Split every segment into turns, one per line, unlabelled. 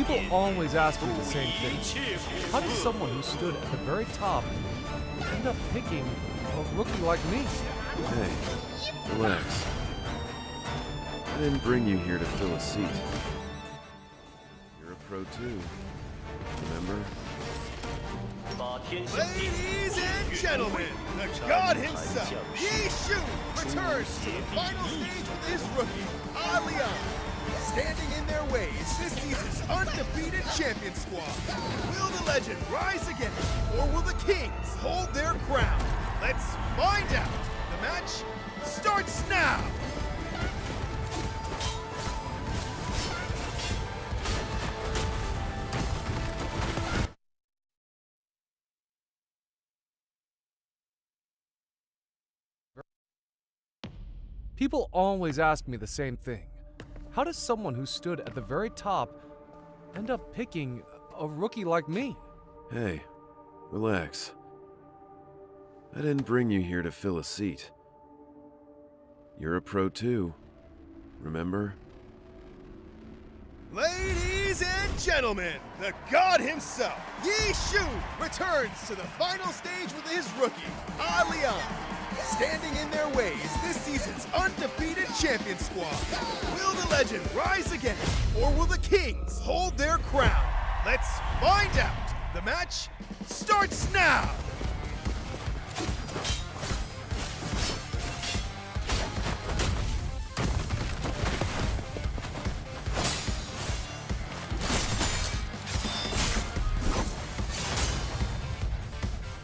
People always ask me the same thing. How does someone who stood at the very top end up picking a rookie like me?
Hey, relax. I didn't bring you here to fill a seat. You're a pro too, remember?
Ladies and gentlemen, the god himself, Yi Shu, returns to the final stage with his rookie, Alian. Standing in their ways, this season's undefeated champion squad. Will the legend rise again, or will the kings hold their crown? Let's find out. The match starts now.
People always ask me the same thing. How does someone who stood at the very top end up picking a rookie like me?
Hey, relax. I didn't bring you here to fill a seat. You're a pro too, remember?
Ladies and gentlemen, the god himself, Yi Shu, returns to the final stage with his rookie, Alian. Standing in their ways, this season's undefeated champion squad. Will the legend rise again, or will the kings hold their crown? Let's find out. The match starts now.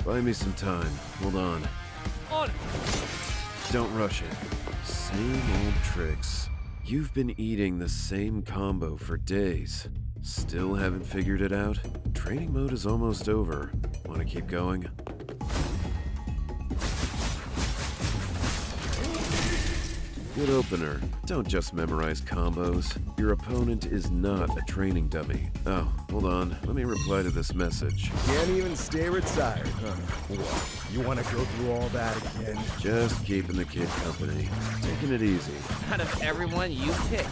Buy me some time. Hold on.
On it!
Don't rush it. Same old tricks. You've been eating the same combo for days. Still haven't figured it out? Training mode is almost over. Want to keep going? Good opener. Don't just memorize combos. Your opponent is not a training dummy. Oh, hold on. Let me reply to this message.
Can't even stay retired, huh? What? You want to go through all that again?
Just keeping the kid company. Taking it easy.
Out of everyone you picked,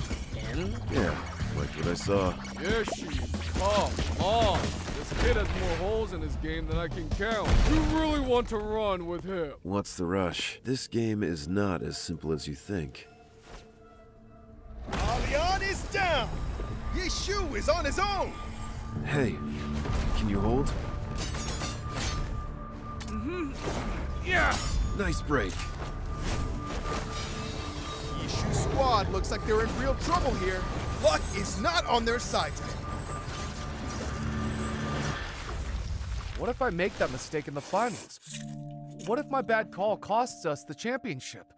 N?
Yeah, like what I saw.
Yes, come on. This kid has more holes in his game than I can count. You really want to run with him?
What's the rush? This game is not as simple as you think.
Alian is down. Yi Shu is on his own.
Hey, can you hold?
Yeah!
Nice break.
Yi Shu squad looks like they're in real trouble here. Luck is not on their side today.
What if I make that mistake in the finals? What if my bad call costs us the championship?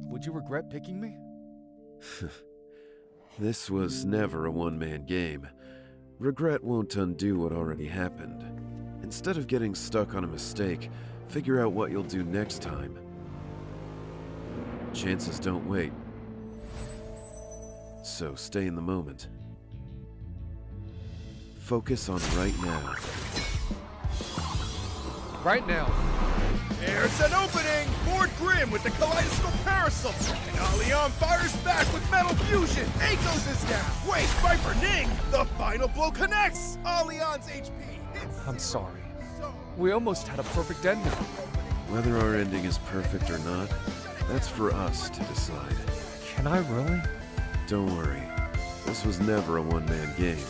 Would you regret picking me?
This was never a one-man game. Regret won't undo what already happened. Instead of getting stuck on a mistake, figure out what you'll do next time. Chances don't wait. So stay in the moment. Focus on right now.
Right now.
There's an opening! Lord Grimm with the kaleidoscope parasol! And Alian fires back with metal fusion! Eikos is down! Wait, Viper Ning! The final blow connects! Alian's HP hits...
I'm sorry. We almost had a perfect ending.
Whether our ending is perfect or not, that's for us to decide.
Can I really?
Don't worry. This was never a one-man game.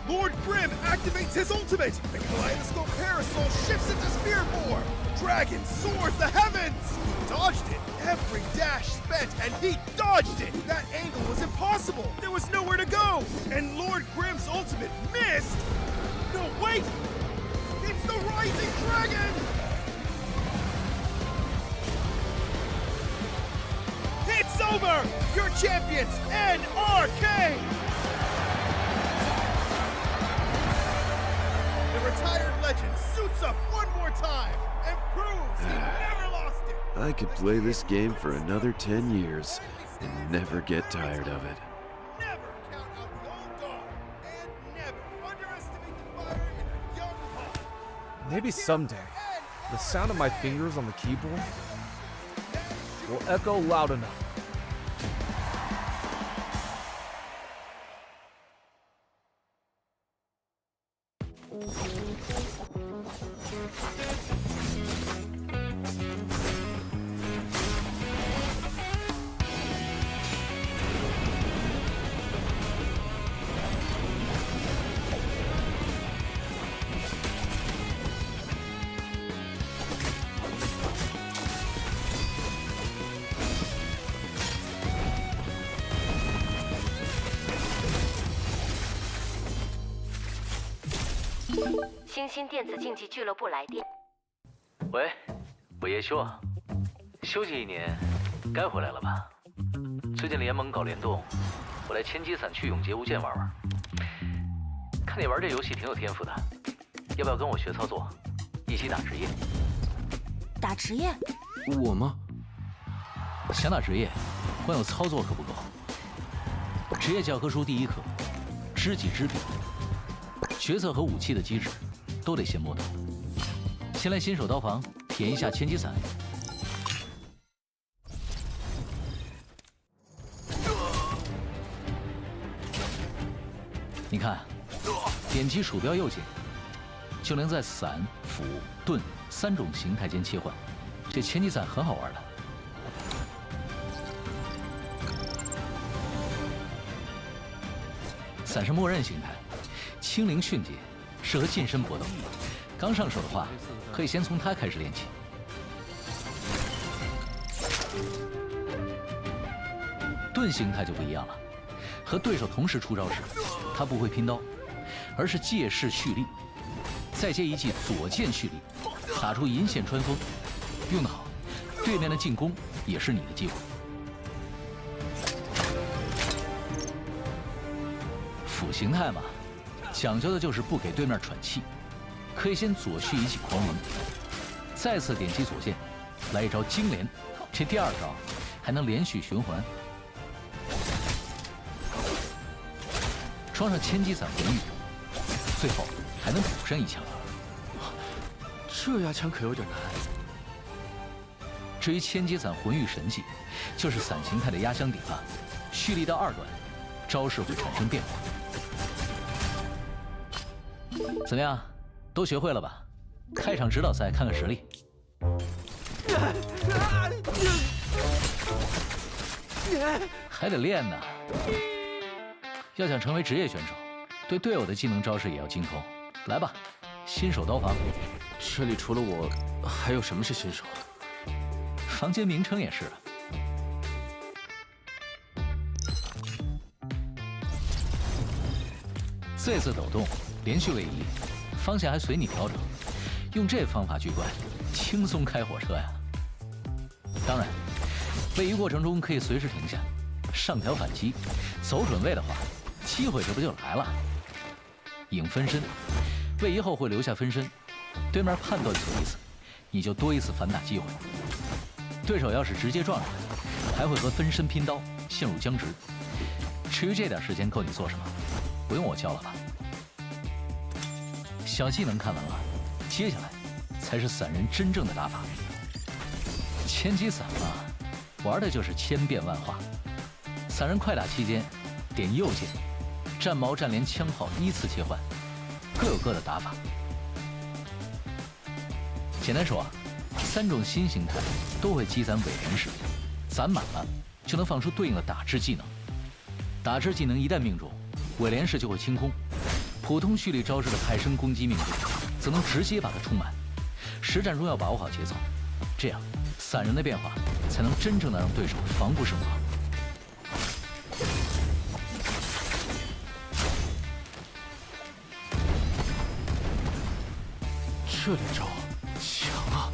Lord Grimm activates his ultimate! The kaleidoscope parasol shifts into spear form! Dragon soars the heavens! He dodged it! Every dash spent, and he dodged it! That angle was impossible! There was nowhere to go! And Lord Grimm's ultimate missed! No, wait! It's the Rising Dragon! It's over! Your champions, NRK! The retired legend suits up one more time and proves he never lost it!
I could play this game for another 10 years and never get tired of it.
Never count out the old dog, and never underestimate the fire in a young heart.
Maybe someday. the sound of my fingers on the keyboard will echo loud enough.
星星电子竞技俱乐部来电。
喂，我叶修啊，休息1年，该回来了吧？最近联盟搞联动，我来千机伞去永劫无间玩玩。看你玩这游戏挺有天赋的，要不要跟我学操作，一起打职业？
打职业？
我吗？想打职业，光有操作可不够。职业教科书第1课，知己知彼。角色和武器的机制都得先摸懂。先来新手刀房体验一下千机伞。你看，点击鼠标右键，就能在伞、斧、盾3种形态间切换。这千机伞很好玩的。伞是默认形态。轻灵迅捷，适合近身搏斗。刚上手的话，可以先从它开始练起。盾形态就不一样了，和对手同时出招时，它不会拼刀，而是借势蓄力，再接一记左剑蓄力，打出银线穿锋。用得好，对面的进攻也是你的机会。斧形态嘛。讲究的就是不给对面喘气，可以先左蓄一记狂鸣，再次点击左键，来一招惊连，这第2招还能连续循环。装上千机伞魂玉，最后还能补上一枪。
这压枪可有点难。
至于千机伞魂玉神技，就是伞形态的压箱底了，蓄力到2段，招式会产生变化。怎么样，都学会了吧？开场指导赛看看实力。还得练呢。要想成为职业选手，对队友的技能招式也要精通。来吧，新手刀房。
这里除了我，还有什么是新手？
房间名称也是。这次抖动。连续位移，方向还随你调整，用这方法聚怪，轻松开火车呀！当然，位移过程中可以随时停下，上调反击，走准位的话，机会这不就来了？影分身，位移后会留下分身，对面判断错一次，你就多一次反打机会。对手要是直接撞上来，还会和分身拼刀，陷入僵直。至于这点时间够你做什么，不用我教了吧？小技能看完了，接下来才是伞人真正的打法。千机伞嘛，玩的就是千变万化。伞人快打期间，点右键，战矛、战连、枪炮依次切换，各有各的打法。简单说啊，3种新形态都会积攒尾连式，攒满了就能放出对应的打制技能。打制技能一旦命中，尾连式就会清空。普通蓄力招式的派生攻击命中，则能直接把它充满。实战中要把握好节奏，这样伞人的变化才能真正的让对手防不胜防。
这连招强啊！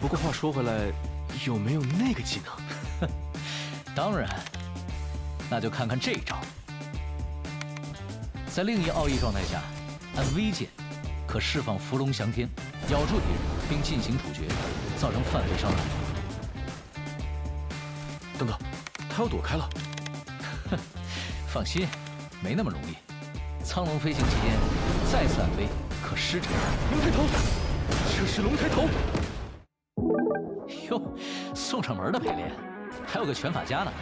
不过话说回来，有没有那个技能？
当然，那就看看这一招。在另一奥义状态下，按 V 键可释放伏龙翔天，咬住敌人并进行处决，造成范围伤害。
等等，他要躲开了。
放心，没那么容易。苍龙飞行期间再次按 V可施展。
流水头，这是龙抬头。
哟，送上门的陪练，还有个拳法家呢。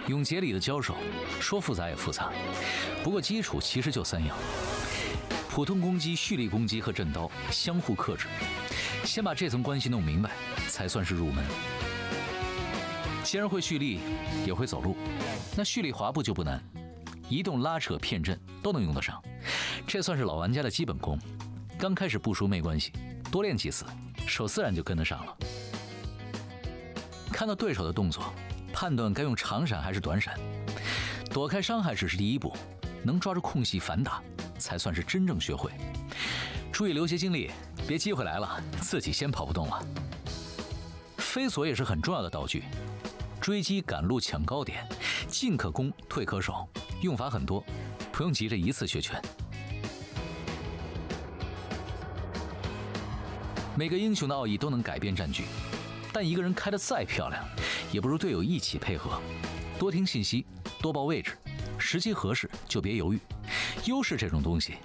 永劫里的交手，说复杂也复杂，不过基础其实就3样：普通攻击、蓄力攻击和震刀相互克制。先把这层关系弄明白，才算是入门。既然会蓄力，也会走路，那蓄力滑步就不难，移动、拉扯、骗阵都能用得上。这算是老玩家的基本功，刚开始不熟没关系，多练几次，手自然就跟得上了。看到对手的动作，判断该用长闪还是短闪，躲开伤害只是第一步，能抓住空隙反打，才算是真正学会。注意留些精力，别机会来了自己先跑不动了。飞索也是很重要的道具，追击、赶路、抢高点，进可攻，退可守，用法很多，不用急着一次学全。每个英雄的奥义都能改变战局，但一个人开得再漂亮，也不如队友一起配合，多听信息，多报位置，时机合适就别犹豫。优势这种东西，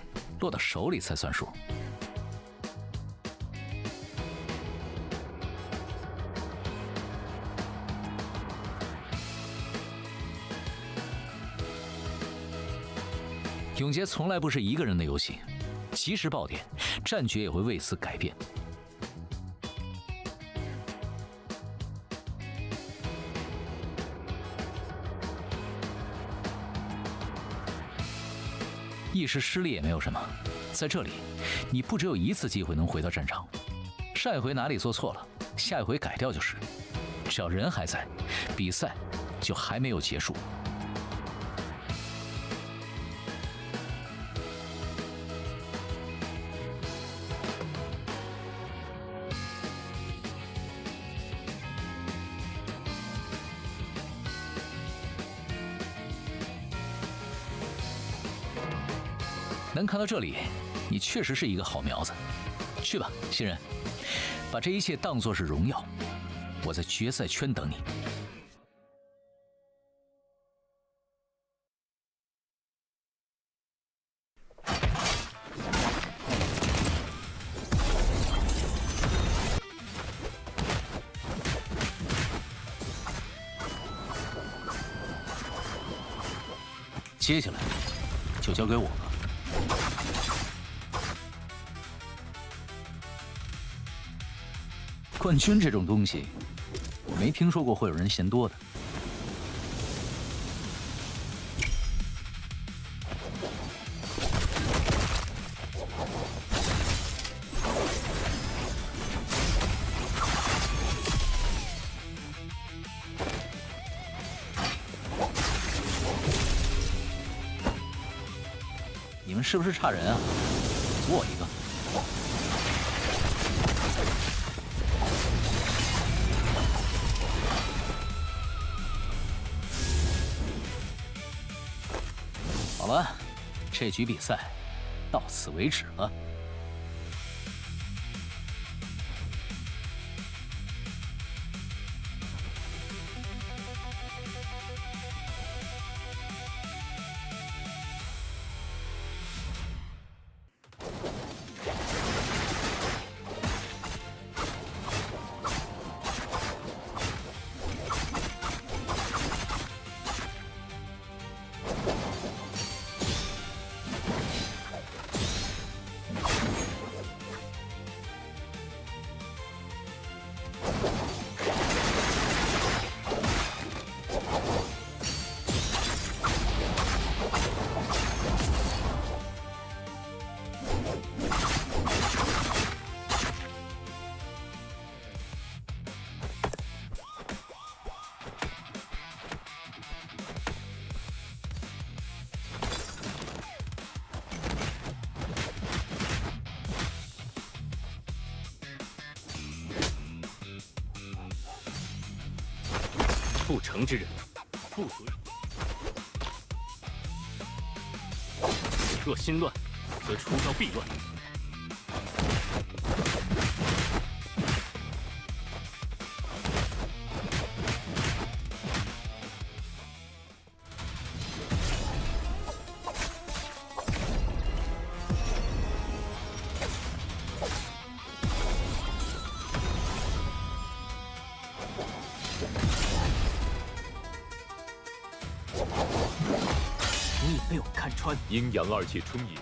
落到手里才算数。永劫从来不是一个人的游戏，及时爆点，战局也会为此改变。一时失利也没有什么，在这里，你不只有一次机会能回到战场，上一回哪里做错了，下一回改掉就是。只要人还在，比赛就还没有结束。能看到这里，你确实是一个好苗子。去吧，新人，把这一切当作是荣耀。我在决赛圈等你。接下来就交给我了。冠军这种东西，没听说过会有人嫌多的。你们是不是差人啊？组我一个。好了，这局比赛到此为止了。
不成之人，不足。若心乱，则出招必乱。
你被我看穿，
阴阳二气冲也。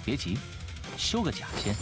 别急，修个甲先。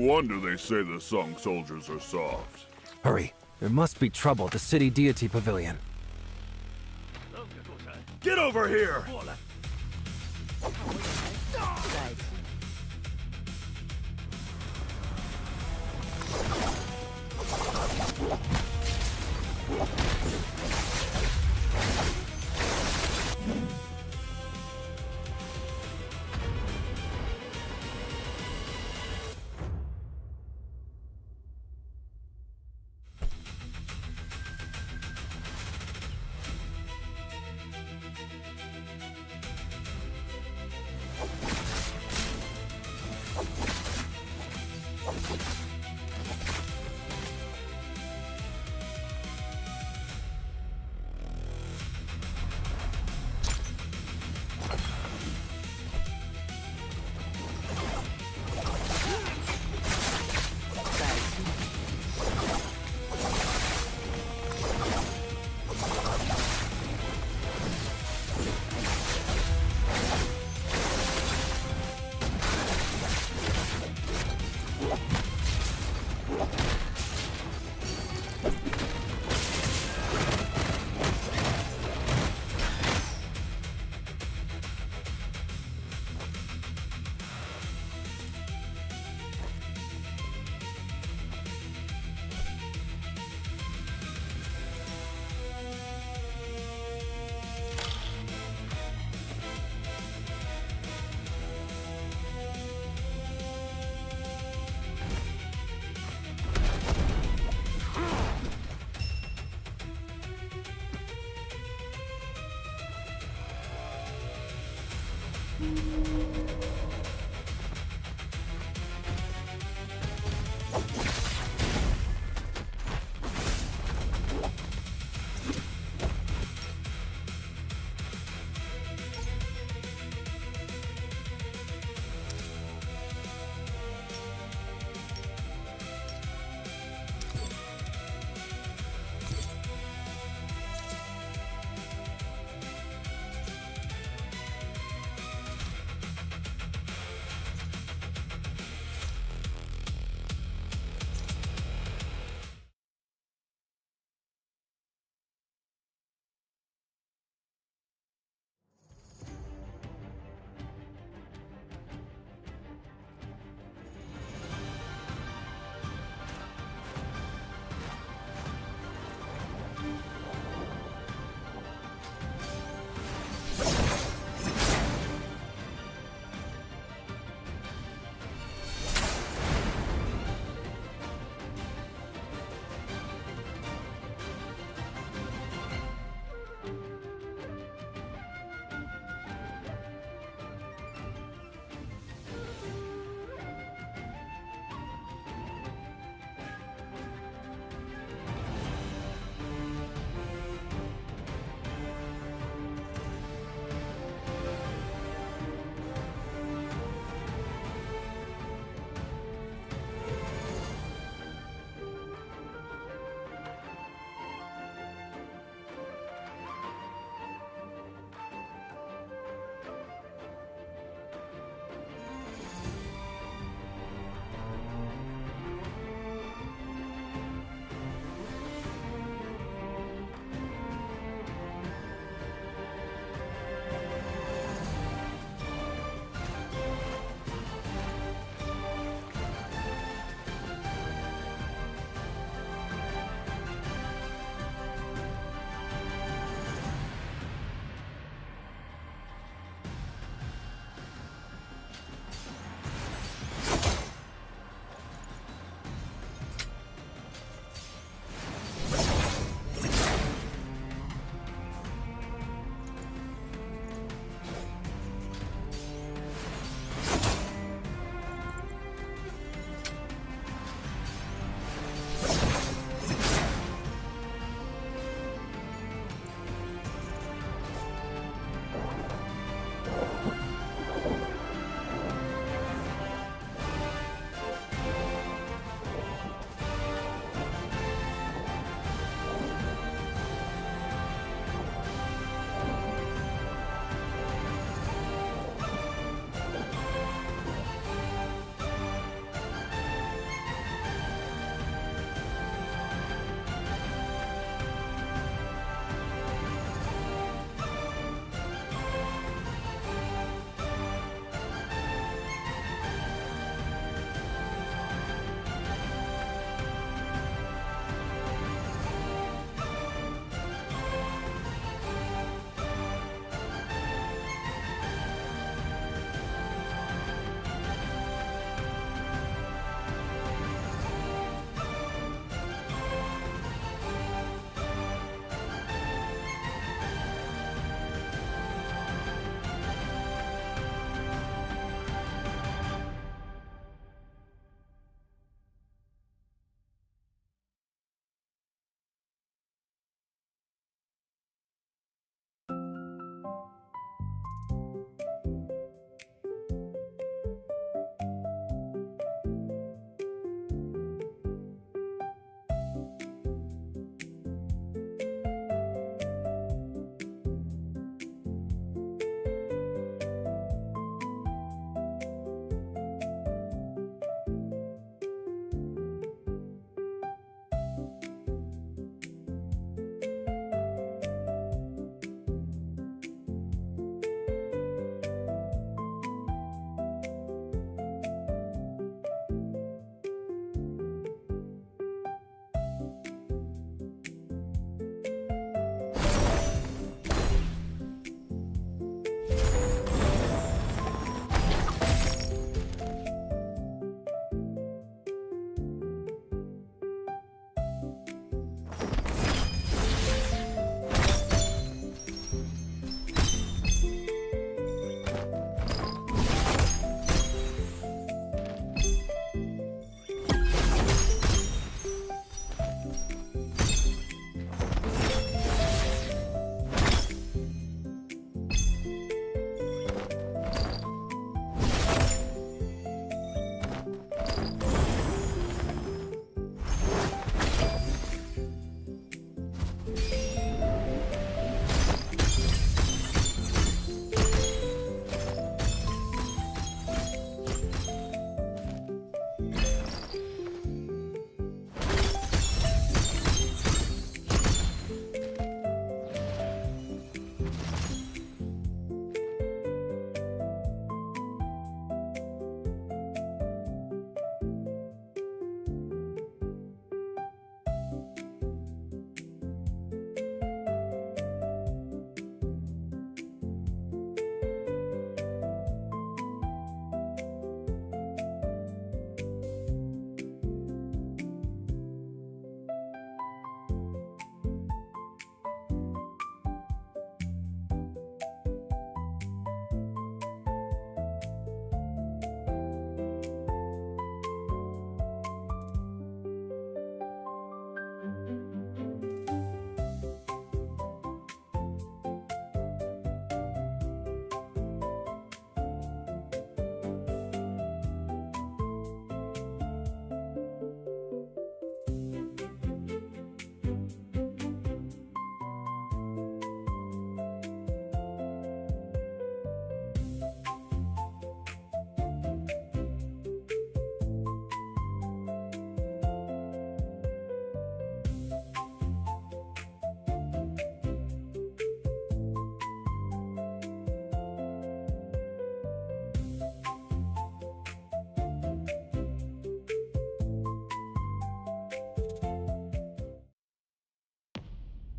wonder they say the Song soldiers are soft.
Hurry. There must be trouble at the city deity pavilion.
Get over here!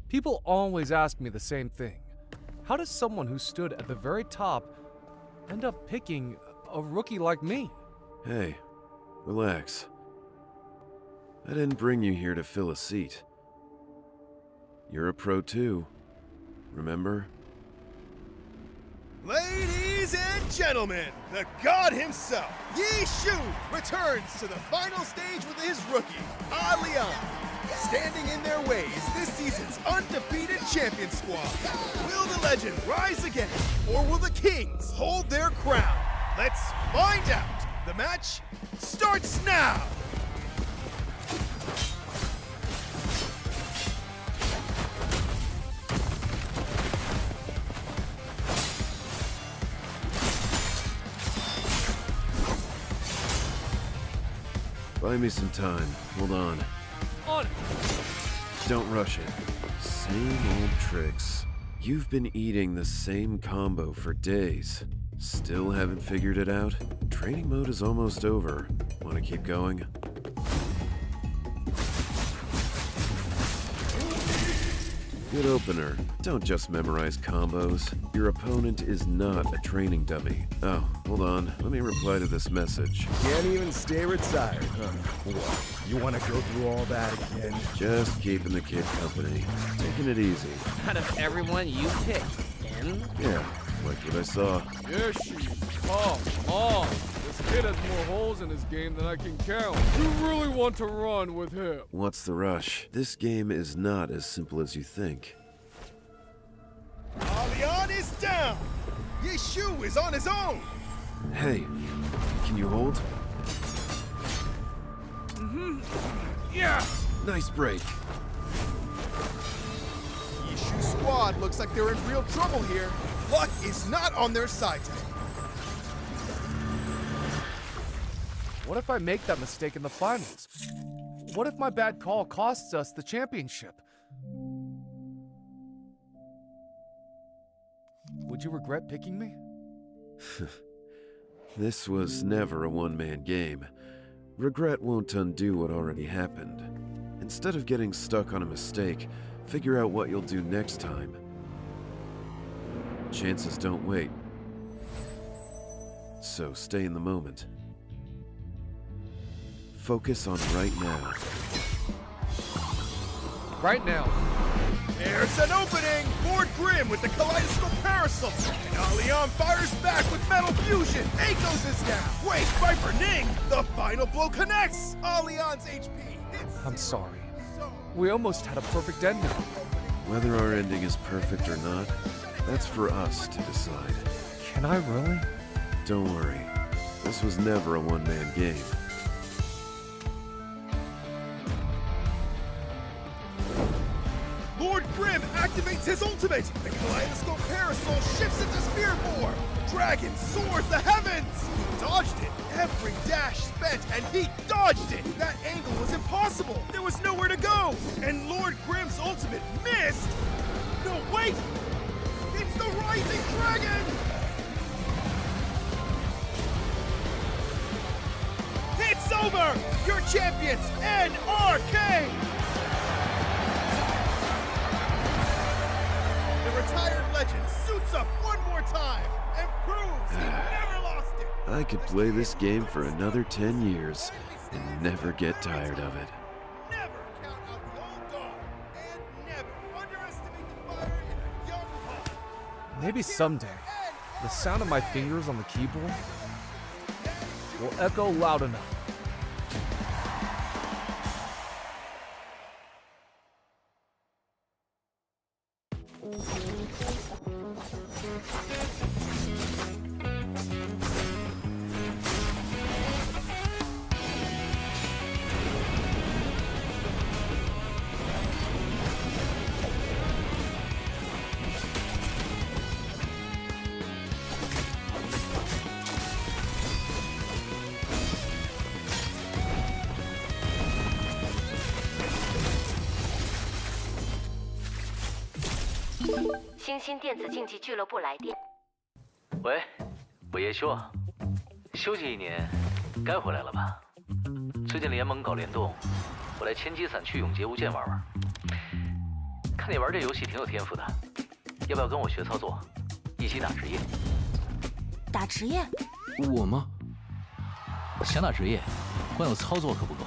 People always ask me the same thing. How does someone who stood at the very top end up picking a rookie like me?
Hey, relax. I didn't bring you here to fill a seat. You're a pro too, remember?
Ladies and gentlemen, the god himself, Yi Shu, returns to the final stage with his rookie, Leon. Standing in their way is this season's undefeated champion squad. Will the legend rise again, or will the Kings hold their crown? Let's find out. The match starts now.
Buy me some time. Hold on.
On it!
Don't rush it. Same old tricks. You've been eating the same combo for days. Still haven't figured it out? Training mode is almost over. Want to keep going? Good opener. Don't just memorize combos. Your opponent is not a training dummy. Oh, hold on. Let me reply to this message.
Can't even stay retired, huh? What? You want to go through all that again?
Just keeping the kid company. Taking it easy.
Out of everyone you picked, N?
Yeah, liked what I saw.
Yoshi, come on! This kid has more holes in his game than I can count. You really want to run with him?
What's the rush? This game is not as simple as you think.
Leon is down. Yi Shu is on his own.
Hey, can you hold?
Yeah!
Nice break.
Yi Shu squad looks like they're in real trouble here. Luck is not on their side today.
What if I make that mistake in the finals? What if my bad call costs us the championship? Would you regret picking me?
This was never a one-man game. Regret won't undo what already happened. Instead of getting stuck on a mistake, figure out what you'll do next time. Chances don't wait. So stay in the moment. Focus on right now.
Right now.
There's an opening! Lord Grimm with the Kaleidoscope Parasol! And Leon fires back with Metal Fusion! Akos is down! Wait, Viper Ning! The final blow connects! Leon's HP hits...
I'm sorry. We almost had a perfect ending.
Whether our ending is perfect or not, that's for us to decide.
Can I really?
Don't worry. This was never a one-man game.
Lord Grimm activates his ultimate! The Kaleidoscope Parasol shifts into Spearboard! Dragon soars the heavens! He dodged it! Every dash spent, and he dodged it! That angle was impossible! There was nowhere to go! And Lord Grimm's ultimate missed! No, wait! It's the Rising Dragon! It's over! Your champions, NRK! The retired legend suits up one more time and proves he never lost it!
I could play this game for another 10 years and never get tired of it.
Never count out the old dog, and never underestimate the fire in a young heart.
Maybe someday, the sound of my fingers on the keyboard will echo loud enough.
新兴电子竞技俱乐部来电。
喂，我叶修啊，休息1年，该回来了吧？最近联盟搞联动，我来千机伞去永劫无间玩玩。看看你玩这游戏挺有天赋的，要不要跟我学操作，一起打职业？
打职业？
我吗？
想打职业，光有操作可不够。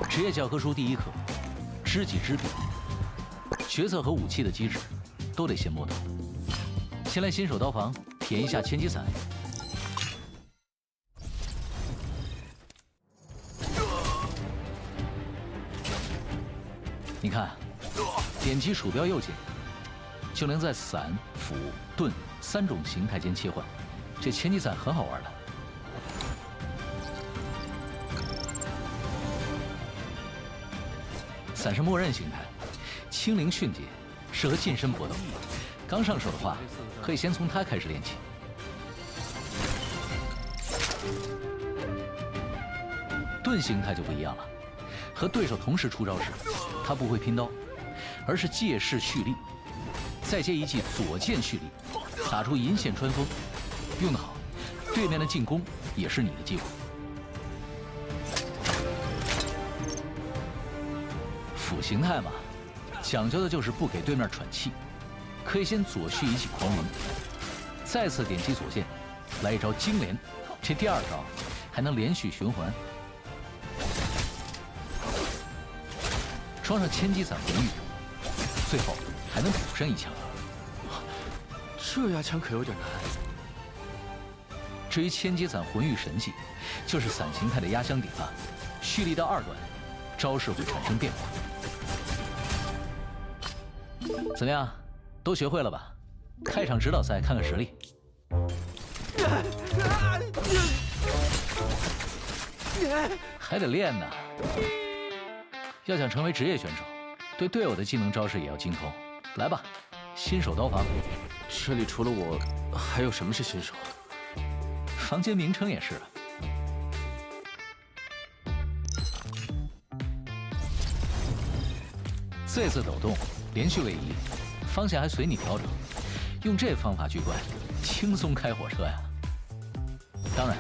职业教科书第1课，知己知彼，角色和武器的机制都得先摸懂。先来新手刀房体验一下千机伞。你看，点击鼠标右键，就能在伞、斧、盾3种形态间切换。这千机伞很好玩的。伞是默认形态，轻灵迅捷，适合近身搏斗。刚上手的话，可以先从它开始练起。盾形态就不一样了，和对手同时出招时，它不会拼刀，而是借势蓄力，再接一记左剑蓄力，打出银线穿锋。用得好，对面的进攻也是你的机会。斧形态嘛，讲究的就是不给对面喘气，可以先左蓄一记狂龙，再次点击左键，来一招金连，这第2招还能连续循环。装上千机伞魂玉，最后还能补上一枪。
这压枪可有点难。
至于千机伞魂玉神技，就是伞形态的压箱底了，蓄力到2段，招式会产生变化。怎么样，都学会了吧？开场指导赛看看实力。还得练呢。要想成为职业选手，对队友的技能招式也要精通。来吧，新手刀房。
这里除了我，还有什么是新手？
房间名称也是。这次抖动，连续位移，方向还随你调整。用这方法聚怪，轻松开火车呀！当然，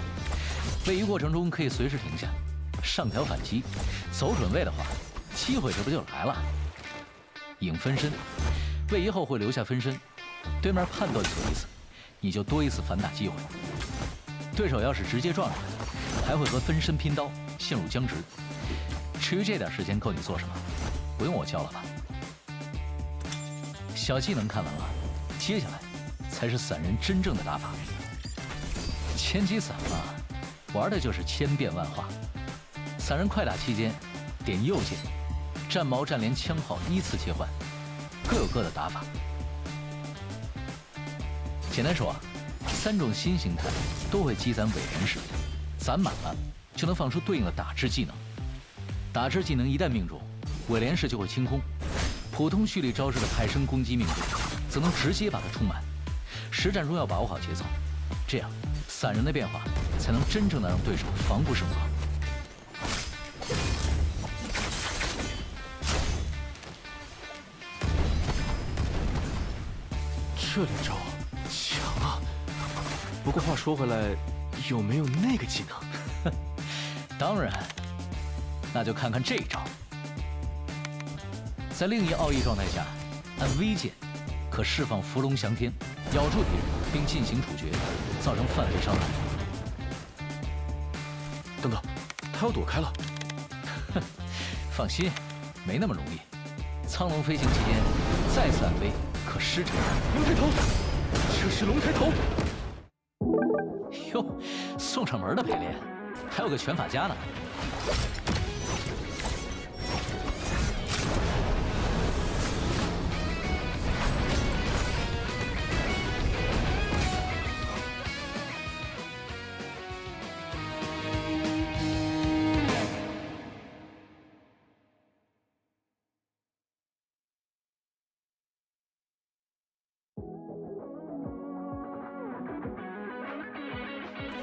位移过程中可以随时停下，上调反击，走准位的话，机会这不就来了？影分身，位移后会留下分身，对面判断错一次，你就多一次反打机会。对手要是直接撞上来，还会和分身拼刀，陷入僵直。至于这点时间够你做什么，不用我教了吧？小技能看完了，接下来才是伞人真正的打法。千机伞嘛，玩的就是千变万化。伞人快打期间，点右键，战矛、战连、枪炮依次切换，各有各的打法。简单说啊，3种新形态都会积攒尾连式，攒满了就能放出对应的打之技能。打之技能一旦命中，尾连式就会清空。普通蓄力招式的派生攻击命中，则能直接把它充满。实战中要把握好节奏，这样伞人的变化才能真正的让对手防不胜防。
这2招强啊！不过话说回来，有没有那个技能？
当然，那就看看这一招。在另一奥义状态下，按 V 键可释放伏龙翔天，咬住敌人并进行处决，造成范围伤害。
等等，他要躲开了。
放心，没那么容易。苍龙飞行期间再次按 V可施展
龙抬头，这是龙抬头。
哟，送上门的陪练，还有个拳法家呢。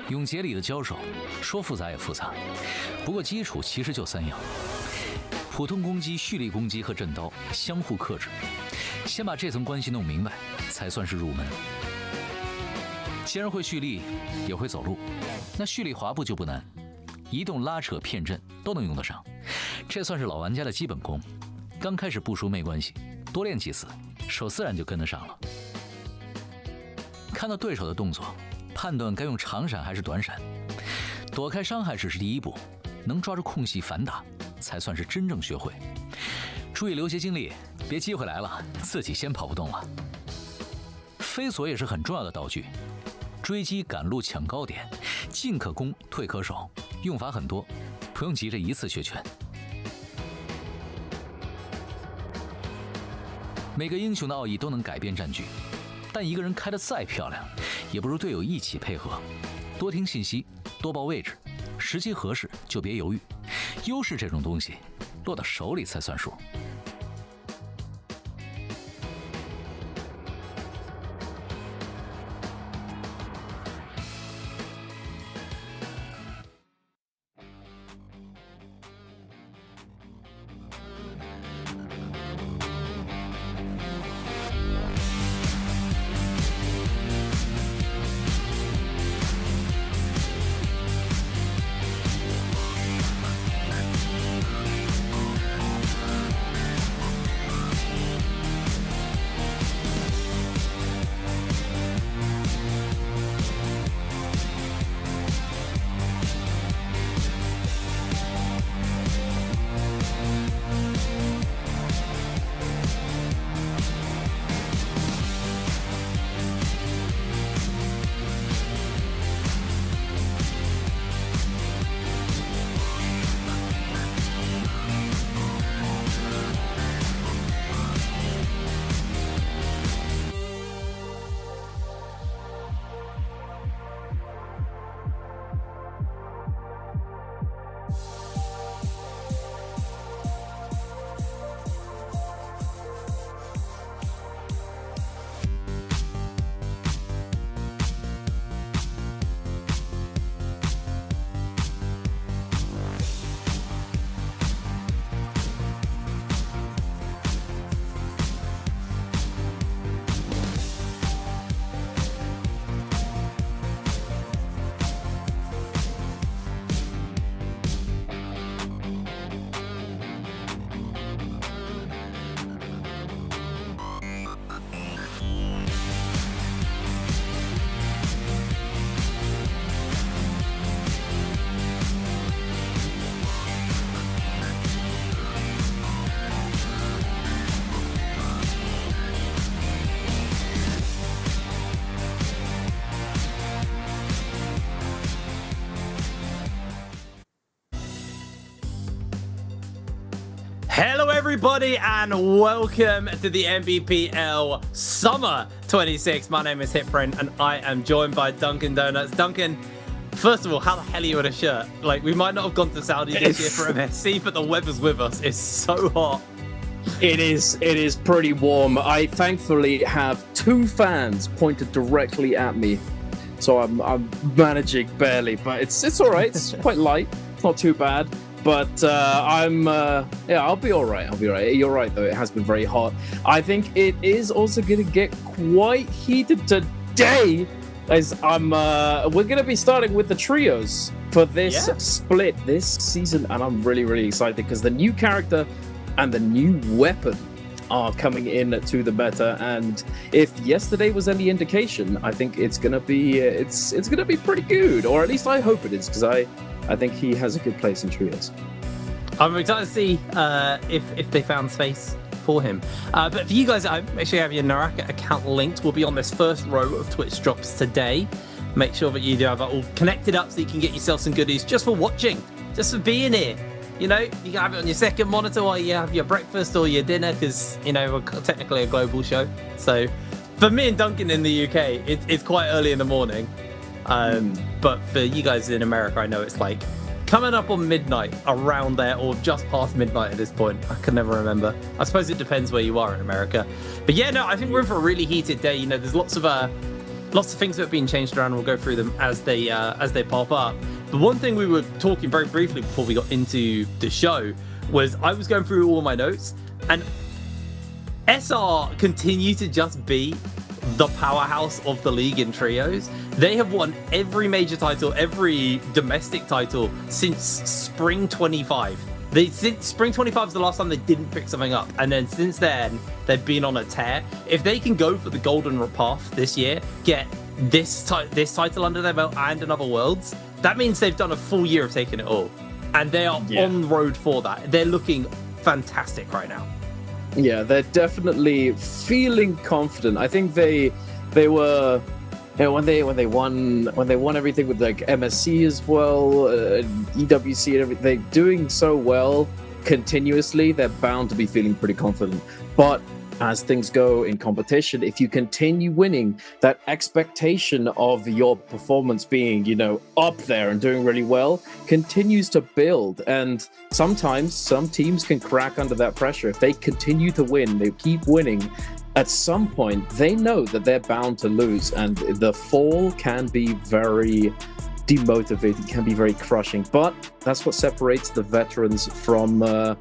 永劫里的交手，说复杂也复杂，不过基础其实就3样：普通攻击、蓄力攻击和震刀相互克制。先把这层关系弄明白，才算是入门。既然会蓄力，也会走路，那蓄力滑步就不难，移动、拉扯、骗阵都能用得上。这算是老玩家的基本功，刚开始不熟没关系，多练几次，手自然就跟得上了。看到对手的动作，判断该用长闪还是短闪，躲开伤害只是第一步，能抓住空隙反打，才算是真正学会。注意留些精力，别机会来了自己先跑不动了。飞索也是很重要的道具，追击、赶路、抢高点，进可攻，退可守，用法很多，不用急着一次学全。每个英雄的奥义都能改变战局，但一个人开得再漂亮，也不如队友一起配合。多听信息，多报位置，时机合适就别犹豫。优势这种东西，落到手里才算数。
Hello everybody and welcome to the Nbpl Summer 26. My name is HitFriend and I am joined by Dunkin Donuts. Dunkin, first of all, how the hell are you in a shirt? Like, we might not have gone to Saudi this year for MSC, but the weather's with us. It's so hot.
It is pretty warm. I thankfully have 2 fans pointed directly at me, so I'm managing barely, but it's all right. It's quite light. It's not too bad. But I'll be all right. I'll be all right. You're right, though. It has been very hot. I think it is also going to get quite heated today, as we're going to be starting with the trios for this split this season, and I'm really, really excited because the new character and the new weapon are coming in to the meta. And if yesterday was any indication, I think it's going to be it's going to be pretty good, or at least I hope it is, because I think he has a good place in trios.
I'm excited to see if they found space for him. But for you guys at home, make sure you have your NARAKA account linked. We'll be on this first row of Twitch drops today. Make sure that you do have it all connected up so you can get yourself some goodies just for watching, just for being here. You know, you can have it on your second monitor while you have your breakfast or your dinner, because, you know, we're technically a global show. So for me and Duncan in the UK, it's quite early in the morning. But for you guys in America, I know it's like coming up on midnight, around there, or just past midnight at this point. I can never remember. I suppose it depends where you are in America. But yeah, no, I think we're in for a really heated day. You know, there's lots of things that have been changed around. We'll go through them as they pop up. But one thing we were talking very briefly before we got into the show was I was going through all my notes, and SR continue to just be the powerhouse of the league in trios. They have won every major title, every domestic title since spring 25. Since Spring 25 is the last time they didn't pick something up, and then since then they've been on a tear. If they can go for the golden path this year, get this title under their belt and another Worlds, that means they've done a full year of taking it all, and they are on the road for that. They're looking fantastic right now.
Yeah, they're definitely feeling confident. I think they were, when they won everything with like MSC as well, EWC and everything, they're doing so well continuously. They're bound to be feeling pretty confident. But as things go in competition, if you continue winning, that expectation of your performance being, up there and doing really well continues to build. And sometimes some teams can crack under that pressure. If they continue to win, they keep winning, at some point they know that they're bound to lose, and the fall can be very demotivating, can be very crushing. But that's what separates the veterans from the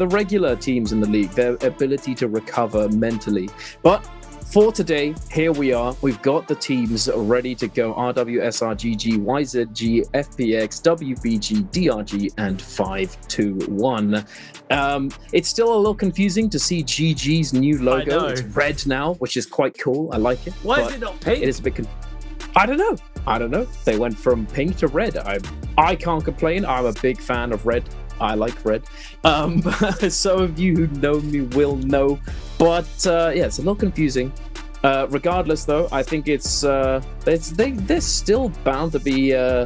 regular teams in the league, their ability to recover mentally. But for today, here we are. We've got the teams ready to go. RW, SRGG, YZG, FPX, WBG, DRG, and 521. It's still a little confusing to see GG's new logo. It's red now, which is quite cool. I like it.
Why is it not pink?
It is a bit I don't know. They went from pink to red. I can't complain. I'm a big fan of red. I like red. Some of you who know me will know. But it's a little confusing. Regardless, though, I think they're still bound to be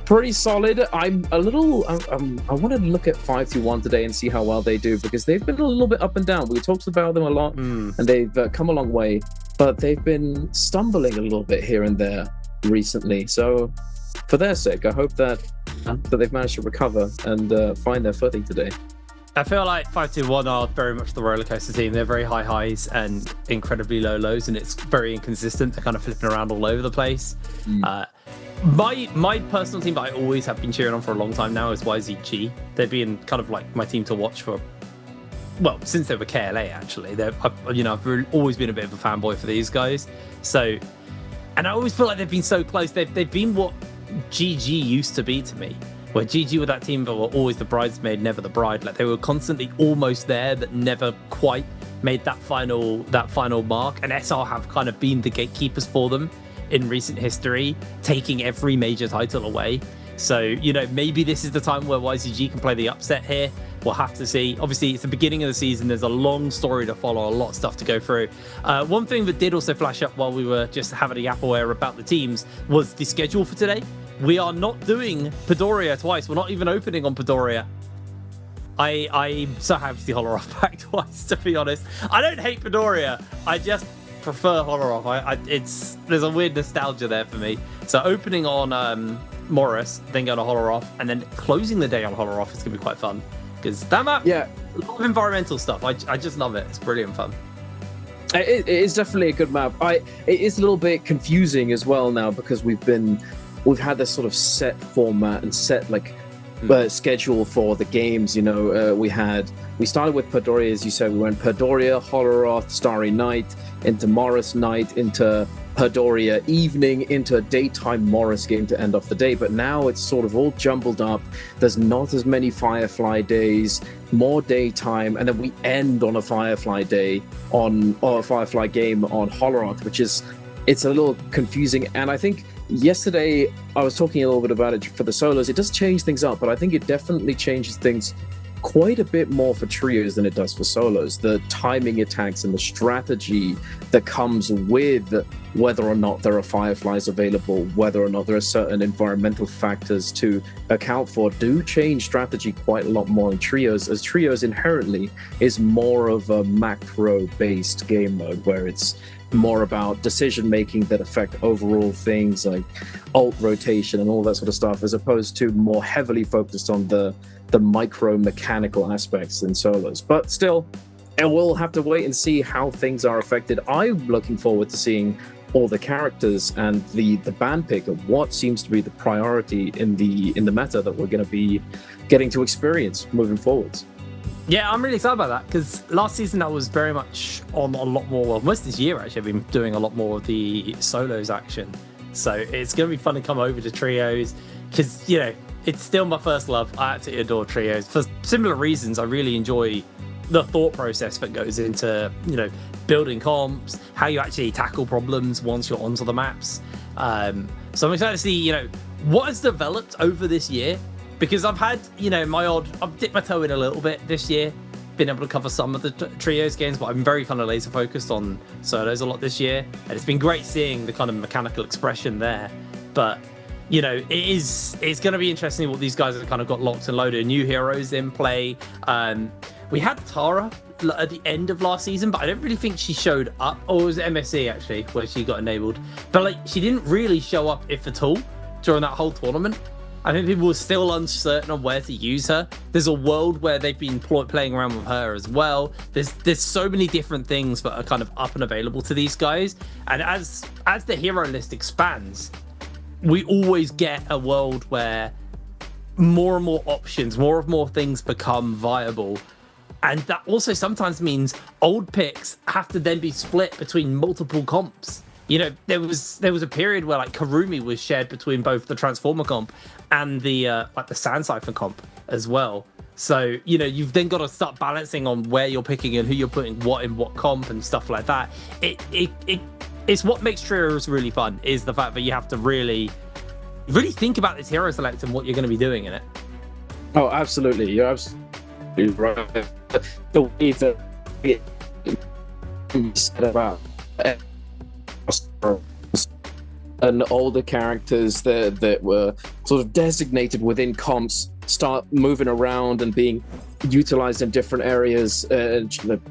pretty solid. I wanted to look at 521 today and see how well they do, because they've been a little bit up and down. We talked about them a lot, and they've come a long way. But they've been stumbling a little bit here and there recently. So for their sake, I hope that they've managed to recover and find their footing today.
I feel like 521 are very much the roller coaster team. They're very high highs and incredibly low lows, and it's very inconsistent. They're kind of flipping around all over the place. My personal team that I always have been cheering on for a long time now is YZG. They've been kind of like my team to watch for, well, since they were KLA, actually. I've always been a bit of a fanboy for these guys. So, and I always feel like they've been so close. They've been what GG used to be to me, where GG were that team that were always the bridesmaid, never the bride. Like, they were constantly almost there, but never quite made that final mark. And SR have kind of been the gatekeepers for them in recent history, taking every major title away. So, maybe this is the time where YZG can play the upset here. We'll have to see. Obviously, it's the beginning of the season. There's a long story to follow, a lot of stuff to go through. One thing that did also flash up while we were just having a yap away about the teams was the schedule for today. We are not doing Padoria twice. We're not even opening on Padoria. I'm so happy to see Holoroth back twice, to be honest. I don't hate Padoria. I just prefer Holoroth. There's a weird nostalgia there for me. So opening on Morris, then going to Holoroth, and then closing the day on Holoroth is going to be quite fun. Because that map, a lot of environmental stuff. I just love it. It's brilliant fun.
It is definitely a good map. It is a little bit confusing as well now, because we've had this sort of set format and set schedule for the games. We started with Padoria, as you said. We went Padoria, Holoroth, Starry Night, into Morris Night, into Padoria evening, into a daytime Morris game to end off the day. But now it's sort of all jumbled up. There's not as many Firefly days, more daytime, and then we end on a Firefly day or a Firefly game on Holoroth, it's a little confusing. And I think yesterday I was talking a little bit about it for the solos. It does change things up, but I think it definitely changes things quite a bit more for trios than it does for solos. The timing attacks and the strategy that comes with whether or not there are Fireflies available, whether or not there are certain environmental factors to account for, do change strategy quite a lot more in trios, as trios inherently is more of a macro-based game mode, where it's more about decision making that affect overall things like ult rotation and all that sort of stuff, as opposed to more heavily focused on the micro mechanical aspects in solos. But still, and we'll have to wait and see how things are affected. I'm looking forward to seeing all the characters and the ban pick of what seems to be the priority in the meta that we're going to be getting to experience moving forwards.
Yeah, I'm really excited about that, because last season I was very much on a lot more, well, most this year actually I've been doing a lot more of the solos action. So it's going to be fun to come over to trios, because, it's still my first love. I absolutely adore trios for similar reasons. I really enjoy the thought process that goes into, you know, building comps, how you actually tackle problems once you're onto the maps. So I'm excited to see, you know, what has developed over this year, because I've had, you know, I've dipped my toe in a little bit this year, been able to cover some of the trios games, but I'm very kind of laser focused on solos a lot this year, and it's been great seeing the kind of mechanical expression there. But you know, it's going to be interesting what these guys have kind of got locked and loaded. New heroes in play. We had Tara at the end of last season, but I don't really think she showed up. Or it was MSC actually, where she got enabled. But like, she didn't really show up, if at all, during that whole tournament. I think people were still uncertain on where to use her. There's a world where they've been playing around with her as well. There's so many different things that are kind of up and available to these guys. And as the hero list expands, we always get a world where more and more options, more things become viable. And that also sometimes means old picks have to then be split between multiple comps. You know, there was a period where like Karumi was shared between both the Transformer comp and the like the Sand Siphon comp as well. So, you know, you've then got to start balancing on where you're picking and who you're putting what in what comp and stuff like that. It's what makes trios really fun, is the fact that you have to really think about this hero select and what you're going to be doing in it.
Oh, absolutely. You're absolutely right. The way that it said about and older characters that were sort of designated within comps start moving around and being utilized in different areas,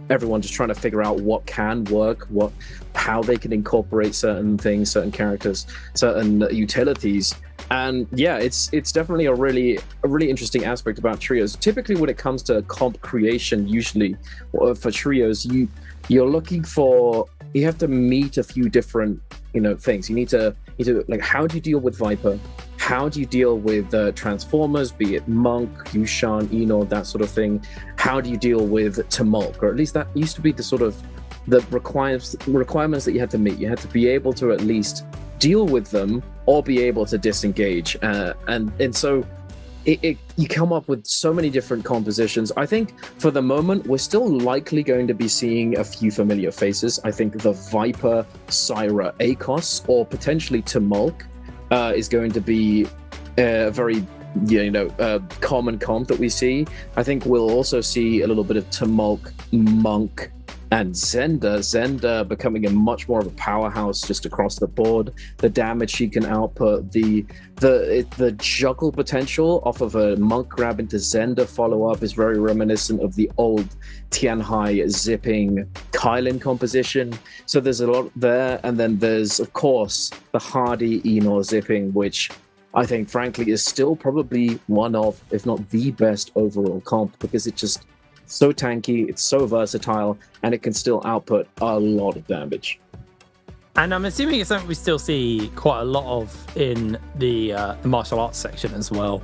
everyone just trying to figure out what can work, how they can incorporate certain things, certain characters, certain utilities. And yeah, it's definitely a really interesting aspect about trios. Typically when it comes to comp creation, usually for trios, you're looking for, you have to meet a few different, you know, things. You need to like, how do you deal with Viper? How do you deal with Transformers, be it Monk, Yushan, Enor, that sort of thing? How do you deal with Tumulk? Or at least that used to be the sort of the requirements that you had to meet. You had to be able to at least deal with them or be able to disengage. And so you come up with so many different compositions. I think for the moment, we're still likely going to be seeing a few familiar faces. I think the Viper, Syra, Akos, or potentially Tumulk is going to be a very, common comp that we see. I think we'll also see a little bit of Tumulk, Monk, and Zenda becoming a much more of a powerhouse just across the board. The damage she can output, the juggle potential off of a Monk grab into Zenda follow-up is very reminiscent of the old Tianhai zipping Kylin composition. So there's a lot there. And then there's, of course, the Hardy Enor zipping, which I think, frankly, is still probably one of, if not the best overall comp, because it just so tanky, it's so versatile, and it can still output a lot of damage.
And I'm assuming it's something we still see quite a lot of in the martial arts section as well,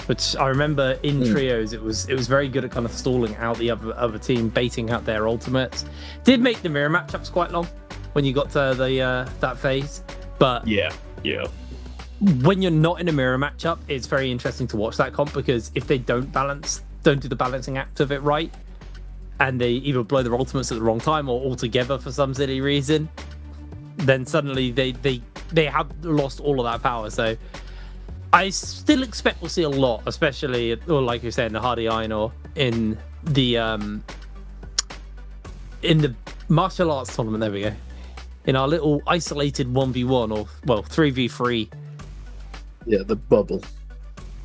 which I remember in trios it was very good at kind of stalling out the other team, baiting out their ultimates. Did make the mirror matchups quite long when you got to the that phase, but
yeah.
When you're not in a mirror matchup, it's very interesting to watch that comp, because if they don't do the balancing act of it right, and they either blow their ultimates at the wrong time or altogether for some silly reason, then suddenly they have lost all of that power. So I still expect we'll see a lot, especially, or like you said, in the Hardy Einor, in the martial arts tournament. There we go. In our little isolated 1v1 or 3v3.
Yeah, the bubble.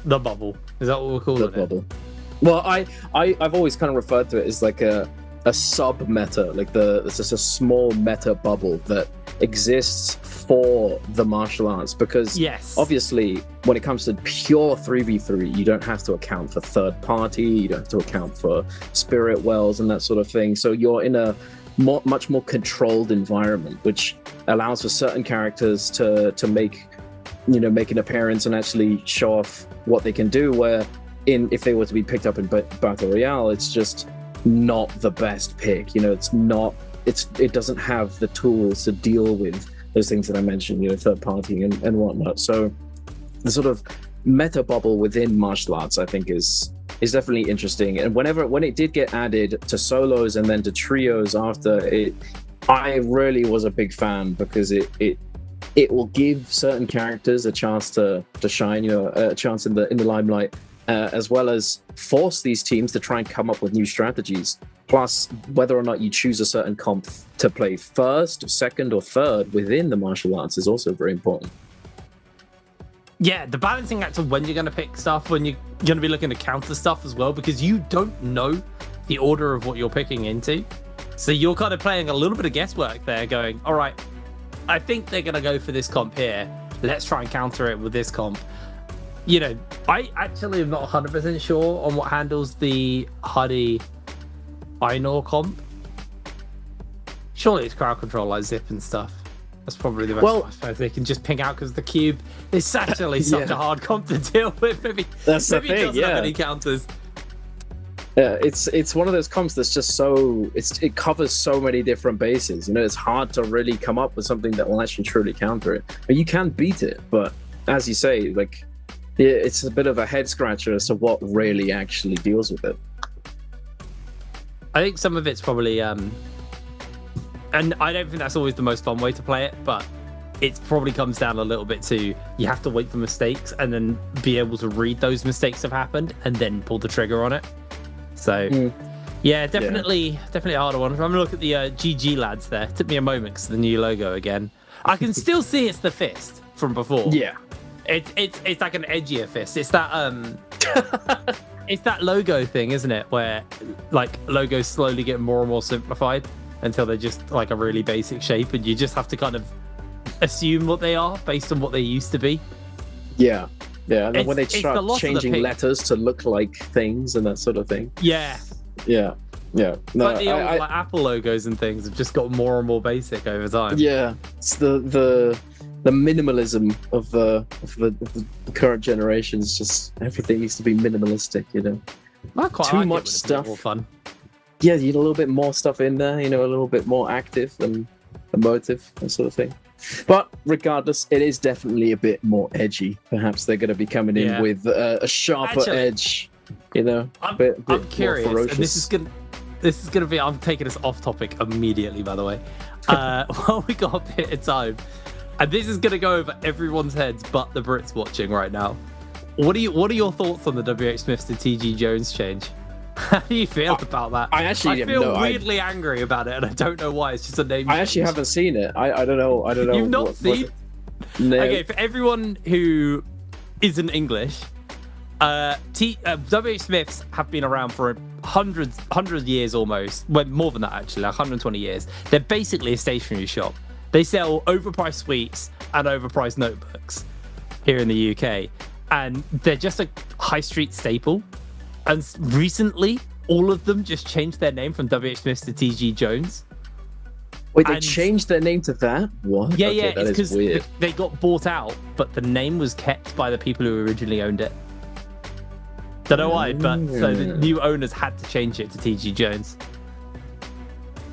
The bubble. Is that what we're calling it? The bubble.
Well, I've always kind of referred to it as like a sub meta, like it's just a small meta bubble that exists for the martial arts, because
yes,
obviously when it comes to pure 3v3, you don't have to account for third party, you don't have to account for spirit wells and that sort of thing. So you're in a much more controlled environment, which allows for certain characters to make an appearance and actually show off what they can do, where if they were to be picked up in Battle Royale, it's just not the best pick. It doesn't have the tools to deal with those things that I mentioned, third party and whatnot. So the sort of meta bubble within martial arts, I think, is definitely interesting. And when it did get added to solos and then to trios after it, I really was a big fan, because it will give certain characters a chance to shine, a chance in the limelight, as well as force these teams to try and come up with new strategies. Plus, whether or not you choose a certain comp to play first, second, or third within the martial arts is also very important.
Yeah, the balancing act of when you're going to pick stuff, when you're going to be looking to counter stuff as well, because you don't know the order of what you're picking into. So you're kind of playing a little bit of guesswork there, going, all right, I think they're going to go for this comp here. Let's try and counter it with this comp. I actually am not 100% sure on what handles the Huddy Einor comp. Surely it's crowd control like Zip and stuff. That's probably the best. Well, I suppose they can just ping out because the cube is actually such a hard comp to deal with. Maybe it doesn't have any counters.
Yeah, it's one of those comps that's just it covers so many different bases. It's hard to really come up with something that will actually truly counter it. But you can beat it, but as you say, it's a bit of a head scratcher as to what really actually deals with it.
I think some of it's probably, and I don't think that's always the most fun way to play it, but it probably comes down a little bit to you have to wait for mistakes and then be able to read those mistakes have happened and then pull the trigger on it. So, yeah, definitely a harder one. I'm going to look at the GG lads there. It took me a moment because of the new logo again. I can still see it's the fist from before.
Yeah.
It's like an edgier fist. It's that it's that logo thing, isn't it? Where logos slowly get more and more simplified until they're just like a really basic shape, and you just have to kind of assume what they are based on what they used to be.
Yeah. Yeah, and then when they start changing letters to look like things and that sort of thing.
Yeah.
Yeah. Yeah. No,
like the old Apple logos and things have just got more and more basic over time.
Yeah. It's the minimalism of the current generation. Is just everything needs to be minimalistic,
Too much stuff. More fun.
Yeah, you need a little bit more stuff in there, a little bit more active and emotive, that sort of thing. But regardless, it is definitely a bit more edgy. Perhaps they're going to be coming in with a sharper edge,
I'm curious, and this is gonna be. I'm taking us off topic immediately, by the way. Well, we got a bit of time, and this is gonna go over everyone's heads, but the Brits watching right now. What are your thoughts on the WH Smiths to TG Jones change? How do you feel about that?
I
feel weirdly angry about it, and I don't know why. It's just a name.
I actually haven't seen it. I don't know.
You've not seen? No. Okay, for everyone who isn't English, WH Smiths have been around for 100 years almost. Well, more than that actually, like 120 years. They're basically a stationery shop. They sell overpriced sweets and overpriced notebooks here in the UK, and they're just a high street staple. And recently, all of them just changed their name from WH Smiths to TG Jones.
Wait, they changed their name to that? What?
Yeah, okay, it's because they got bought out, but the name was kept by the people who originally owned it. Don't know why, but so the new owners had to change it to TG Jones.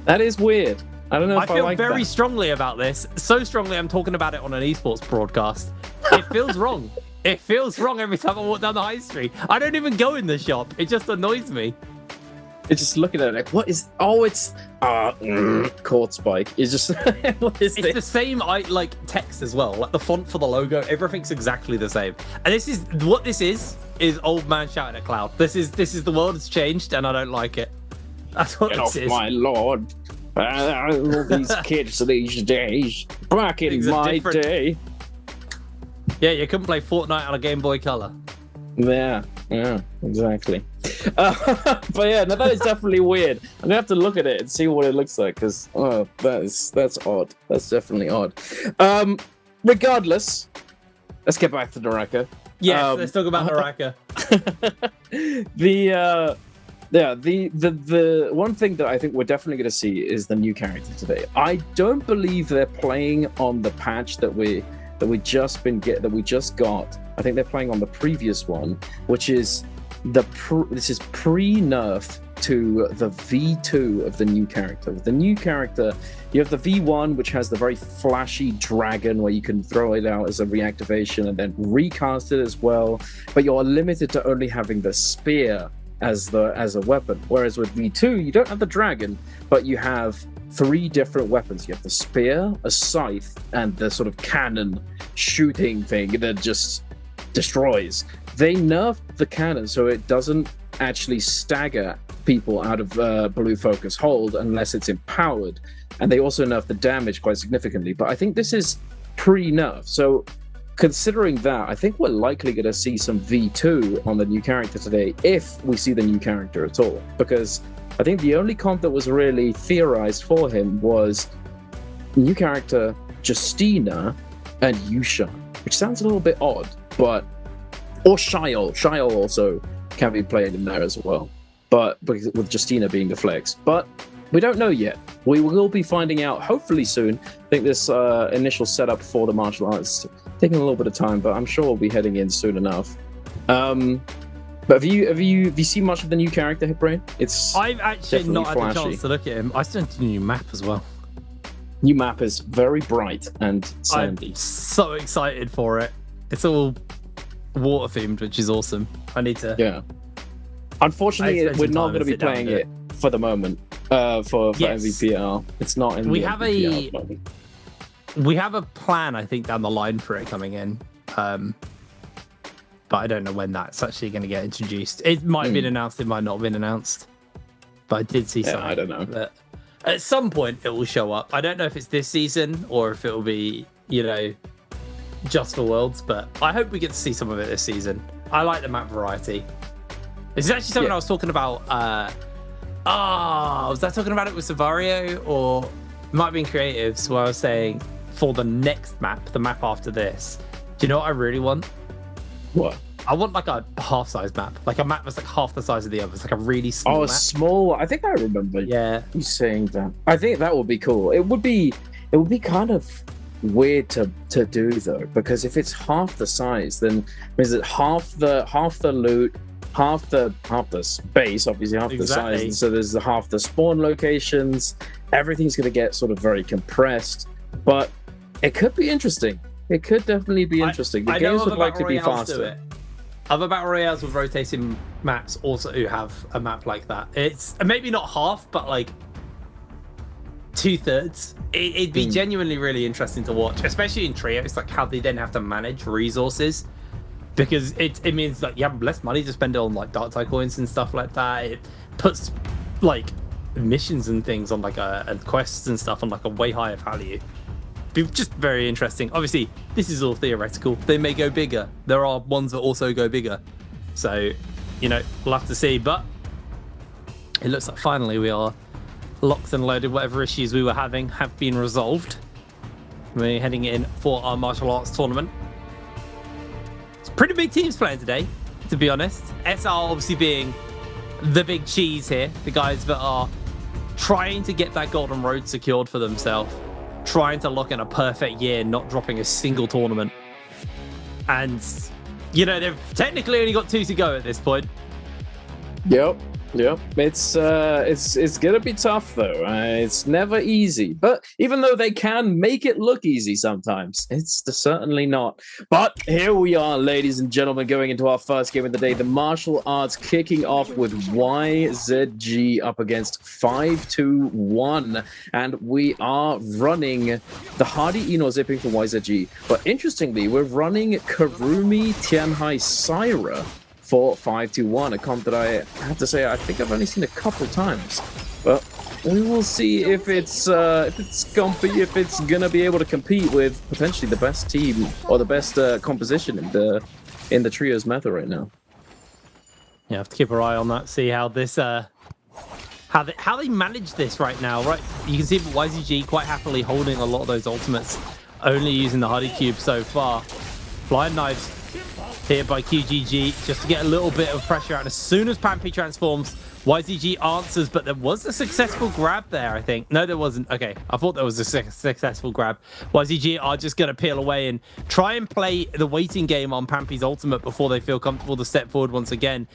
That is weird. I don't know if I
feel very strongly about this. So strongly, I'm talking about it on an esports broadcast. It feels wrong. It feels wrong every time I walk down the high street. I don't even go in the shop. It just annoys me.
It's just looking at it like, what is... Oh, it's... Court Spike. It's just... What is
it's the same text as well. Like the font for the logo, everything's exactly the same. And this is... What this is old man shouting at cloud. This is the world has changed and I don't like it. That's what this is.
My lord. I love these kids these days. Back in my day.
Yeah, you couldn't play Fortnite on a Game Boy Color.
Yeah, exactly. But yeah, no, that is definitely weird. I'm gonna have to look at it and see what it looks like, because that's odd. That's definitely odd. Regardless, let's get back to NARAKA.
Yes, let's talk about NARAKA.
The one thing that I think we're definitely going to see is the new character today. I don't believe they're playing on the patch that we just got. I think they're playing on the previous one, which is this is pre-nerf to the V2 of the new character. With the new character, you have the V1, which has the very flashy dragon where you can throw it out as a reactivation and then recast it as well. But you're limited to only having the spear as a weapon. Whereas with V2, you don't have the dragon, but you have 3 different weapons. You have the spear, a scythe, and the sort of cannon shooting thing that just destroys. They nerfed the cannon so it doesn't actually stagger people out of blue focus hold unless it's empowered, and they also nerfed the damage quite significantly. But I think this is pre-nerf, so considering that, I think we're likely going to see some V2 on the new character today, if we see the new character at all, because I think the only comp that was really theorized for him was new character Justina and Yusha, which sounds a little bit odd, but or Shiol. Shiol also can be played in there as well, but with Justina being the flex. But we don't know yet. We will be finding out hopefully soon. I think this initial setup for the martial arts is taking a little bit of time, but I'm sure we'll be heading in soon enough. But have you seen much of the new character, Hipbrain?
I've actually not had
flashy.
the chance to look at him. I still need a new map as well.
New map is very bright and sandy.
I'm so excited for it. It's all water themed, which is awesome. I need to.
Yeah. Unfortunately, we're not going to be playing it for the moment. For NBPL, it's not in.
We
the
have
NBPL at the moment.
We have a plan, I think, down the line for it coming in. But I don't know when that's actually going to get introduced. It might have been announced, it might not have been announced. But I did see something.
I don't know.
That at some point it will show up. I don't know if it's this season or if it will be, just for Worlds, but I hope we get to see some of it this season. I like the map variety. This is actually something I was talking about. Was I talking about it with Savario, or it might have been Creatives, where I was saying for the next map, the map after this, do you know what I really want?
What?
I want like a half-size map, like a map that's like half the size of the others, like a really small map.
Small. I think I remember.
Yeah,
you saying that. I think that would be cool. It would be kind of weird to do though, because if it's half the size, then is it half the loot, half the space, obviously half the size, and so there's half the spawn locations. Everything's going to get sort of very compressed, but it could be interesting. It could definitely be interesting. The games would likely be faster.
Other battle royales with rotating maps also have a map like that. It's maybe not half, but like 2/3. It'd be genuinely really interesting to watch, especially in trio. It's like how they then have to manage resources, because it means that you have less money to spend on like dark tide coins and stuff like that. It puts like missions and things on like and quests and stuff on like a way higher value. Be just very interesting. Obviously, this is all theoretical. They may go bigger. There are ones that also go bigger. So, we'll have to see. But it looks like finally we are locked and loaded. Whatever issues we were having have been resolved. We're heading in for our martial arts tournament. It's pretty big teams playing today, to be honest. SR obviously being the big cheese here. The guys that are trying to get that golden road secured for themselves. Trying to lock in a perfect year, not dropping a single tournament. And, they've technically only got 2 to go at this point.
Yep. It's gonna be tough though. It's never easy, but even though they can make it look easy sometimes, it's certainly not. But here we are, ladies and gentlemen, going into our first game of the day. The martial arts kicking off with YZG up against 521, and we are running the Hardy Eno zipping for YZG. But interestingly, we're running Karumi Tianhai Saira for 521, a comp that I have to say I think I've only seen a couple times, but we will see if it's gonna be able to compete with potentially the best team or the best composition in the trios meta right now.
You have to keep our eye on that, see how this how they manage this right now. Right, you can see YZG quite happily holding a lot of those ultimates, only using the Hardy Cube so far. Blind Knives here by QGG just to get a little bit of pressure out. As soon as Pampy transforms, YZG answers, but there was a successful grab there, I think. No, there wasn't. Okay, I thought there was a successful grab. YZG are just going to peel away and try and play the waiting game on Pampy's ultimate before they feel comfortable to step forward once again.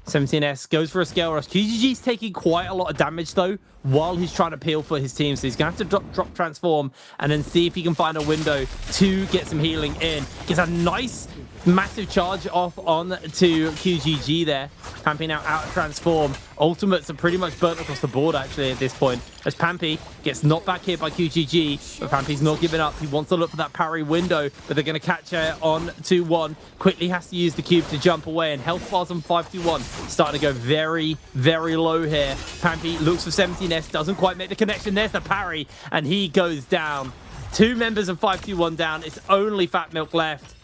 17S goes for a scale rush. QGG's taking quite a lot of damage, though, while he's trying to peel for his team. So he's going to have to drop transform and then see if he can find a window to get some healing in. Gets a nice, massive charge off on to QGG there. Pampy now out of transform. Ultimates are pretty much burnt across the board, actually, at this point. As Pampy gets knocked back here by QGG, but Pampy's not giving up. He wants to look for that parry window, but they're going to catch her on 2-1. Quickly has to use the cube to jump away, and health bars on 5-2-1 starting to go very, very low here. Pampy looks for 17S, doesn't quite make the connection. There's the parry, and he goes down. 2 members of 5-2-1 down. It's only Fat Milk left.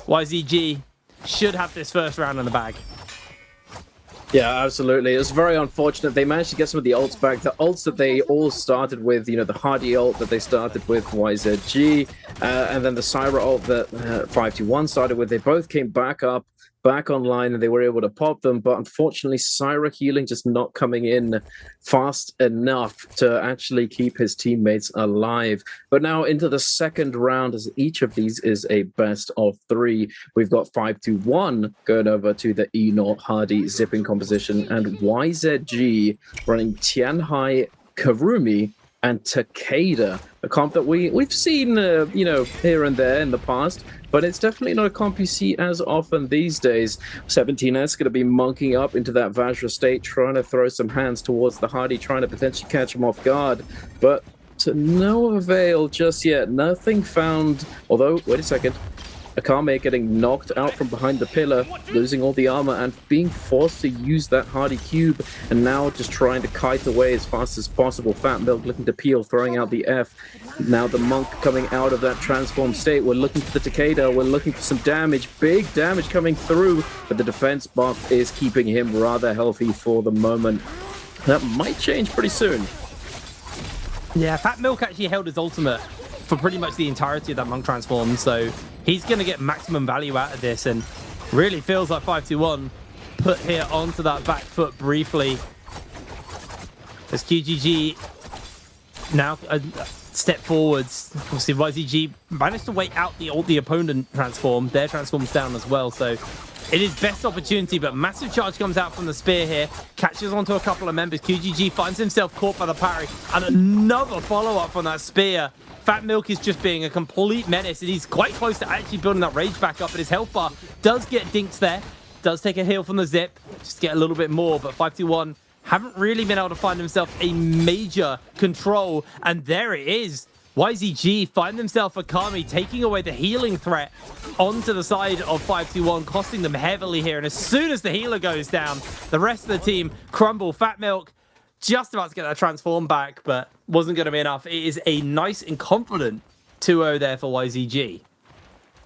YZG should have this first round in the bag.
Yeah, absolutely. It was very unfortunate. They managed to get some of the ults back. The ults that they all started with, you know, the Hardy ult that they started with, YZG, and then the Syra ult that 521 started with, they both came back up, back online, and they were able to pop them. But unfortunately, Syra healing just not coming in fast enough to actually keep his teammates alive. But now into the second round, as each of these is a best of 3. We've got 5-1 going over to the Eno Hardy zipping composition, and YZG running Tianhai, Karumi, and Takeda, a comp that we've seen, you know, here and there in the past, but it's definitely not a comp you see as often these days. 17S going to be monkeying up into that Vajra state, trying to throw some hands towards the Hardy, trying to potentially catch him off guard, but to no avail just yet. Nothing found, although, wait a second. Akame getting knocked out from behind the pillar, losing all the armor and being forced to use that Hardy cube, and now just trying to kite away as fast as possible. Fat Milk looking to peel, throwing out the F. Now the Monk coming out of that transformed state. We're looking for the Takeda, we're looking for some damage, big damage coming through, but the defense buff is keeping him rather healthy for the moment. That might change pretty soon.
Yeah, Fat Milk actually held his ultimate for pretty much the entirety of that Monk transform, so he's going to get maximum value out of this, and really feels like 5-2-1 put here onto that back foot briefly. As QGG now a step forwards. Obviously, YZG managed to wait out the opponent transform. Their transform's down as well, so it is best opportunity, but massive charge comes out from the spear here, catches onto a couple of members. QGG finds himself caught by the parry, and another follow-up from that spear. Fat Milk is just being a complete menace, and he's quite close to actually building that rage back up, but his health bar does get dinked there. Does take a heal from the zip, just get a little bit more, but 5-2-1 haven't really been able to find himself a major control, and there it is. YZG find themselves Akami taking away the healing threat onto the side of 5-2-1, costing them heavily here, and as soon as the healer goes down, the rest of the team crumble. Fat Milk just about to get that transform back, but wasn't going to be enough. It is a nice and confident 2-0 there for YZG.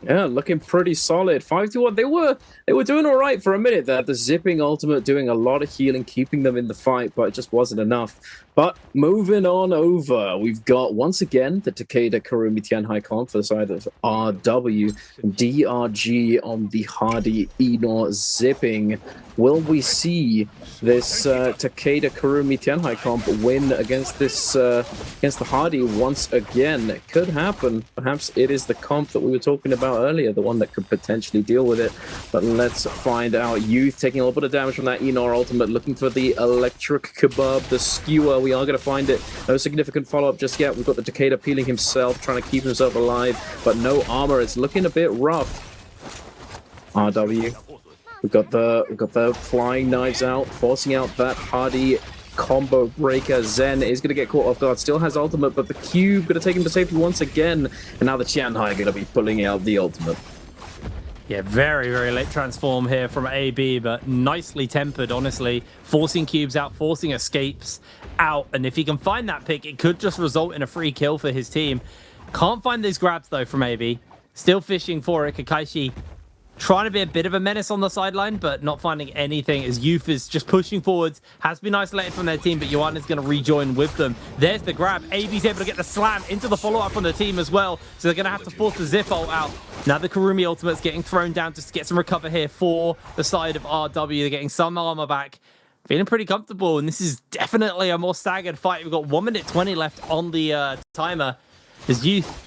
Yeah, looking pretty solid. 5-1. They were doing all right for a minute there. The zipping ultimate doing a lot of healing, keeping them in the fight, but it just wasn't enough. But moving on over, we've got once again the Takeda Karumi Tianhai comp for the side of RW, DRG on the Hardy Eno zipping. Will we see this Takeda Karumi Tianhai comp win against this against the Hardy once again? It could happen. Perhaps it is the comp that we were talking about earlier, the one that could potentially deal with it. But let's find out. Youth taking a little bit of damage from that Eno ultimate, looking for the electric kebab, the skewer. We are going to find it. No significant follow-up just yet. We've got the Takeda peeling himself, trying to keep himself alive, but no armor. It's looking a bit rough. RW. We've got the flying knives out, forcing out that Hardy combo breaker. Zen is going to get caught off guard. Still has ultimate, but the cube going to take him to safety once again. And now the Tianhai going to be pulling out the ultimate.
Yeah, very, very late transform here from AB, but nicely tempered, honestly. Forcing cubes out, forcing escapes out. And if he can find that pick, it could just result in a free kill for his team. Can't find these grabs, though, from AB. Still fishing for it. Kakashi trying to be a bit of a menace on the sideline, but not finding anything as Youth is just pushing forwards. Has been isolated from their team, but Yuan is going to rejoin with them. There's the grab. AB's able to get the slam into the follow-up on the team as well, so they're going to have to force the Zip ult out. Now the Karumi ultimate's getting thrown down just to get some recover here for the side of RW. They're getting some armor back. Feeling pretty comfortable, and this is definitely a more staggered fight. We've got 1 minute 20 left on the timer. As Youth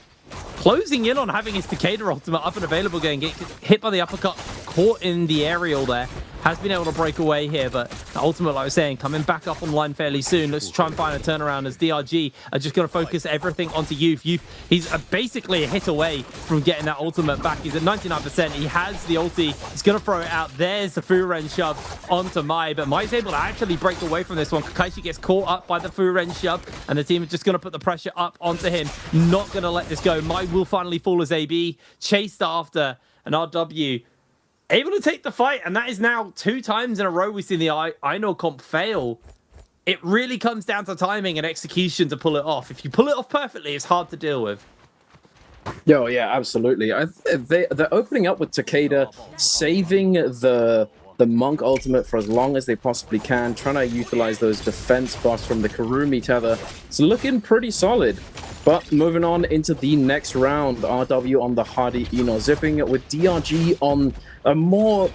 closing in on having his Takeda ultimate up and available, getting hit by the uppercut, caught in the aerial there. has been able to break away here, but the ultimate, like I was saying, coming back up online fairly soon. Let's try and find a turnaround as DRG are just going to focus everything onto Youth. Youth, he's basically a hit away from getting that ultimate back. He's at 99%. He has the ulti. He's going to throw it out. There's the Furen shove onto Mai, but Mai's able to actually break away from this one. Kakaishi gets caught up by the Furen shove, and the team are just going to put the pressure up onto him. Not going to let this go. Mai will finally fall as AB, chased after an RW. Able to take the fight, and that is now 2 times in a row we've seen the Ino comp fail. It really comes down to timing and execution to pull it off. If you pull it off perfectly, it's hard to deal with.
Oh, yeah, absolutely. They're opening up with Takeda, saving the Monk ultimate for as long as they possibly can, trying to utilize those defense buffs from the Kurumi tether. It's looking pretty solid. But moving on into the next round, RW on the Hardy Ino, zipping with DRG on a more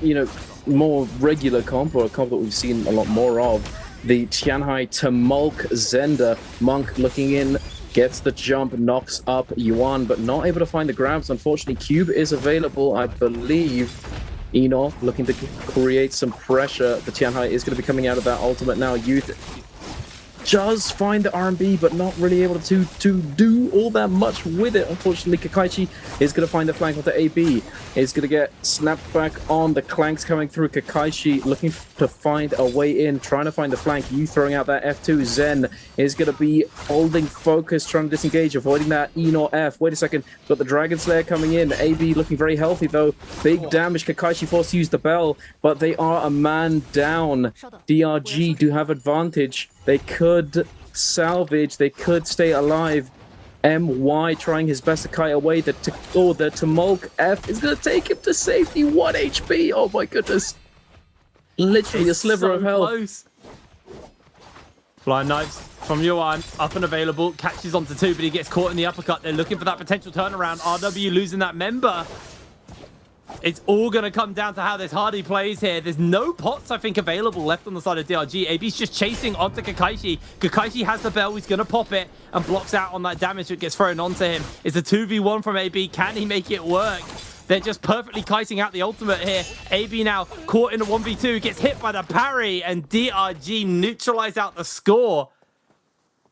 regular comp, or a comp that we've seen a lot more of. The Tianhai to Mulk Zenda. Monk looking in, gets the jump, knocks up Yuan, but not able to find the grabs. Unfortunately, Cube is available, I believe. Ino looking to create some pressure. The Tianhai is going to be coming out of that ultimate now. Youth does find the RMB, but not really able to do all that much with it. Unfortunately, Kakaichi is going to find the flank with the AB. Is going to get snapped back on. The clanks coming through. Kakaichi looking to find a way in, trying to find the flank. You throwing out that F2. Zen is going to be holding focus, trying to disengage, avoiding that E nor F. Wait a second, got the Dragon Slayer coming in. AB looking very healthy though. Big damage. Kakaichi forced to use the bell, but they are a man down. DRG do have advantage. They could salvage, they could stay alive. MY trying his best to kite away. The Tumulk F is going to take him to safety. 1 HP. Oh my goodness. Literally a sliver of health. Close.
Flying knives from Yuan, up and available. Catches onto 2, but he gets caught in the uppercut. They're looking for that potential turnaround. RW losing that member. It's all going to come down to how this Hardy plays here. There's no pots, I think, available left on the side of DRG. AB's just chasing onto Kakaishi. Kakaishi has the bell. He's going to pop it and blocks out on that damage that gets thrown onto him. It's a 2v1 from AB. Can he make it work? They're just perfectly kiting out the ultimate here. AB now caught in a 1v2. Gets hit by the parry, and DRG neutralize out the score.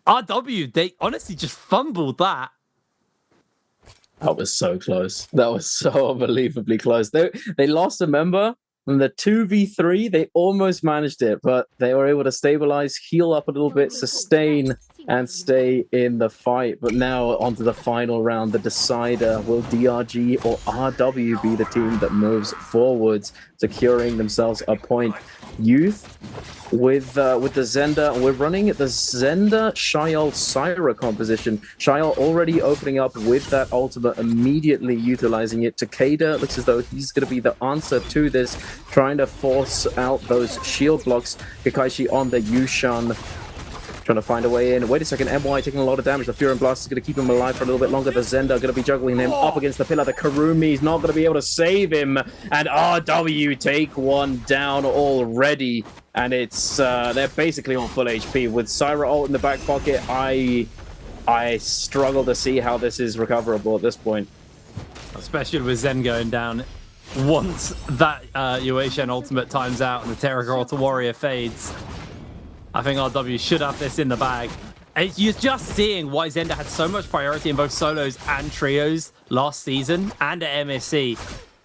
RW, they honestly just fumbled that.
That was so close. That was so unbelievably close. They lost a member from the 2v3. They almost managed it, but they were able to stabilize, heal up a little bit, sustain, and stay in the fight. But now onto the final round, the decider. Will DRG or RW be the team that moves forwards, securing themselves a point? Youth with the Zenda. We're running the Zenda Shayol Syra composition. Shayol already opening up with that ultimate, immediately utilizing it. Takeda looks as though he's going to be the answer to this, trying to force out those shield blocks. Kakaishi on the Yushan, trying to find a way in. Wait a second, MY taking a lot of damage. The Fury Blast is going to keep him alive for a little bit longer. The Zenda going to be juggling him up against the pillar. The Kurumi is not going to be able to save him. And RW take one down already. And it's they're basically on full HP. With Syra ult in the back pocket, I struggle to see how this is recoverable at this point.
Especially with Zen going down. Once that Yuashen ultimate times out and the Terracotta Warrior fades, I think RW should have this in the bag. And you're just seeing why Zenda had so much priority in both solos and trios last season and at MSC.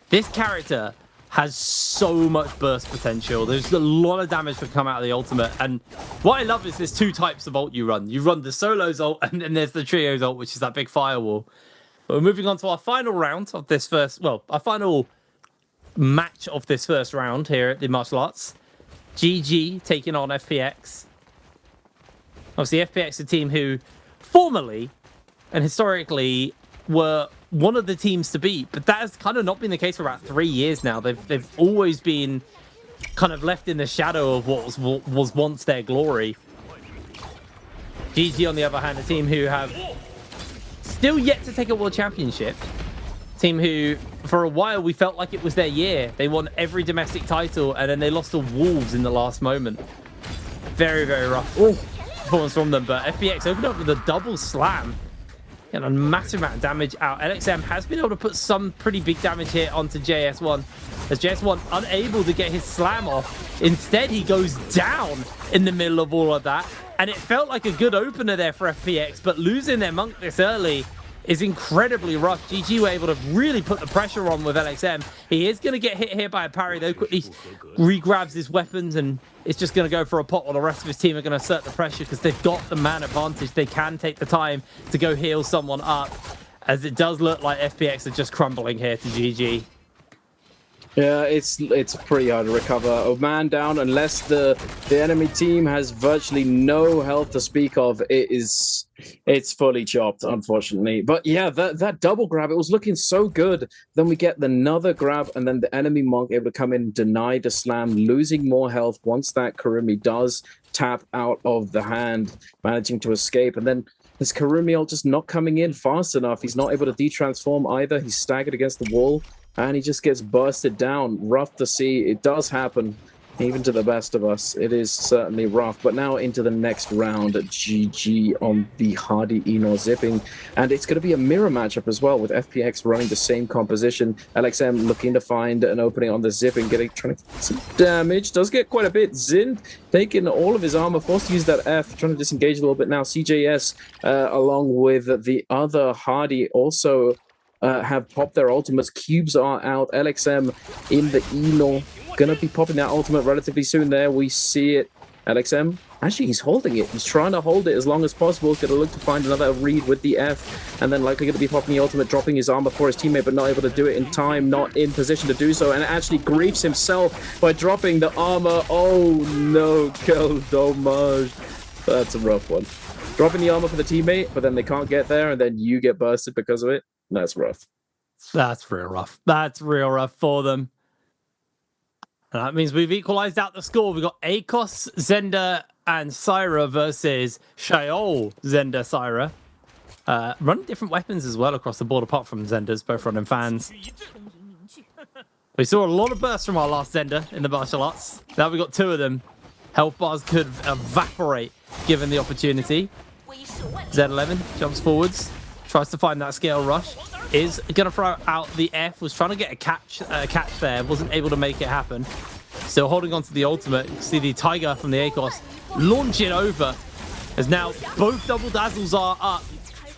This character has so much burst potential. There's a lot of damage that come out of the ultimate. And what I love is there's 2 types of ult you run. You run the solos ult, and then there's the trios ult, which is that big firewall. But we're moving on to our final round of this our final match of this first round here at the martial arts. GG taking on FPX. Obviously, FPX, a team who formerly and historically were one of the teams to beat, but that has kind of not been the case for about 3 years now. They've always been kind of left in the shadow of what was once their glory. GG, on the other hand, a team who have still yet to take a world championship. Team who, for a while, we felt like it was their year. They won every domestic title, and then they lost to Wolves in the last moment. Very, very rough performance from them, but FPX opened up with a double slam. And a massive amount of damage out. LXM has been able to put some pretty big damage here onto JS1. As JS1 unable to get his slam off. Instead, he goes down in the middle of all of that. And it felt like a good opener there for FPX, but losing their monk this early is incredibly rough. GG were able to really put the pressure on with LXM. He is going to get hit here by a parry, though. Quickly re-grabs his weapons, and it's just going to go for a pot while the rest of his team are going to assert the pressure because they've got the man advantage. They can take the time to go heal someone up, as it does look like FPX are just crumbling here to GG.
Yeah, it's pretty hard to recover. A man down, unless the enemy team has virtually no health to speak of, it's fully chopped, unfortunately. But yeah, that double grab, it was looking so good. Then we get another grab, and then the enemy monk able to come in, deny the slam, losing more health once that Karumi does tap out of the hand, managing to escape. And then this Karumi just not coming in fast enough. He's not able to de-transform either. He's staggered against the wall. And he just gets bursted down. Rough to see. It does happen, even to the best of us. It is certainly rough. But now into the next round, GG on the Hardy Enor zipping. And it's going to be a mirror matchup as well, with FPX running the same composition. LXM looking to find an opening on the zipping, trying to get some damage. Does get quite a bit. Zind taking all of his armor, forced to use that F, trying to disengage a little bit now. CJS, along with the other Hardy, also have popped their ultimates. Cubes are out. LXM in the Enor. Gonna be popping that ultimate relatively soon there. We see it. LXM, actually, he's holding it. He's trying to hold it as long as possible. He's gonna look to find another read with the F, and then likely gonna be popping the ultimate, dropping his armor for his teammate, but not able to do it in time, not in position to do so, and actually griefs himself by dropping the armor. Oh no, kill damage. That's a rough one. Dropping the armor for the teammate, but then they can't get there, and then you get bursted because of it. That's rough.
That's real rough. That's real rough for them. And that means we've equalized out the score. We've got Akos, Zender, and Syra versus Shaol, Zender, Syra. Running different weapons as well across the board, apart from Zender's, both running fans. We saw a lot of bursts from our last Zender in the martial arts. Now we've got two of them. Health bars could evaporate given the opportunity. Z11 jumps forwards. Tries to find that scale rush. Is going to throw out the F. Was trying to get a catch there. Wasn't able to make it happen. Still holding on to the ultimate. You can see the Tiger from the Akos launch it over. As now both double dazzles are up.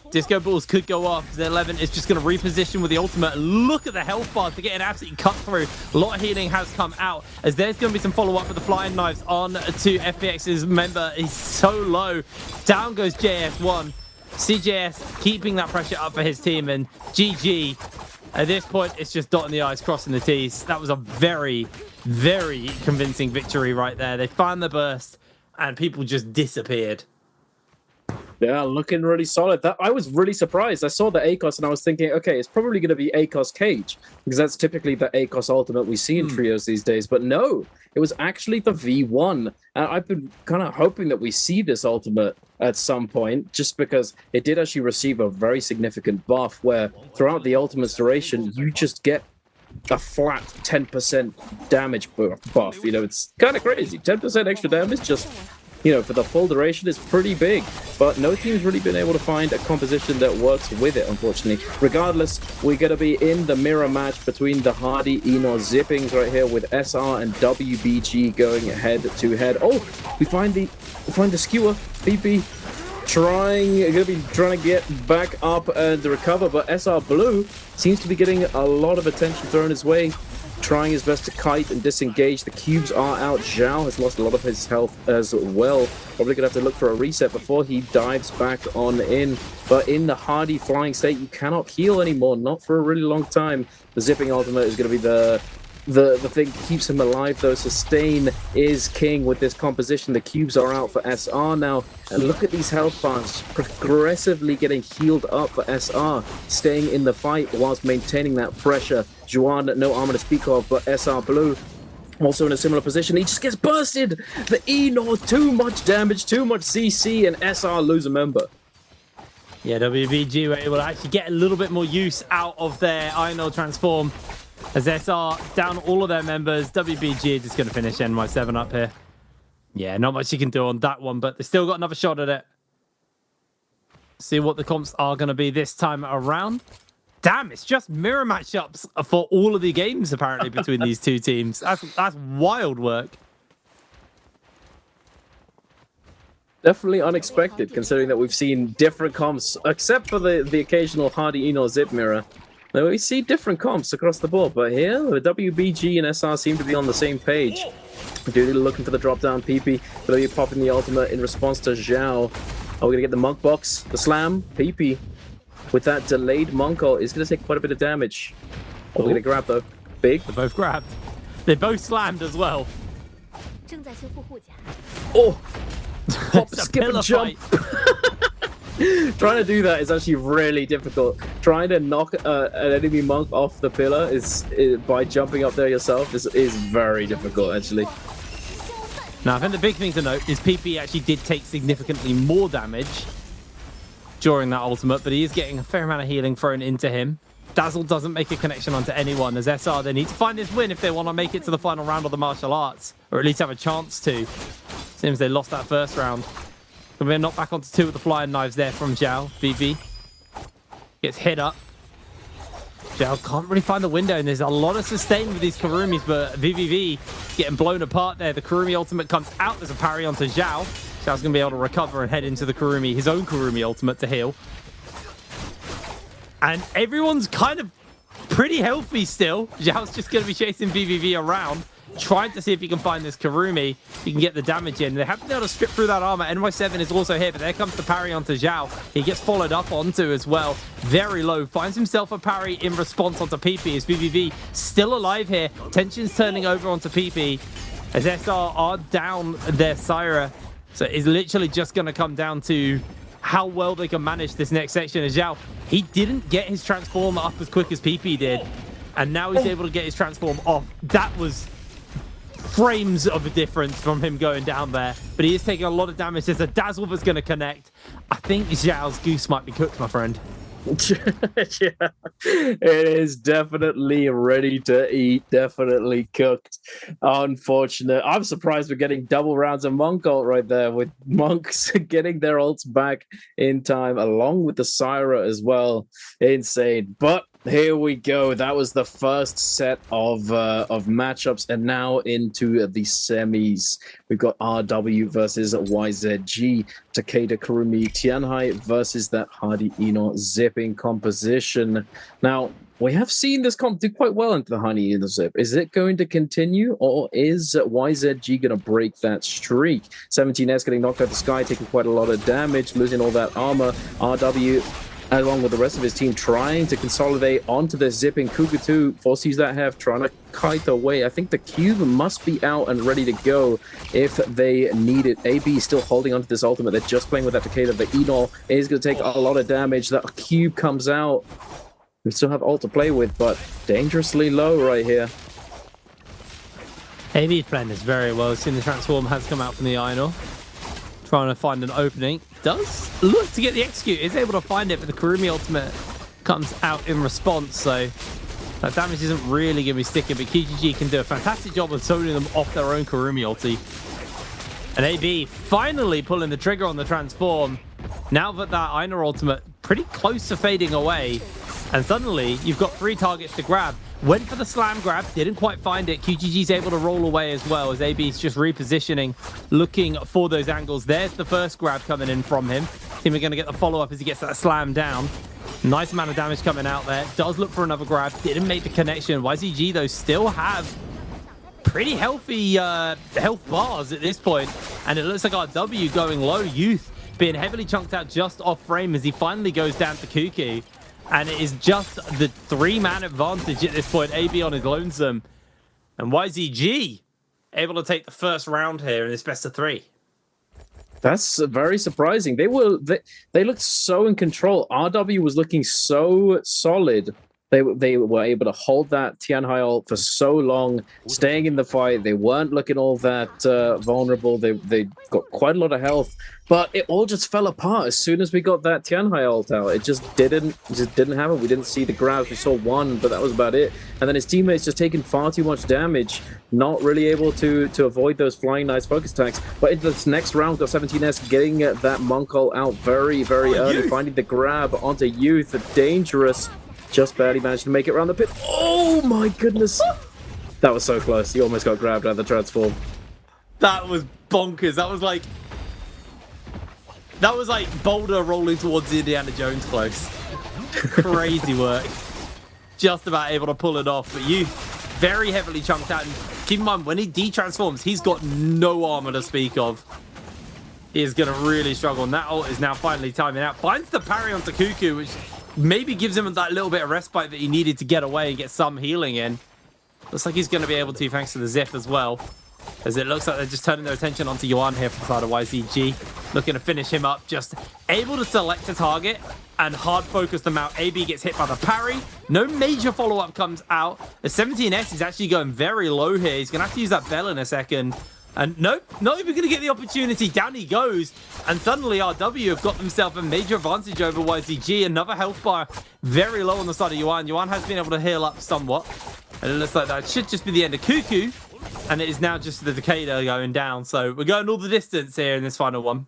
Disco balls could go off. Z11 is just going to reposition with the ultimate. Look at the health bars to get an absolutely cut through. A lot of healing has come out. As there's going to be some follow-up with the flying knives on to FPX's member. He's so low. Down goes JS1. CJS keeping that pressure up for his team, and GG. At this point, it's just dotting the I's, crossing the T's. That was a very, very convincing victory right there. They found the burst, and people just disappeared.
Yeah, looking really solid. I was really surprised. I saw the Akos and I was thinking, okay, it's probably going to be Akos Cage, because that's typically the Akos ultimate we see in trios these days. But no, it was actually the V1. And I've been kind of hoping that we see this ultimate at some point, just because it did actually receive a very significant buff where throughout the ultimate's duration, you just get a flat 10% damage buff. You know, it's kind of crazy. 10% extra damage just, you know, for the full duration is pretty big, but no team's really been able to find a composition that works with it, unfortunately. Regardless, we're going to be in the mirror match between the Hardy Enor zippings right here, with SR and WBG going head to head. Oh, we find the skewer. BP going to be trying to get back up and recover, but SR Blue seems to be getting a lot of attention thrown his way, trying his best to kite and disengage. The cubes are out. Zhao has lost a lot of his health as well. Probably gonna have to look for a reset before he dives back on in. But in the Hardy flying state, you cannot heal anymore, not for a really long time. The zipping ultimate is gonna be the thing that keeps him alive, though. Sustain is king with this composition. The cubes are out for SR now. And look at these health bars progressively getting healed up for SR, staying in the fight whilst maintaining that pressure. Juan, no armor to speak of, but SR Blue also in a similar position. He just gets bursted. The Enor, too much damage, too much CC, and SR lose a member.
Yeah, WBG were able to actually get a little bit more use out of their Enor transform. As SR down all of their members, WBG is just going to finish NY7 up here. Yeah, not much you can do on that one, but they still got another shot at it. See what the comps are going to be this time around. Damn, it's just mirror matchups for all of the games, apparently, between these two teams. That's wild work.
Definitely unexpected, considering that we've seen different comps, except for the occasional Hardy Eno Zip mirror. Now, we see different comps across the board, but here, the WBG and SR seem to be on the same page. Duty looking for the drop-down PP, but be popping the ultimate in response to Zhao. Are we going to get the Monk box? The slam? PP. With that delayed Monk ult, is going to take quite a bit of damage. What are we going to grab, though? Big?
They're both grabbed. They're both slammed as well.
Oh! Hop, skip, and jump. Trying to do that is actually really difficult. Trying to knock an enemy monk off the pillar is by jumping up there yourself is very difficult, actually.
Now, I think the big thing to note is PP actually did take significantly more damage during that ultimate, but he is getting a fair amount of healing thrown into him. Dazzle doesn't make a connection onto anyone, as SR, they need to find this win if they want to make it to the final round of the martial arts, or at least have a chance to. Seems they lost that first round. Gonna be a knockback onto 2 of the flying knives there from Zhao. VV gets hit up. Zhao can't really find the window, and there's a lot of sustain with these Kurumis, but VVV getting blown apart there. The Kurumi ultimate comes out. There's a parry onto Zhao. Zhao's gonna be able to recover and head into the Kurumi, his own Kurumi ultimate to heal. And everyone's kind of pretty healthy still. Zhao's just going to be chasing VVV around, trying to see if he can find this Kurumi. He can get the damage in. They haven't been able to strip through that armor. NY7 is also here, but there comes the parry onto Zhao. He gets followed up onto as well. Very low. Finds himself a parry in response onto PP as VVV still alive here. Tension's turning over onto PP as SR are down their Syra. So it's literally just going to come down to how well they can manage this next section. As Zhao, he didn't get his transform up as quick as PP did, and now he's able to get his transform off. That was frames of a difference from him going down there, but he is taking a lot of damage. There's a dazzle that's going to connect. I think Zhao's goose might be cooked, my friend.
Yeah, it is definitely ready to eat, definitely cooked. Unfortunate. I'm surprised we're getting double rounds of Monk ult right there, with Monks getting their ults back in time, along with the Syra as well. Insane. But here we go. That was the first set of matchups, and now into the semis. We've got RW versus YZG, Takeda Kurumi Tianhai versus that Hardy Eno zipping composition. Now, we have seen this comp do quite well into the Hardy Eno zip. Is it going to continue, or is YZG going to break that streak? 17S getting knocked out the sky, taking quite a lot of damage, losing all that armor. RW, along with the rest of his team, trying to consolidate onto the zipping. Kugutu foresees that have, trying to kite away. I think the cube must be out and ready to go if they need it. AB still holding onto this ultimate. They're just playing with that Takeda. The Eno is going to take a lot of damage. That cube comes out. We still have ult to play with, but dangerously low right here.
AB playing this very well. Seeing the transform has come out from the Ino. Trying to find an opening. Does look to get the execute. Is able to find it, but the Kurumi ultimate comes out in response. So that damage isn't really going to be sticking, but KGG can do a fantastic job of zoning them off their own Kurumi ulti. And AB finally pulling the trigger on the transform. Now that that Einar ultimate pretty close to fading away, and suddenly you've got 3 targets to grab. Went for the slam grab, didn't quite find it. QGG's able to roll away as well, as AB's just repositioning, looking for those angles. There's the first grab coming in from him. Think we're going to get the follow-up as he gets that slam down. Nice amount of damage coming out there. Does look for another grab, didn't make the connection. YZG, though, still have pretty healthy health bars at this point, and it looks like our W going low. Youth being heavily chunked out just off frame as he finally goes down to Kuki. And it is just the 3-man advantage at this point. AB on his lonesome. And YZG able to take the first round here in this best of 3.
That's very surprising. They looked so in control. RW was looking so solid They were able to hold that Tianhai ult for so long, staying in the fight. They weren't looking all that vulnerable. They got quite a lot of health, but it all just fell apart as soon as we got that Tianhai ult out. It just didn't happen. We didn't see the grabs. We saw one, but that was about it. And then his teammates just taking far too much damage, not really able to avoid those flying nice focus attacks. But into this next round, got 17S getting that monk ult out very, very early, finding the grab onto Youth, dangerous. Just barely managed to make it around the pit. Oh my goodness. That was so close. He almost got grabbed out of the transform.
That was bonkers. That was like Boulder rolling towards Indiana Jones close. Crazy work. Just about able to pull it off. But you very heavily chunked out. And keep in mind, when he de-transforms, he's got no armor to speak of. He is going to really struggle. And that ult is now finally timing out. Finds the parry onto Cuckoo, which maybe gives him that little bit of respite that he needed to get away and get some healing in. Looks like he's going to be able to thanks to the zip as well. As it looks like they're just turning their attention onto Yuan here from the side of YZG. Looking to finish him up. Just able to select a target and hard focus them out. AB gets hit by the parry. No major follow-up comes out. The 17S is actually going very low here. He's going to have to use that bell in a second. And nope, not even going to get the opportunity. Down he goes. And suddenly RW have got themselves a major advantage over YZG. Another health bar very low on the side of Yuan. Yuan has been able to heal up somewhat. And it looks like that should just be the end of Cuckoo. And it is now just the Decatur going down. So we're going all the distance here in this final one.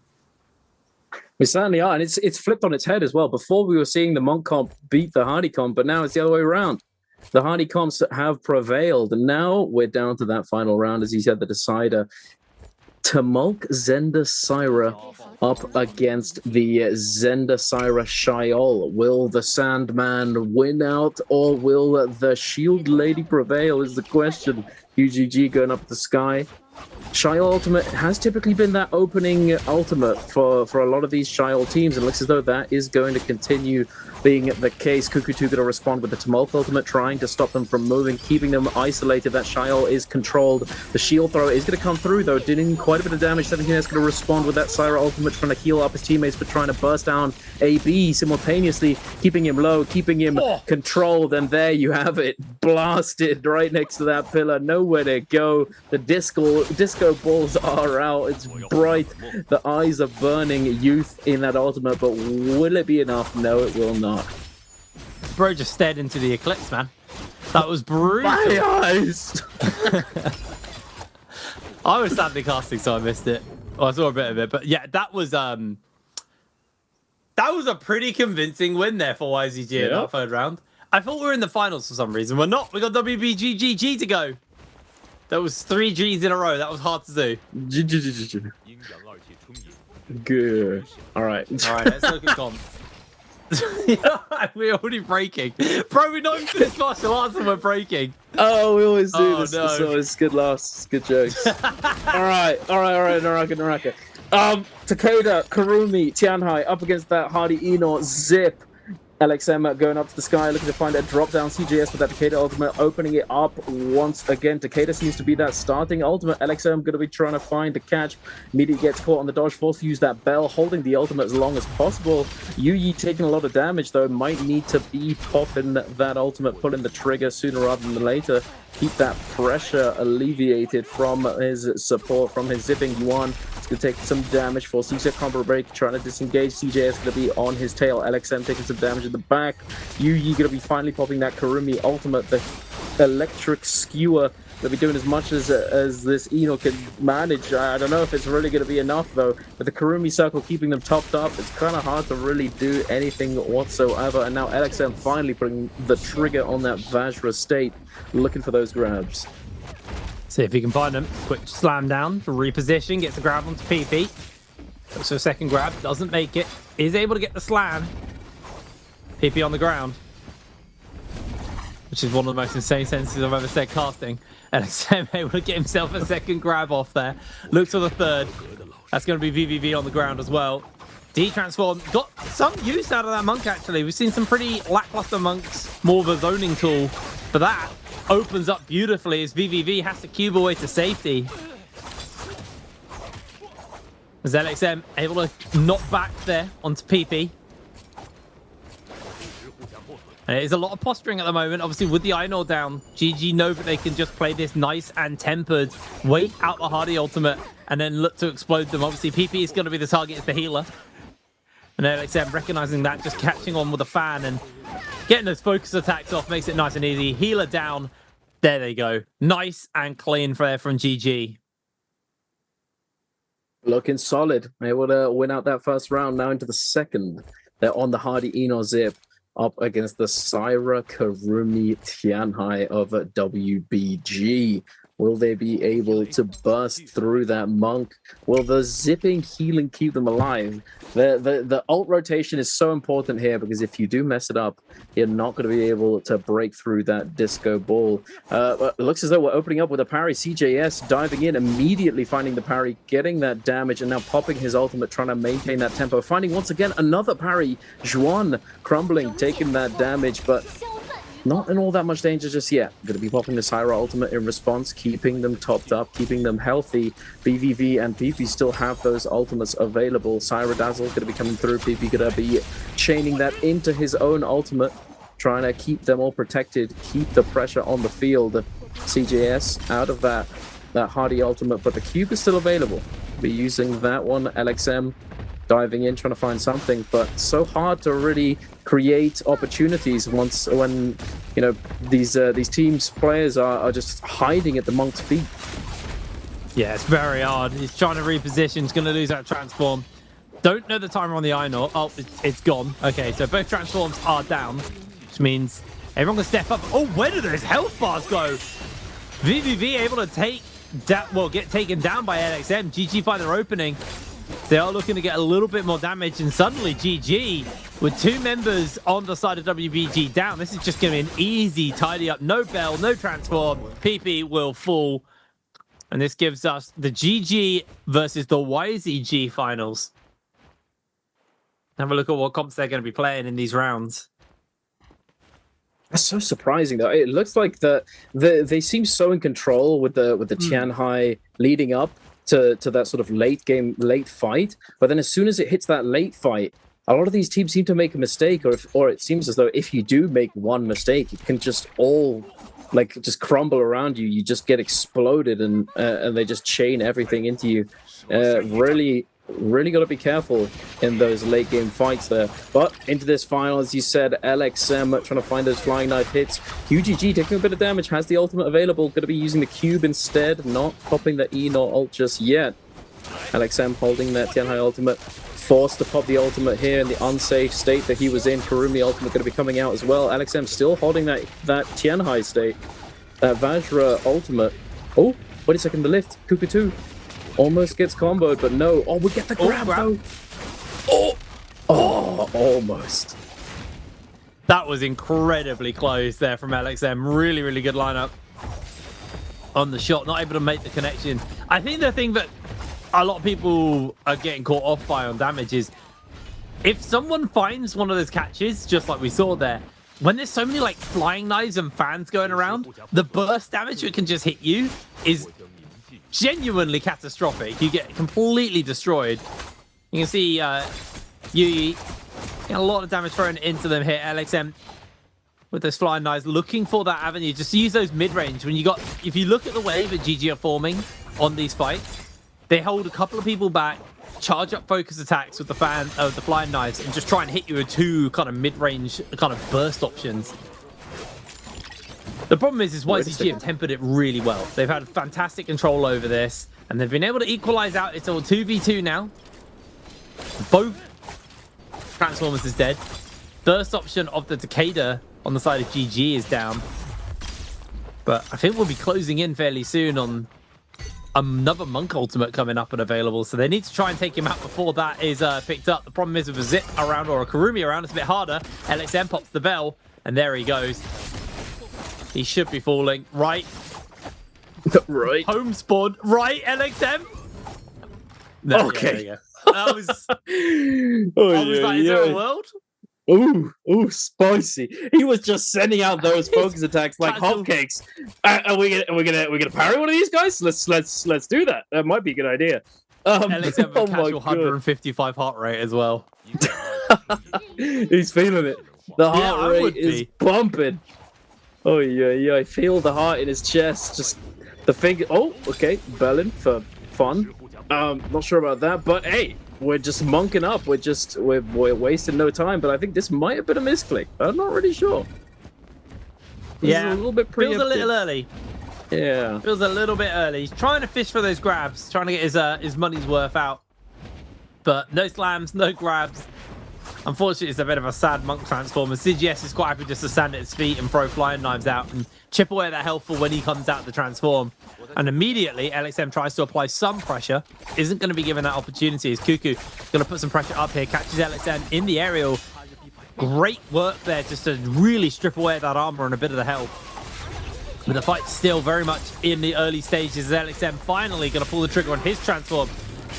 We certainly are. And it's flipped on its head as well. Before we were seeing the Monk comp beat the Hardy comp, but now it's the other way around. The Hardy comps have prevailed, and now we're down to that final round, as he said, the decider. Tamulk Zenda Syra up against the Zenda Syra Shiol. Will the Sandman win out, or will the Shield Lady prevail, is the question. UGG going up the sky. Shiol Ultimate has typically been that opening ultimate for a lot of these Shiol teams, and it looks as though that is going to continue being the case. Cuckoo 2 going to respond with the Tumult Ultimate, trying to stop them from moving, keeping them isolated. That Shiol is controlled. The shield throw is going to come through, though, doing quite a bit of damage. 17 is going to respond with that Syra Ultimate, trying to heal up his teammates, but trying to burst down AB simultaneously, keeping him low, keeping him controlled, and there you have it. Blasted right next to that pillar. Nowhere to go. The disco balls are out. It's bright. The eyes are burning. Youth in that ultimate, but will it be enough? No, it will not.
Bro just stared into the eclipse, man. That was brutal.
My eyes!
I was sadly casting, so I missed it. Well, I saw a bit of it, but yeah, that was a pretty convincing win there for YZG in that third round. I thought we were in the finals for some reason. We're not. We got WBGGG to go. That was 3 Gs in a row. That was hard to do.
Good. All right.
Let's look at comps. We're already breaking. Bro, we're not even finished martial arts and we're breaking.
Oh, we always do this.
No.
So it's good laughs, good jokes. all right. Naraka. Takeda, Karumi, Tianhai up against that Hardy Eno, Zip. LXM going up to the sky, looking to find a drop down. CJS with that Takeda ultimate, opening it up once again. Takeda seems to be that starting ultimate. LXM going to be trying to find the catch. Immediately gets caught on the dodge, forced to use that bell, holding the ultimate as long as possible. Yuyi taking a lot of damage though, might need to be popping that ultimate, pulling the trigger sooner rather than later. Keep that pressure alleviated from his support, from his zipping Yuan. It's going to take some damage for CJ combo break, trying to disengage. CJ is going to be on his tail. LXM taking some damage in the back. Yuyi going to be finally popping that Karumi ultimate, the electric skewer. They'll be doing as much as this Eno can manage. I don't know if it's really going to be enough though. But the Karumi circle keeping them topped up, it's kind of hard to really do anything whatsoever. And now LXM finally putting the trigger on that Vajra state, looking for those grabs.
See if he can find them. Quick slam down for reposition, gets the grab onto PP. So second grab, doesn't make it. Is able to get the slam. PP on the ground. Which is one of the most insane sentences I've ever said casting. And XM able to get himself a second grab off there. Looks for the third. That's going to be VVV on the ground as well. D-transform. Got some use out of that monk, actually. We've seen some pretty lackluster monks. More of a zoning tool. But that opens up beautifully as VVV has to cube away to safety. As LXM able to knock back there onto PP. And it is a lot of posturing at the moment. Obviously, with the Einor down, GG know that they can just play this nice and tempered, wait out the Hardy ultimate, and then look to explode them. Obviously, PP is going to be the target, it's the healer. And LXM recognizing that, just catching on with a fan and getting those focus attacks off makes it nice and easy. Healer down. There they go. Nice and clean there from GG.
Looking solid. Able to win out that first round. Now into the second. They're on the Hardy Einor Zip up against the Syra Karumi Tianhai of WBG. Will they be able to burst through that monk? Will the zipping healing keep them alive? The ult rotation is so important here because if you do mess it up, you're not going to be able to break through that disco ball. It looks as though we're opening up with a parry. CJS diving in, immediately finding the parry, getting that damage, and now popping his ultimate, trying to maintain that tempo. Finding once again another parry. Juan crumbling, taking that damage, but not in all that much danger just yet. Going to be popping the Syra ultimate in response, keeping them topped up, keeping them healthy. BVV and PP still have those ultimates available. Syra Dazzle going to be coming through. PP going to be chaining that into his own ultimate, trying to keep them all protected, keep the pressure on the field. CJS out of that Hardy ultimate, but the cube is still available. Be using that one. LXM diving in, trying to find something, but so hard to really create opportunities when you know these teams players are just hiding at the monk's feet.
Yeah, it's very hard. He's trying to reposition. He's going to lose that transform. Don't know the timer on the Einor. Oh, it's gone. Okay, so both transforms are down, which means everyone can step up. Oh, where do those health bars go? VVV able to take that. Well, get taken down by LXM. GG find their opening. They are looking to get a little bit more damage, and suddenly GG, with two members on the side of WBG down, this is just going to be an easy tidy up. No bell, no transform. PP will fall. And this gives us the GG versus the YZG finals. Have a look at what comps they're going to be playing in these rounds.
That's so surprising, though. It looks like they seem so in control with the Tianhai leading up to that sort of late fight, but then as soon as it hits that late fight, a lot of these teams seem to make a mistake, or it seems as though if you do make one mistake, it can just all just crumble around you. You just get exploded, and they just chain everything into you. Really got to be careful in those late game fights there. But into this final, as you said, LXM trying to find those flying knife hits. QGG taking a bit of damage, has the ultimate available, going to be using the cube instead, not popping the Einor ult just yet. LXM holding that Tianhai ultimate, forced to pop the ultimate here in the unsafe state that he was in. Karumi ultimate going to be coming out as well. LXM still holding that Tianhai state. That Vajra ultimate. Oh, wait a second, the lift. Kuku 2. Almost gets comboed, but no. Oh, we get the grab, though. Oh, almost.
That was incredibly close there from LXM. Really, really good lineup on the shot. Not able to make the connection. I think the thing that a lot of people are getting caught off by on damage is if someone finds one of those catches, just like we saw there, when there's so many flying knives and fans going around, the burst damage that can just hit you is genuinely catastrophic. You get completely destroyed. You can see Yui getting a lot of damage thrown into them here. LXM with those flying knives looking for that avenue. Just use those mid-range. If you look at the way that GG are forming on these fights, they hold a couple of people back, charge up focus attacks with the flying knives, and just try and hit you with two kind of mid-range kind of burst options. The problem is YZG have tempered it really well. They've had fantastic control over this, and they've been able to equalize out. It's all 2v2 now. Both Transformers is dead. Burst option of the Takeda on the side of GG is down. But I think we'll be closing in fairly soon on another Monk ultimate coming up and available. So they need to try and take him out before that is picked up. The problem is with a Zip around or a Karumi around, it's a bit harder. LXM pops the bell, and there he goes. He should be falling. Right.
Right.
Home spawn. Right, LXM.
No, okay.
Yeah, that was... is there a world?
Ooh, spicy. He was just sending out those focus attacks like hotcakes. Are we gonna parry one of these guys? Let's do that. That might be a good idea.
LXM with a casual 155 heart rate as well.
He's feeling it. The heart rate is bumping. Oh yeah, I feel the heart in his chest. Just the finger. Oh, okay, Berlin for fun. Not sure about that, but hey, we're just monking up. We're wasting no time. But I think this might have been a misclick. I'm not really sure. This is a little bit preemptive.
Feels a little early.
Yeah,
feels a little bit early. He's trying to fish for those grabs, trying to get his money's worth out. But no slams, no grabs. Unfortunately, it's a bit of a sad monk transform. And CGS is quite happy just to stand at his feet and throw flying knives out and chip away at that health for when he comes out the transform. And immediately, LXM tries to apply some pressure. Isn't going to be given that opportunity. As Cuckoo going to put some pressure up here. Catches LXM in the aerial. Great work there just to really strip away that armor and a bit of the health. But the fight's still very much in the early stages. LXM finally going to pull the trigger on his transform.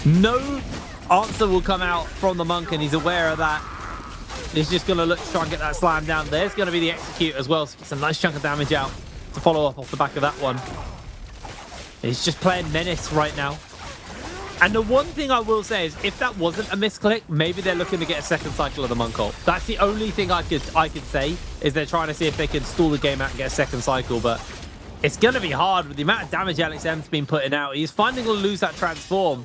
No answer will come out from the monk, and he's aware of that. He's just going to look to try and get that slam down. There's going to be the execute as well, so it's a nice chunk of damage out to follow up off the back of that one. He's just playing menace right now. And the one thing I will say is, if that wasn't a misclick, maybe they're looking to get a second cycle of the monk ult. That's the only thing I could say, is they're trying to see if they can stall the game out and get a second cycle. But it's going to be hard with the amount of damage LXM's been putting out. He's finally going to lose that transform,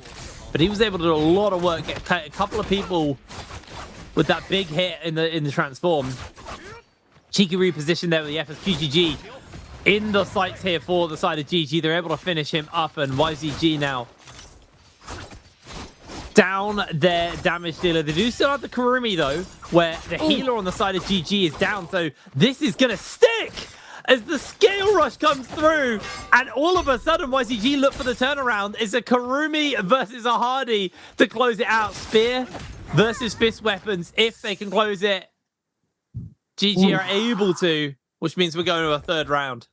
but he was able to do a lot of work, get a couple of people with that big hit in the transform. Cheeky reposition there with the FSQGG in the sights here for the side of GG. They're able to finish him up, and YZG now down their damage dealer. They do still have the Kurumi though, where the healer on the side of GG is down, so this is gonna stick as the scale rush comes through, and all of a sudden YCG look for the turnaround. It's a Kurumi versus a Hardy to close it out. Spear versus fist weapons. If they can close it, GG are able to, which means we're going to a third round.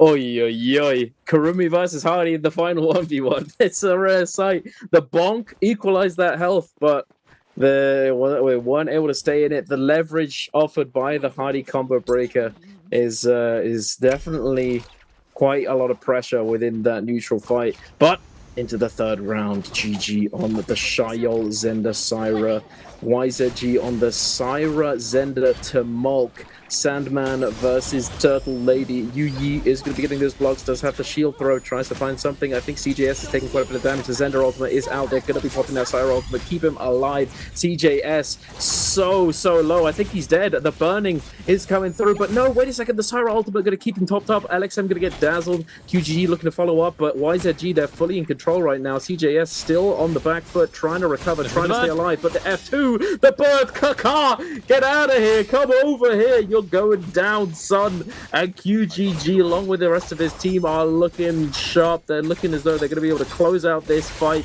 Oi, oi, oi. Kurumi versus Hardy in the final 1v1. It's a rare sight. The bonk equalized that health, but we weren't able to stay in it. The leverage offered by the Hardy combo breaker is definitely quite a lot of pressure within that neutral fight. But into the third round, GG on the Shayol Zenda Syra, YZG on the Syra Zenda Tumulk. Sandman versus Turtle Lady. Yu Yi is going to be getting those blocks, does have the shield throw, tries to find something. I think CJS is taking quite a bit of damage. The Zender ultimate is out there, going to be popping that Syra ultimate, keep him alive. CJS so low. I think he's dead. The burning is coming through, but no, wait a second. The Syra ultimate going to keep him topped up. LXM going to get dazzled. QGG looking to follow up, but YZG, they're fully in control right now. CJS still on the back foot, trying to recover, trying to stay alive, but the F2, the bird, Kaka, get out of here, come over here, you're going down, son. And QGG, along with the rest of his team, are looking sharp. They're looking as though they're going to be able to close out this fight,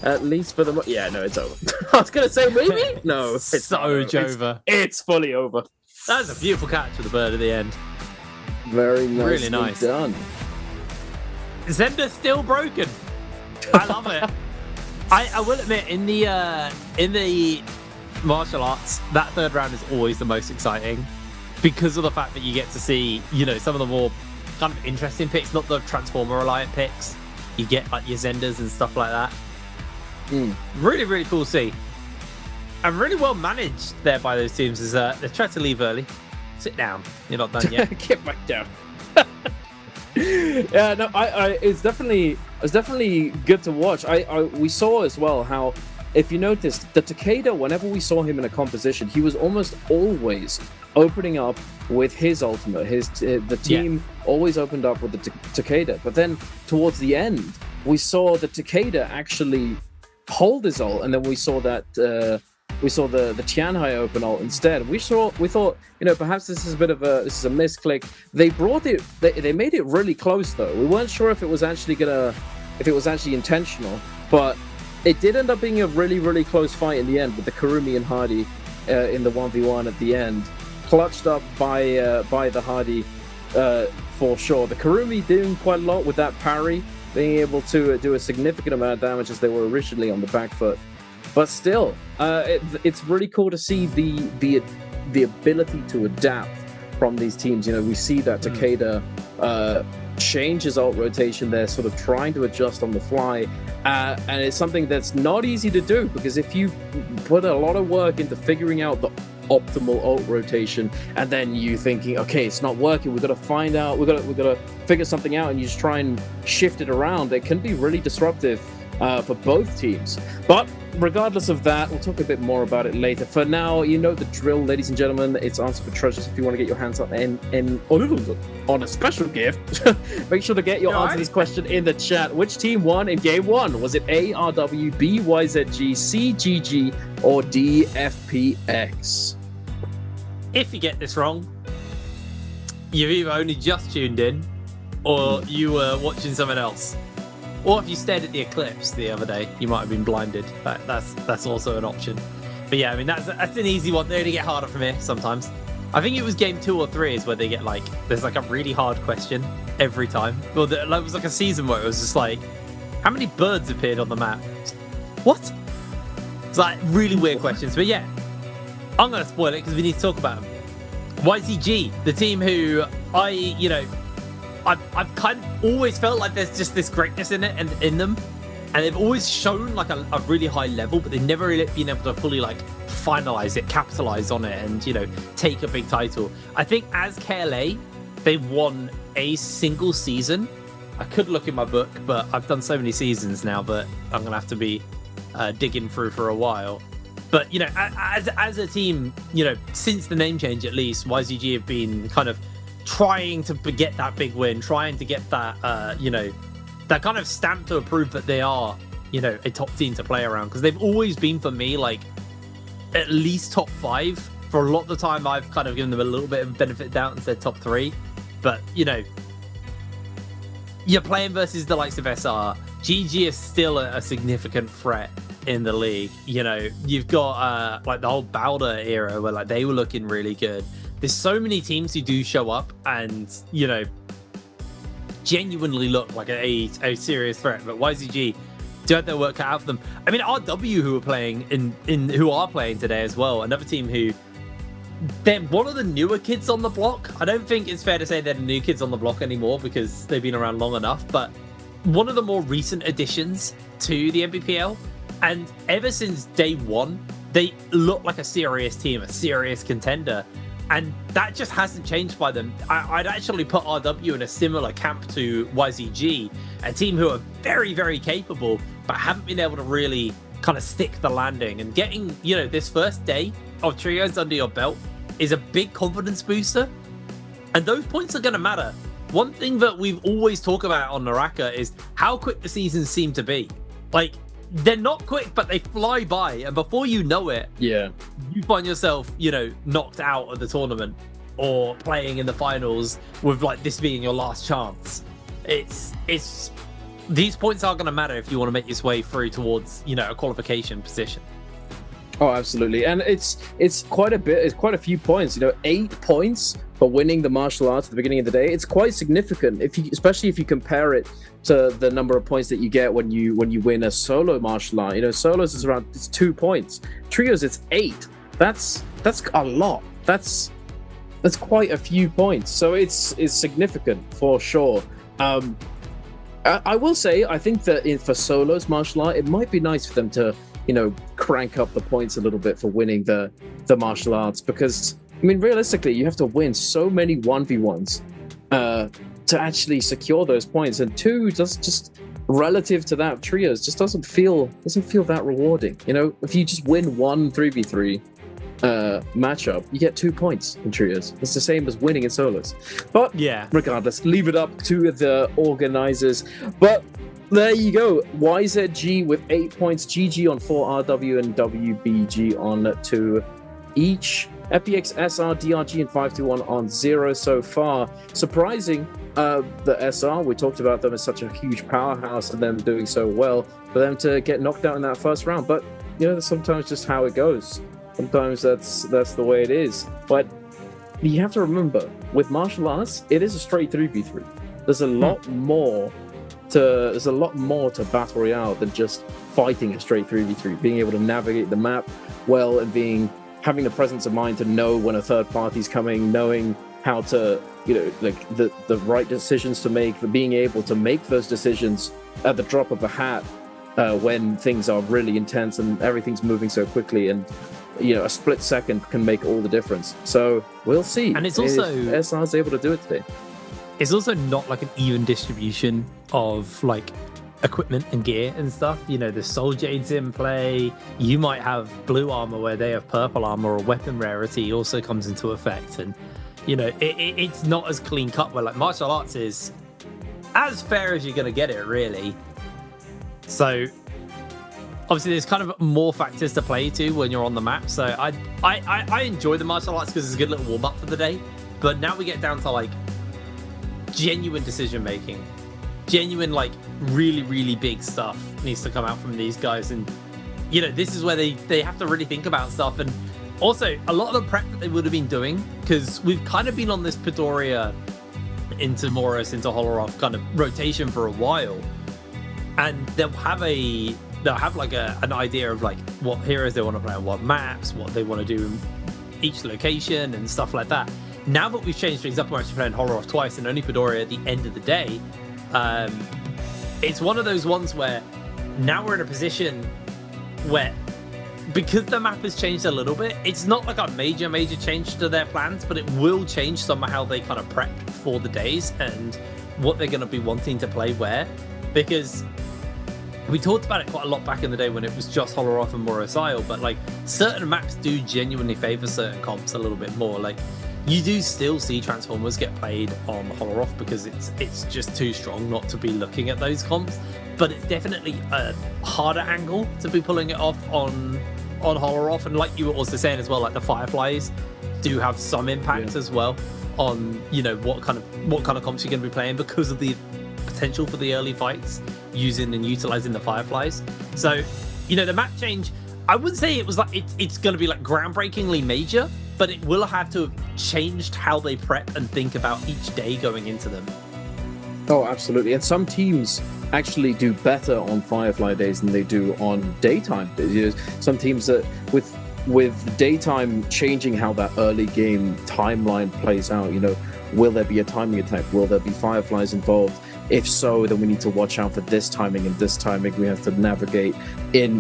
at least for the... Yeah, no, it's over. I was going to say maybe? No, it's
so over.
It's fully over.
That was a beautiful catch with the bird at the end.
Very nicely
really nice
done.
Zenda's still broken. I love it. I will admit, in the martial arts, that third round is always the most exciting, because of the fact that you get to see, you know, some of the more kind of interesting picks, not the Transformer reliant picks. You get like your Zendas and stuff like that. Really, really cool to see. And really well managed there by those teams, as they tried to leave early. Sit down. You're not done yet.
Get back down. Yeah, no, it's definitely good to watch. We saw as well how, if you noticed, the Takeda, whenever we saw him in a composition, he was almost always opening up with his ultimate. The team always opened up with the Takeda, but then towards the end, we saw the Takeda actually hold his ult, and then we saw that we saw the Tianhai open ult instead. We thought, you know, perhaps this is a misclick. They brought it, they made it really close though. We weren't sure if it was actually intentional, but it did end up being a really, really close fight in the end, with the Kurumi and Hardy in the 1v1 at the end, clutched up by the Hardy for sure. The Kurumi doing quite a lot with that parry, being able to do a significant amount of damage as they were originally on the back foot. But still, it's really cool to see the ability to adapt from these teams. You know, we see that Takeda change his ult rotation there, sort of trying to adjust on the fly, and it's something that's not easy to do, because if you put a lot of work into figuring out optimal ult rotation, and then you thinking, okay, it's not working, we've got to find out, we've got to figure something out, and you just try and shift it around. It can be really disruptive for both teams. But regardless of that, we'll talk a bit more about it later. For now, you know the drill, ladies and gentlemen. It's Answer for Treasures. If you want to get your hands up on a special gift, make sure to get your answer to this question in the chat. Which team won in game 1? Was it A, RW, B, YZG, C, GG, or D, FPX?
If you get this wrong, you've either only just tuned in or you were watching someone else. Or if you stared at the eclipse the other day, you might have been blinded. That's also an option. But yeah, I mean, that's an easy one. They only get harder from here sometimes. I think it was game 2 or 3 is where they get like, there's like a really hard question every time. Well, it was like a season where it was just like, how many birds appeared on the map? What? It's like really weird questions. But yeah, I'm going to spoil it because we need to talk about them. YZG, the team who I've kind of always felt like there's just this greatness in it and in them, and they've always shown like a really high level, but they've never really been able to fully like finalize it, capitalize on it, and take a big title. I think as KLA, they won a single season. I could look in my book, but I've done so many seasons now that I'm gonna have to be digging through for a while. But as a team, since the name change at least, YZG have been kind of trying to get that big win, trying to get that, that kind of stamp to prove that they are, a top team to play around. Because they've always been, for me, like, at least top 5. For a lot of the time, I've kind of given them a little bit of benefit of doubt and said top 3. But, you're playing versus the likes of SR. GG is still a significant threat in the league. You've got, like, the whole Bowder era where, like, they were looking really good. There's so many teams who do show up and, genuinely look like a serious threat. But YZG do have their work cut out for them. I mean, RW, who are playing who are playing today as well, another team who they're one of the newer kids on the block. I don't think it's fair to say they're the new kids on the block anymore because they've been around long enough. But one of the more recent additions to the NBPL, and ever since day 1, they look like a serious team, a serious contender. And that just hasn't changed by them. I'd actually put RW in a similar camp to YZG, a team who are very, very capable, but haven't been able to really kind of stick the landing. And getting, this first day of trios under your belt is a big confidence booster. And those points are going to matter. One thing that we've always talked about on NARAKA is how quick the seasons seem to be. Like, they're not quick, but they fly by, and before you know it, you find yourself, knocked out of the tournament or playing in the finals with like this being your last chance. It's these points are going to matter if you want to make your way through towards, a qualification position.
Oh, absolutely, and it's quite a bit. It's quite a few points. 8 points for winning the martial arts at the beginning of the day. It's quite significant, especially if you compare it to the number of points that you get when you win a solo martial art. Solos is around 2 points. Trios, it's 8. That's a lot. That's quite a few points. So it's significant for sure. I will say, I think that for solos martial art, it might be nice for them to crank up the points a little bit for winning the martial arts, because I mean, realistically, you have to win so many 1v1s to actually secure those points, and 2 just relative to that trios just doesn't feel that rewarding. If you just win 1 3v3 matchup, you get 2 points in trios. It's the same as winning in solos. But yeah, regardless, leave it up to the organizers. But there you go. YZG with 8 points, GG on 4, RW and WBG on 2 each. FPX, SR, DRG, and 521 on 0 so far. Surprising, the SR, we talked about them as such a huge powerhouse and them doing so well, for them to get knocked out in that first round. But, that's sometimes just how it goes. Sometimes that's the way it is. But you have to remember, with martial arts, it is a straight 3v3. There's a lot more to Battle Royale than just fighting a straight 3v3. Being able to navigate the map well and having the presence of mind to know when a third party's coming, knowing how to, like the right decisions to make, being able to make those decisions at the drop of a hat when things are really intense and everything's moving so quickly, and a split second can make all the difference. So we'll see.
And it's also
if SR's able to do it today.
It's also not like an even distribution of like equipment and gear and stuff. The soul jades in play. You might have blue armor where they have purple armor, or weapon rarity also comes into effect. And it's not as clean cut where like martial arts is as fair as you're gonna get it, really. So obviously there's kind of more factors to play to when you're on the map. So I enjoy the martial arts because it's a good little warm up for the day. But now we get down to like genuine decision making, genuine like really, really big stuff needs to come out from these guys. And this is where they have to really think about stuff. And also a lot of the prep that they would have been doing, because we've kind of been on this Midoriya into Morris into Holoroth kind of rotation for a while, and they'll have like an idea of like what heroes they want to play on what maps, what they want to do in each location and stuff like that. Now that we've changed things up, we're actually playing Holoroth twice and only Midoriya at the end of the day. It's one of those ones where now we're in a position where, because the map has changed a little bit, it's not like a major change to their plans, but it will change somehow they kind of prepped for the days and what they're going to be wanting to play where. Because we talked about it quite a lot back in the day when it was just Holoroth and Morris Isle, but like certain maps do genuinely favor certain comps a little bit more. Like you do still see Transformers get played on Holoroth because it's just too strong not to be looking at those comps, but it's definitely a harder angle to be pulling it off on Holoroth. And like you were also saying as well, like the Fireflies do have some impact as well on what kind of comps you're going to be playing because of the potential for the early fights using and utilizing the Fireflies. So the map change, I wouldn't say it was like it's going to be like groundbreakingly major, but it will have to have changed how they prep and think about each day going into them.
Oh, absolutely. And some teams actually do better on Firefly days than they do on daytime. Some teams that with daytime changing how that early game timeline plays out, will there be a timing attack? Will there be Fireflies involved? If so, then we need to watch out for this timing and this timing. We have to navigate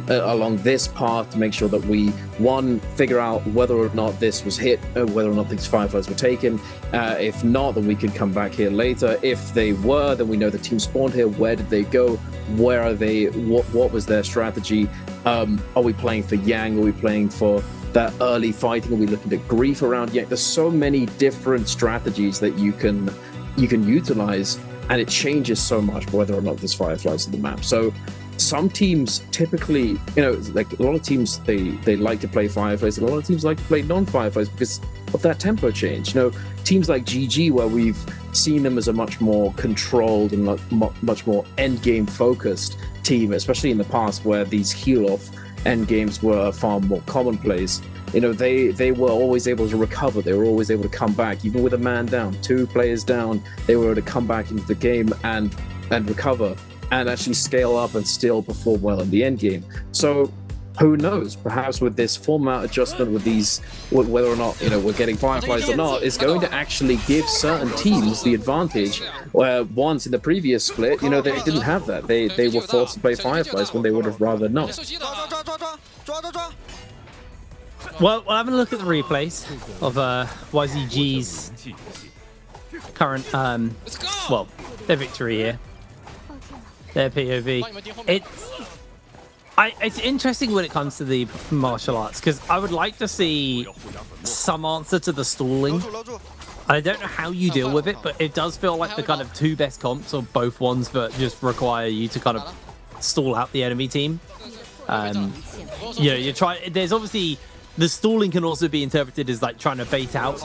along this path to make sure that we, one, figure out whether or not this was hit, whether or not these Fireflies were taken. If not, then we can come back here later. If they were, then we know the team spawned here. Where did they go? Where are they? What was their strategy? Are we playing for Yang? Are we playing for that early fighting? Are we looking at grief around Yang? There's so many different strategies that you can utilize, and it changes so much whether or not there's Fireflies in the map. So some teams typically, like a lot of teams, they like to play Fireflies, and a lot of teams like to play non-Fireflies because of that tempo change. Teams like GG, where we've seen them as a much more controlled and much more end game focused team, especially in the past where these heal off end games were far more commonplace. They were always able to recover. They were always able to come back, even with a man down, 2 players down. They were able to come back into the game and recover and actually scale up and still perform well in the end game. So who knows? Perhaps with this format adjustment, with these, whether or not we're getting Fireflies or not, is going to actually give certain teams the advantage. Where once in the previous split, they didn't have that. They were forced to play Fireflies when they would have rather not.
Well, we'll have a look at the replays of YZG's current, their victory here. Their POV. It's interesting when it comes to the martial arts, because I would like to see some answer to the stalling. I don't know how you deal with it, but it does feel like the kind of 2 best comps are both ones that just require you to kind of stall out the enemy team. You try. There's obviously the stalling can also be interpreted as like trying to bait out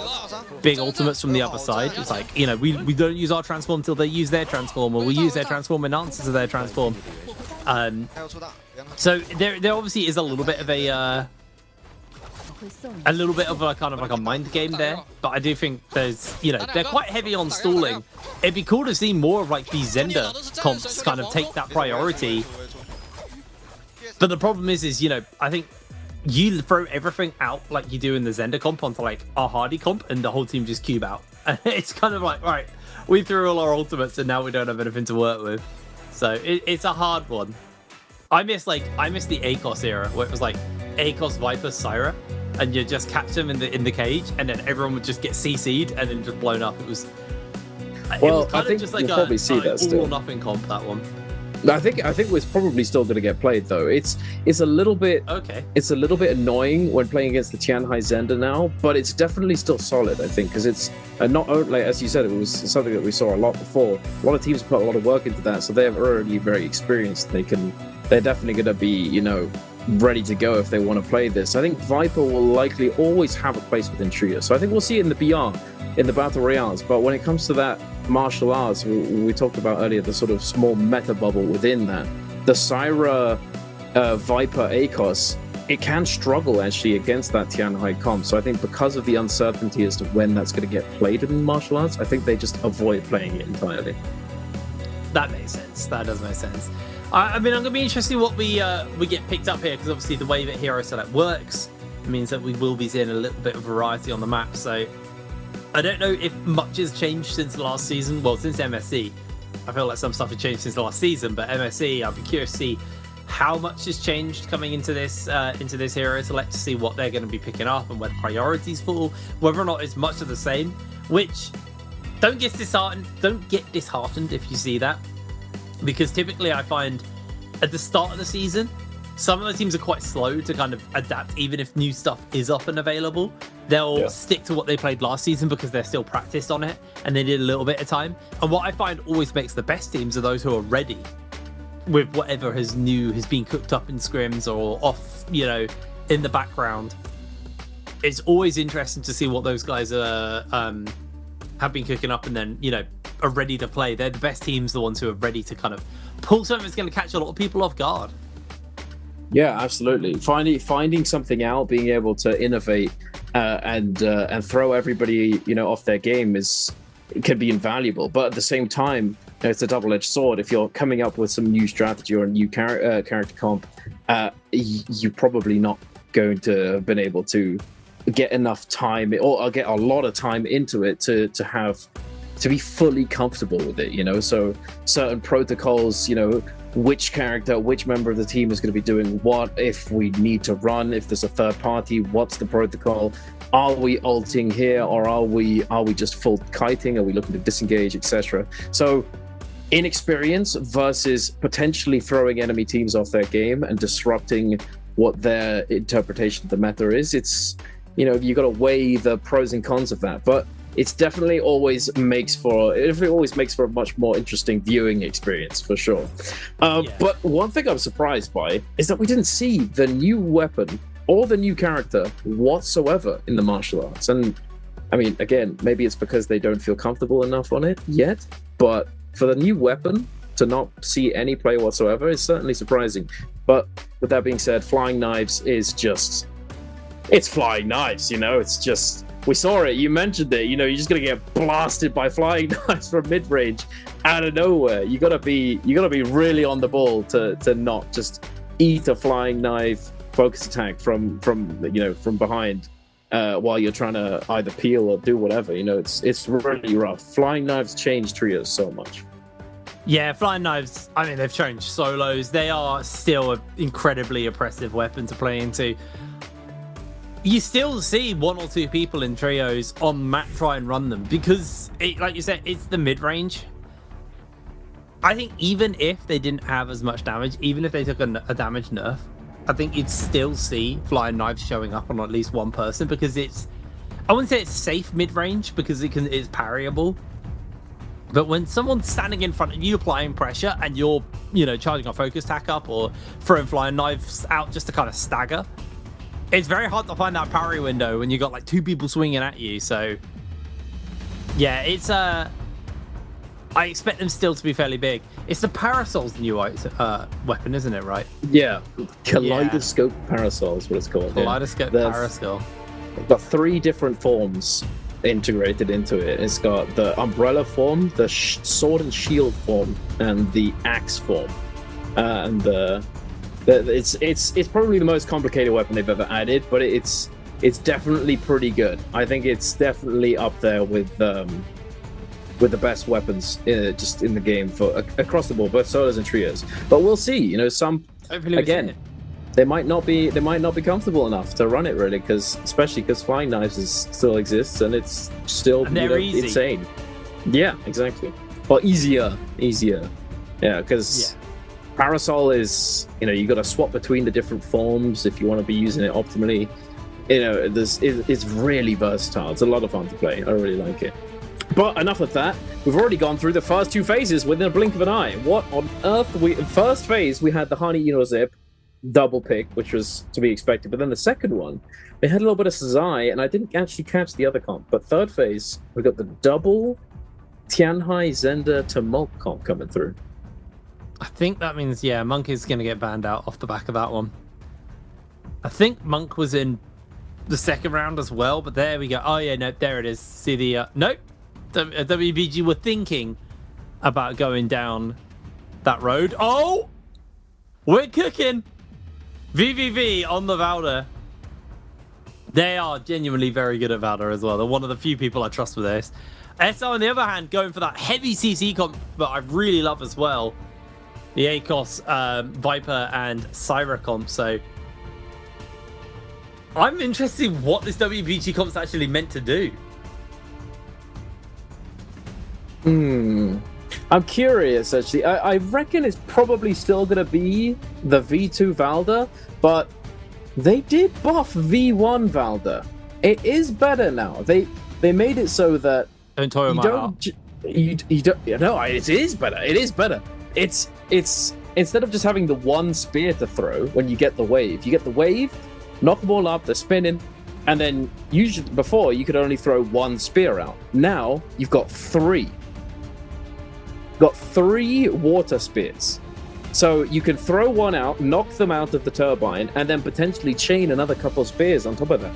big ultimates from the other side. It's like, we don't use our transform until they use their transform, or we use their transform in answer to their transform. So there obviously is a little bit of a kind of like a mind game there, but I do think there's, they're quite heavy on stalling. It'd be cool to see more of like these Zender comps kind of take that priority. But the problem is I think you throw everything out like you do in the Zender comp onto like a Hardy comp, and the whole team just cube out. And it's kind of like, right, we threw all our ultimates and now we don't have anything to work with. So it's a hard one. I miss the ACOS era where it was like ACOS, Viper, Syra, and you just catch them in the cage, and then everyone would just get CC'd and then just blown up. It was
I think
just like
we'll probably see that still.
All or nothing comp, that one.
I think it's probably still going to get played though. It's a little bit It's a little bit annoying when playing against the Tianhai Zenda now, but it's definitely still solid. I think because it's not only, as you said, it was something that we saw a lot before. A lot of teams put a lot of work into that, so they're already very experienced. They're definitely going to be ready to go if they want to play this. I think Viper will likely always have a place within Trio, so I think we'll see it in the BR, in the Battle Royales. But when it comes to that martial arts, we talked about earlier, the sort of small meta bubble within that, the Syra Viper ACOS, it can struggle actually against that Tianhai comp. So I think because of the uncertainty as to when that's going to get played in martial arts, I think they just avoid playing it entirely.
That makes sense. That does make sense. I mean, I'm going to be interested in what we get picked up here, because obviously the way that hero select works means that we will be seeing a little bit of variety on the map. So I don't know if much has changed since the last season. Well, since MSC, I feel like some stuff has changed since the last season. But MSC, I'll be curious to see how much has changed coming into this hero select, to see what they're going to be picking up and where the priorities fall, whether or not it's much of the same. Which don't get disheartened if you see that. Because typically I find at the start of the season, some of the teams are quite slow to kind of adapt, even if new stuff is up and available. They'll stick to what they played last season because they're still practiced on it and they need a little bit of time. And what I find always makes the best teams are those who are ready with whatever has been cooked up in scrims or off, in the background. It's always interesting to see what those guys are have been cooking up and then, are ready to play. They're the best teams, the ones who are ready to kind of pull something that's going to catch a lot of people off guard.
Yeah, absolutely. Finding something out, being able to innovate and throw everybody off their game can be invaluable. But at the same time, it's a double-edged sword. If you're coming up with some new strategy or a new character comp, you're probably not going to have been able to get enough time or get a lot of time into it to be fully comfortable with it. So certain protocols, which member of the team is going to be doing what, if we need to run, if there's a third party, what's the protocol, are we ulting here, or are we just full kiting, are we looking to disengage, etc. So inexperience versus potentially throwing enemy teams off their game and disrupting what their interpretation of the meta is. It's you've got to weigh the pros and cons of that, but it definitely always makes for a much more interesting viewing experience, for sure. But one thing I'm surprised by is that we didn't see the new weapon or the new character whatsoever in the martial arts. And I mean, again, maybe it's because they don't feel comfortable enough on it yet, but for the new weapon to not see any play whatsoever is certainly surprising. But with that being said, Flying Knives is just... it's Flying Knives, it's just... we saw it, you mentioned it, you're just gonna get blasted by Flying Knives from mid-range out of nowhere. You gotta be really on the ball to not just eat a Flying Knife focus attack from behind while you're trying to either peel or do whatever. It's really rough. Flying Knives change trios so much.
Yeah, Flying Knives, I mean, they've changed solos. They are still an incredibly oppressive weapon to play into. You still see one or two people in trios on map try and run them because, like you said, it's the mid-range. I think even if they didn't have as much damage, even if they took a damage nerf, I think you'd still see Flying Knives showing up on at least one person because it's... I wouldn't say it's safe mid-range because it's parryable. But when someone's standing in front of you applying pressure and you're, charging a focus attack up or throwing Flying Knives out just to kind of stagger, it's very hard to find that parry window when you got like two people swinging at you. So yeah, it's I expect them still to be fairly big. It's the Parasol's new weapon, isn't it, right?
Yeah, Kaleidoscope Parasol is what it's called.
Kaleidoscope Parasol.
It's got 3 different forms integrated into it. It's got the umbrella form, the sword and shield form, and the axe form. It's probably the most complicated weapon they've ever added, but it's definitely pretty good. I think it's definitely up there with the best weapons just in the game for across the board, both solos and trios. But we'll see.
Hopefully we
again,
see it.
they might not be comfortable enough to run it really, especially because flying knives still exists and it's still insane. Yeah, exactly. Well, easier. Yeah, because Parasol is, you got to swap between the different forms if you want to be using it optimally. It's really versatile. It's a lot of fun to play. I really like it. But enough of that. We've already gone through the first 2 phases within a blink of an eye. What on earth? First phase, we had the Honey Zip double pick, which was to be expected. But then the second one, we had a little bit of Sazai, and I didn't actually catch the other comp. But third phase, we got the double Tianhai Zenda to Mulk comp coming through.
I think that means, Monk is going to get banned out off the back of that one. I think Monk was in the second round as well, but there we go. Oh, yeah, no, there it is. See the... nope. WBG were thinking about going down that road. Oh! We're cooking! VVV on the Valda. They are genuinely very good at Valda as well. They're one of the few people I trust with this. SO, on the other hand, going for that heavy CC comp that I really love as well. The ACOS, Viper, and Syra comp. So I'm interested in what this WBG comp's actually meant to do.
I'm curious, actually. I reckon it's probably still going to be the V2 Valda, but they did buff V1 Valda. It is better now. They made it so that you don't. No, it is better. It is better. It's instead of just having the one spear to throw when you get the wave, you get the wave, knock the ball up, they're spinning, and then usually before you could only throw one spear out. Now you've got 3. Got 3 water spears. So you can throw one out, knock them out of the turbine, and then potentially chain another couple of spears on top of that.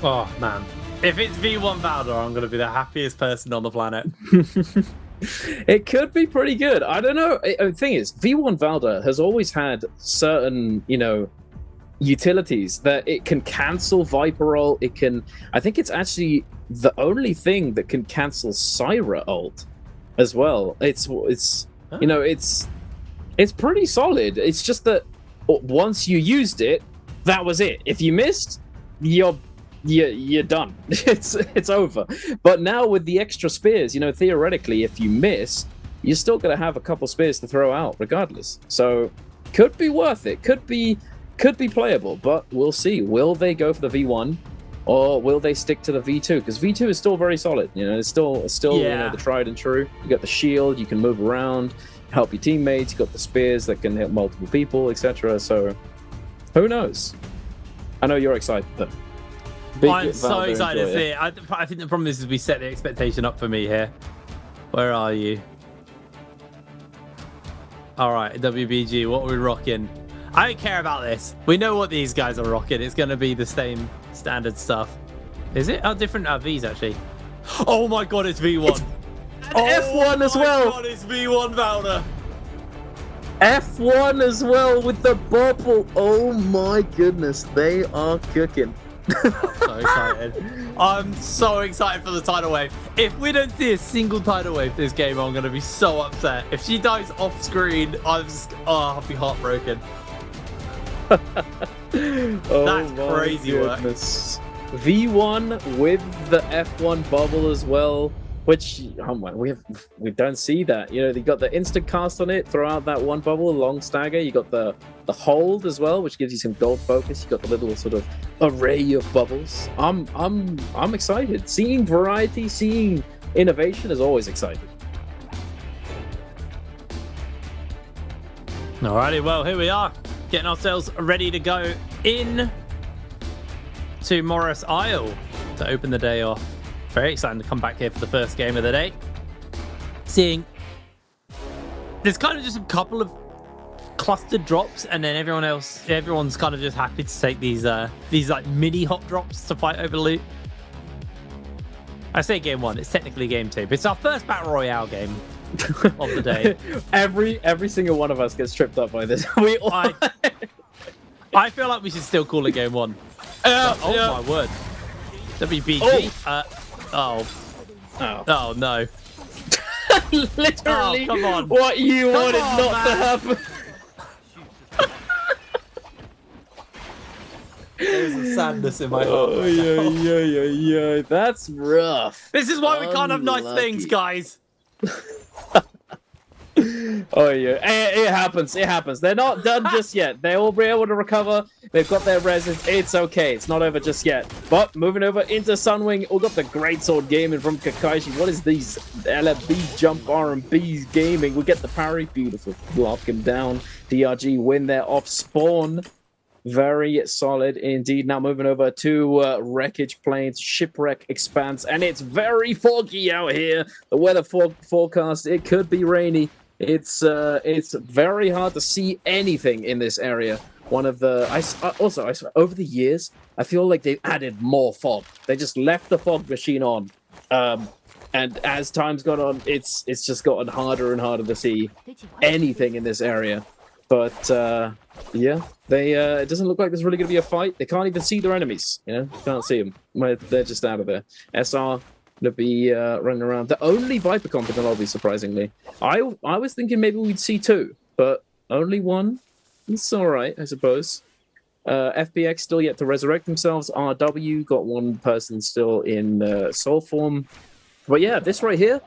Oh, man. If it's V1 Valda, I'm going to be the happiest person on the planet.
It could be pretty good. I don't know. The thing is, V1 Valda has always had certain, utilities that it can cancel Viper roll. It can... I think it's actually the only thing that can cancel Syra ult as well. It's pretty solid. It's just that once you used it, that was it. If you missed, you're done. It's over. But now with the extra spears, theoretically, if you miss, you're still gonna have a couple spears to throw out regardless. So could be worth it. Could be playable. But we'll see. Will they go for the V1? Or will they stick to the V2? Because V2 is still very solid. It's still the tried and true. You got the shield, you can move around, help your teammates. You got the spears that can hit multiple people, etc. So who knows? I know you're excited though.
I'm so excited to see it. I think the problem is we set the expectation up for me here. Where are you? All right, WBG, what are we rocking? I don't care about this. We know what these guys are rocking. It's going to be the same standard stuff. Is it? Oh, different Vs, actually. Oh my god, it's V1.
F1 as well.
Oh my god, it's V1 Valda.
F1 as well with the bubble. Oh my goodness, they are cooking.
So excited. I'm so excited for the tidal wave. If we don't see a single tidal wave this game, I'm going to be so upset. If she dies off screen, I'll be heartbroken. That's crazy work.
V1 with the F1 bubble as well, which we don't see that. They got the instant cast on it, throw out that one bubble, long stagger. You got the hold as well, which gives you some gold focus. You got the little sort of array of bubbles. I'm excited. Seeing variety, seeing innovation is always exciting.
Alrighty, well, here we are, getting ourselves ready to go in to Morris Isle to open the day off. Very exciting to come back here for the first game of the day. Seeing there's kind of just a couple of clustered drops, and then everyone's kind of just happy to take these like mini hot drops to fight over loot. I say game 1, it's technically game 2, but it's our first battle royale game of the day.
Every single one of us gets tripped up by this.
I feel like we should still call it game 1. My word. WBG. Oh no.
Literally,
come on.
what you wanted not to happen.
There's a sadness in my heart.
Oh, yeah. That's rough.
This is why we can't have nice things, guys.
Oh yeah, it happens. It happens. They're not done just yet. They will be able to recover. They've got their reses. It's okay. It's not over just yet. But moving over into Sunwing, we got the greatsword gaming from Kakaishi. What is these LFB jump R&B gaming? We get the parry. Beautiful. Block him down. DRG win there off spawn. Very solid indeed. Now moving over to Wreckage Plains. Shipwreck expands, and it's very foggy out here. The weather forecast, it could be rainy. It's very hard to see anything in this area. One of the over the years, I feel like they've added more fog. They just left the fog machine on, and as time's gone on, it's just gotten harder and harder to see anything in this area. But yeah, it doesn't look like there's really going to be a fight. They can't even see their enemies. You know, can't see them. They're just out of there. SR to be running around. The only Viper comp in the lobby, surprisingly. I was thinking maybe we'd see two, but only one. It's all right, I suppose. FPX still yet to resurrect themselves. RW got one person still in soul form. But yeah, this right here,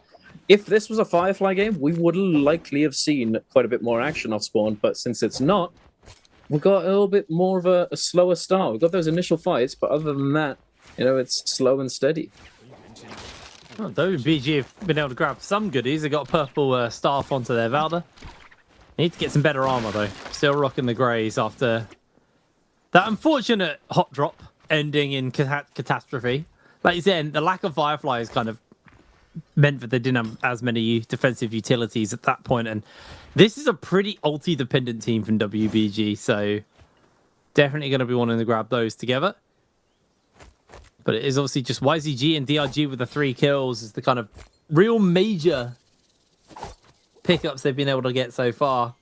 if this was a Firefly game, we would likely have seen quite a bit more action off spawn. But since it's not, we've got a little bit more of a slower start. We've got those initial fights, but other than that, you know, it's slow and steady.
Oh, WBG have been able to grab some goodies. They got a purple staff onto their Valda. Need to get some better armor though. Still rocking the greys after that unfortunate hot drop ending in catastrophe. Like you said, the lack of Fireflies kind of meant that they didn't have as many defensive utilities at that point. And this is a pretty ulti-dependent team from WBG, so definitely going to be wanting to grab those together. But it is obviously just YZG and DRG with the 3 kills is the kind of real major pickups they've been able to get so far.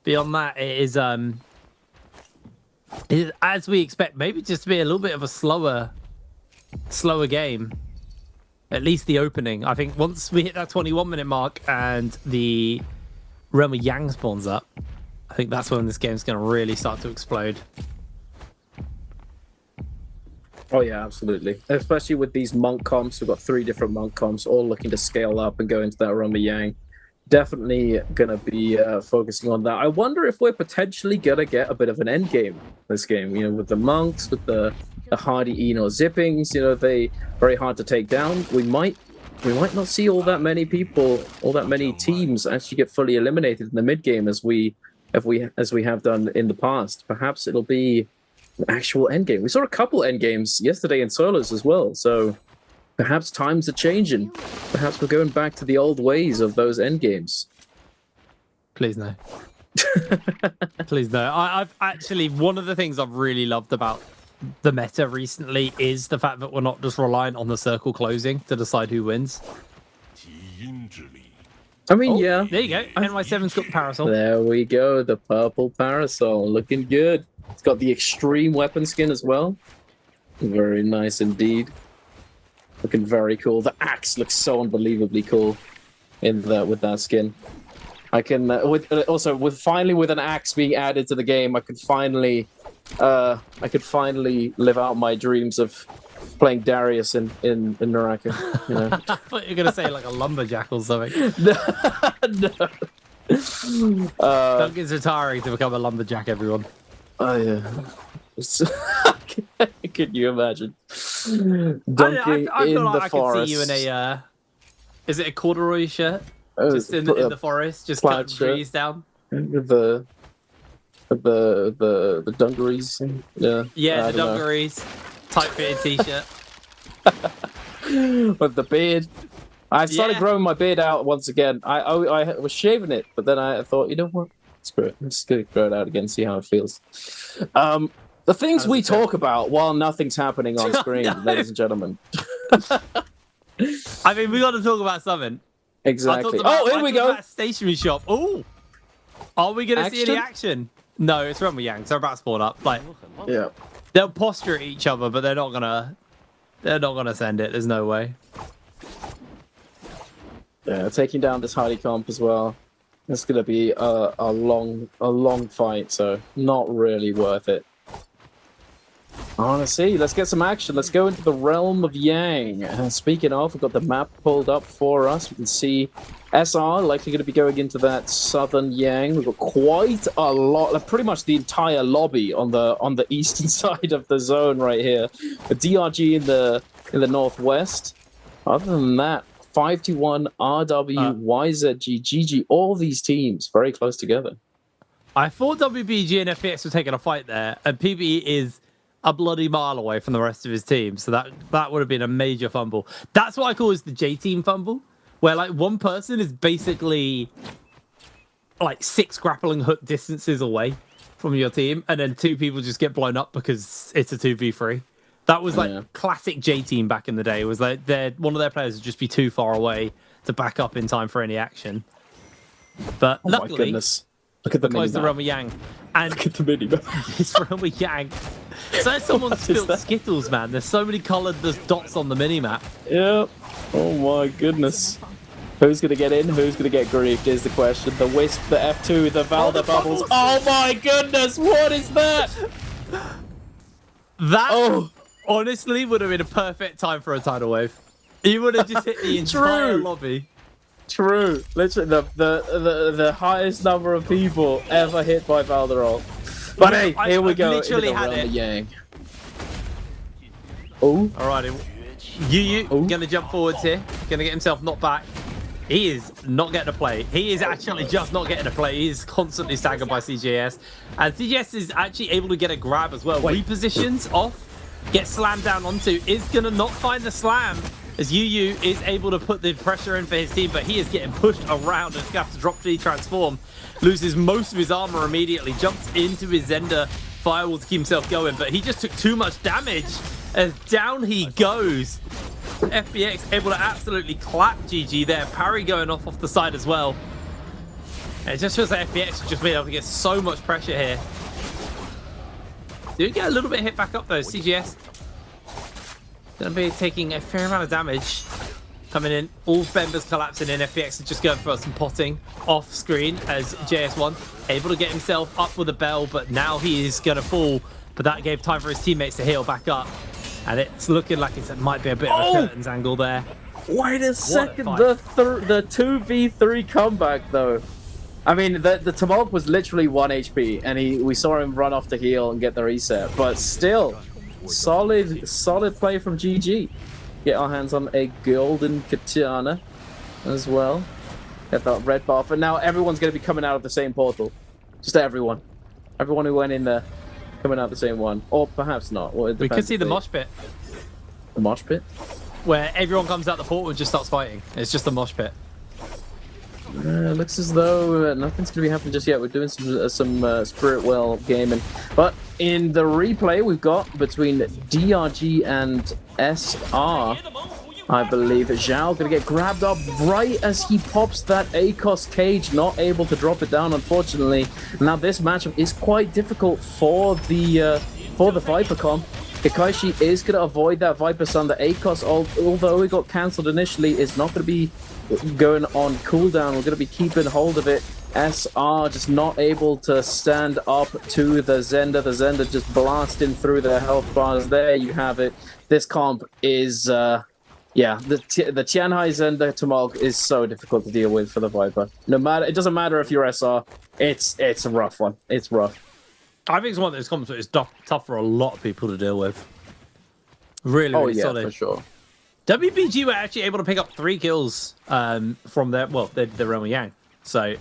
Beyond that, it is as we expect, maybe just to be a little bit of a slower game. At least the opening. I think once we hit that 21-minute mark and the Realm of Yang spawns up, I think that's when this game's going to really start to explode.
Oh yeah, absolutely. Especially with these monk comps. We've got 3 different monk comps, all looking to scale up and go into that Realm of Yang. Definitely going to be focusing on that. I wonder if we're potentially going to get a bit of an end game this game, you know, with the monks, with the hardy Eno zippings, you know, they very hard to take down. We might not see all that many people, all that many teams actually get fully eliminated in the mid game as we have done in the past. Perhaps it'll be an actual end game. We saw a couple end games yesterday in solos as well, so perhaps times are changing. Perhaps we're going back to the old ways of those end games.
Please no. Please no. I've actually, one of the things I've really loved about the meta recently is the fact that we're not just reliant on the circle closing to decide who wins.
I mean, yeah.
There you go. NY7's got the parasol.
There we go. The purple parasol. Looking good. It's got the extreme weapon skin as well. Very nice indeed. Looking very cool. The axe looks so unbelievably cool with that skin. I can with an axe being added to the game, I could finally live out my dreams of playing Darius in NARAKA. You know?
I thought you were gonna say like a lumberjack or something.
No.
Duncan's retiring to become a lumberjack, everyone.
Oh yeah. Can you imagine? Dunking
I
in
feel like
the
I
forest.
could see you in a is it a corduroy shirt? Just in the forest, just cutting trees down.
With the dungarees. Yeah.
Yeah, the dungarees. Tight-fitted t-shirt.
With the beard. I started growing my beard out once again. I was shaving it, but then I thought, you know what? Screw it. I'm just going to grow it out again, see how it feels. The things we talk about while nothing's happening on screen, ladies and gentlemen.
I mean, we got to talk about something.
Exactly. Here we go.
Stationery shop. Oh, are we going to see any action? No, it's Realm of Yang. They're about to spawn up. Like,
yeah,
they'll posture at each other, but they're not gonna send it. There's no way.
Yeah, taking down this hardy comp as well. It's gonna be a long fight, so not really worth it. I want to see. Let's get some action. Let's go into the realm of Yang. Speaking of, we've got the map pulled up for us. We can see SR likely going to be going into that southern Yang. We've got quite a lot, pretty much the entire lobby on the eastern side of the zone right here. The DRG in the northwest. Other than that, 5-1, RW, YZG, GG, all these teams very close together.
I thought WBG and FPX were taking a fight there, and PBE is a bloody mile away from the rest of his team, so that would have been a major fumble. That's what I call is the J-team fumble, where like one person is basically like 6 grappling hook distances away from your team, and then 2 people just get blown up because it's a 2v3. That was like classic J-team back in the day. It was like one of their players would just be too far away to back up in time for any action. But luckily,
my goodness. Look at the
close to realm of Yang. And
look at the mini map.
It's realm of Yang. So someone spilled Skittles, man. There's so many coloured dots on the mini map.
Yep. Oh my goodness. Who's going to get in? Who's going to get griefed is the question. The Wisp, the F2, the Valda bubbles. Oh my goodness, what is that?
That honestly would have been a perfect time for a tidal wave. You would have just hit the entire lobby.
True. Literally the highest number of people ever hit by Valderol. But hey, here we go.
Literally had it.
Yang. Oh.
Alrighty. Yu gonna jump forwards here. Gonna get himself knocked back. He is not getting a play. He is actually just not getting a play. He is constantly staggered by CJS. And CJS is actually able to get a grab as well. Repositions off, gets slammed down onto, is going to not find the slam as Yu is able to put the pressure in for his team, but he is getting pushed around and has to drop the transform. Loses most of his armor immediately, jumps into his Zender firewall to keep himself going, but he just took too much damage as down he goes. FBX able to absolutely clap GG there. Parry going off the side as well. And it just feels like FBX has just been able to get so much pressure here. Do get a little bit hit back up though. CGS going to be taking a fair amount of damage. Coming in, all members collapsing in. FBX is just going for some potting off screen as JS1 able to get himself up with a bell, but now he is going to fall. But that gave time for his teammates to heal back up. And it's looking like it might be a bit of a curtains angle there.
Wait a second, the 2v3 comeback though. I mean, the Tumult was literally 1 HP, and we saw him run off the heal and get the reset. But still, solid play from GG. Get our hands on a golden katana as well. Get that red buff, and now everyone's going to be coming out of the same portal. Just everyone who went in there. Coming out the same one, or perhaps not. Well,
we could see the mosh pit.
The mosh pit?
Where everyone comes out the portal and just starts fighting. It's just a mosh pit.
Looks as though nothing's going to be happening just yet. We're doing some Spirit Well gaming. But in the replay we've got between DRG and SR, I believe Zhao going to get grabbed up right as he pops that ACOS cage, not able to drop it down, unfortunately. Now this matchup is quite difficult for the Viper comp. Kakaishi is going to avoid that Viper Sun. The ACOS, although it got cancelled initially, is not going to be going on cooldown. We're going to be keeping hold of it. SR just not able to stand up to the Zender. The Zender just blasting through the health bars. There you have it. This comp is... yeah, the Tianhai Zender Tumult is so difficult to deal with for the Viper. It doesn't matter if you're SR. It's a rough one. It's rough.
I think it's one of those comps that is tough for a lot of people to deal with. Really solid.
For sure.
WBG were actually able to pick up 3 kills from their Realm of Yang. So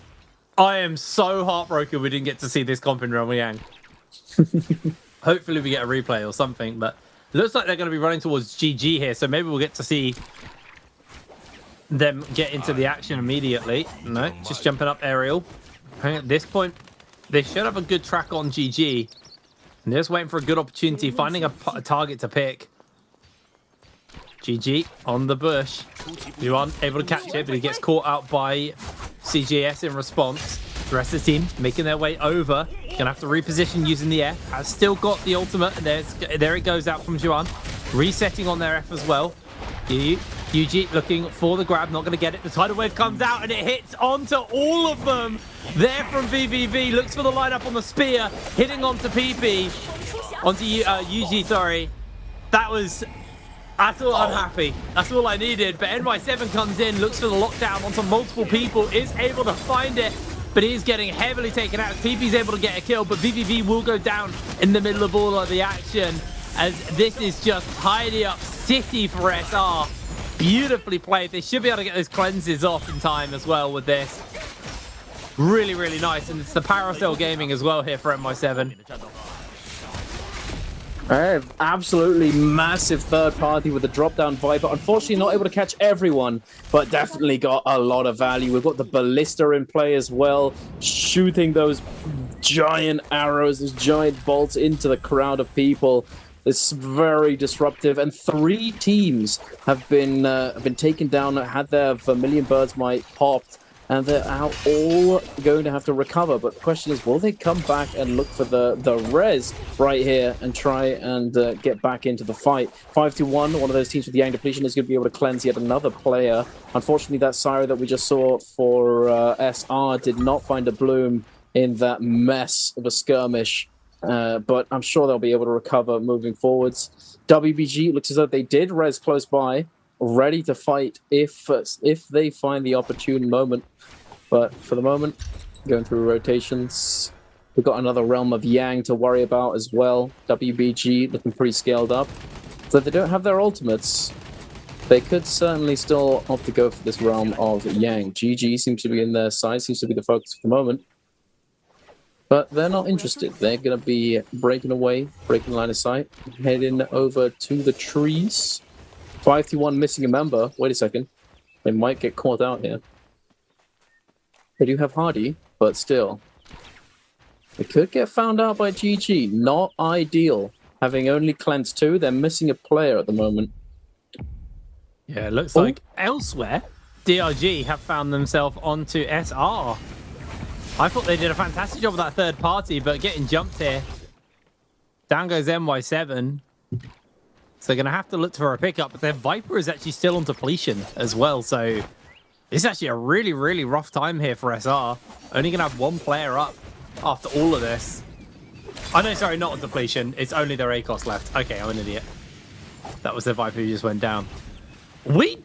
I am so heartbroken we didn't get to see this comp in Realm of Yang. Hopefully we get a replay or something, but looks like they're going to be running towards GG here, so maybe we'll get to see them get into the action immediately. No, just jumping up aerial. At this point, they should have a good track on GG. And they're just waiting for a good opportunity, finding a target to pick. GG on the bush. Yuan able to catch it, but he gets caught out by CJS in response. The rest of the team making their way over. Gonna have to reposition using the F. Has still got the ultimate, and there it goes out from Juan. Resetting on their F as well. Yuji looking for the grab, not gonna get it. The tidal wave comes out and it hits onto all of them. There from VVV, looks for the lineup on the spear, hitting onto PP. onto UG, sorry. That's all unhappy. That's all I needed. But NY7 comes in, looks for the lockdown onto multiple people, is able to find it, but he is getting heavily taken out. PP's able to get a kill, but VVV will go down in the middle of all of the action, as this is just tidy up city for SR. Beautifully played. They should be able to get those cleanses off in time as well with this. Really, really nice. And it's the Paracel Gaming as well here for NY7.
Absolutely massive third party with the drop down Viper. Unfortunately, not able to catch everyone, but definitely got a lot of value. We've got the Ballista in play as well, shooting those giant arrows, those giant bolts into the crowd of people. It's very disruptive, and 3 teams have been taken down, had their Vermilion Bird's Might popped, and they're out all going to have to recover. But the question is, will they come back and look for the res right here and try and get back into the fight? 5-1, one of those teams with the Yang depletion is going to be able to cleanse yet another player. Unfortunately, that Syra that we just saw for SR did not find a bloom in that mess of a skirmish. But I'm sure they'll be able to recover moving forwards. WBG looks as though they did res close by, ready to fight if they find the opportune moment. But for the moment, going through rotations, we've got another Realm of Yang to worry about as well. WBG looking pretty scaled up. So if they don't have their ultimates, they could certainly still opt to go for this Realm of Yang. GG seems to be in their side, seems to be the focus for the moment. But they're not interested. They're going to be breaking away, breaking line of sight, heading over to the trees. 5-1 missing a member. Wait a second. They might get caught out here. They do have Hardy, but still. They could get found out by GG. Not ideal. Having only cleansed 2, they're missing a player at the moment.
Yeah, it looks like elsewhere, DRG have found themselves onto SR. I thought they did a fantastic job with that third party, but getting jumped here. Down goes NY7. So they're going to have to look for a pickup, but their Viper is actually still on depletion as well. So it's actually a really, really rough time here for SR. Only going to have 1 player up after all of this. Oh, no, sorry, not on depletion. It's only their ACOS left. Okay, I'm an idiot. That was their Viper who just went down. We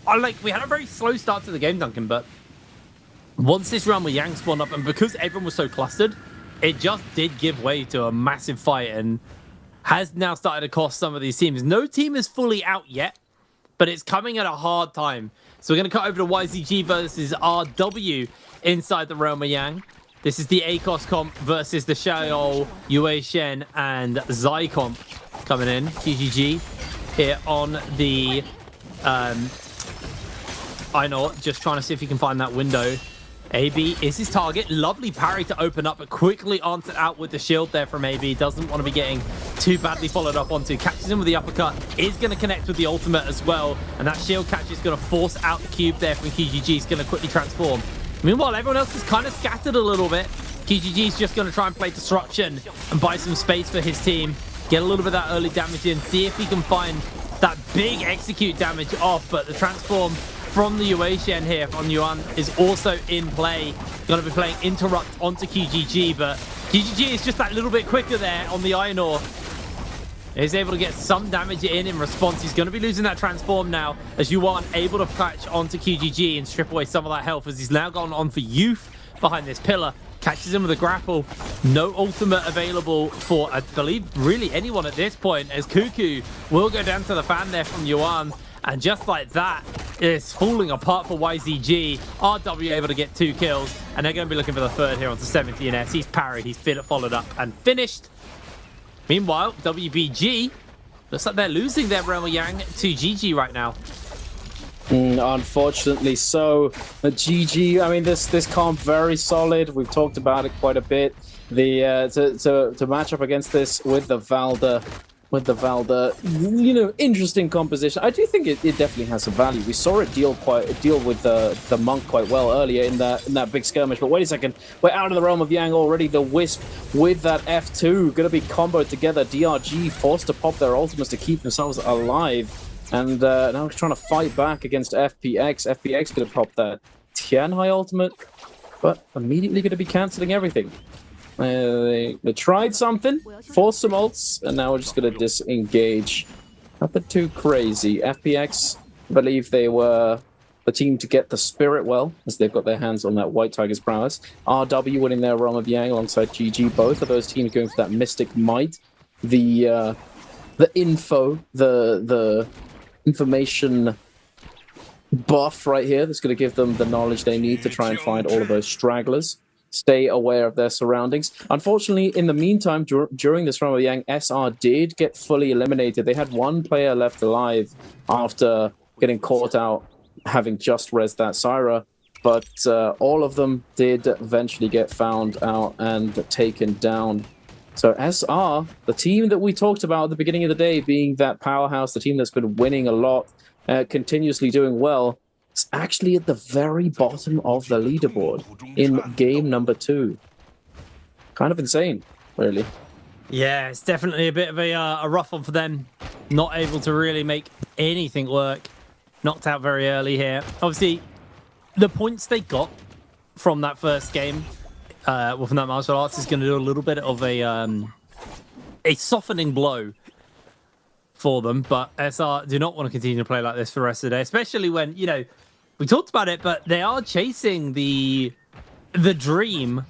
had a very slow start to the game, Duncan, but once this round with Yang spawned up, and because everyone was so clustered, it just did give way to a massive fight and has now started to cost some of these teams. No team is fully out yet, but it's coming at a hard time. So we're going to cut over to YZG versus RW inside the Realm of Yang. This is the ACOS comp versus the Xiao, Yue Shen, and Zai comp coming in. QGG here on the I know, just trying to see if he can find that window. AB is his target. Lovely parry to open up, but quickly answered out with the shield there from AB. Doesn't want to be getting too badly followed up onto. Catches him with the uppercut. Is going to connect with the ultimate as well. And that shield catch is going to force out the cube there from QGG. He's going to quickly transform. Meanwhile, everyone else is kind of scattered a little bit. QGG is just going to try and play disruption and buy some space for his team. Get a little bit of that early damage in. See if he can find that big execute damage off. But the transform from the Yue Shen here from Yuan is also in play. Going to be playing interrupt onto QGG, but QGG is just that little bit quicker there on the Ainur. He's able to get some damage in response. He's going to be losing that transform now as Yuan able to catch onto QGG and strip away some of that health as he's now gone on for Youth behind this pillar. Catches him with a grapple. No ultimate available for, I believe, really anyone at this point, as Cuckoo will go down to the fan there from Yuan. And just like that, it's falling apart for YZG. RW able to get 2 kills, and they're going to be looking for the third here onto 17S. He's parried, he's followed up and finished. Meanwhile, WBG, looks like they're losing their Realm of Yang to GG right now.
Unfortunately so. GG, I mean, this comp very solid. We've talked about it quite a bit. The to match up against this with the Valda, you know, interesting composition. I do think it definitely has some value. We saw it deal with the Monk quite well earlier in that big skirmish. But wait a second, we're out of the Realm of Yang already. The Wisp with that F2 going to be comboed together. DRG forced to pop their ultimates to keep themselves alive. And now trying to fight back against FPX. FPX going to pop that Tianhai ultimate, but immediately going to be cancelling everything. They tried something, forced some ults, and now we're just going to disengage. Nothing too crazy. FPX, I believe they were the team to get the Spirit well, as they've got their hands on that White Tiger's prowess. RW winning their Realm of Yang alongside GG. Both of those teams going for that Mystic Might. The info, the information buff right here that's going to give them the knowledge they need to try and find all of those stragglers. Stay aware of their surroundings. Unfortunately, in the meantime, during this Realm of Yang, SR did get fully eliminated. They had one player left alive after getting caught out, having just rezzed that Syra, but all of them did eventually get found out and taken down. So SR, the team that we talked about at the beginning of the day, being that powerhouse, the team that's been winning a lot, continuously doing well, is actually at the very bottom of the leaderboard in game number 2. Kind of insane, really.
Yeah, it's definitely a bit of a rough one for them. Not able to really make anything work. Knocked out very early here. Obviously, the points they got from that first game, from that martial arts, is going to do a little bit of a softening blow for them. But SR do not want to continue to play like this for the rest of the day, especially when, you know, we talked about it, but they are chasing the dream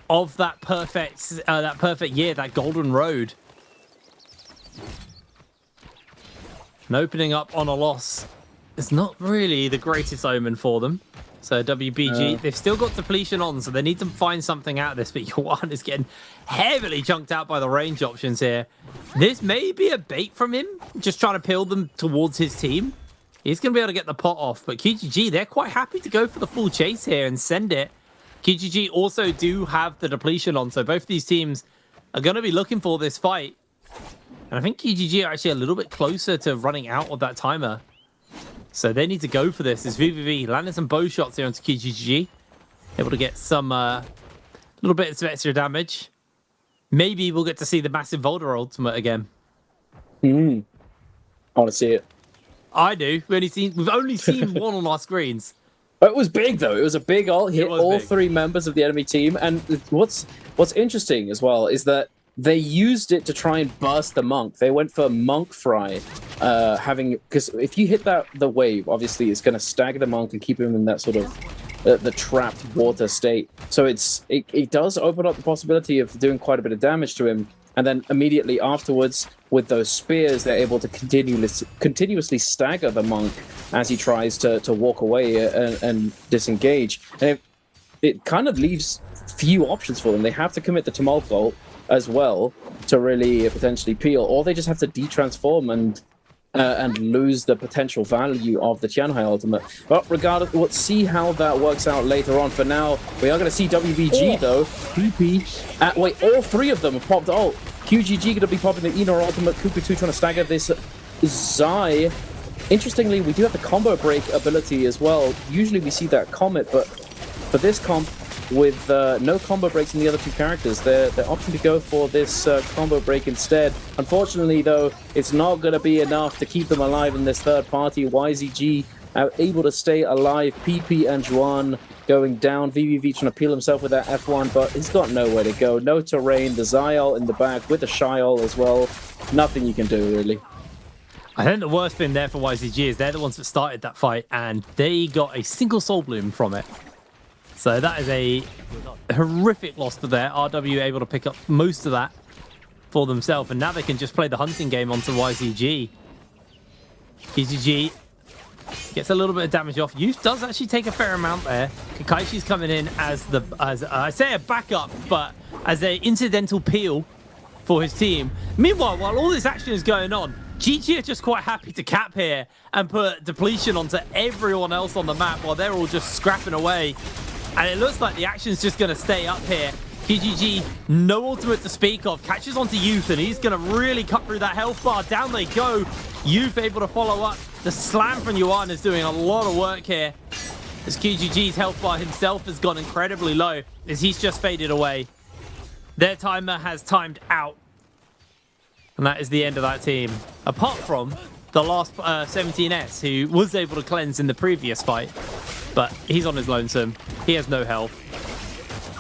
of that perfect year, that golden road. And opening up on a loss is not really the greatest omen for them. So WBG, they've still got depletion on, so they need to find something out of this. But Yuan is getting heavily chunked out by the range options here. This may be a bait from him, just trying to peel them towards his team. He's going to be able to get the pot off. But QGG, they're quite happy to go for the full chase here and send it. QGG also do have the depletion on, so both of these teams are going to be looking for this fight. And I think QGG are actually a little bit closer to running out of that timer. So they need to go for this. As VVV landing some bow shots here onto QGG. Able to get some little bits of extra damage. Maybe we'll get to see the massive Volder ultimate again.
I want to see it.
I do. We've only seen one on our screens.
It was big, though. It was a big ult. Hit all 3 members of the enemy team. And what's interesting as well is that they used it to try and burst the monk. They went for monk fry, because if you hit the wave, obviously it's going to stagger the monk and keep him in that sort of the trapped water state. So it does open up the possibility of doing quite a bit of damage to him. And then immediately afterwards, with those spears, they're able to continuously stagger the monk as he tries to walk away and disengage. And it kind of leaves few options for them. They have to commit the Tumult ult as well to really potentially peel, or they just have to de-transform and lose the potential value of the Tianhai ultimate. But regardless, we'll see how that works out later on. For now, we are going to see WBG though. PP. Wait, all 3 of them have popped ult. QGG going to be popping the Enor ultimate. Kuku 2 trying to stagger this Zai. Interestingly, we do have the combo break ability as well. Usually we see that Comet, but for this comp, with no combo breaks in the other 2 characters, they're opting to go for this combo break instead. Unfortunately, though, it's not going to be enough to keep them alive in this third party. YZG are able to stay alive. PP and Juan going down. VVV trying to peel himself with that F1, but he's got nowhere to go. No terrain. The Zyol in the back with the Shyol as well. Nothing you can do, really.
I think the worst thing there for YZG is they're the ones that started that fight, and they got a single Soul Bloom from it. So that is a horrific loss for there. RW able to pick up most of that for themselves, and now they can just play the hunting game onto YZG. KGG gets a little bit of damage off. Youth does actually take a fair amount there. Kakaishi's coming in as I say a backup, but as an incidental peel for his team. Meanwhile, while all this action is going on, GG are just quite happy to cap here and put depletion onto everyone else on the map while they're all just scrapping away. And it looks like the action's just going to stay up here. KGG, no ultimate to speak of. Catches onto Youth, and he's going to really cut through that health bar. Down they go. Youth able to follow up. The slam from Yuan is doing a lot of work here. As KGG's health bar himself has gone incredibly low, as he's just faded away. Their timer has timed out. And that is the end of that team. Apart from the last 17S, who was able to cleanse in the previous fight. But he's on his lonesome. He has no health.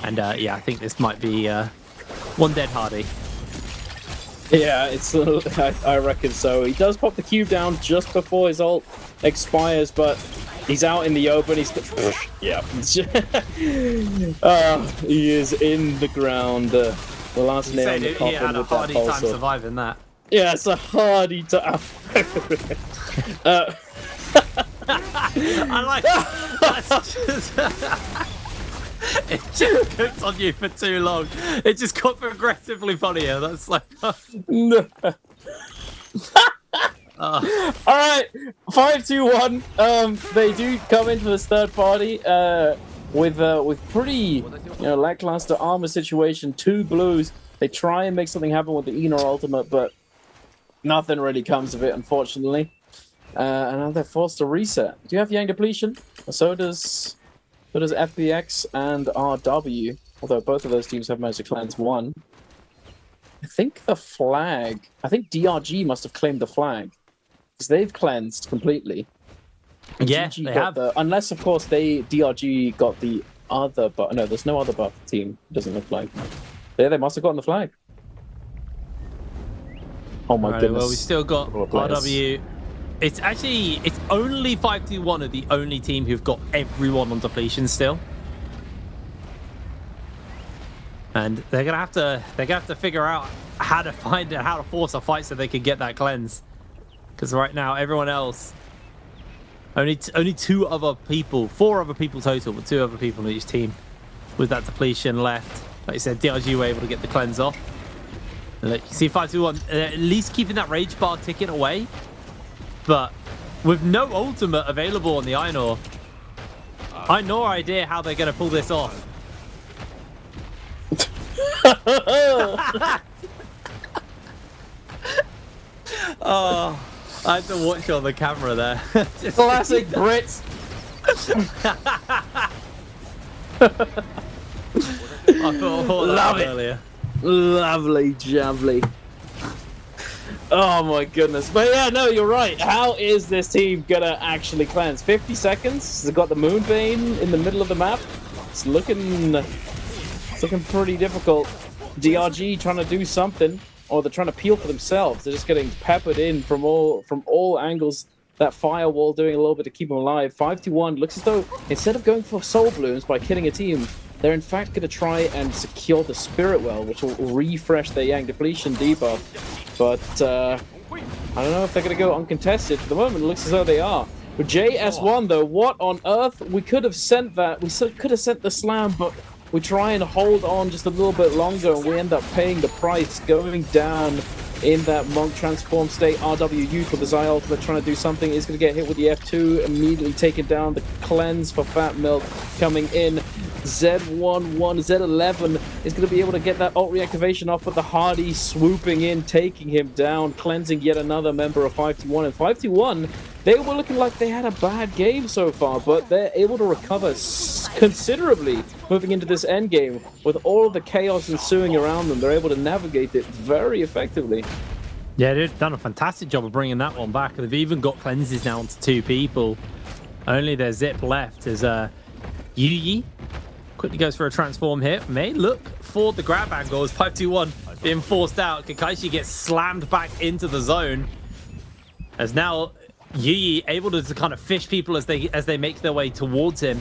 And yeah, I think this might be one dead Hardy.
Yeah, it's. I reckon so. He does pop the cube down just before his ult expires, but he's out in the open. He's yeah. He is in the ground. The last nail in the coffin.
He had a
with that
Hardy time
pulsar.
surviving that.
Yeah, it's a Hardy time.
I like that's just it just cooked on you for too long. It just got progressively funnier. That's like
no. Alright, 5-2-1. They do come into this third party with pretty lackluster armor situation. 2 blues. They try and make something happen with the Enor ultimate, but nothing really comes of it, unfortunately. And now they're forced to reset. Do you have Yang depletion? So does FPX and RW. Although both of those teams have managed to cleanse 1. I think the flag. I think DRG must have claimed the flag because they've cleansed completely. And
yeah,
GG
they
got
have.
Unless of course DRG got the other buff. No, there's no other buff team. It doesn't look like. Yeah, they must have gotten the flag. Oh my goodness.
Well, we still got RW. It's only 5-2-1 are the only team who've got everyone on depletion still. And they're gonna have to figure out how to force a fight so they can get that cleanse. Because right now everyone else, only 4 other people total, but 2 other people in each team with that depletion left. Like you said, DRG were able to get the cleanse off. And you see 5-2-1 at least keeping that rage bar ticking away, but with no ultimate available on the Einor, I no idea how they're gonna pull this off. Oh, I had to watch on the camera there.
Classic Brits.
I thought
Love it.
earlier.
Lovely jubbly. Oh my goodness. But yeah, no, you're right. How is this team gonna actually cleanse? 50 seconds? They've got the Moonbane in the middle of the map. It's looking pretty difficult. DRG trying to do something, or they're trying to peel for themselves. They're just getting peppered in from all angles. That firewall doing a little bit to keep them alive. 5-2-1 looks as though instead of going for soul blooms by killing a team, they're in fact going to try and secure the Spirit Well, which will refresh their Yang depletion debuff. But I don't know if they're going to go uncontested. For the moment, it looks as though they are. With JS1 though, what on earth? We could have sent that. We could have sent the slam, but we try and hold on just a little bit longer, and we end up paying the price, going down in that Monk transform state. RW Youth with the Zai ultimate trying to do something is going to get hit with the F2, immediately taken down. The cleanse for Fat Milk coming in. Z11, Z11 is going to be able to get that ult reactivation off, but the Hardy swooping in, taking him down, cleansing yet another member of 5-2-1. And 5-2-1, they were looking like they had a bad game so far, but they're able to recover considerably moving into this end game. With all of the chaos ensuing around them, they're able to navigate it very effectively.
Yeah, they've done a fantastic job of bringing that one back. They've even got cleanses now to 2 people. Only their Zip left is Yuyi. Quickly goes for a transform here. May look for the grab angle as 5-2-1 being forced out. Kakaishi gets slammed back into the zone. As now Yuyi able to kind of fish people as they make their way towards him.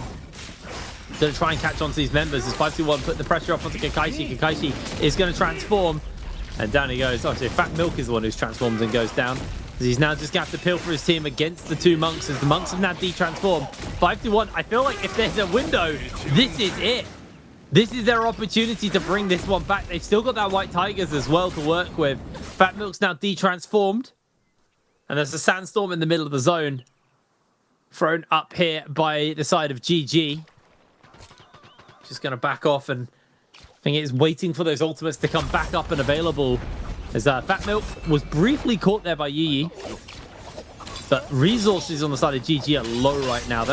Going to try and catch on to these members as 5-2-1 put the pressure off onto Kakaishi. Kakaishi is going to transform. And down he goes. Obviously, Fat Milk is the one who's transformed and goes down. He's now just going to have to peel for his team against the 2 monks as the monks have now de-transformed. 5-1. I feel like if there's a window, this is it. This is their opportunity to bring this one back. They've still got that White Tigers as well to work with. Fat Milk's now de-transformed. And there's a sandstorm in the middle of the zone. Thrown up here by the side of GG. Just going to back off, and I think it's waiting for those ultimates to come back up and available. As Fat Milk was briefly caught there by Yi. But resources on the side of GG are low right now.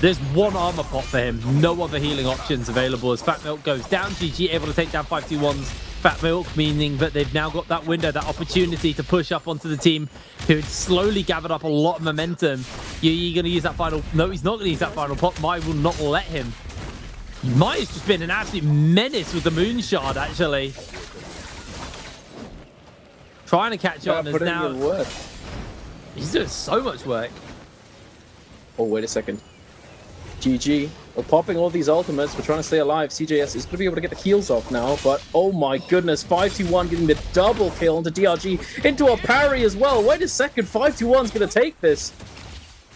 There's 1 armor pot for him. No other healing options available as Fat Milk goes down. GG able to take down 5-2-1's Fat Milk, meaning that they've now got that window, that opportunity to push up onto the team who had slowly gathered up a lot of momentum. Yi going to use that final... No, he's not going to use that final pot. Mai will not let him. Might have just been an absolute menace with the Moonshard, actually. Trying to catch on as now. He's doing so much work.
Oh, wait a second. GG. We're popping all these ultimates. We're trying to stay alive. CJS is going to be able to get the heals off now, but oh my goodness. 521 getting the double kill into DRG, into a parry as well. Wait a second. 521's going to take this.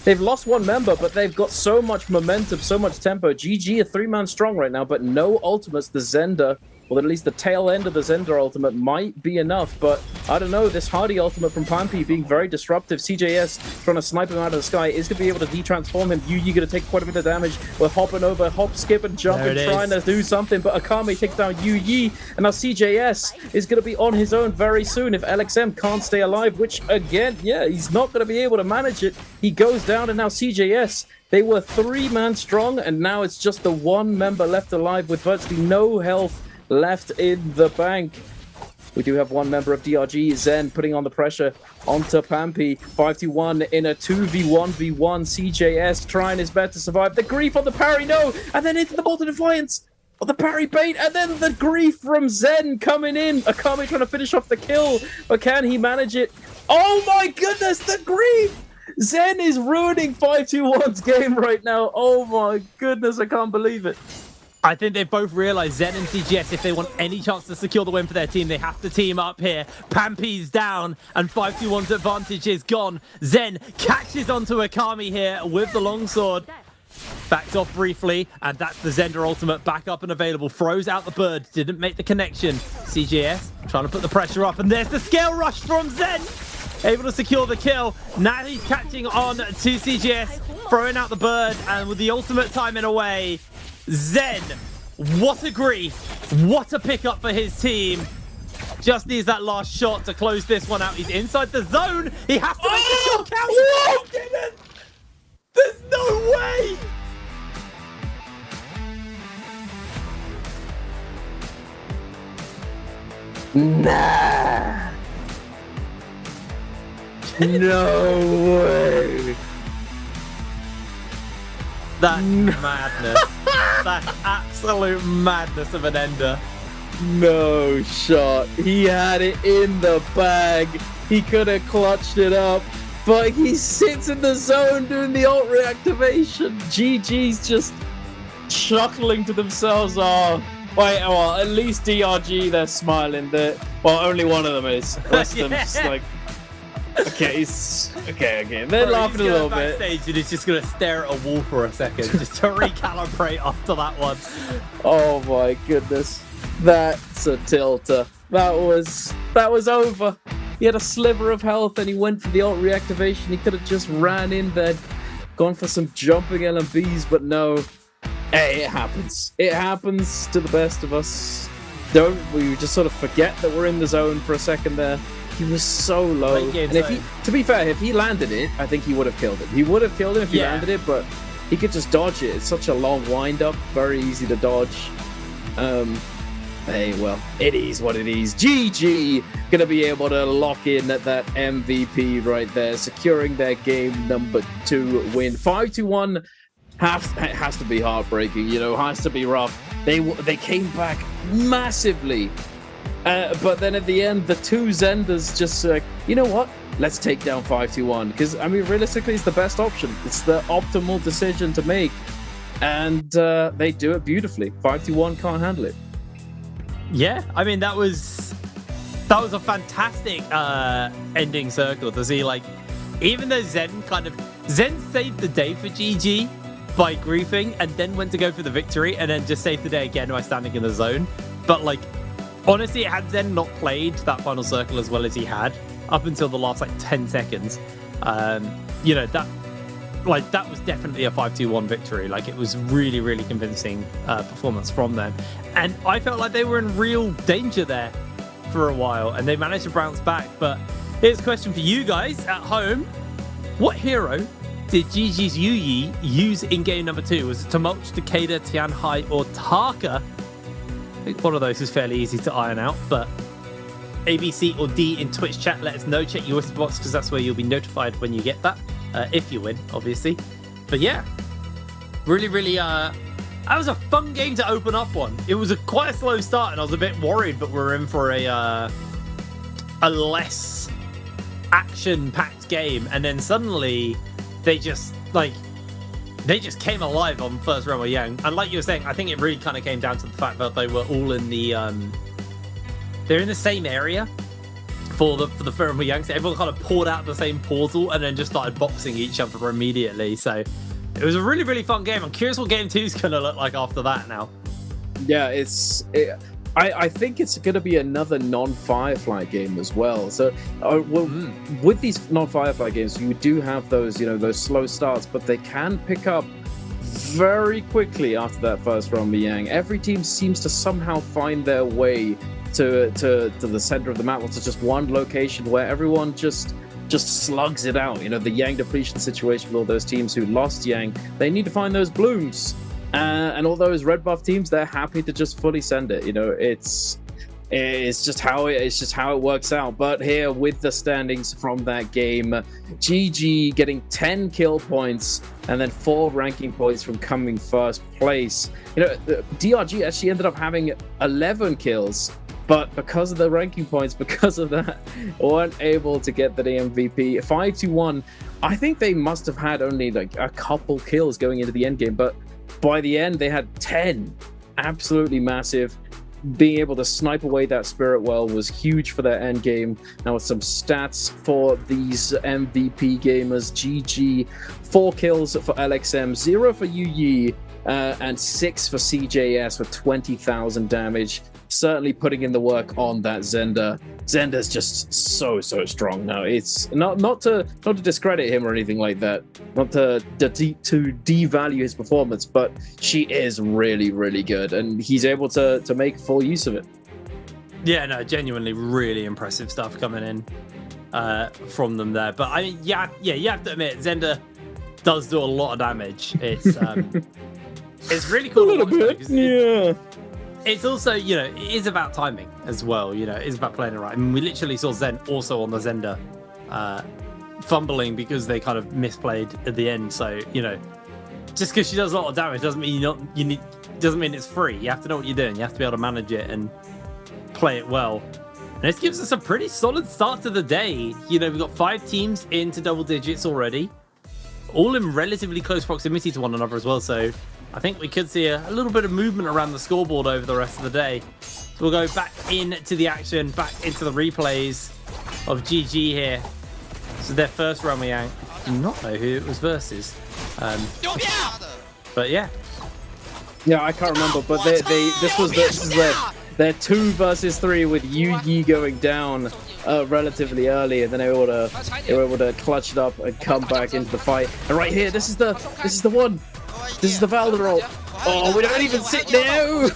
They've lost one member, but they've got so much momentum, so much tempo. GG, a 3-man strong right now, but no ultimates. The Zender, well, at least the tail end of the Zender ultimate might be enough, but I don't know. This Hardy ultimate from Pampy being very disruptive. CJS trying to snipe him out of the sky is going to be able to de-transform him. Yu going to take quite a bit of damage. We're hopping over, hop, skip, and jump and trying to do something, but Akame takes down Yu, and now CJS is going to be on his own very soon if LXM can't stay alive, which, again, yeah, he's not going to be able to manage it. He goes down, and now CJS, they were 3-man strong, and now it's just the one member left alive with virtually no health left in the bank. We do have one member of DRG, Zen, putting on the pressure onto Pampy. 521 in a 2v1v1. CJS trying his best to survive. The grief on the parry, no! And then into the Bolt of Defiance. The parry bait, and then the grief from Zen coming in. Akame trying to finish off the kill, but can he manage it? Oh my goodness, the grief! Zen is ruining 521's game right now. Oh my goodness, I can't believe it.
I think they've both realized, Zen and CGS, if they want any chance to secure the win for their team, they have to team up here. Pampy's down, and 521's advantage is gone. Zen catches onto Akame here with the longsword. Backs off briefly, and that's the Zender ultimate back up and available. Throws out the bird, didn't make the connection. CGS trying to put the pressure up, and there's the scale rush from Zen. Able to secure the kill. Now he's catching on to CGS, throwing out the bird, and with the ultimate timing away, Zen, what a grief. What a pickup for his team. Just needs that last shot to close this one out. He's inside the zone. He has to make the shot count.
Oh, didn't.
There's no way.
Nah. No way.
That's madness. That's absolute madness of an ender.
No shot. He had it in the bag. He could have clutched it up, but he sits in the zone doing the ult reactivation. GG's just chuckling to themselves. Oh, wait, well, at least DRG, they're smiling. Well, only one of them is. The rest of them just like, okay, okay. They're laughing a little bit.
Backstage and he's just going to stare at a wall for a second just to recalibrate after that one.
Oh my goodness. That's a tilter. That was over. He had a sliver of health and he went for the ult reactivation. He could have just ran in there, gone for some jumping LMBs, but no. Hey, it happens. It happens to the best of us. Don't we just sort of forget that we're in the zone for a second there? He was so low. And if he, to be fair, if he landed it, I think he would have killed him. He would have killed him if he landed it, but he could just dodge it. It's such a long wind-up, very easy to dodge. Hey, well, it is what it is. GG gonna be able to lock in at that MVP right there, securing their game number 2 win. 5-1 has to be heartbreaking, you know, has to be rough. They came back massively. But then at the end, the two Zenders just like, you know what? Let's take down 5-1. Because, I mean, realistically, it's the best option. It's the optimal decision to make. And they do it beautifully. 5-1 can't handle it.
Yeah, I mean, that was a fantastic ending circle to see. Like, even though Zen saved the day for GG by griefing and then went to go for the victory and then just saved the day again by standing in the zone. But, like, honestly, had Zen not played that final circle as well as he had up until the last, like, 10 seconds, you know, that was definitely a 5-2-1 victory. Like, it was really, really convincing performance from them. And I felt like they were in real danger there for a while, and they managed to bounce back. But here's a question for you guys at home. What hero did GG's Yu use in game number 2? Was it Tumult, Takeda, Tianhai, or Taka? I think one of those is fairly easy to iron out, but A, B, C, or D in Twitch chat. Let us know. Check your whisper box, because that's where you'll be notified when you get that. If you win, obviously. But yeah, really, really That was a fun game to open up on. It was quite a slow start, and I was a bit worried that we were in for a less action-packed game. And then suddenly, they just came alive on first round with Yang. And like you were saying, I think it really kind of came down to the fact that they were all in the they're in the same area for the first round with Yang. So everyone kind of poured out the same portal and then just started boxing each other immediately. So it was a really, really fun game. I'm curious what game 2 is going to look like after that now.
Yeah, I think it's going to be another non-Firefly game as well. So with these non-Firefly games, you do have those, those slow starts, but they can pick up very quickly after that first round with Yang. Every team seems to somehow find their way to the center of the map, or to just one location where everyone just slugs it out. The Yang depletion situation with all those teams who lost Yang, they need to find those blooms. And all those red buff teams, they're happy to just fully send it. It's just how it works out. But here with the standings from that game, GG getting 10 kill points and then 4 ranking points from coming first place. DRG actually ended up having 11 kills. But because of the ranking points, because of that, weren't able to get the MVP. 5-1. I think they must have had only like a couple kills going into the end game, but by the end they had 10. Absolutely massive. Being able to snipe away that Spirit Well was huge for their end game. Now with some stats for these MVP gamers, GG, 4 kills for LXM, 0 for Yu and 6 for CJS with 20,000 damage. Certainly putting in the work on that Zenda. Zenda's just so strong now. It's not to discredit him or anything like that, not to devalue his performance, but she is really, really good, and he's able to make full use of it.
Yeah, no, genuinely really impressive stuff coming in from them there. But I mean, yeah, you have to admit, Zenda does do a lot of damage. It's it's really cool to watch, though,
yeah.
It's also, it is about timing as well. It is about playing it right. I mean, we literally saw Zen also on the Zenda fumbling because they kind of misplayed at the end. So, just because she does a lot of damage doesn't mean doesn't mean it's free. You have to know what you're doing. You have to be able to manage it and play it well. And this gives us a pretty solid start to the day. We've got 5 teams into double digits already, all in relatively close proximity to one another as well. So I think we could see a little bit of movement around the scoreboard over the rest of the day. So we'll go back into the action, back into the replays of GG here. So their first run with Yang. I do not know who it was versus. But yeah.
Yeah, I can't remember, but this was their 2 versus 3 with Yu going down relatively early, and then they were able to clutch it up and come back into the fight. And right here, this is the one. This is the Valderol. Oh, we don't even sit there.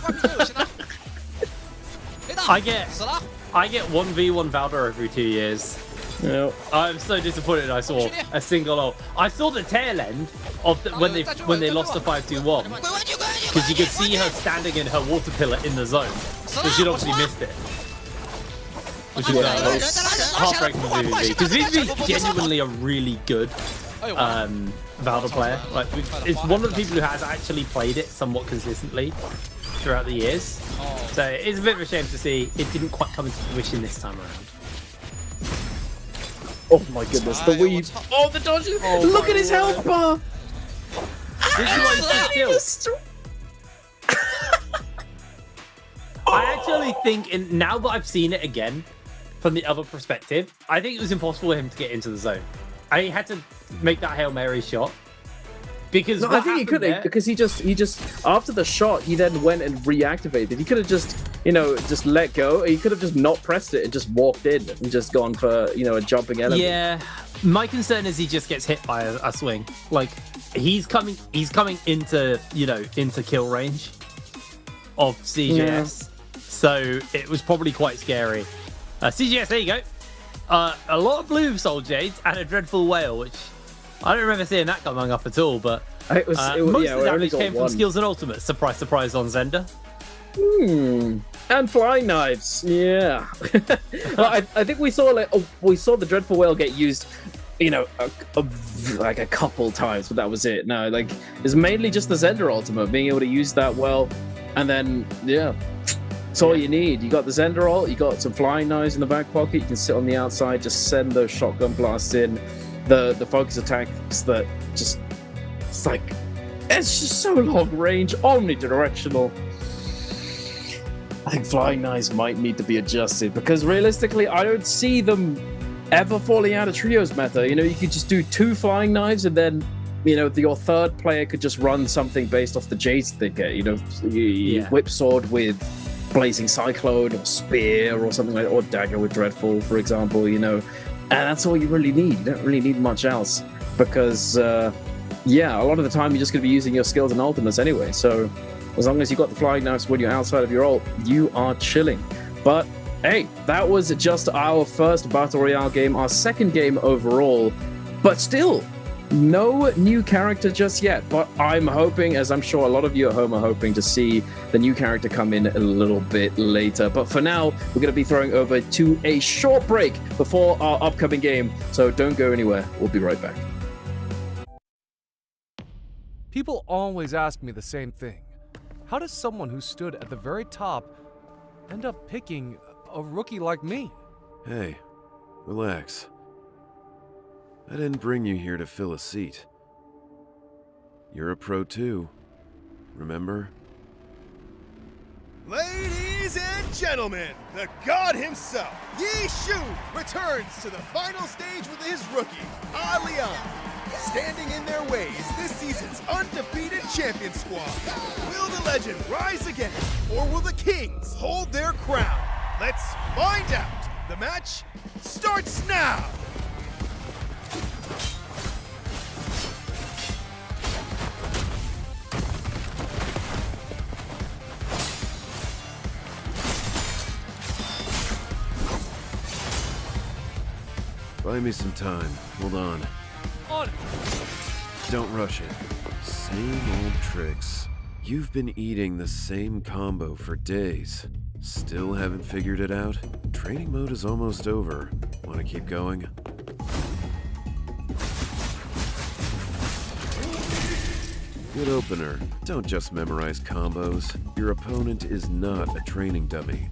I get 1v1 Valder every 2 years.
Yep.
I'm so disappointed I saw a single ult. I saw the tail end of when they lost the 5-2-1, because you could see her standing in her water pillar in the zone, so she'd obviously missed it. Which is heartbreaking for VVV, because VVV is genuinely a really good Valder player. Like, it's one of the people who has actually played it somewhat consistently throughout the years. So it's a bit of a shame to see it didn't quite come into fruition this time around.
Oh my goodness, the weave. Oh, the dodges. Oh, look at his health bar.
I actually think, now that I've seen it again from the other perspective, I think it was impossible for him to get into the zone. I had to make that Hail Mary shot. Because
I think he could have, because he just after the shot he then went and reactivated. He could have just just let go. He could have just not pressed it and just walked in and just gone for a jumping element.
Yeah, my concern is he just gets hit by a swing. Like he's coming into into kill range of CJS, yeah. So it was probably quite scary. CJS, there you go. A lot of blue Soul Jades and a Dreadful Whale, which I don't remember seeing that coming up at all, but most of the damage came from skills and ultimates. Surprise, surprise on Zenda.
And flying knives, yeah. Well, I think we saw the Dreadful Whale get used like a couple times, but that was it. No, like it's mainly just the Zender ultimate, being able to use that well, and then it's all you need. You got the Zender ult, you got some flying knives in the back pocket. You can sit on the outside, just send those shotgun blasts in. The focus attacks that it's just so long range, omnidirectional. I think flying knives might need to be adjusted because realistically, I don't see them ever falling out of trios meta. You could just do 2 flying knives and then, your third player could just run something based off the Jace they get. Whip sword with blazing cyclone or spear or something like that, or dagger with dreadfall, for example. And that's all you really need. You don't really need much else because, a lot of the time you're just going to be using your skills and ultimates anyway. So as long as you got the flying knives when you're outside of your ult, you are chilling. But hey, that was just our first Battle Royale game, our second game overall, but still, no new character just yet. But I'm hoping, as I'm sure a lot of you at home are hoping, to see the new character come in a little bit later. But for now, we're going to be throwing over to a short break before our upcoming game, so don't go anywhere. We'll be right back.
People always ask me the same thing. How does someone who stood at the very top end up picking a rookie like me?
Hey, relax. I didn't bring you here to fill a seat. You're a pro too, remember?
Ladies and gentlemen, the god himself, Yi Shu, returns to the final stage with his rookie, Leon. Standing in their way is this season's undefeated champion squad. Will the legend rise again, or will the kings hold their crown? Let's find out. The match starts now.
Buy me some time. Hold on.
On.
Don't rush it. Same old tricks. You've been eating the same combo for days. Still haven't figured it out? Training mode is almost over. Want to keep going? Good opener. Don't just memorize combos. Your opponent is not a training dummy.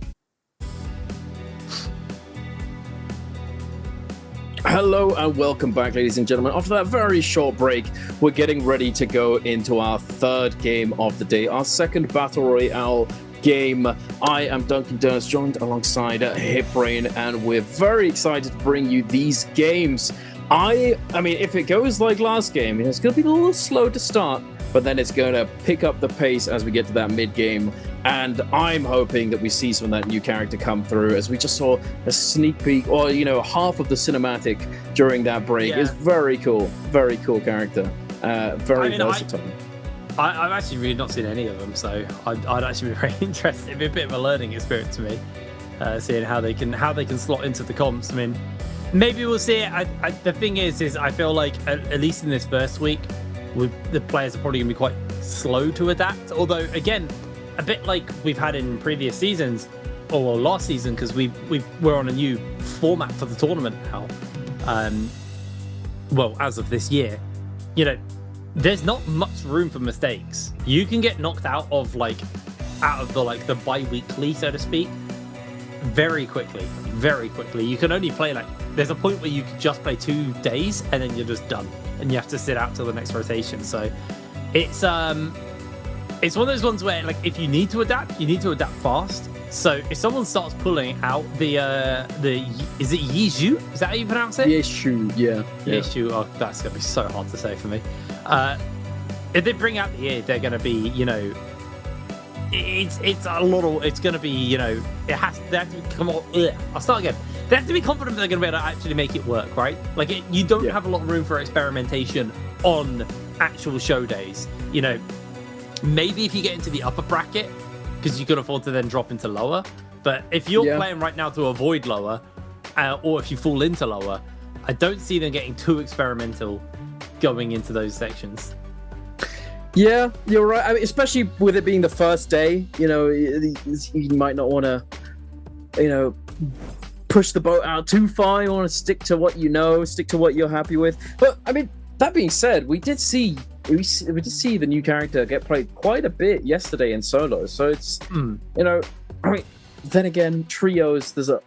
Hello and welcome back, ladies and gentlemen. After that very short break, we're getting ready to go into our third game of the day, our second Battle Royale game. I am Duncan Durst, joined alongside Hipbrain, and we're very excited to bring you these games. I mean, if it goes like last game, it's going to be a little slow to start, but then it's going to pick up the pace as we get to that mid-game. And I'm hoping that we see some of that new character come through, as we just saw a sneak peek, or, half of the cinematic during that break. Is very cool character. Very versatile.
I've actually really not seen any of them, so I'd actually be very interested. It'd be a bit of a learning experience to me, seeing how they can slot into the comps. I mean, maybe we'll see it. The thing is I feel like at least in this first week, the players are probably going to be quite slow to adapt. Although, again, a bit like we've had in previous seasons, or last season, because we're on a new format for the tournament now. Well, as of this year, there's not much room for mistakes. You can get knocked out of the bi-weekly, so to speak, very quickly. You can only play there's a point where you can just play 2 days and then you're just done, and you have to sit out till the next rotation. So it's one of those ones where if you need to adapt fast. So if someone starts pulling out the is it Yizhu? Is that how you pronounce it?
Yizhu, yeah.
Yizhu. Oh, that's gonna be so hard to say for me. If they bring out the ear, they're gonna be, it's a little. It's gonna be, they have to come on. I'll start again. They have to be confident that they're gonna be able to actually make it work, right? You don't have a lot of room for experimentation on actual show days. Maybe if you get into the upper bracket, because you can afford to then drop into lower. But if you're playing right now to avoid lower, or if you fall into lower, I don't see them getting too experimental going into those sections.
Yeah, you're right. I mean, especially with it being the first day, you might not want to, push the boat out too far. You want to stick to what you know, stick to what you're happy with. But I mean, that being said, we did see the new character get played quite a bit yesterday in solos. So it's you know, I mean, then again, trios. There's a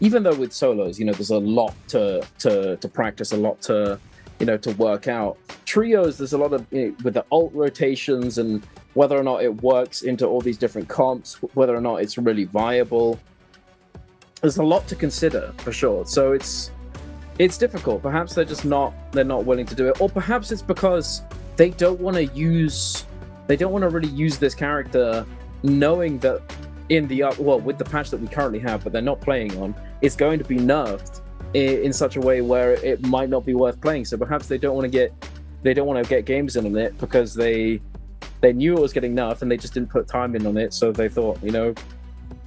even though with solos, you know, there's a lot to practice, a lot to work out. Trios, there's a lot of with the ult rotations and whether or not it works into all these different comps, whether or not it's really viable. There's a lot to consider for sure. So it's difficult. Perhaps they're not willing to do it, or perhaps it's because they don't want to really use this character, knowing that with the patch that we currently have, but they're not playing on, it's going to be nerfed in such a way where it might not be worth playing. So perhaps they don't want to get games in on it because they knew it was getting nerfed and they just didn't put time in on it. So they thought,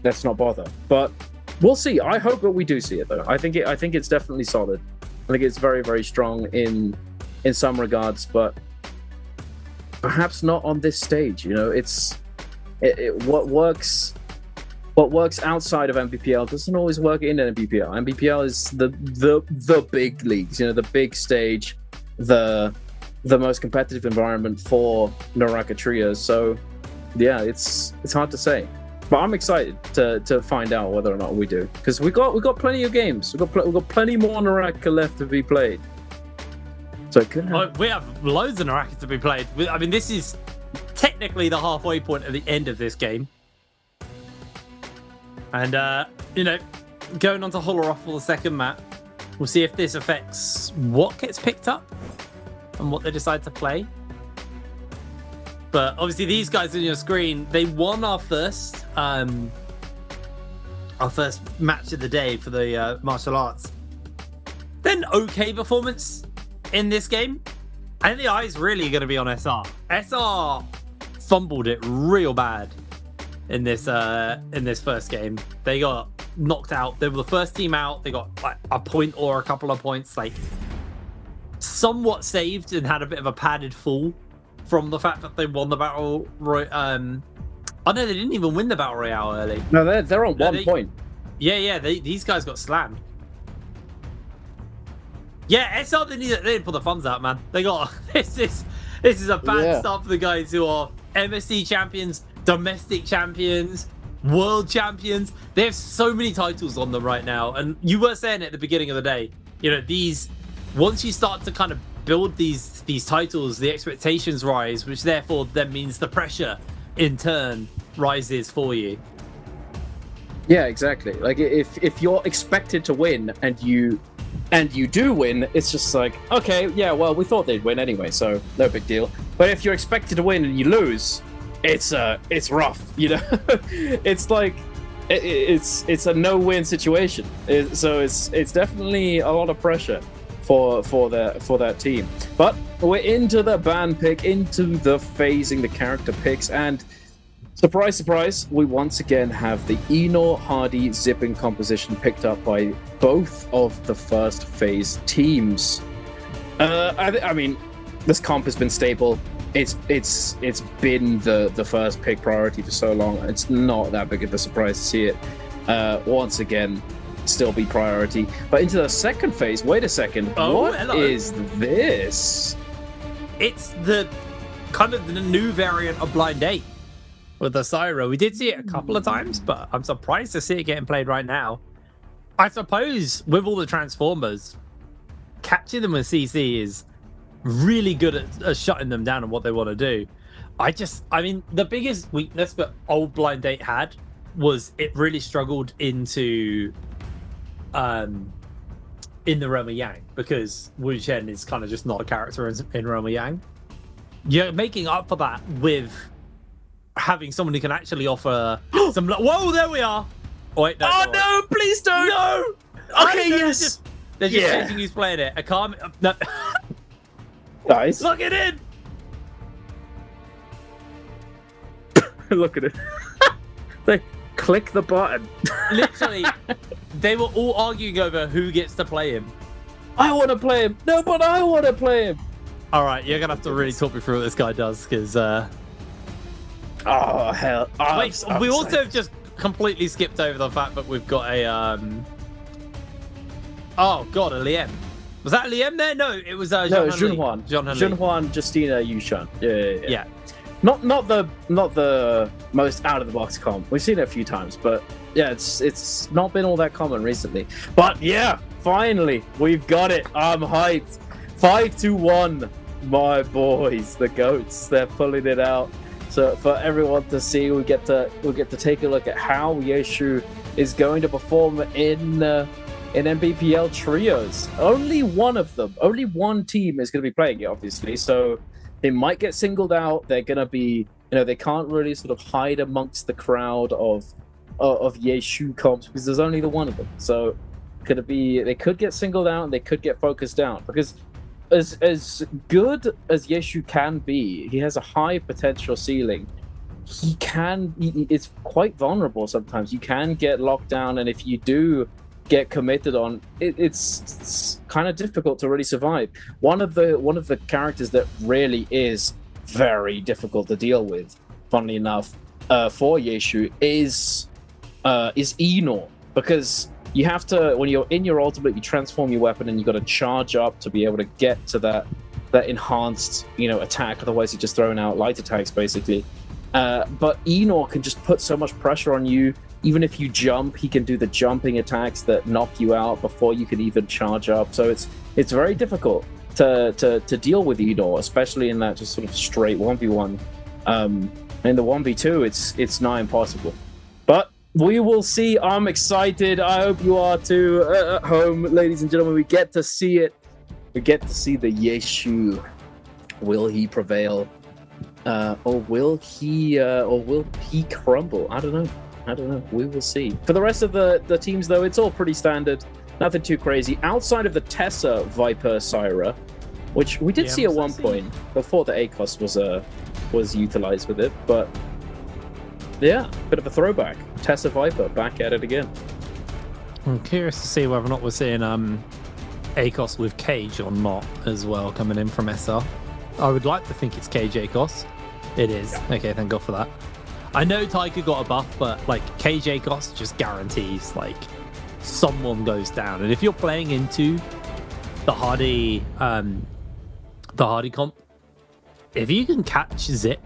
let's not bother. But we'll see. I hope that we do see it though. I think it's definitely solid. I think it's very, very strong in some regards, but perhaps not on this stage. What works outside of Nbpl doesn't always work in Nbpl. Nbpl is the big leagues, the big stage, the most competitive environment for NARAKA trios. So yeah, it's hard to say. But I'm excited to find out whether or not we do, because we got plenty of games. We got plenty more NARAKA left to be played. So it could happen.
We have loads of NARAKA to be played. I mean, this is technically the halfway point at the end of this game, and going on to Holoroth for the second map, we'll see if this affects what gets picked up and what they decide to play. But obviously, these guys on your screen, they won our first match of the day for the martial arts. Then okay performance in this game. I think the eye's really going to be on SR. SR fumbled it real bad in this first game. They got knocked out. They were the first team out. They got like a point or a couple of points, like somewhat saved, and had a bit of a padded fall from the fact that they won the battle royale. Oh no, they didn't even win the battle royale early.
No, they're on 1 point.
Yeah, these guys got slammed. Yeah, SR they didn't pull the funds out, man. They got this is a bad start for the guys who are MSC champions, domestic champions, world champions. They have so many titles on them right now, and you were saying at the beginning of the day, these, once you start to kind of build these titles, the expectations rise, which therefore then means the pressure in turn rises for you.
Yeah, exactly. Like if you're expected to win and you do win, it's just like, okay, yeah, well, we thought they'd win anyway, so no big deal. But if you're expected to win and you lose, it's rough, It's like it's a no-win situation. So it's definitely a lot of pressure for that team. But we're into the band pick, into the phasing, the character picks, and surprise, surprise, we once again have the Enor Hardy zipping composition picked up by both of the first phase teams. I mean, this comp has been stable. It's been the first pick priority for so long. It's not that big of a surprise to see it once again still be priority. But into the second phase, wait a second, what is this?
It's the kind of the new variant of Blind 8 with the Syro. We did see it a couple of times, but I'm surprised to see it getting played right now. I suppose with all the Transformers, catching them with CC is really good at shutting them down and what they want to do. I mean, the biggest weakness that old Blind 8 had was it really struggled into in the Realm of Yang, because Wu Chen is kind of just not a character in Realm of Yang. You're making up for that with having someone who can actually offer some. Whoa, there we are. Oh, wait, no,
no, please don't.
No.
Okay, yes.
They're just changing who's playing it. I can't. No.
Nice.
Look it in.
Look at it. They click the button.
Literally, they were all arguing over who gets to play him.
I want to play him. No, but I want to play him.
All right, you're gonna have to really talk me through what this guy does, because.
Oh hell!
Wait, we also have just completely skipped over the fact that we've got a Oh god, a Liam. Was that Liam there? No, it was
no, Junhuan. Junhuan, Justina, Yushan. Yeah. Not the most out of the box comp. We've seen it a few times, but yeah, it's not been all that common recently. But yeah, finally we've got it. I'm hyped. 5-1, my boys, the goats. They're pulling it out. So for everyone to see, we get to take a look at how Yeshu is going to perform in NBPL trios. Only one team is going to be playing it, obviously. So they might get singled out. They're going to be, they can't really sort of hide amongst the crowd of Yeshu comps because there's only the one of them. So they could get singled out and they could get focused out because as good as Yeshu can be, he has a high potential ceiling. It's quite vulnerable sometimes. You can get locked down, and if you do get committed on, it's kind of difficult to really survive. One of the characters that really is very difficult to deal with, funnily enough, for Yeshu is Enor, because you have to, when you're in your ultimate, you transform your weapon and you got to charge up to be able to get to that enhanced attack. Otherwise you're just throwing out light attacks basically. But Enor can just put so much pressure on you. Even if you jump, he can do the jumping attacks that knock you out before you can even charge up. So it's very difficult to deal with Enor, especially in that just sort of straight 1v1. In the 1v2, it's nigh impossible. But we will see. I'm excited. I hope you are too at home, ladies and gentlemen. We get to see it. We get to see the Yeshu. Will he prevail? Or will he crumble? I don't know. We will see. For the rest of the teams, though, it's all pretty standard. Nothing too crazy. Outside of the Tessa Viper Syra, which we did see at one point before the ACOS was utilized with it, but yeah, bit of a throwback. Tessa Viper back at it again.
I'm curious to see whether or not we're seeing ACOS with Cage or not as well coming in from SR. I would like to think it's Cage ACOS. It is. Yeah. Okay, thank God for that. I know Tiger got a buff, but like Cage ACOS just guarantees like someone goes down. And if you're playing into the Hardy comp, if you can catch Zip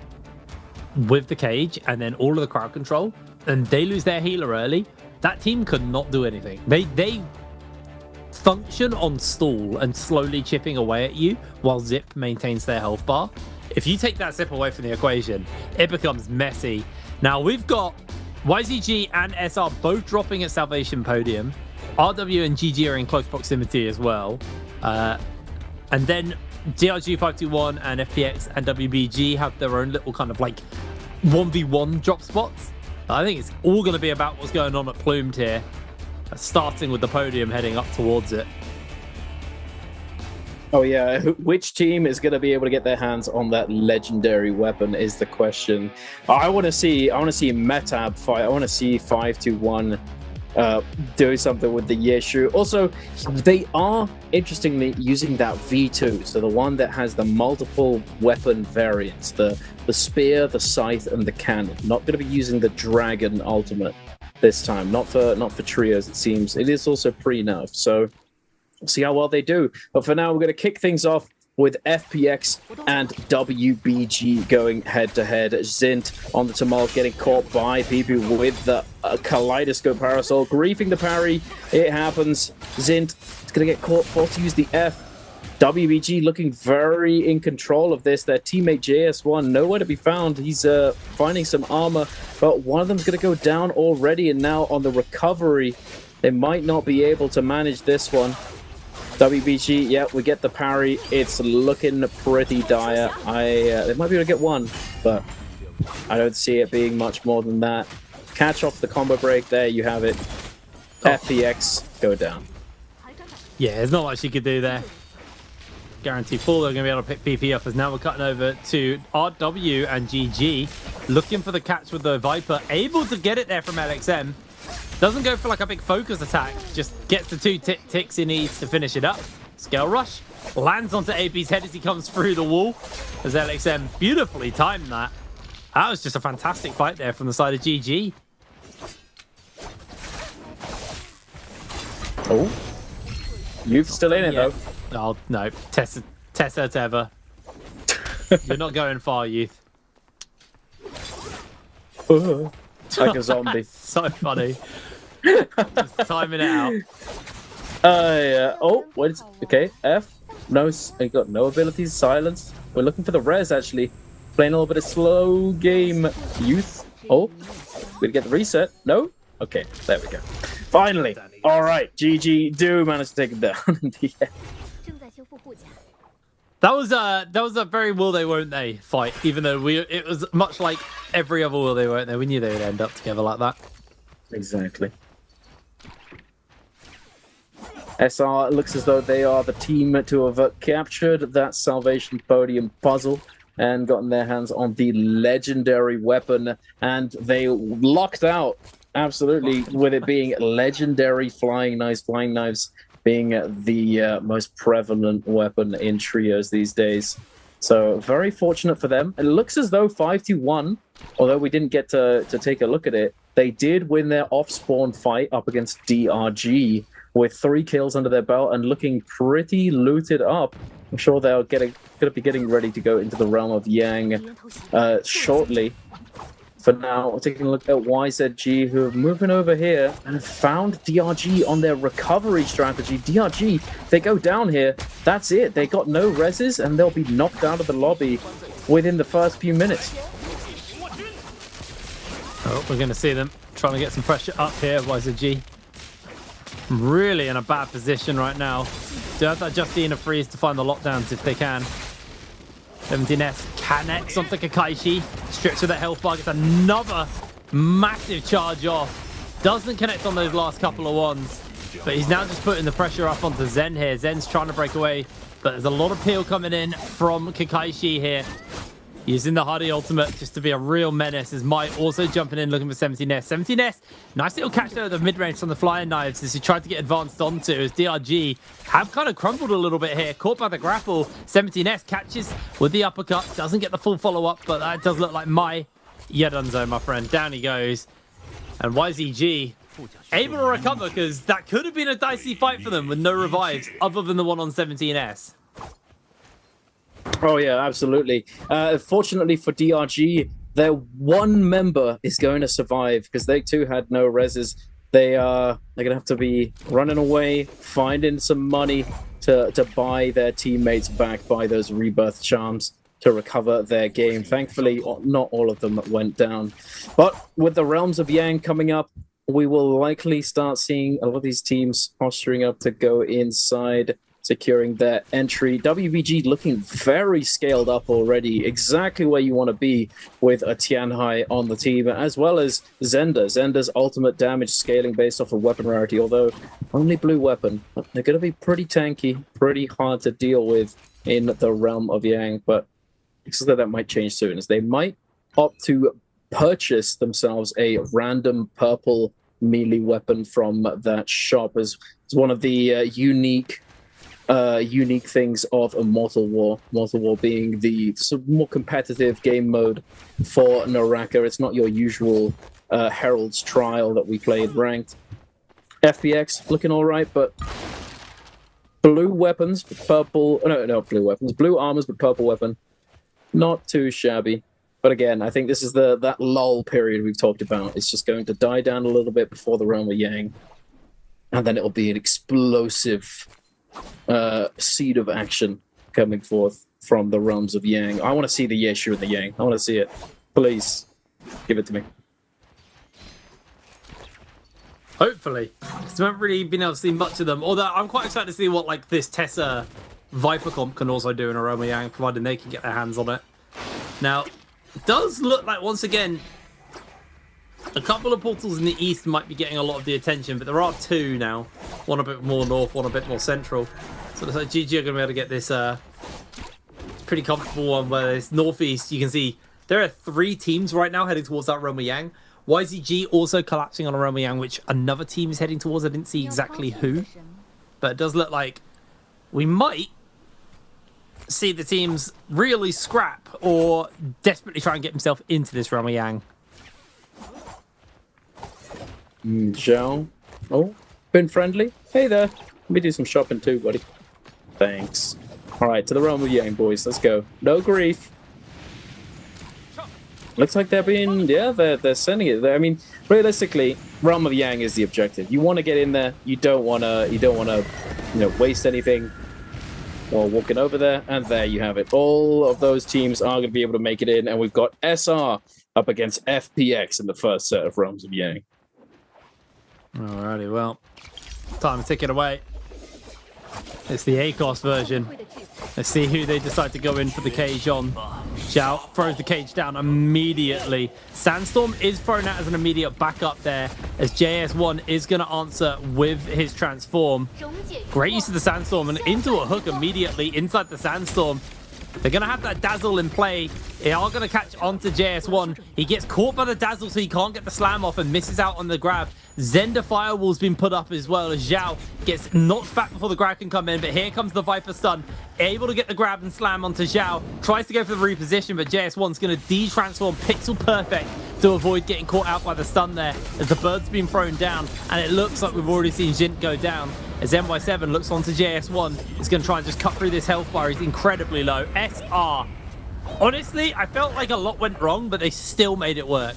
with the Cage and then all of the crowd control, and they lose their healer early, that team could not do anything. They function on stall and slowly chipping away at you while Zip maintains their health bar. If you take that Zip away from the equation, it becomes messy. Now we've got YZG and SR both dropping at Salvation Podium. RW and GG are in close proximity as well. And then DRG 521 and FPX and WBG have their own little kind of like 1v1 drop spots. I think it's all going to be about what's going on at Plumed here, starting with the podium heading up towards it.
Oh yeah, which team is going to be able to get their hands on that legendary weapon is the question. I want to see Metab fight. I want to see 521 do something with the Yeshu. Also, they are interestingly using that V2, so the one that has the multiple weapon variants, the spear, the scythe, and the cannon. Not going to be using the dragon ultimate this time. Not for trios, it seems. It is also pre-nerf, so we'll see how well they do. But for now, we're going to kick things off with FPX and WBG going head-to-head. Zint on the Tumult, getting caught by PP with the Kaleidoscope Parasol, griefing the parry. It happens. Zint is going to get caught, forced to use the F. WBG looking very in control of this. Their teammate JS1 nowhere to be found. He's finding some armor, but one of them's going to go down already, and now on the recovery, they might not be able to manage this one. WBG, yeah, we get the parry. It's looking pretty dire. They might be able to get one, but I don't see it being much more than that. Catch off the combo break. There you have it. FPX go down.
Yeah, there's not much you could do there. Guaranteed full. They're going to be able to pick PP up, as now we're cutting over to RW and GG. Looking for the catch with the Viper. Able to get it there from LXM. Doesn't go for like a big focus attack, just gets the two ticks he needs to finish it up. Scale rush, lands onto AP's head as he comes through the wall, as LXM beautifully timed that. That was just a fantastic fight there from the side of GG.
Oh, Youth still in it, though.
Oh, no. Tessa Teva. You're not going far, Youth.
Like a zombie.
So funny. Just timing it out.
Oh, wait. Okay, F. No, he got no abilities. Silence. We're looking for the res, actually. Playing a little bit of slow game. Youth. Oh, we get the reset. No? Okay, there we go. Finally. All right, GG do manage to take him down in the end.
That was a very will they won't they fight, even though it was much like every other will they won't they. We knew they would end up together like that.
Exactly. SR looks as though they are the team to have captured that Salvation Podium puzzle and gotten their hands on the legendary weapon, and they lucked out absolutely with it being legendary flying knives. Flying knives being the most prevalent weapon in trios these days. So very fortunate for them. It looks as though 5-1, although we didn't get to take a look at it, they did win their off-spawn fight up against DRG with 3 kills under their belt and looking pretty looted up. I'm sure they're going to be getting ready to go into the realm of Yang shortly. For now, taking a look at YZG, who are moving over here and have found DRG on their recovery strategy. DRG, they go down here. That's it. They got no reses, and they'll be knocked out of the lobby within the first few minutes.
Oh, we're going to see them trying to get some pressure up here. YZG really in a bad position right now. Do have that Justina freeze to find the lockdowns if they can. 17S connects onto Kakaishi. Strips with that health bar. Gets another massive charge off. Doesn't connect on those last couple of ones. But he's now just putting the pressure up onto Zen here. Zen's trying to break away. But there's a lot of peel coming in from Kakaishi here. Using the Hardy ultimate just to be a real menace. As Mai also jumping in looking for 17S. 17S, nice little catch there at the mid-range from the flying knives as he tried to get advanced onto. As DRG have kind of crumbled a little bit here. Caught by the grapple. 17S catches with the uppercut. Doesn't get the full follow-up, but that does look like Mai. Yeah, Dunzo, my friend. Down he goes. And YZG able to recover because that could have been a dicey fight for them with no revives other than the one on 17S.
Oh, yeah, absolutely. Fortunately for DRG, their one member is going to survive because they too had no reses. They're going to have to be running away, finding some money to buy their teammates back, buy those rebirth charms to recover their game. Thankfully, not all of them went down. But with the Realms of Yang coming up, we will likely start seeing a lot of these teams posturing up to go inside, securing their entry. WBG looking very scaled up already, exactly where you want to be with a Tianhai on the team, as well as Zenda. Zenda's ultimate damage scaling based off of weapon rarity, although only blue weapon. They're going to be pretty tanky, pretty hard to deal with in the realm of Yang, but it's that might change soon, as they might opt to purchase themselves a random purple melee weapon from that shop as one of the unique things of Immortal War. Immortal War being the sort of more competitive game mode for NARAKA. It's not your usual Herald's Trial that we played ranked. FPX looking all right, but blue weapons, purple... No, not blue weapons. Blue armors, but purple weapon. Not too shabby. But again, I think this is that lull period we've talked about. It's just going to die down a little bit before the Realm of Yang. And then it'll be an explosive seed of action coming forth from the Realms of Yang. I want to see the Yeshu and the Yang. I want to see it. Please, give it to me.
Hopefully. Because we haven't really been able to see much of them. Although I'm quite excited to see what like this Tessa Viper comp can also do in a Realm of Yang, providing they can get their hands on it. Now, it does look like, once again, a couple of portals in the east might be getting a lot of the attention, but there are two now. One a bit more north, one a bit more central. So it looks like GG are going to be able to get this pretty comfortable one where it's northeast. You can see there are 3 teams right now heading towards that Realm of Yang. YZG also collapsing on a Realm of Yang, which another team is heading towards. I didn't see exactly who, but it does look like we might see the teams really scrap or desperately try and get himself into this Realm of Yang.
Zhao. Oh, been friendly. Hey there. Let me do some shopping too, buddy. Thanks. All right, to the realm of Yang, boys. Let's go. No grief. Looks like they're being, yeah, they're sending it. I mean, realistically, realm of Yang is the objective. You want to get in there. You don't want to, waste anything. Well, walking over there, and there you have it. All of those teams are going to be able to make it in, and we've got SR up against FPX in the first set of realms of Yang.
Alrighty, well, time to take it away. It's the ACOS version. Let's see who they decide to go in for the cage on. Zhao throws the cage down immediately. Sandstorm is thrown out as an immediate backup there, as JS1 is going to answer with his transform. Great use of the Sandstorm and into a hook immediately inside the Sandstorm. They're going to have that Dazzle in play. They are going to catch onto JS1. He gets caught by the Dazzle, so he can't get the slam off and misses out on the grab. Zender Firewall's been put up as well, as Zhao gets knocked back before the grab can come in, but here comes the Viper stun. Able to get the grab and slam onto Zhao. Tries to go for the reposition, but JS1's going to de-transform pixel perfect to avoid getting caught out by the stun there, as the bird's been thrown down, and it looks like we've already seen Jint go down. As NY7 looks onto JS1, he's going to try and just cut through this health bar. He's incredibly low. SR. Honestly, I felt like a lot went wrong, but they still made it work.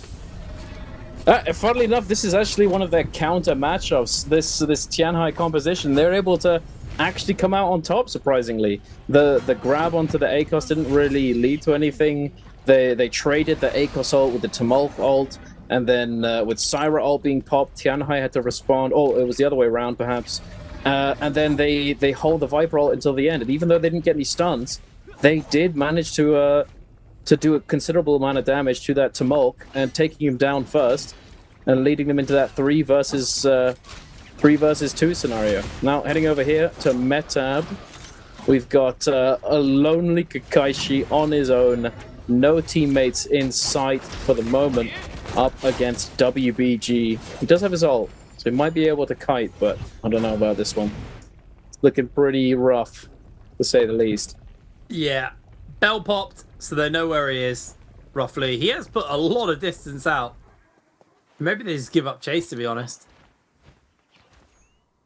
Funnily enough, this is actually one of their counter matchups. This Tianhai composition, they're able to actually come out on top, surprisingly. The grab onto the ACOS didn't really lead to anything. They traded the ACOS ult with the Tumult ult, and then with Syra ult being popped, Tianhai had to respond. Oh, it was the other way around, perhaps. And then they hold the Viper ult until the end. And even though they didn't get any stuns, they did manage to do a considerable amount of damage to that Tumult and taking him down first and leading them into that 3 versus 2 scenario. Now heading over here to Metab, we've got a lonely Kakaishi on his own, no teammates in sight for the moment, up against WBG. He does have his ult, so he might be able to kite, but I don't know about this one. It's looking pretty rough, to say the least.
Yeah, bell popped, so they know where he is, roughly. He has put a lot of distance out. Maybe they just give up chase, to be honest.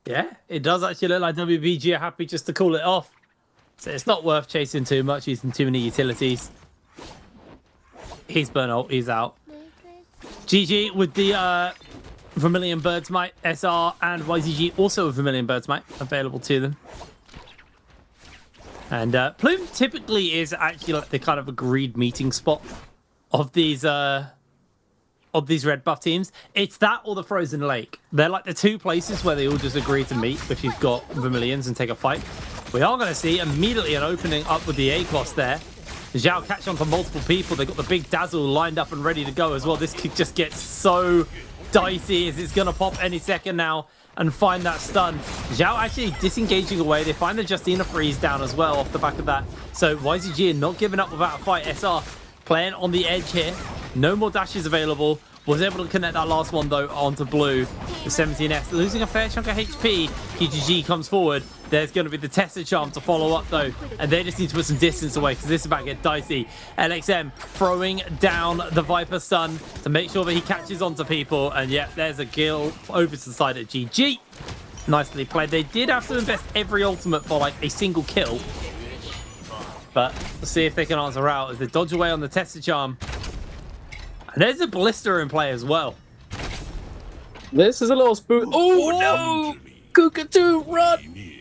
Yeah, it does actually look like WBG are happy just to call it off. So it's not worth chasing too much, using too many utilities. He's burnt ult, he's out. GG with the Vermilion Bird's Might, SR and YZG also with Vermilion Bird's Might available to them. And Plume typically is actually like the kind of agreed meeting spot of these red buff teams. It's that or the Frozen Lake. They're like the two places where they all just agree to meet if you've got Vermilions and take a fight. We are going to see immediately an opening up with the ACOS there. Zhao catch on to multiple people. They've got the big Dazzle lined up and ready to go as well. This could just get so dicey as it's going to pop any second now and find that stun. Zhao actually disengaging away. They find the Justina freeze down as well off the back of that. So YZG not giving up without a fight. SR playing on the edge here. No more dashes available. Was able to connect that last one though onto blue. The 17S losing a fair chunk of HP. KGG comes forward. There's going to be the tested charm to follow up though, and they just need to put some distance away because this is about to get dicey. LXM throwing down the Viper stun to make sure that he catches onto people, and yep, there's a kill over to the side of GG. Nicely played. They did have to invest every ultimate for like a single kill, but let's see if they can answer out as they dodge away on the tested charm. And there's a Ballista in play as well.
This is a little spook. Oh no! Kukatu, run!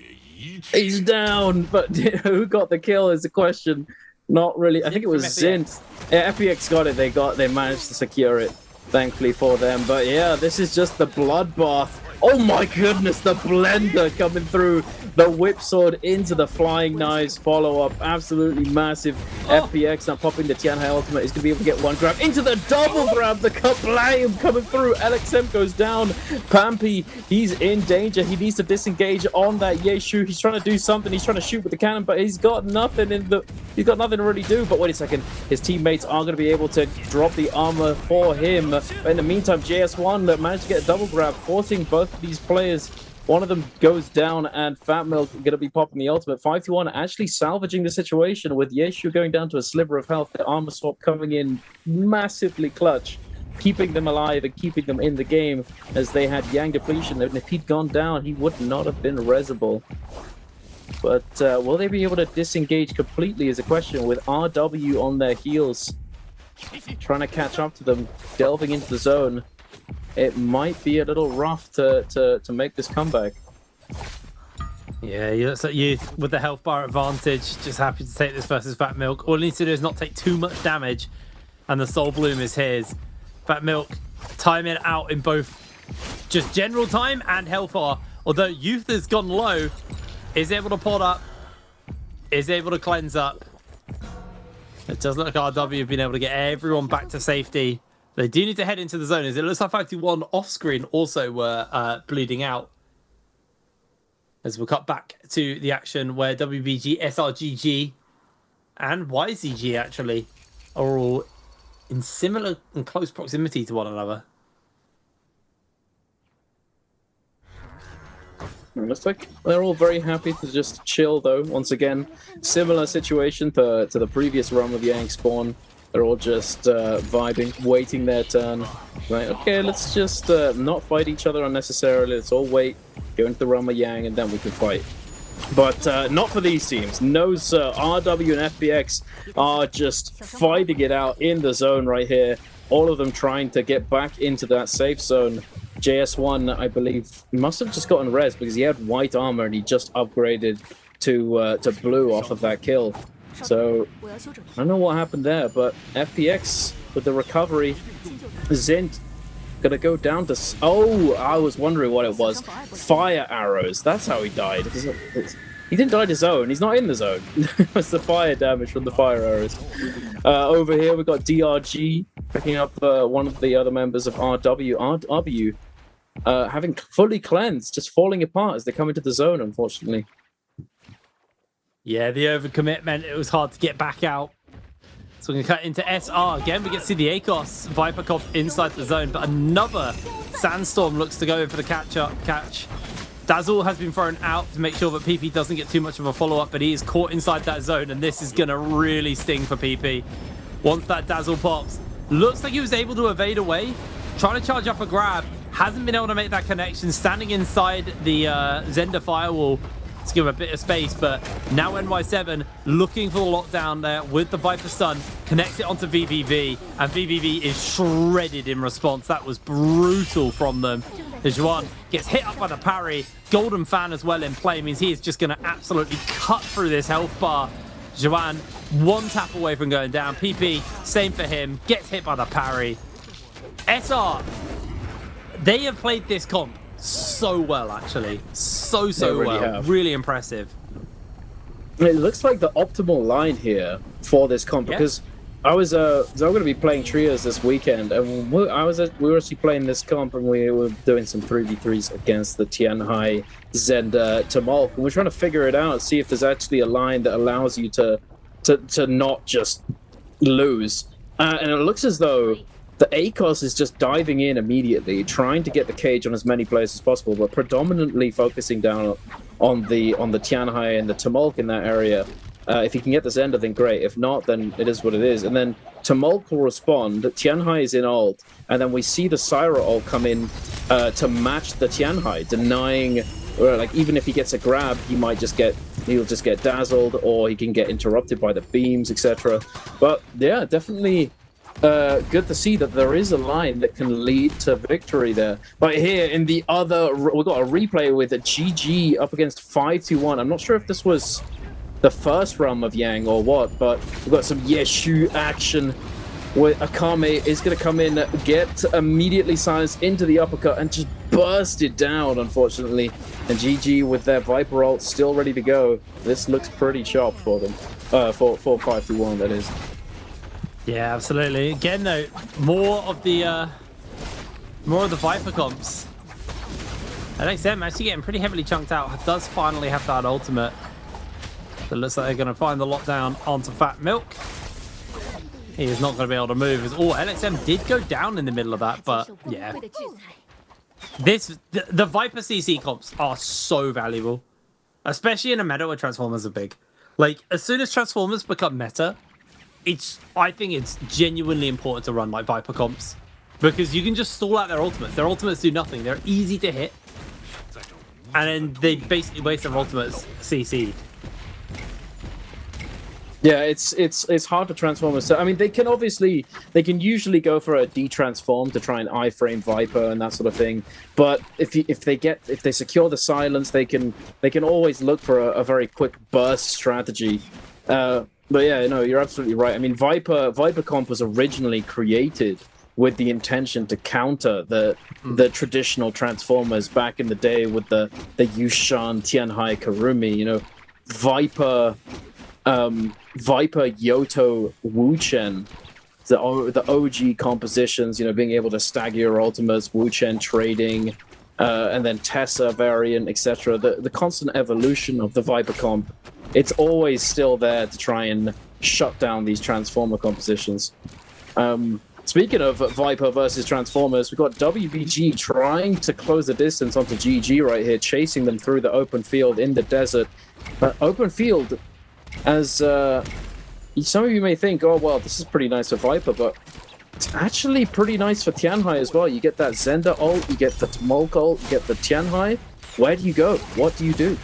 He's down, but who got the kill is the question. Not really. I think it was Zint. Yeah, FPX got it. They managed to secure it, thankfully for them. But yeah, this is just the bloodbath. Oh my goodness, the blender coming through. The whip sword into the flying knives follow-up. Absolutely massive. FPX now popping the Tianhai ultimate. He's going to be able to get one grab into the double grab. The kablam coming through. LXM goes down. Pampy, he's in danger. He needs to disengage on that Yeshu. He's trying to do something. He's trying to shoot with the cannon, but he's got nothing he's got nothing to really do. But wait a second. His teammates are going to be able to drop the armor for him. But in the meantime, JS1 managed to get a double grab, forcing both of these players. One of them goes down, and Fat Milk going to be popping the ultimate. 5-1 actually salvaging the situation with Yeshu going down to a sliver of health. The armor swap coming in massively clutch keeping them alive and keeping them in the game, as they had Yang depletion, and if he'd gone down, he would not have been resable. But will they be able to disengage completely is a question, with RW on their heels, trying to catch up to them, delving into the zone. It might be a little rough to make this comeback.
Yeah, you look like you with the health bar advantage, just happy to take this versus Fat Milk. All he needs to do is not take too much damage, and the Soul Bloom is his. Fat Milk timing out in both just general time and health bar. Although Youth has gone low, is able to pot up, is able to cleanse up. It does look like RW have been able to get everyone back to safety. They do need to head into the zone, as it looks like 51 off screen also were bleeding out. As we'll cut back to the action where WBG, SRGG, and YZG actually are all in similar and close proximity to one another.
It looks like they're all very happy to just chill, though. Once again, similar situation to the previous run of Yang Spawn. They're all just vibing, waiting their turn. Right, okay, let's just not fight each other unnecessarily. Let's all wait, go into the run of Yang, and then we can fight. But not for these teams. No, sir. RW and FPX are just fighting it out in the zone right here. All of them trying to get back into that safe zone. JS1, I believe, must have just gotten res because he had white armor and he just upgraded to blue off of that kill. So I don't know what happened there, but FPX with the recovery. Zint gonna go down to... Oh, I was wondering what it was. Fire arrows. That's how he died. He didn't die to zone. He's not in the zone. It's the fire damage from the fire arrows. Over here, we've got DRG picking up one of the other members of RW. RW having fully cleansed, just falling apart as they come into the zone, unfortunately.
Yeah, the overcommit meant it was hard to get back out. So we're going to cut into SR. Again, we get to see the ACOS Viper Cop inside the zone, but another Sandstorm looks to go in for the catch. Dazzle has been thrown out to make sure that PP doesn't get too much of a follow-up, but he is caught inside that zone, and this is going to really sting for PP. Once that Dazzle pops, looks like he was able to evade away, trying to charge up a grab, hasn't been able to make that connection, standing inside the Zender firewall to give him a bit of space, but now NY7 looking for the lockdown there with the Viper stun, connects it onto VVV, and VVV is shredded in response. That was brutal from them. Juan gets hit up by the parry. Golden Fan as well in play means he is just going to absolutely cut through this health bar. Juan, one tap away from going down. PP, same for him, gets hit by the parry. SR, they have played this comp so well, actually. So really well. Have. Really impressive.
It looks like the optimal line here for this comp, because I was I'm going to be playing trios this weekend, and we were actually playing this comp, and we were doing some 3v3s against the Tianhai Zender Tamol, and we're trying to figure it out, see if there's actually a line that allows you to not just lose. And it looks as though the ACOS is just diving in immediately, trying to get the cage on as many players as possible, but predominantly focusing down on the Tianhai and the Tumulk in that area. If he can get the Zender, then great. If not, then it is what it is. And then Tumulk will respond. Tianhai is in ult, and then we see the Syra ult come in to match the Tianhai, denying, like, even if he gets a grab, he'll just get dazzled, or he can get interrupted by the beams, etc. But yeah, definitely. Good to see that there is a line that can lead to victory there. But here in the other, we've got a replay with a GG up against 5-1. I'm not sure if this was the first run of Yang or what, but we've got some Yeshu action where Akame is going to come in, get immediately silenced into the uppercut, and just burst it down, unfortunately. And GG with their Viper ult still ready to go. This looks pretty sharp for them. For 5-1, that is.
Yeah, absolutely. Again, though, more of the Viper comps. LXM actually getting pretty heavily chunked out. Does finally have that ultimate. It looks like they're going to find the lockdown onto Fat Milk. He is not going to be able to move. LXM did go down in the middle of that, but yeah. The Viper CC comps are so valuable, especially in a meta where Transformers are big. Like, as soon as Transformers become meta, I think it's genuinely important to run like Viper comps. because you can just stall out their ultimates. Their ultimates do nothing. They're easy to hit, and then they basically waste their ultimates CC.
Yeah, it's hard to transform. So I mean, they can usually go for a detransform to try and iframe Viper and that sort of thing. But if they secure the silence, they can always look for a very quick burst strategy. But yeah, no, you're absolutely right. I mean, Viper comp was originally created with the intention to counter the traditional transformers back in the day with the Yushan, Tianhai, Karumi. You know, Viper Yoto Wuchen, the OG compositions, you know, being able to stagger your ultimates, Wuchen trading, and then Tessa variant, etc. The constant evolution of the Viper comp, it's always still there to try and shut down these transformer compositions. Speaking of Viper versus Transformers, we've got WBG trying to close the distance onto GG right here, chasing them through the open field in the desert. Open field, as some of you may think, oh, well, this is pretty nice for Viper, but it's actually pretty nice for Tianhai as well. You get that Zenda ult, you get the Tmolk ult, you get the Tianhai. Where do you go? What do you do?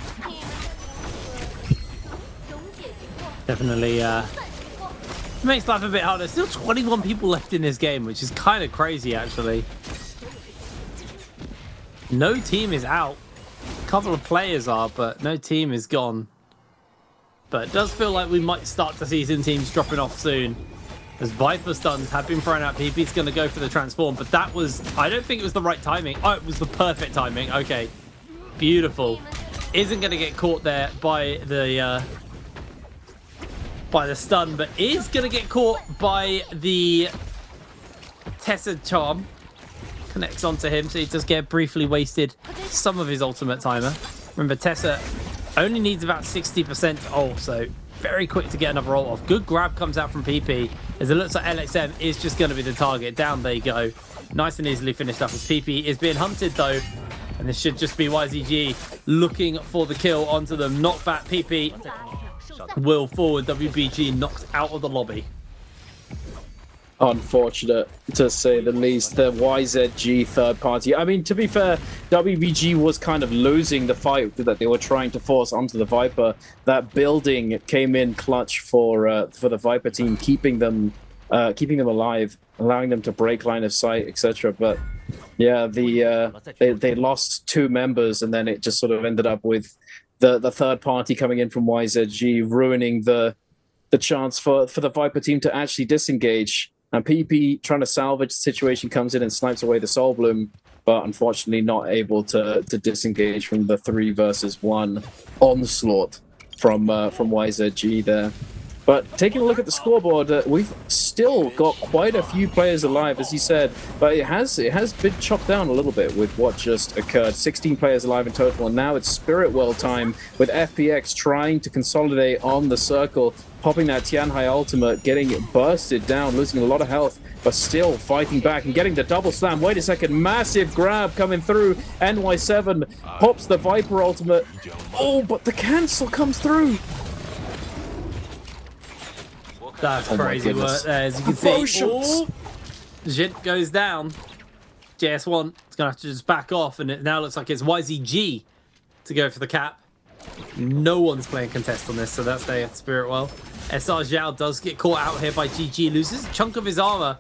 Definitely makes life a bit harder. Still 21 people left in this game, which is kind of crazy, actually. No team is out. A couple of players are, but no team is gone. But it does feel like we might start to see some teams dropping off soon, as Viper stuns have been thrown out. PP's going to go for the transform, but that was, I don't think it was the right timing. Oh, it was the perfect timing. Okay, beautiful. Isn't going to get caught there by the stun, but is going to get caught by the Tessa charm. Connects onto him, so he does get briefly wasted some of his ultimate timer. Remember, Tessa only needs about 60% ult, so very quick to get another ult off. Good grab comes out from PP, as it looks like LXM is just going to be the target. Down they go. Nice and easily finished up, as PP is being hunted though, and this should just be YZG looking for the kill onto them. Knockback PP will forward. WBG knocked out of the lobby.
Unfortunate, to say the least. The YZG third party. I mean, to be fair, WBG was kind of losing the fight that they were trying to force onto the Viper. That building came in clutch for the Viper team, keeping them alive, allowing them to break line of sight, etc. But yeah, they lost 2 members, and then it just sort of ended up with the third party coming in from YZG, ruining the chance for the Viper team to actually disengage. And PP, trying to salvage the situation, comes in and snipes away the Soul Bloom, but unfortunately not able to disengage from the 3 versus 1 onslaught from YZG there. But taking a look at the scoreboard, we've still got quite a few players alive, as you said, but it has been chopped down a little bit with what just occurred. 16 players alive in total, and now it's Spirit World time, with FPX trying to consolidate on the circle, popping that Tianhai ultimate, getting bursted down, losing a lot of health, but still fighting back and getting the double slam. Wait a second, massive grab coming through. NY7 pops the Viper ultimate. Oh, but the cancel comes through.
That's crazy work there, as you can see. Oh, Jint goes down. JS1 is going to have to just back off, and it now looks like it's YZG to go for the cap. No one's playing contest on this, so that's their Spirit well. SR Zhao does get caught out here by GG, loses a chunk of his armor,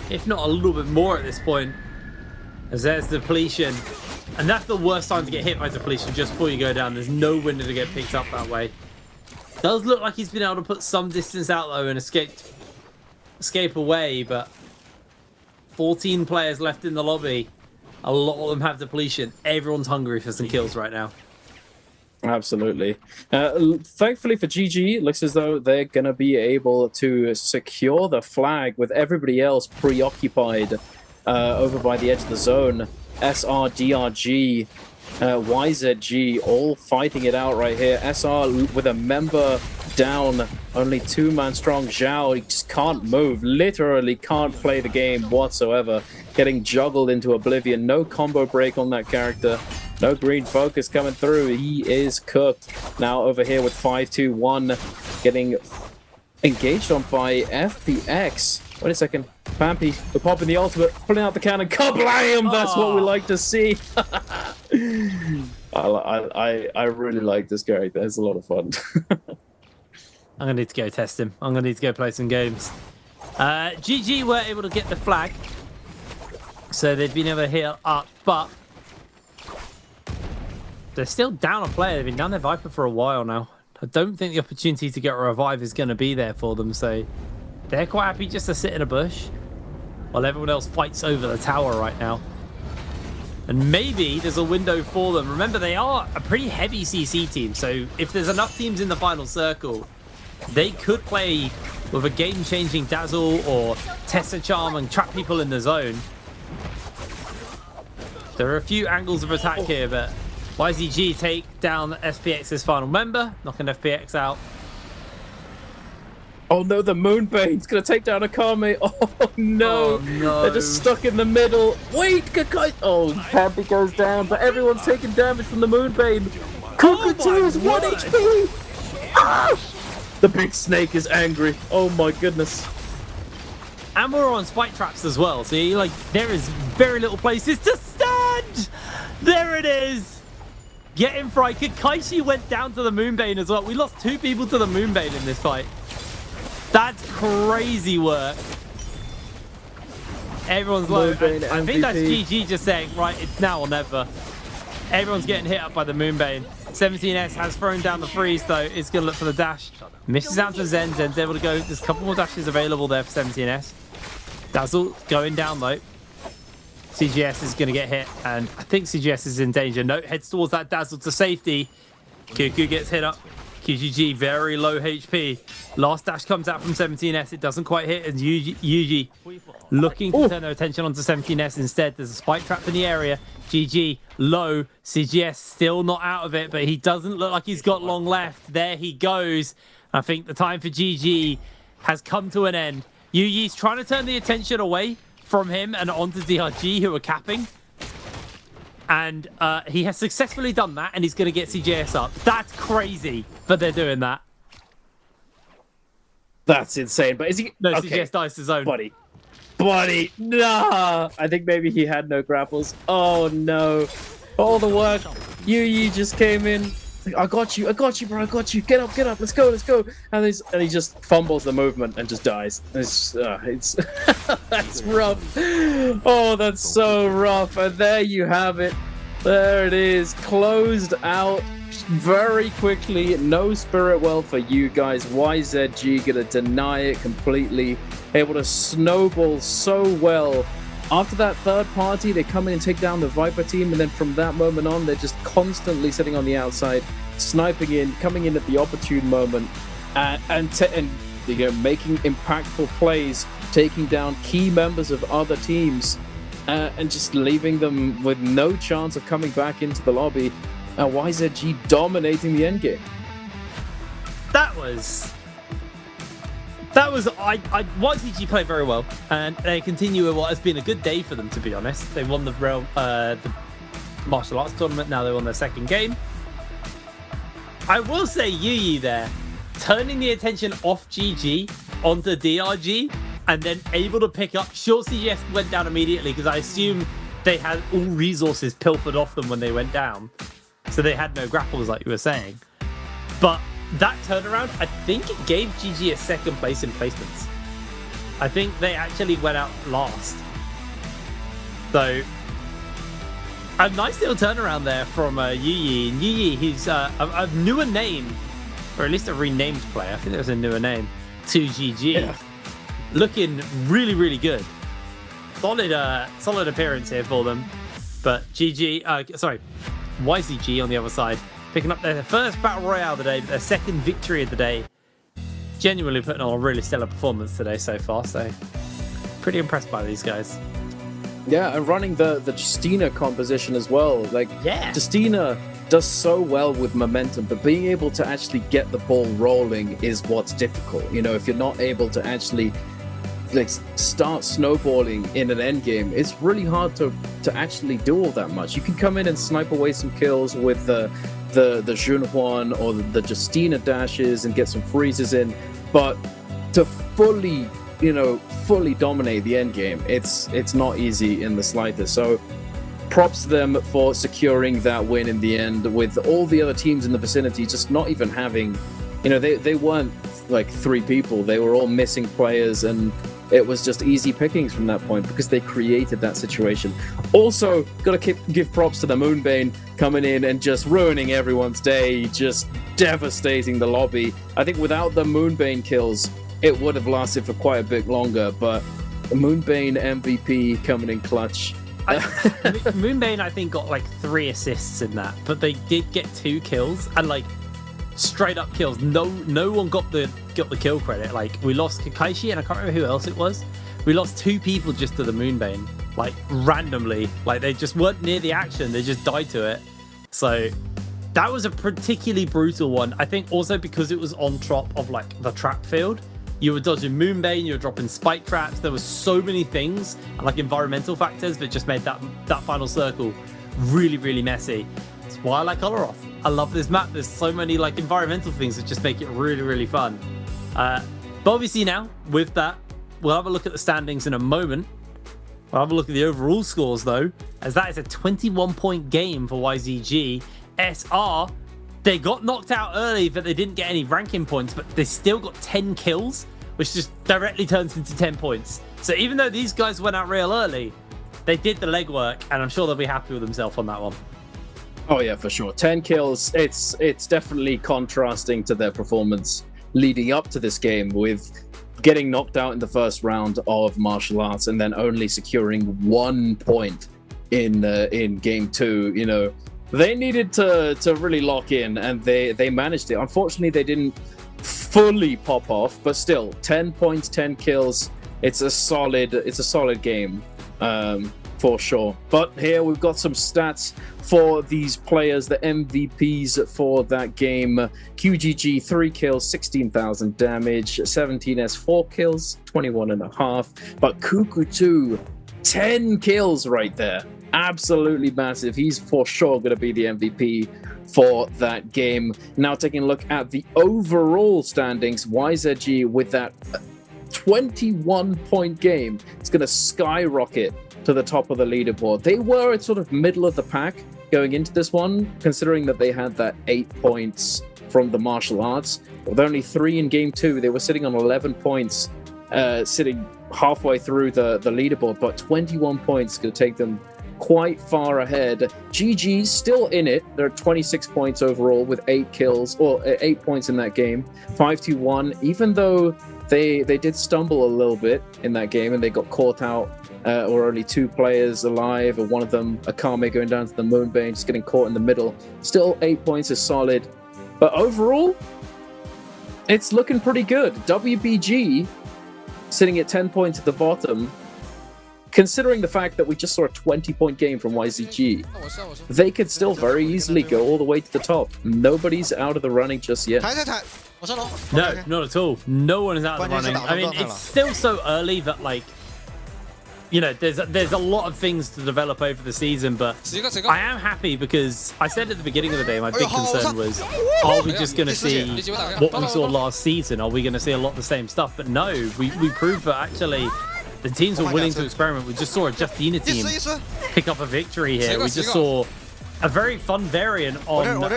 if not a little bit more at this point, as there's depletion. And that's the worst time to get hit by depletion, just before you go down. There's no window to get picked up that way. Does look like he's been able to put some distance out though and escape away, but 14 players left in the lobby. A lot of them have depletion. Everyone's hungry for some kills right now.
Absolutely. Thankfully for GG, it looks as though they're going to be able to secure the flag with everybody else preoccupied over by the edge of the zone. SR, DRG, YZG all fighting it out right here. SR with a member down, only 2-man strong. Zhao, he just can't move, literally can't play the game whatsoever. Getting juggled into oblivion. No combo break on that character. No green focus coming through. He is cooked. Now over here with 5-2-1, getting engaged on by FPX. Wait a second. Pampy, the popping the ultimate, pulling out the cannon, kablam! That's what we like to see. I really like this character. It's a lot of fun.
I'm gonna need to go test him. I'm gonna need to go play some games. GG were able to get the flag, so they've been able to hit up, but they're still down a player. They've been down their Viper for a while now. I don't think the opportunity to get a revive is going to be there for them, so they're quite happy just to sit in a bush while everyone else fights over the tower right now. And maybe there's a window for them. Remember, they are a pretty heavy CC team, so if there's enough teams in the final circle, they could play with a game-changing Dazzle or Tessa Charm and trap people in the zone. There are a few angles of attack here, but YZG take down SPX's final member, knocking FPX out.
Oh no, the Moonbane's gonna take down Akame. Oh no. They're just stuck in the middle. Wait, Kakai. Oh, Pampy goes down, but everyone's taking damage from the Moonbane. Kukutu is 1 HP. Ah! The big snake is angry. Oh my goodness.
And we're on spike traps as well. See, like, there is very little places to stand. There it is. Getting fried. Kakaishi went down to the Moonbane as well. We lost 2 people to the Moonbane in this fight. That's crazy work. Everyone's low. I think that's GG just saying, right, it's now or never. Everyone's getting hit up by the Moonbane. 17S has thrown down the freeze, though. It's going to look for the dash. Misses out to Zen. Zen's able to go. There's a couple more dashes available there for 17S. Dazzle going down, though. CGS is going to get hit, and I think CGS is in danger. No, heads towards that Dazzle to safety. QQ gets hit up. QGG very low HP. Last dash comes out from 17S. It doesn't quite hit, and Yuji looking to turn their attention onto 17S instead. There's a spike trap in the area. GG low. CGS still not out of it, but he doesn't look like he's got long left. There he goes. I think the time for GG has come to an end. Yuji's trying to turn the attention away from him and onto DRG, who are capping. And he has successfully done that, and he's going to get CJS up. That's crazy, but they're doing that.
That's insane. But is he...
No, okay. CJS dies his own.
Buddy, nah. I think maybe he had no grapples. Oh, no. All the work. Yuyi just came in. Like, I got you, bro, I got you. Get up, let's go. And he just fumbles the movement and just dies. It's that's rough. Oh, that's so rough. And there you have it. There it is, closed out very quickly. No spirit well for you guys. YZG gonna deny it completely. Able to snowball so well. After that third party, they come in and take down the Viper team, and then from that moment on, they're just constantly sitting on the outside, sniping in, coming in at the opportune moment, and you know, making impactful plays, taking down key members of other teams, and just leaving them with no chance of coming back into the lobby. YZG dominating the endgame.
YZG played very well, and they continue with what has been a good day for them, to be honest. They won the martial arts tournament. Now they won their second game. I will say Yuyi there, turning the attention off GG onto DRG, and then able to pick up. Sure, CGS went down immediately because I assume they had all resources pilfered off them when they went down, so they had no grapples, like you were saying. But that turnaround, I think it gave GG a second place in placements. I think they actually went out last. So, a nice little turnaround there from Yuyi. And Yuyi, he's a newer name, or at least a renamed player. I think there's a newer name to GG. Yeah. Looking really, really good. Solid appearance here for them. But YZG on the other side, picking up their first Battle Royale of the day, their second victory of the day. Genuinely putting on a really stellar performance today so far, so pretty impressed by these guys.
Yeah, and running the Justina composition as well. Like,
yeah,
Justina does so well with momentum, but being able to actually get the ball rolling is what's difficult. You know, if you're not able to actually like start snowballing in an end game, it's really hard to actually do all that much. You can come in and snipe away some kills with the Junhuan or the Justina dashes and get some freezes in, but to fully fully dominate the end game. It's not easy in the slightest. So props to them for securing that win in the end, with all the other teams in the vicinity just not even having, they weren't like 3 people. They were all missing players, and it was just easy pickings from that point because they created that situation. Also, gotta give props to the Moonbane coming in and just ruining everyone's day, just devastating the lobby. I think without the Moonbane kills, it would have lasted for quite a bit longer, but the Moonbane MVP coming in clutch.
Moonbane, I think, got like 3 assists in that, but they did get 2 kills, and like straight up kills. No one got the kill credit. Like, we lost Kakaishi, and I can't remember who else it was. We lost 2 people just to the Moonbane, like randomly. Like, they just weren't near the action, they just died to it. So that was a particularly brutal one. I think also because it was on top of like the trap field. You were dodging Moonbane, you were dropping spike traps. There was so many things and like environmental factors that just made that final circle really, really messy. That's why I like Olaroth. I love this map. There's so many like environmental things that just make it really, really fun. But obviously now, with that, we'll have a look at the standings in a moment. We'll have a look at the overall scores though, as that is a 21-point game for YZG. SR, they got knocked out early, but they didn't get any ranking points, but they still got 10 kills, which just directly turns into 10 points. So even though these guys went out real early, they did the legwork, and I'm sure they'll be happy with themselves on that one.
Oh yeah, for sure. 10 kills. It's definitely contrasting to their performance leading up to this game, with getting knocked out in the first round of martial arts and then only securing 1 point in game 2. They needed to really lock in, and they managed it. Unfortunately, they didn't fully pop off, but still, 10 points, 10 kills. It's a solid game, for sure. But here we've got some stats for these players, the MVPs for that game. QGG 3 kills, 16,000 damage. 17S 4 kills, 21.5. But Kuku2, 10 kills right there. Absolutely massive. He's for sure going to be the MVP for that game. Now taking a look at the overall standings, YZG with that 21-point game, it's going to skyrocket to the top of the leaderboard. They were at sort of middle of the pack going into this one, considering that they had that 8 points from the martial arts. With only 3 in game 2, they were sitting on 11 points, sitting halfway through the leaderboard, but 21 points is going to take them quite far ahead. GG's still in it. They're 26 points overall with 8 kills, or 8 points in that game. 5-1, even though they did stumble a little bit in that game and they got caught out, or only 2 players alive, or one of them, Akame, going down to the Moonbane, just getting caught in the middle. Still 8 points is solid. But overall, it's looking pretty good. WBG sitting at 10 points at the bottom. Considering the fact that we just saw a 20-point game from YZG, they could still very easily go all the way to the top. Nobody's out of the running just yet.
No, not at all. No one is out of the running. I mean, it's still so early that, like, there's a lot of things to develop over the season, but I am happy because I said at the beginning of the day, my big concern was, are we just going to see what we saw last season? Are we going to see a lot of the same stuff? But no, we proved that actually the teams were willing to experiment. We just saw a Justina team pick up a victory here. We just saw a very fun variant on like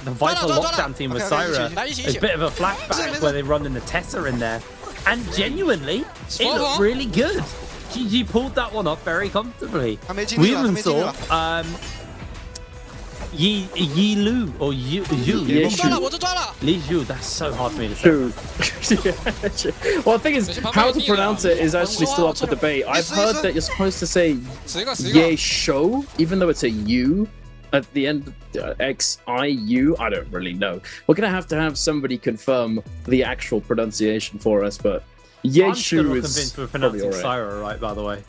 the Vital Lockdown team with Syra. A bit of a flashback where they run in the Tessa in there. And genuinely, it looked really good. GG pulled that one off very comfortably. We even saw Yi Lu or Yu. Li Zhu. That's so hard for me to say.
Well, the thing is, how to pronounce it is actually still up for debate. I've heard that you're supposed to say Ye Shou, even though it's a U at the end, X-I-U. I don't really know. We're going to have somebody confirm the actual pronunciation for us, but Ye Shou is
convinced we're pronouncing Syra right, by the way.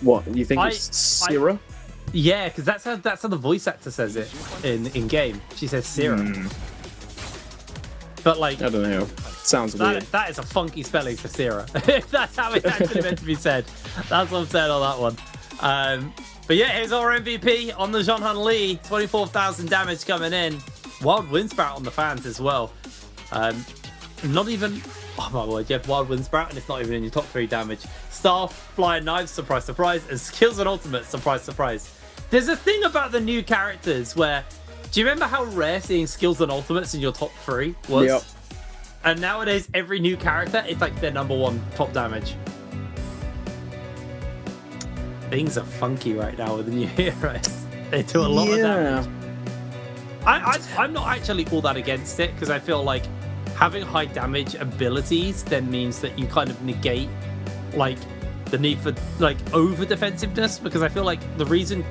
What, you think it's Syra?
Yeah, because that's how the voice actor says it in game. She says Syra. But like,
I don't know. Sounds weird.
That is a funky spelling for Syra. If that's how it's actually meant to be said. That's what I'm saying on that one. But yeah, here's our MVP on the Jeonhan Lee. 24,000 damage coming in. Wild Windsprout on the fans as well. not even. Oh my word, you have Wild Wind Sprout and it's not even in your top 3 damage. Staff, Flying Knives, surprise, surprise, and Skills and Ultimates, surprise, surprise. There's a thing about the new characters where, do you remember how rare seeing Skills and Ultimates in your top 3 was?
Yep.
And nowadays, every new character, it's like their #1 top damage. Things are funky right now with the new heroes. They do a lot of damage. I'm not actually all that against it, because I feel like having high damage abilities then means that you kind of negate like the need for like over defensiveness, because I feel like a reason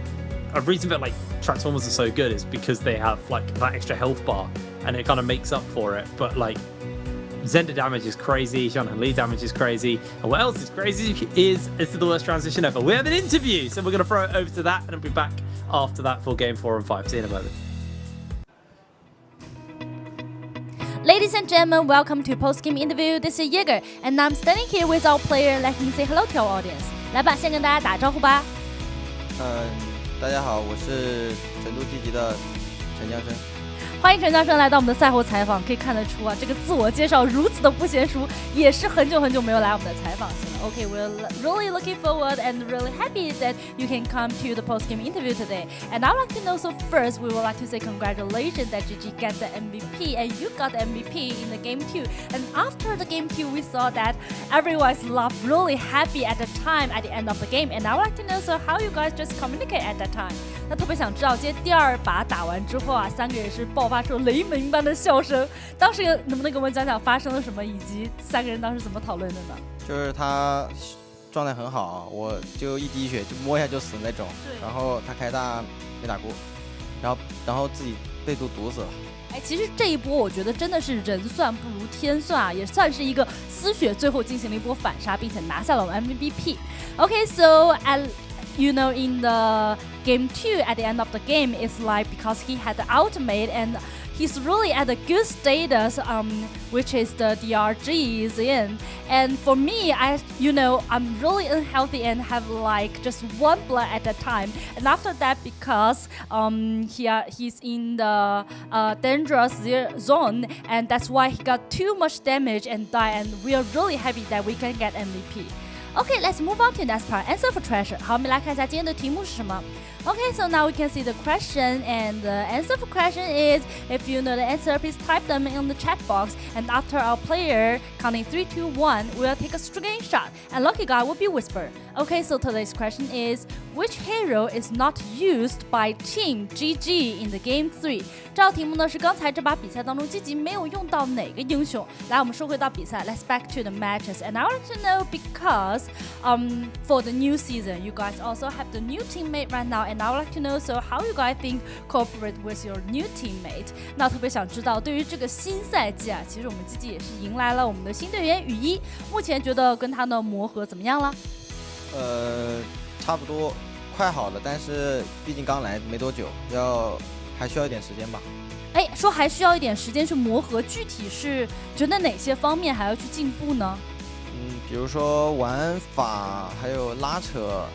that like Transformers are so good is because they have like that extra health bar and it kind of makes up for it. But like Zenda damage is crazy, Xianhan Li damage is crazy, and what else is crazy is it's the worst transition ever. We have an interview, so we're going to throw it over to that and I'll be back after that for game 4 and 5. See you in a moment.
Ladies and gentlemen, welcome to post-game interview. This is Jaeger, and I'm standing here with our player. Let him say hello to our audience. 来吧，先跟大家打招呼吧。
大家好，我是成都积极的陈江生。
欢迎陈江生来到我们的赛后采访。可以看得出啊，这个自我介绍如此的不娴熟，也是很久没有来我们的采访型了。Okay, we're really looking forward and really happy that you can come to the post-game interview today. And I'd like to know, so first, we would like to say congratulations that GG got the MVP and you got the MVP in the game 2. And after the game 2, we saw that everyone's laugh really happy at the time at the end of the game. And I'd like to know, so how you guys just communicate at that time. 那特别想知道，今天第2把打完之后啊，3个人是爆发出雷鸣般的笑声。当时能不能给我们讲讲发生了什么，以及3个人当时怎么讨论的呢？
就是他状态很好，我就一滴血就摸一下就死那种，然后他开大没打过，然后自己被毒死了。
哎，其实这一波我觉得真的是人算不如天算啊，也算是一个丝血最后进行了一波反杀，并且拿下了我们 MVP。Okay, so you know, in the game 2, at the end of the game, it's like because he had the ultimate and he's really at a good status, which is the DRG is in. And for me, I'm really unhealthy and have like just 1 blood at a time. And after that, because he's in the dangerous zone, and that's why he got too much damage and died. And we are really happy that we can get MVP. Okay, let's move on to next part. Answer for treasure. 好，我们来看一下今天的题目是什么。Okay, so now we can see the question, and the answer for question is, if you know the answer, please type them in the chat box. And after our player counting 3, 2, 1, we'll take a screenshot, and lucky guy will be Whisper. Okay, so today's question is, which hero is not used by Team GG in the game 3? 这道题目呢是刚才这把比赛当中积极没有用到哪个英雄。来，我们说回到比赛 ，Let's back to the matches. And I want to know because for the new season, you guys also have the new teammate right now. And I would like to know, so how you guys think cooperate with your new teammate? 那特别想知道，对于这个新赛季啊，其实我们积极也是迎来了我们的新队员雨一。目前觉得跟他的磨合怎么样了？
差不多，快好了，但是毕竟刚来没多久，还需要一点时间吧。
哎，说还需要一点时间去磨合，具体是觉得哪些方面还要去进步呢？
比如说玩法，还有拉扯，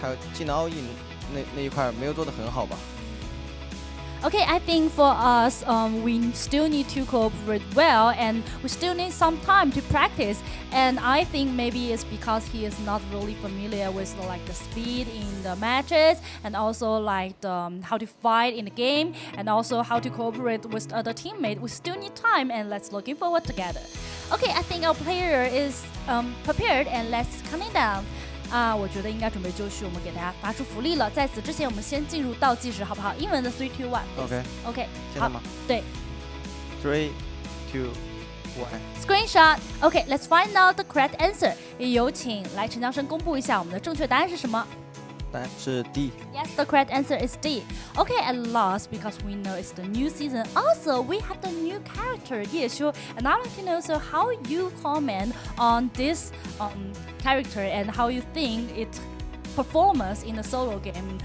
还有技能奥义那一块没有做得很好吧。
Okay, I think for us, we still need to cooperate well, and we still need some time to practice. And I think maybe it's because he is not really familiar with like the speed in the matches, and also like how to fight in the game, and also how to cooperate with other teammates. We still need time, and let's looking forward together. Okay, I think our player is prepared, and let's count down. 我觉得应该准备就绪，我们给大家发出福利了。在此之前，我们先进入倒计时，好不好？英文的3, 2, 1。OK，
现在吗？
对。
3, 2, 1。Screenshot.
Okay, let's find out the correct answer. 也有请来陈江生公布一下我们的正确答案是什么。
答案是 D.
Yes, the correct answer is D. Okay, at last, because we know it's the new season. Also, we have the new character, 叶修. And I'd like to know, so how you comment on this character and how you think its performance in the solo game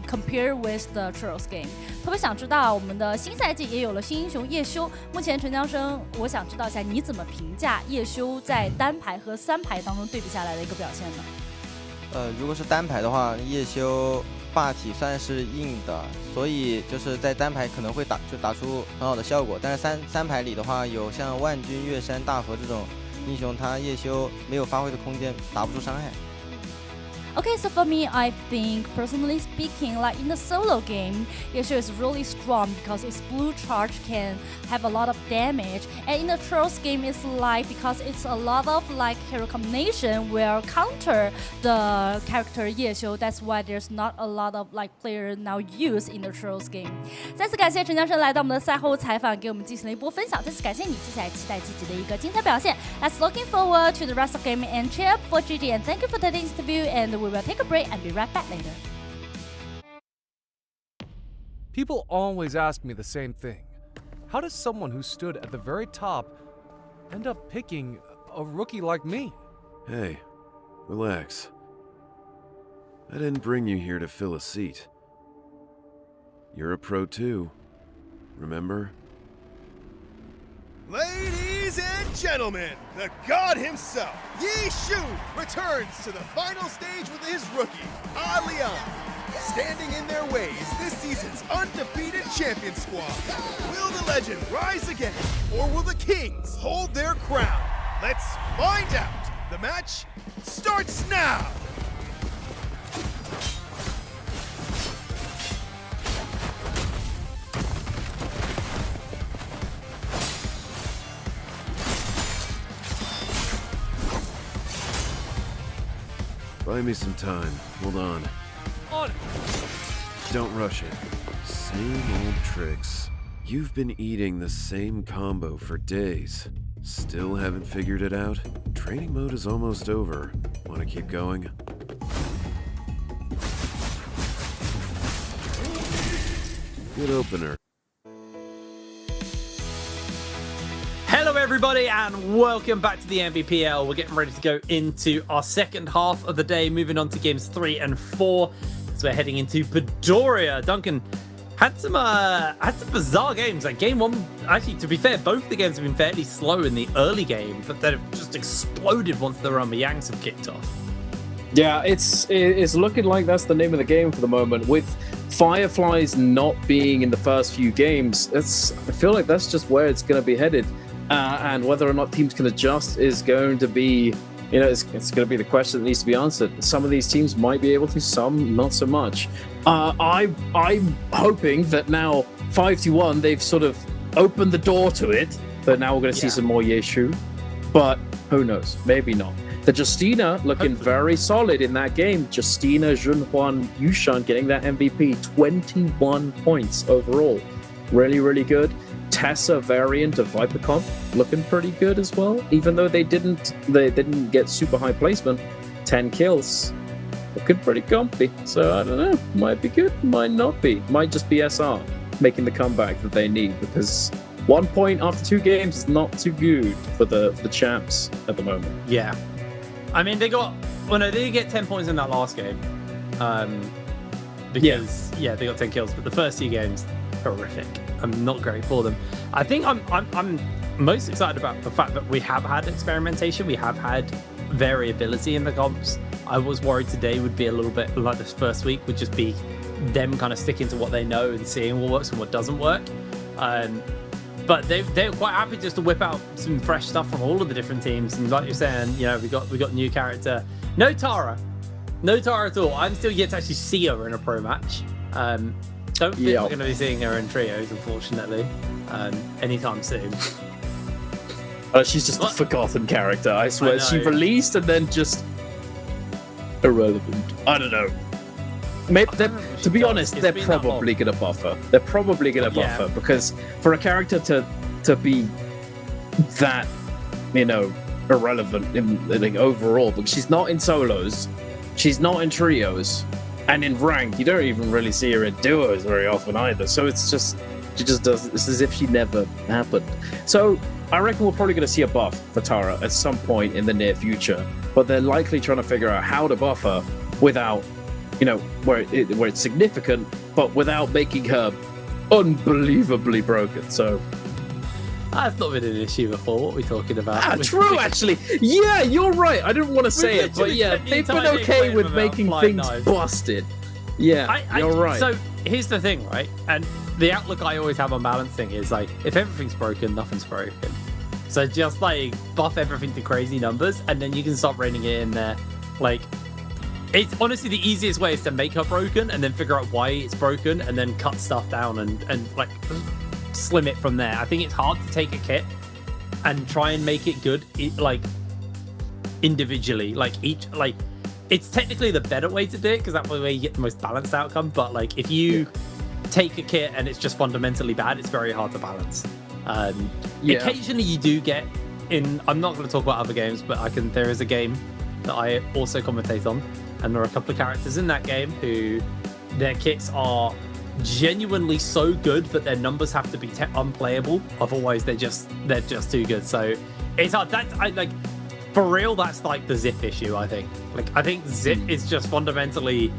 compared with the trials game. 特别想知道我们的新赛季也有了新英雄叶修。目前陈江生，我想知道一下你怎么评价叶修在单排和3排当中对比下来的一个表现呢？
如果是单排的话，叶修霸体算是硬的，所以就是在单排可能会打出很好的效果。但是三排里的话，有像万钧、月山、大佛这种英雄，他夜修没有发挥的空间，打不出伤害。
Okay, so for me, I think, personally speaking, like in the solo game, Yasuo is really strong because its blue charge can have a lot of damage. And in the Trolls game, it's like because it's a lot of like hero combination will counter the character Yasuo. That's why there's not a lot of like player now use in the Trolls game. 再次感谢陈江生来到我们的赛后采访，给我们进行了一波分享。再次感谢你，接下来期待自己的一个精彩表现。Let's looking forward to the rest of game and cheer up for GD. And thank you for today's interview. And we will take a break and be right back later.
People always ask me the same thing. How does someone who stood at the very top end up picking a rookie like me?
Hey, relax. I didn't bring you here to fill a seat. You're a pro too, remember?
Ladies and gentlemen, the god himself, Yi Shu, returns to the final stage with his rookie, Alian. Standing in their way is this season's undefeated champion squad. Will the legend rise again, or will the kings hold their crown? Let's find out. The match starts now.
Buy me some time. Hold on.
On.
Don't rush it. Same old tricks. You've been eating the same combo for days. Still haven't figured it out? Training mode is almost over. Want to keep going? Good opener.
Hello everybody and welcome back to the Nbpl. We're getting ready to go into our second half of the day, moving on to games 3 and 4. So we're heading into Padoria. Duncan had some bizarre games. Like game 1, actually to be fair, both the games have been fairly slow in the early game, but they've just exploded once the Yangs have kicked off.
Yeah, it's looking like that's the name of the game for the moment. With Fireflies not being in the first few games, I feel like that's just where it's going to be headed. And whether or not teams can adjust is going to be, it's going to be the question that needs to be answered. Some of these teams might be able to, some not so much. I'm hoping that now 5-1, they've sort of opened the door to it, but now we're going to see some more Yeshu. But who knows? Maybe not. The Justina looking very solid in that game. Justina, Junhuan, Yushan getting that MVP, 21 points overall. Really, really good. Tessa variant of Vipercon looking pretty good as well, even though they didn't get super high placement. 10 kills, looking pretty comfy. So I don't know, might be good, might not be, might just be SR making the comeback that they need, because 1 point after 2 games is not too good for the champs at the moment.
Yeah, I mean they did get 10 points in that last game, because they got 10 kills, but the first 2 games horrific. I'm not great for them. I think I'm most excited about the fact that we have had experimentation. We have had variability in the comps. I was worried today would be a little bit like this first week would just be them kind of sticking to what they know and seeing what works and what doesn't work. But they're quite happy just to whip out some fresh stuff from all of the different teams. And like you're saying, we got new character. No Tara at all. I'm still yet to actually see her in a pro match. Don't think we're going to be seeing her in trios, unfortunately, anytime soon.
She's just a forgotten character, I swear. She released and then just irrelevant. I don't know. Maybe to be honest, they're probably going to buff her. They're probably going to buff her, because for a character to be that, irrelevant in overall, because she's not in solos, she's not in trios. And in ranked, you don't even really see her in duos very often either. So it's just, she just does, it's as if she never happened. So I reckon we're probably going to see a buff for Tara at some point in the near future. But they're likely trying to figure out how to buff her without, where it's significant, but without making her unbelievably broken. So
that's not been an issue before. What are we talking about?
True, actually. Yeah, you're right. I didn't want to say it, but yeah, they've been okay with making things busted. Yeah, you're right.
So here's the thing, right? And the outlook I always have on balancing is like, if everything's broken, nothing's broken. So just like buff everything to crazy numbers, and then you can start reining it in there. Like, it's honestly the easiest way is to make her broken and then figure out why it's broken and then cut stuff down and like slim it from there. I think it's hard to take a kit and try and make it good, like individually, like each, like it's technically the better way to do it because that's the way you get the most balanced outcome. But like if you take a kit and it's just fundamentally bad, it's very hard to balance. Occasionally you do get in. I'm not going to talk about other games, but there is a game that I also commentate on, and there are a couple of characters in that game who their kits are genuinely so good that their numbers have to be unplayable. Otherwise, they're just too good. So it's hard. For real, that's like the Zip issue. I think Zip is just fundamentally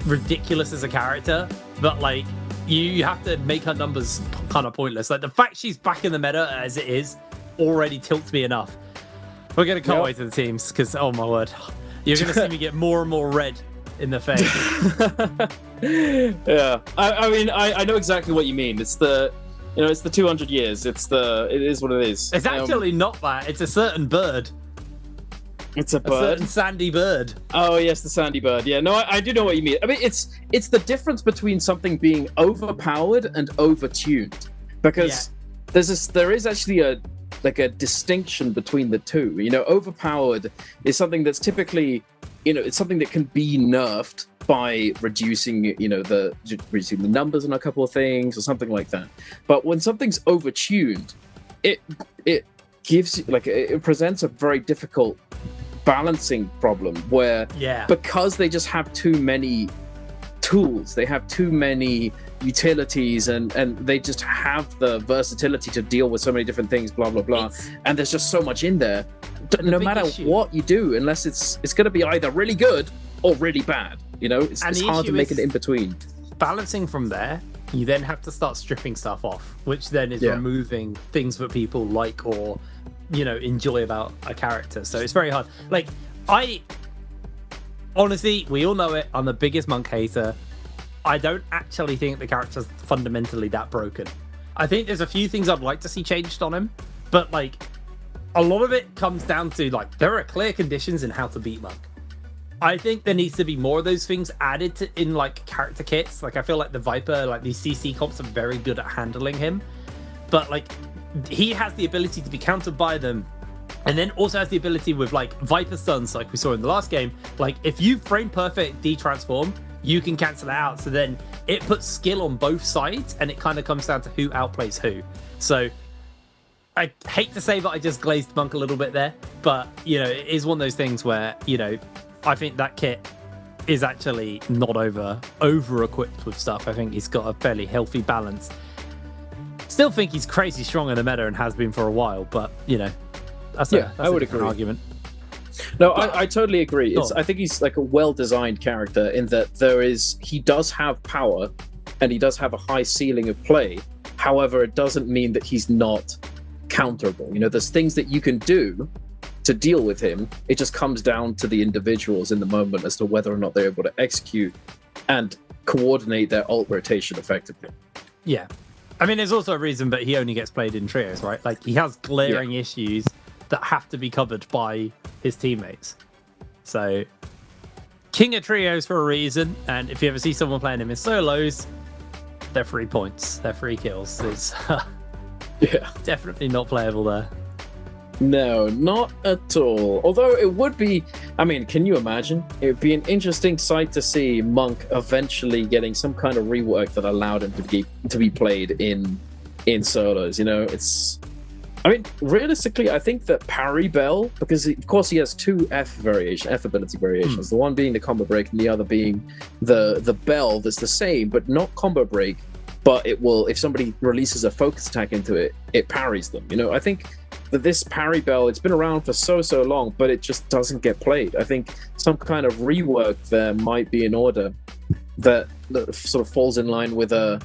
ridiculous as a character, but like you have to make her numbers kind of pointless. Like the fact she's back in the meta as it is already tilts me enough. We're gonna cut away to the teams because oh my word, you're gonna see me get more and more red in the face.
Yeah, I mean, I know exactly what you mean. It's the 200 years. It is what it is.
It's actually not that. It's a certain bird.
It's a bird?
A certain sandy bird.
Oh yes, the sandy bird. Yeah, no, I do know what you mean. I mean, it's the difference between something being overpowered and overtuned, because there is actually a distinction between the two. You know, overpowered is something that's typically, it's something that can be nerfed by reducing, reducing the numbers on a couple of things or something like that. But when something's overtuned, it gives it presents a very difficult balancing problem where because they just have too many tools, they have too many utilities, and they just have the versatility to deal with so many different things, blah blah blah, and there's just so much in there. No matter what you do, unless it's going to be either really good or really bad, it's hard to make it in between.
Balancing from there, you then have to start stripping stuff off, which then is removing things that people like or enjoy about a character. So it's very hard. Like, honestly, we all know it, I'm the biggest monk hater. I don't actually think the character's fundamentally that broken. I think there's a few things I'd like to see changed on him, but like a lot of it comes down to like there are clear conditions in how to beat monk. I think there needs to be more of those things added in like character kits. Like I feel like the Viper, like these CC comps are very good at handling him, but like he has the ability to be countered by them, and then also has the ability with like Viper stuns, like we saw in the last game. Like if you frame perfect de-transform, you can cancel it out. So then it puts skill on both sides, and it kind of comes down to who outplays who. So I hate to say that I just glazed monk a little bit there, but it is one of those things where I think that kit is actually not over equipped with stuff. I think he's got a fairly healthy balance. Still think he's crazy strong in the meta and has been for a while, but that's
I would agree.
Argument.
No, I totally agree. I think he's like a well-designed character in that he does have power and he does have a high ceiling of play. However, it doesn't mean that he's not counterable. There's things that you can do to deal with him. It just comes down to the individuals in the moment as to whether or not they're able to execute and coordinate their ult rotation effectively.
Yeah. I mean, there's also a reason that he only gets played in trios, right? Like, he has glaring issues that have to be covered by his teammates. So, king of trios for a reason, and if you ever see someone playing him in solos, they're 3 points, they're 3 kills. It's definitely not playable there.
No, not at all. Although it would be, I mean, can you imagine? It would be an interesting sight to see Monk eventually getting some kind of rework that allowed him to be played in solos. I mean, realistically, I think that Parry Bell, because of course he has 2 F ability variations, the one being the combo break and the other being the bell that's the same, but not combo break, but it will, if somebody releases a focus attack into it, it parries them. I think that this Parry Bell, it's been around for so long, but it just doesn't get played. I think some kind of rework there might be in order that sort of falls in line with a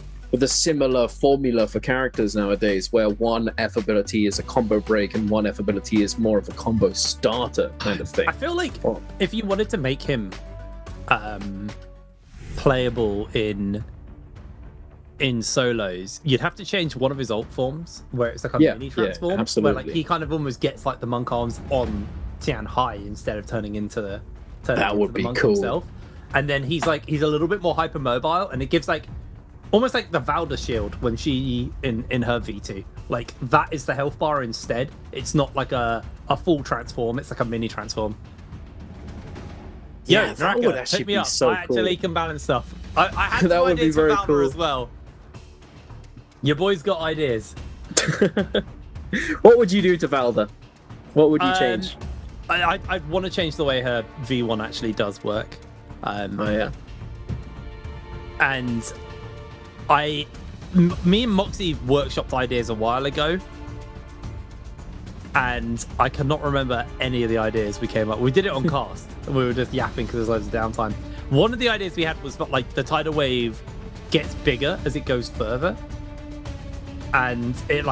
similar formula for characters nowadays, where one F ability is a combo break and one F ability is more of a combo starter kind of thing.
I feel like if you wanted to make him playable in solos, you'd have to change one of his alt forms where it's like a mini transform, where like he kind of almost gets like the monk arms on Tian Hai instead of turning into the monk himself. And then he's a little bit more hypermobile, and it gives like almost like the Valda shield when she in her V2. Like that is the health bar instead. It's not like a full transform, it's like a mini transform.
Yeah, that would actually be so cool.
I actually can balance stuff. I had
that
some
would be
ideas for
very
Valda
cool
as well. Your boy's got ideas.
What would you do to Valda? What would you change?
I'd want to change the way her V1 actually does work. And me and Moxie workshopped ideas a while ago, and I cannot remember any of the ideas we came up. We did it on cast, and we were just yapping because there's loads of downtime. One of the ideas we had was that like the tidal wave gets bigger as it goes further, and it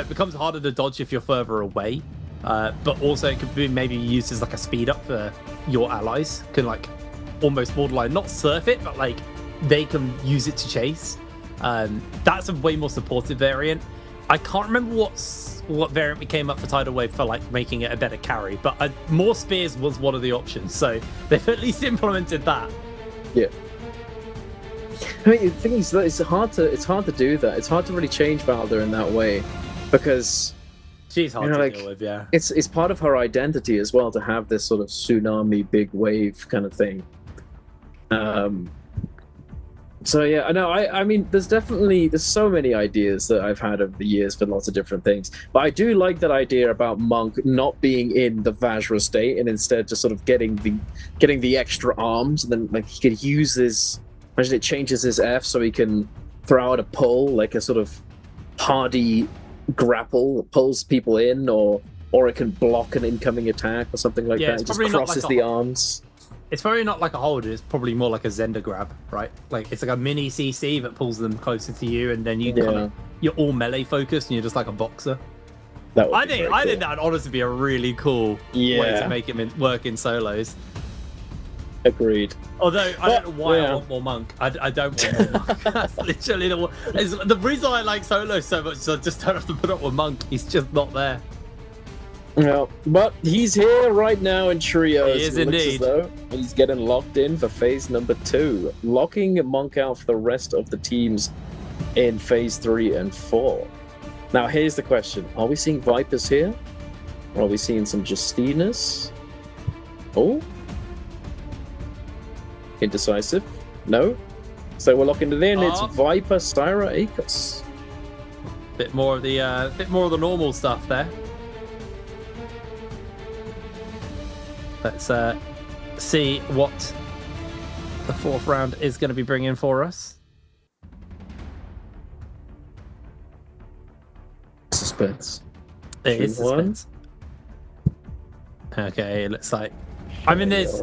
becomes harder to dodge if you're further away. But also it could be maybe used as like a speed up for your allies. Can like almost borderline not surf it, but like they can use it to chase. That's a way more supportive variant. I can't remember what variant we came up for tidal wave for like making it a better carry, but more spears was one of the options, so they've at least implemented that.
Yeah. I mean, the thing is that it's hard to do that. It's hard to really change Valda in that way, because
she's hard to deal with. Yeah,
it's part of her identity as well to have this sort of tsunami, big wave kind of thing. So yeah, I know. I mean, there's so many ideas that I've had over the years for lots of different things. But I do like that idea about Monk not being in the Vajra state and instead just sort of getting the extra arms, and then like he could use his. Imagine it changes his F so he can throw out a pull, like a sort of hardy grapple, pulls people in, or it can block an incoming attack or something like that. It just crosses the arms.
It's probably not like a hold, it's probably more like a Zender grab, right? Like it's like a mini CC that pulls them closer to you, and then you're all melee focused and you're just like a boxer. I think that would honestly be a really cool way to make it work in solos.
Agreed.
Although I don't know why I want more Monk. I don't want more Monk. That's literally the reason I like solos so much is I just don't have to put up with Monk. He's just not there.
Well, but he's here right now in trios.
He is indeed.
Though he's getting locked in for phase number 2, locking Monk out for the rest of the teams in phase 3 and 4. Now, here's the question: are we seeing Vipers here? Or are we seeing some Justinas? Oh, indecisive. No. So we're locking it in. It's Viper, Styra, Akos.
Bit more of the normal stuff there. Let's see what the 4th round is going to be bringing for us.
Suspense.
It is suspense. Okay, it looks like... I mean, there's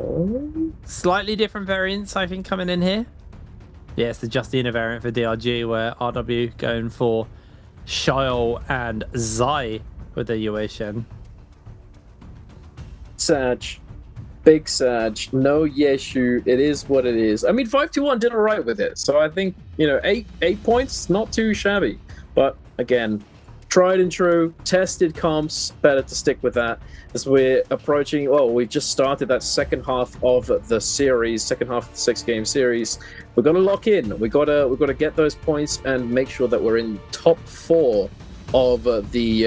slightly different variants, I think, coming in here. Yeah, it's the Justina variant for DRG, where RW going for Shiol and Zai with the Yue Shen.
Sag. Big Sag. No Yeshu. It is what it is. I mean, 521 did alright with it. So I think, 8 points, not too shabby. But again, tried and true, tested comps, better to stick with that. As we're approaching, we've just started that second half of the series, second half of the 6-game series. We've got to lock in. We've got to get those points and make sure that we're in top 4 of the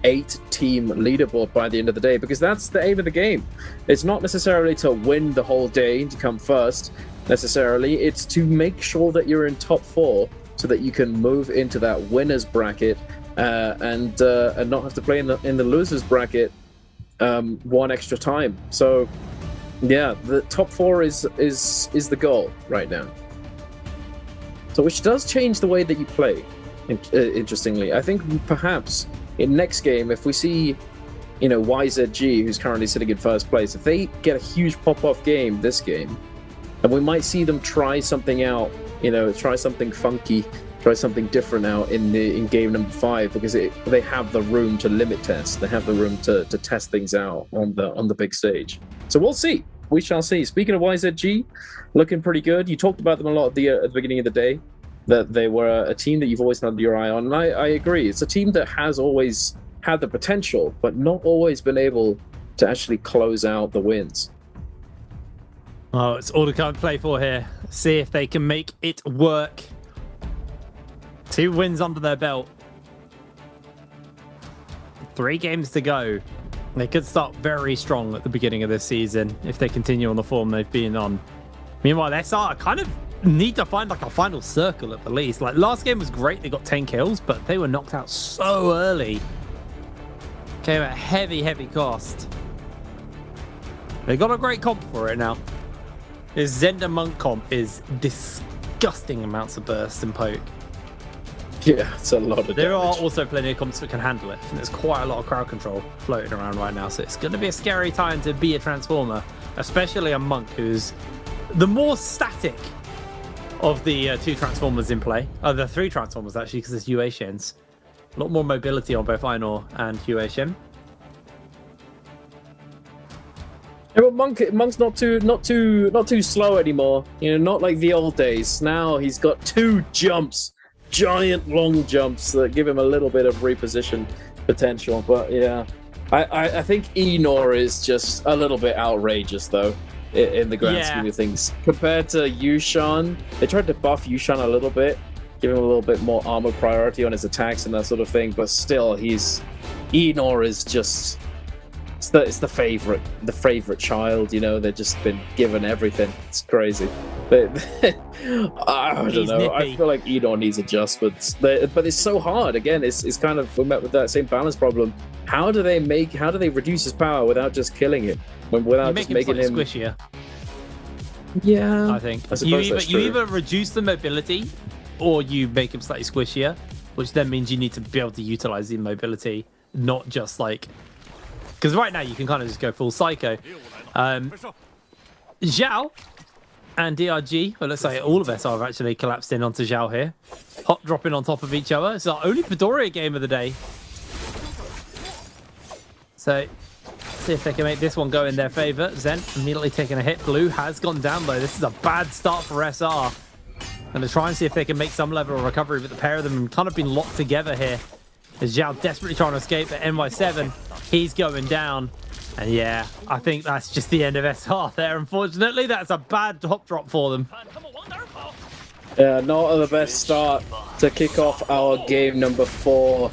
8-team leaderboard by the end of the day, because that's the aim of the game. It's not necessarily to win the whole day, to come first necessarily. It's to make sure that you're in top 4 so that you can move into that winners bracket and not have to play in the losers bracket one extra time. So yeah, the top 4 is the goal right now. So which does change the way that you play. Interestingly, I think perhaps in next game, if we see, YZG, who's currently sitting in first place, if they get a huge pop-off game this game, and we might see them try something out, try something funky, try something different out in game number 5, because they have the room to limit test, they have the room to test things out on the big stage. So we'll see. we shall see. Speaking of YZG, looking pretty good. You talked about them a lot at the beginning of the day, that they were a team that you've always had your eye on. And I agree. It's a team that has always had the potential, but not always been able to actually close out the wins.
Oh, it's all to come and play for here. See if they can make it work. 2 wins under their belt. 3 games to go. They could start very strong at the beginning of this season if they continue on the form they've been on. Meanwhile, SR kind of need to find like a final circle at the least. Like last game was great, they got 10 kills, but they were knocked out so early. Came at heavy cost. They got a great comp for it now. This Zender Monk comp is disgusting amounts of burst and poke.
Yeah, it's a lot of
There
damage.
are also plenty of comps that can handle it. And there's quite a lot of crowd control floating around right now, so it's going to be a scary time to be a Transformer, especially a Monk who's the more static of the 2 Transformers in play. The 3 Transformers actually, because there's UA Shins. A lot more mobility on both Ainur and UA Shin.
Yeah, but Monk's not too slow anymore. You know, not like the old days. Now he's got 2 jumps, giant long jumps that give him a little bit of reposition potential. But yeah, I think Ainur is just a little bit outrageous though in the grand scheme of things compared to Yushan. They tried to buff Yushan a little bit, give him a little bit more armor priority on his attacks and that sort of thing. But still, Ainur is just. It's the favorite child, you know. They've just been given everything. It's crazy. I don't know. I feel like Ainur needs adjustments, but it's so hard. Again, it's kind of, we met with that same balance problem. How do they reduce his power without just killing him? Without just making him
squishier.
Yeah,
I think you either reduce the mobility or you make him slightly squishier, which then means you need to be able to utilize the mobility, not just like. Because right now you can kind of just go full psycho. Zhao and DRG, well, let's say all of SR have actually collapsed in onto Zhao here. Hot dropping on top of each other. It's our only Midoriya game of the day. So, see if they can make this one go in their favor. Zen immediately taking a hit. Blue has gone down though. This is a bad start for SR. And to try and see if they can make some level of recovery, but the pair of them have kind of been locked together here. As Zhao desperately trying to escape at NY7. He's going down. And yeah, I think that's just the end of SR there. Unfortunately, that's a bad top drop for them.
Yeah, not the best start to kick off our game number 4,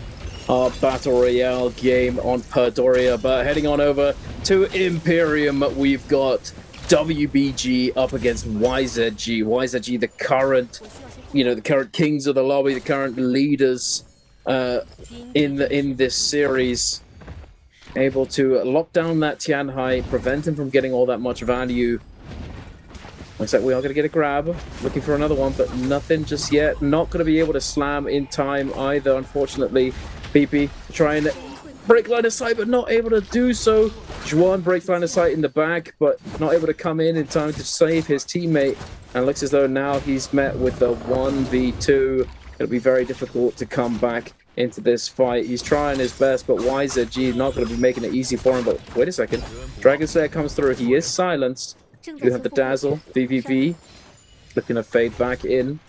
our Battle Royale game on Perdoria. But heading on over to Imperium, we've got WBG up against YZG. YZG, the current kings of the lobby, the current leaders in this series, able to lock down that Tianhai, prevent him from getting all that much value. Looks like we are going to get a grab, looking for another one, but nothing just yet. Not going to be able to slam in time either, unfortunately. PP trying to break line of sight, but not able to do so. Juan breaks line of sight in the back, but not able to come in time to save his teammate. And looks as though now he's met with the 1v2. It'll be very difficult to come back into this fight. He's trying his best, but YZG is not going to be making it easy for him. But wait a second. Dragon Slayer comes through. He is silenced. You have the Dazzle. VVV looking to fade back in.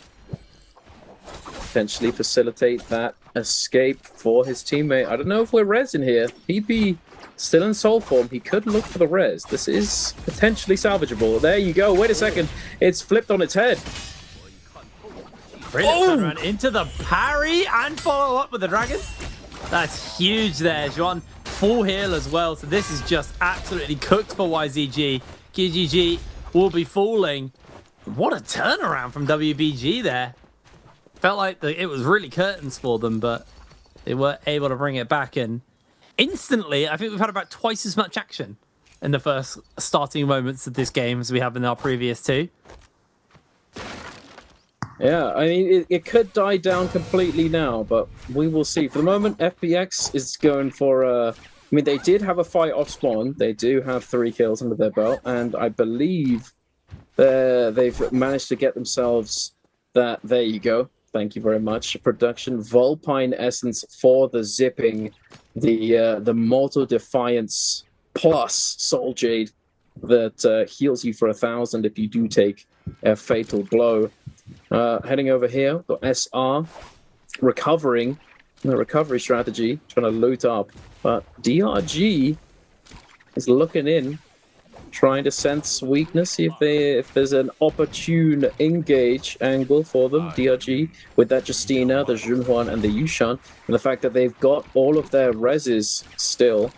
Potentially facilitate that escape for his teammate. I don't know if we're res in here. PP still in soul form. He could look for the res. This is potentially salvageable. There you go. Wait a second. It's flipped on its head.
Brilliant turnaround into the parry and follow up with the dragon. That's huge there, Juan. Full heal as well. So this is just absolutely cooked for YZG. KGG will be falling. What a turnaround from WBG there. Felt like it was really curtains for them, but they were able to bring it back. And instantly, I think we've had about twice as much action in the first starting moments of this game as we have in our previous 2.
Yeah, I mean, it could die down completely now, but we will see. For the moment, FPX is going for... I mean, they did have a fight off spawn. They do have 3 kills under their belt, and I believe they've managed to get themselves that... There you go. Thank you very much. Production Vulpine Essence for the zipping, the Mortal Defiance plus Soul Jade that heals you for 1,000 if you do take a fatal blow. Heading over here, got SR recovering, the recovery strategy, trying to loot up, but DRG is looking in, trying to sense weakness, see if there's an opportune engage angle for them. DRG with that Justina, the Junhuan, and the Yushan, and the fact that they've got all of their reses still,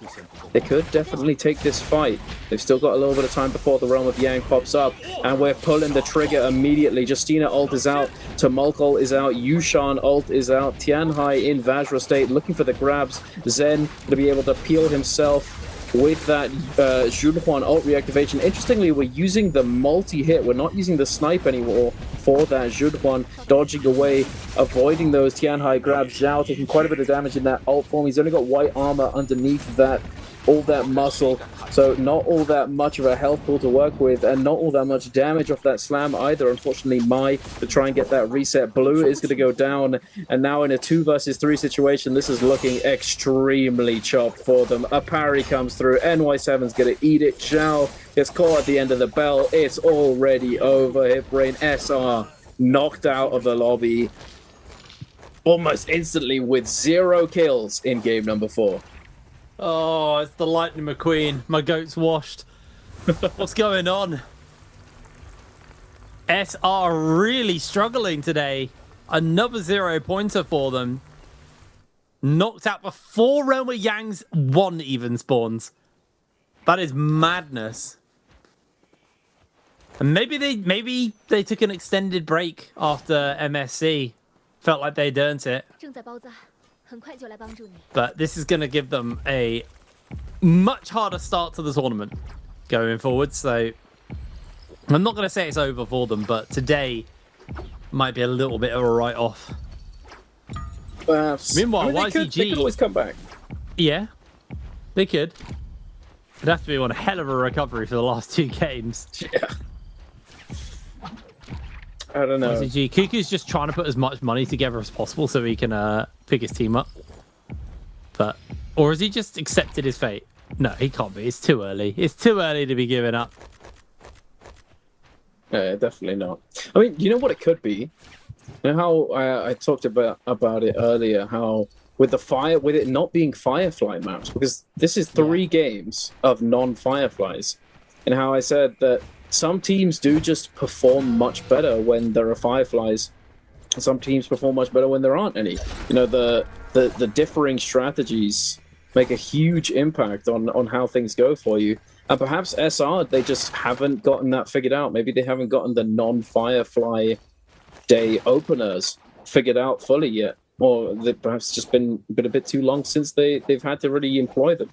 they could definitely take this fight. They've still got a little bit of time before the Realm of Yang pops up, and we're pulling the trigger immediately. Justina ult is out, Tumulk ult is out, Yushan ult is out, Tianhai in Vajra state looking for the grabs. Zen to be able to peel himself with that Junhuan ult reactivation. Interestingly, we're using the multi-hit. We're not using the snipe anymore for that Junhuan, dodging away, avoiding those Tianhai grabs. Zhao taking quite a bit of damage in that ult form. He's only got white armor underneath that, all that muscle, so not all that much of a health pool to work with, and not all that much damage off that slam either. Unfortunately, Mai to try and get that reset. Blue is going to go down, and now in a 2 versus 3 situation, this is looking extremely chopped for them. A parry comes through. NY7's going to eat it. Zhao gets caught at the end of the bell. It's already over. Hipbrain SR knocked out of the lobby almost instantly with 0 kills in game number 4.
Oh, it's the Lightning McQueen. My goat's washed. What's going on? SR really struggling today. Another 0-pointer for them. Knocked out before Realm of Yang's 1 even spawns. That is madness. And maybe they took an extended break after MSC. Felt like they'd earned it. But this is going to give them a much harder start to the tournament going forward. So I'm not going to say it's over for them, but today might be a little bit of a write-off.
Perhaps.
Meanwhile,
YGG... They could always come back.
Yeah, they could. It'd have to be one hell of a recovery for the last 2 games.
Yeah. I don't know.
YGG. Kuku's just trying to put as much money together as possible so he can pick his team up. Or has he just accepted his fate? No, he can't be. It's too early. It's too early to be giving up.
Yeah, definitely not. I mean, you know what it could be? You know how I talked about it earlier, how with it not being Firefly maps, because this is 3 games of non-Fireflies, and how I said that some teams do just perform much better when there are Fireflies. Some teams perform much better when there aren't any. You know, the differing strategies make a huge impact on how things go for you. And perhaps SR, they just haven't gotten that figured out. Maybe they haven't gotten the non-Firefly day openers figured out fully yet. Or they've perhaps just been a bit too long since they've had to really employ them.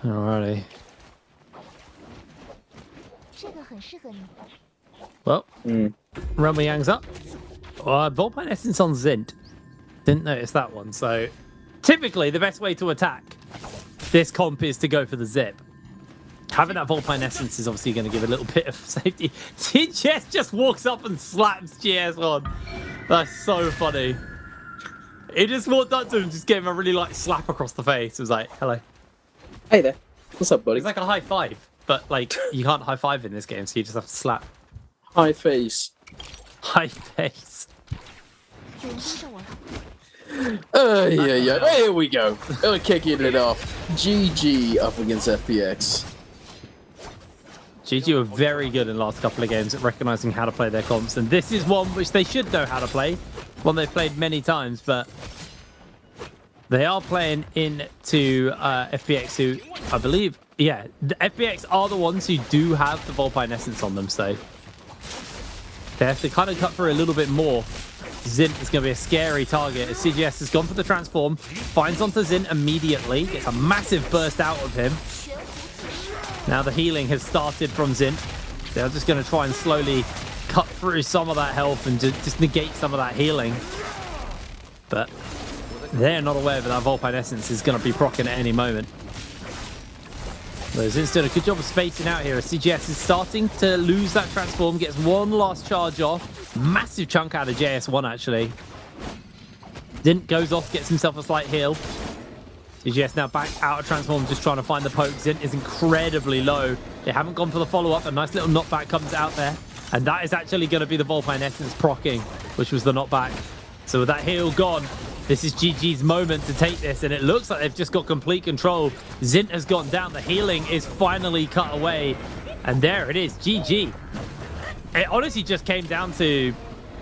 Alrighty. Well, Realm of Yang's up. Volpine Essence on Zint. Didn't notice that one. So, typically, the best way to attack this comp is to go for the zip. Having that Volpine Essence is obviously going to give a little bit of safety. TGS just walks up and slaps GS1. That's so funny. He just walked up to him, just gave him a really light slap across the face. It was like, hello.
Hey there. What's up, buddy?
It's like a high five, but like you can't high five in this game, so you just have to slap.
High face.
High face.
Yeah. Here we go. We're kicking it off. GG up against FPX.
GG were very good in the last couple of games at recognizing how to play their comps, and this is one which they should know how to play. One they've played many times, but they are playing into FPX, who I believe, the FPX are the ones who do have the Volpine Essence on them, so they have to kind of cut through a little bit more. Zint is going to be a scary target as CGS has gone for the transform, finds onto Zint immediately, gets a massive burst out of him. Now the healing has started from Zint. They're just going to try and slowly cut through some of that health and just negate some of that healing. But they're not aware that Volpine Essence is going to be proccing at any moment. Zint's doing a good job of spacing out here as CGS is starting to lose that transform, gets one last charge off. Massive chunk out of JS1 actually. Zint goes off, gets himself a slight heal. CGS now back out of transform, just trying to find the poke. Zint is incredibly low. They haven't gone for the follow-up. A nice little knockback comes out there. And that is actually going to be the Volpine Essence proccing, which was the knockback. So with that heal gone, this is GG's moment to take this. And it looks like they've just got complete control. Zint has gone down. The healing is finally cut away. And there it is, GG. It honestly just came down to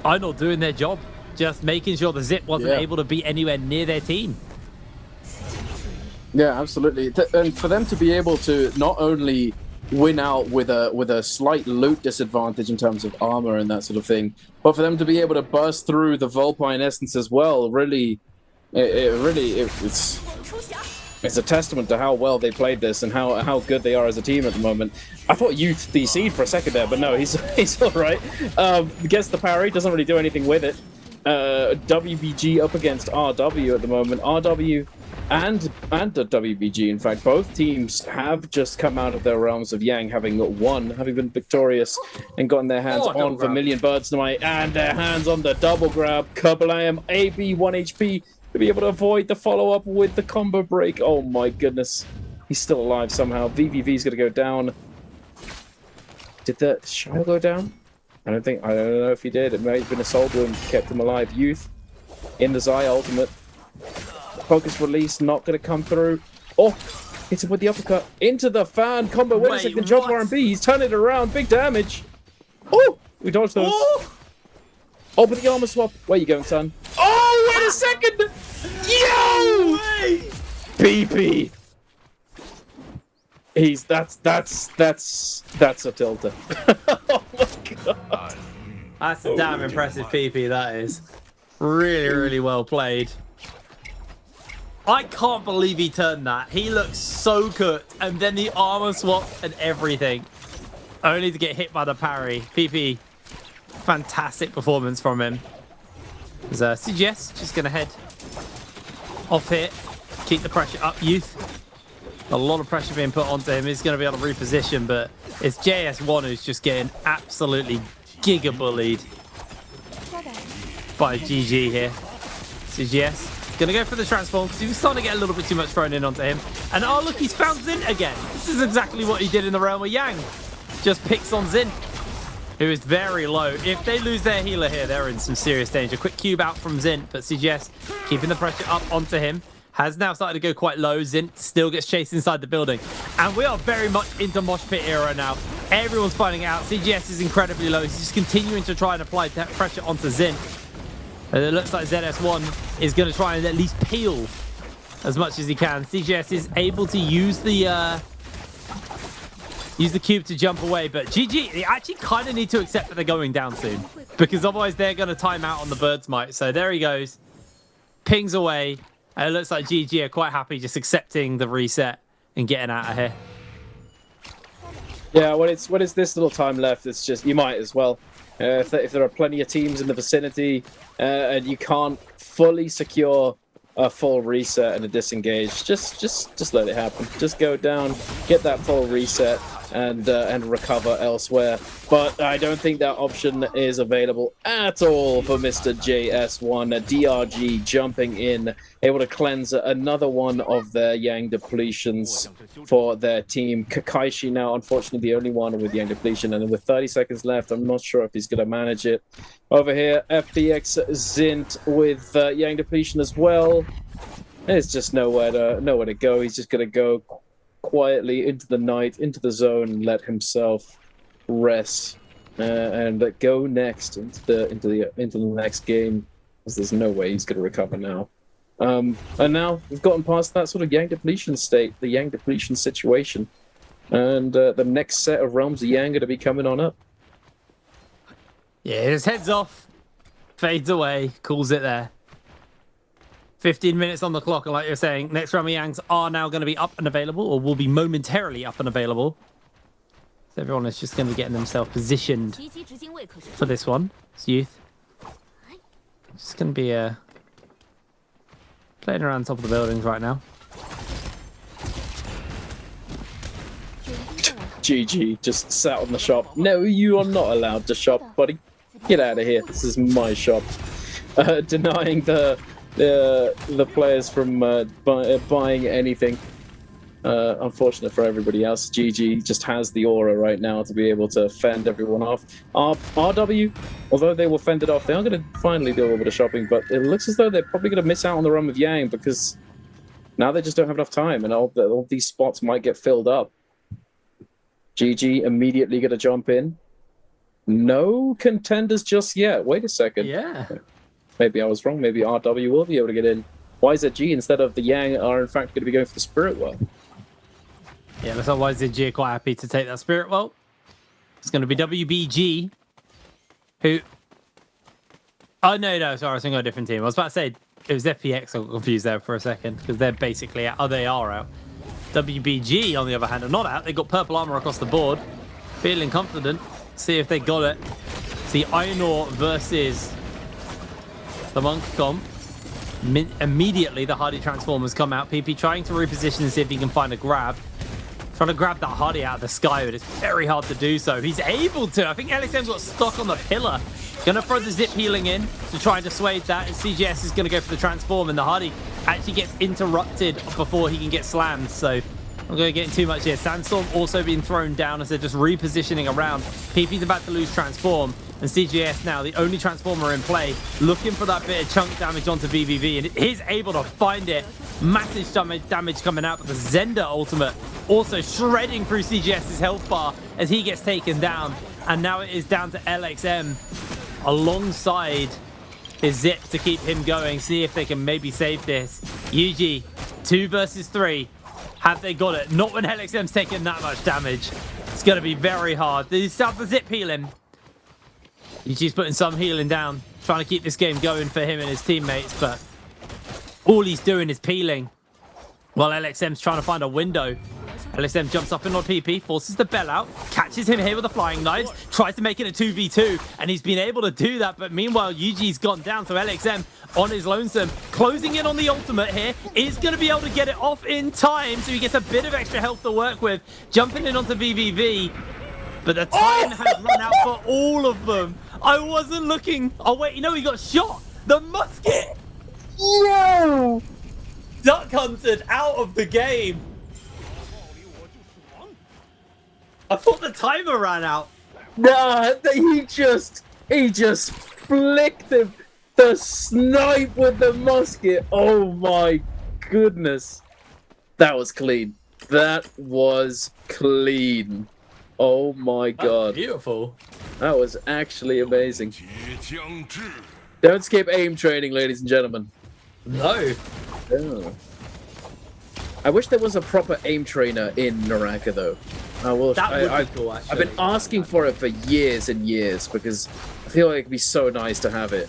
Arnold doing their job. Just making sure the Zip wasn't able to be anywhere near their team.
Yeah, absolutely. And for them to be able to not only win out with a slight loot disadvantage in terms of armor and that sort of thing, but for them to be able to burst through the Volpine Essence as well, really, it's a testament to how well they played this and how good they are as a team at the moment. I thought Youth DC'd for a second there, but no, he's all right. Gets the parry, doesn't really do anything with it. WBG up against RW at the moment. RW and the WBG, in fact, both teams have just come out of their realms of Yang, having been victorious and gotten their hands on Vermilion Birds tonight, and their hands on the double grab. Kablam, AB 1 HP to be able to avoid the follow-up with the combo break. Oh my goodness. He's still alive somehow. VVV's going to go down. Did the Shile go down? I don't know if he did. It may have been a soul wound kept him alive. Youth in the Zai ultimate. Focus release not going to come through. Oh, hits him with the uppercut into the fan combo. Wait a second, jump R&B. He's turning it around. Big damage. Oh, we dodged those. Oh, but the armor swap. Where you going, son? Oh, wait a second. Yo! PP. That's a tilter. Oh my god.
That's a damn impressive PP, that is. Really, really well played. I can't believe he turned that. He looks so cooked. And then the armor swap and everything. Only to get hit by the parry. PP, fantastic performance from him. There's CGS just going to head off here. Keep the pressure up, Youth. A lot of pressure being put onto him. He's going to be able to reposition, but it's JS1 who's just getting absolutely giga-bullied by GG here. CGS going to go for the transform because he was starting to get a little bit too much thrown in onto him. And oh, look, he's found Zint again. This is exactly what he did in the realm of Yang. Just picks on Zint, who is very low. If they lose their healer here, they're in some serious danger. Quick cube out from Zint, but CGS keeping the pressure up onto him. Has now started to go quite low. Zint still gets chased inside the building. And we are very much into Mosh Pit era now. Everyone's finding out. CGS is incredibly low. He's just continuing to try and apply pressure onto Zint. And it looks like ZS1 is going to try and at least peel as much as he can. CGS is able to use the cube to jump away. But GG, they actually kind of need to accept that they're going down soon, because otherwise they're going to time out on the Bird's Might. So there he goes. Pings away. And it looks like GG are quite happy just accepting the reset and getting out of here.
Yeah, when it's this little time left, it's just, you might as well. If there are plenty of teams in the vicinity and you can't fully secure a full reset and a disengage, just let it happen. Just go down, get that full reset, and recover elsewhere. But I don't think that option is available at all for Mr. JS1. DRG jumping in, able to cleanse another one of their Yang depletions for their team. Kakaishi now, unfortunately, the only one with Yang depletion, and with 30 seconds left, I'm not sure if he's going to manage it. Over here, FBX Zint with Yang depletion as well. There's just nowhere to go. He's just going to go quietly into the night, into the zone, and let himself rest and go next into the next game, because there's no way he's going to recover now. And now we've gotten past that sort of Yang depletion state, the Yang depletion situation, and the next set of realms of Yang are going to be coming on up.
Yeah, his heads off, fades away, calls it there. 15 minutes on the clock, and like you're saying, next round of Yangs are now going to be up and available, or will be momentarily up and available. So everyone is just going to be getting themselves positioned for this one. It's Youth. Just going to be playing around top of the buildings right now.
GG, just sat on the shop. No, you are not allowed to shop, buddy. Get out of here. This is my shop. Denying the the players from buying anything. Unfortunate for everybody else. GG just has the aura right now to be able to fend everyone off. RW, although they were fended off, they are going to finally do a little bit of shopping, but it looks as though they're probably going to miss out on the run with Yang because now they just don't have enough time, and all these spots might get filled up. GG immediately going to jump in. No contenders just yet. Wait a second.
Yeah.
Maybe I was wrong. Maybe RW will be able to get in. YZG instead of the Yang are in fact going to be going for the Spirit Well.
Yeah, looks like YZG are quite happy to take that Spirit Well. It's going to be WBG, who... Oh, no, sorry, I was thinking of a different team. I was about to say, it was FPX, I got confused there for a second, because they're basically out. Oh, they are out. WBG, on the other hand, are not out. They got purple armor across the board. Feeling confident. See if they got it. See Ainor versus the Monk comp. Immediately, the Hardy Transformers come out. PP trying to reposition and see if he can find a grab. Trying to grab that Hardy out of the sky, but it's very hard to do so. He's able to. I think LXM got stuck on the pillar. Gonna throw the zip healing in to try and dissuade that. And CGS is gonna go for the transform, and the Hardy actually gets interrupted before he can get slammed. So I'm gonna get too much here. Sandstorm also being thrown down as they're just repositioning around. PP's about to lose transform, and CGS now the only transformer in play, looking for that bit of chunk damage onto VVV, and he's able to find it. Massive damage coming out, but the Zender ultimate also shredding through CGS's health bar as he gets taken down. And now it is down to LXM alongside his zip to keep him going. See if they can maybe save this. UG, 2 versus 3. Have they got it? Not when LXM's taking that much damage. It's going to be very hard. They start the zip healing. UG's putting some healing down, trying to keep this game going for him and his teammates, but all he's doing is peeling while LXM's trying to find a window. LXM jumps up in on PP, forces the bell out, catches him here with the flying knives, tries to make it a 2v2, and he's been able to do that, but meanwhile, Yuji's gone down, so LXM on his lonesome, closing in on the ultimate here, is going to be able to get it off in time, so he gets a bit of extra health to work with, jumping in onto VVV, but the time has run out for all of them. I wasn't looking. Oh, wait, you know, he got shot. The musket. No! Duck hunted out of the game. I thought the timer ran out.
Nah, he just flicked him. The snipe with the musket. Oh my goodness. That was clean. That was clean. Oh my god.
Beautiful.
That was actually amazing. Don't skip aim training, ladies and gentlemen.
No.
Oh. I wish there was a proper aim trainer in NARAKA, though.
That would be cool, actually.
I've been asking for it for years and years because I feel like it'd be so nice to have it.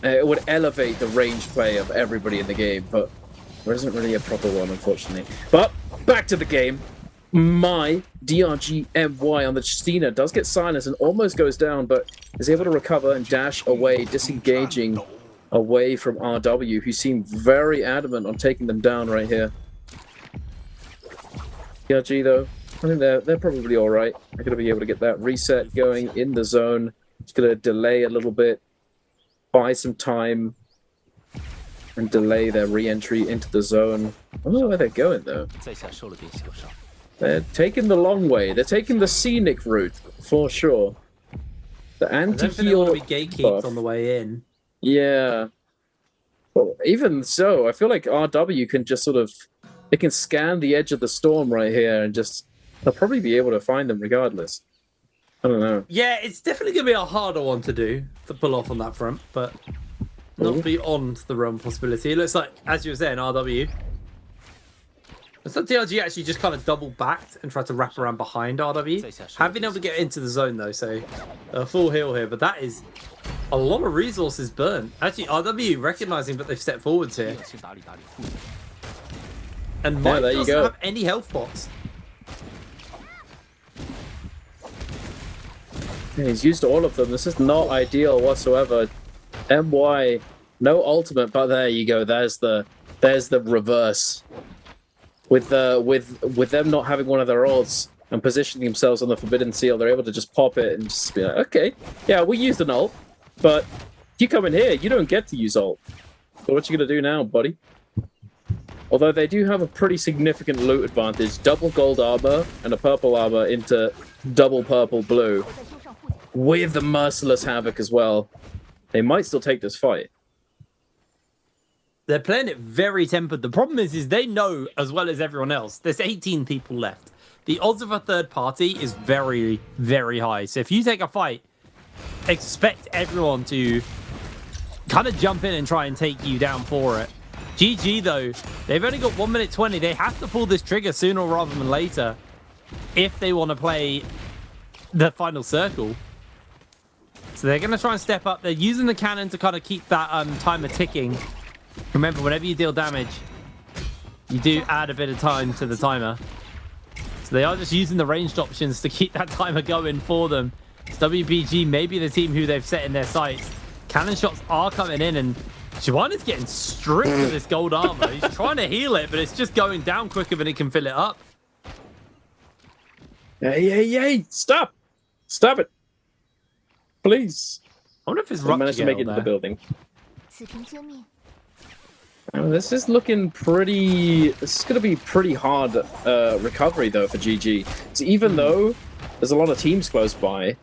It would elevate the range play of everybody in the game, but there isn't really a proper one, unfortunately. But back to the game. My DRGMY on the Justina does get silenced and almost goes down, but is able to recover and dash away, disengaging away from RW, who seemed very adamant on taking them down right here. DRG, though, I think they're probably all right. They're going to be able to get that reset going in the zone. It's going to delay a little bit, buy some time, and delay their re-entry into the zone. I don't know where they're going, though. They're taking the long way. They're taking the scenic route, for sure. The anti-heal
want to be gatekeeped on the way in.
Yeah. Well, even so, I feel like RW can just sort of... It can scan the edge of the storm right here and just... They'll probably be able to find them regardless. I don't know.
Yeah, it's definitely going to be a harder one to do, to pull off on that front, but not beyond the realm possibility. It looks like, as you were saying, RW... It's like DRG actually just kind of double backed and tried to wrap around behind RW. Have been able to get into the zone though, so a full heal here, but that is a lot of resources burnt. Actually, RW recognizing that they've stepped forwards here. And Mike doesn't have any health bots.
Yeah, he's used all of them. This is not ideal whatsoever. MY, no ultimate, but there you go. There's the reverse. With them not having one of their ults and positioning themselves on the Forbidden Seal, they're able to just pop it and just be like, okay, yeah, we used an ult, but if you come in here, you don't get to use ult. So what you gonna do now, buddy? Although they do have a pretty significant loot advantage. Double gold armor and a purple armor into double purple blue. With the merciless havoc as well. They might still take this fight.
They're playing it very tempered. The problem is they know as well as everyone else. There's 18 people left. The odds of a third party is very, very high. So if you take a fight, expect everyone to kind of jump in and try and take you down for it. GG though, they've only got 1 minute 20. They have to pull this trigger sooner rather than later if they want to play the final circle. So they're going to try and step up. They're using the cannon to kind of keep that timer ticking. Remember, whenever you deal damage, you do add a bit of time to the timer. So they are just using the ranged options to keep that timer going for them. It's WBG, maybe the team who they've set in their sights. Cannon shots are coming in, and Juan is getting stripped of this gold armor. He's trying to heal it, but it's just going down quicker than he can fill it up.
Hey, stop! Stop it! Please.
I wonder if his
I managed to make it into the building. This is looking pretty... This is going to be pretty hard recovery, though, for GG. So even though there's a lot of teams close by,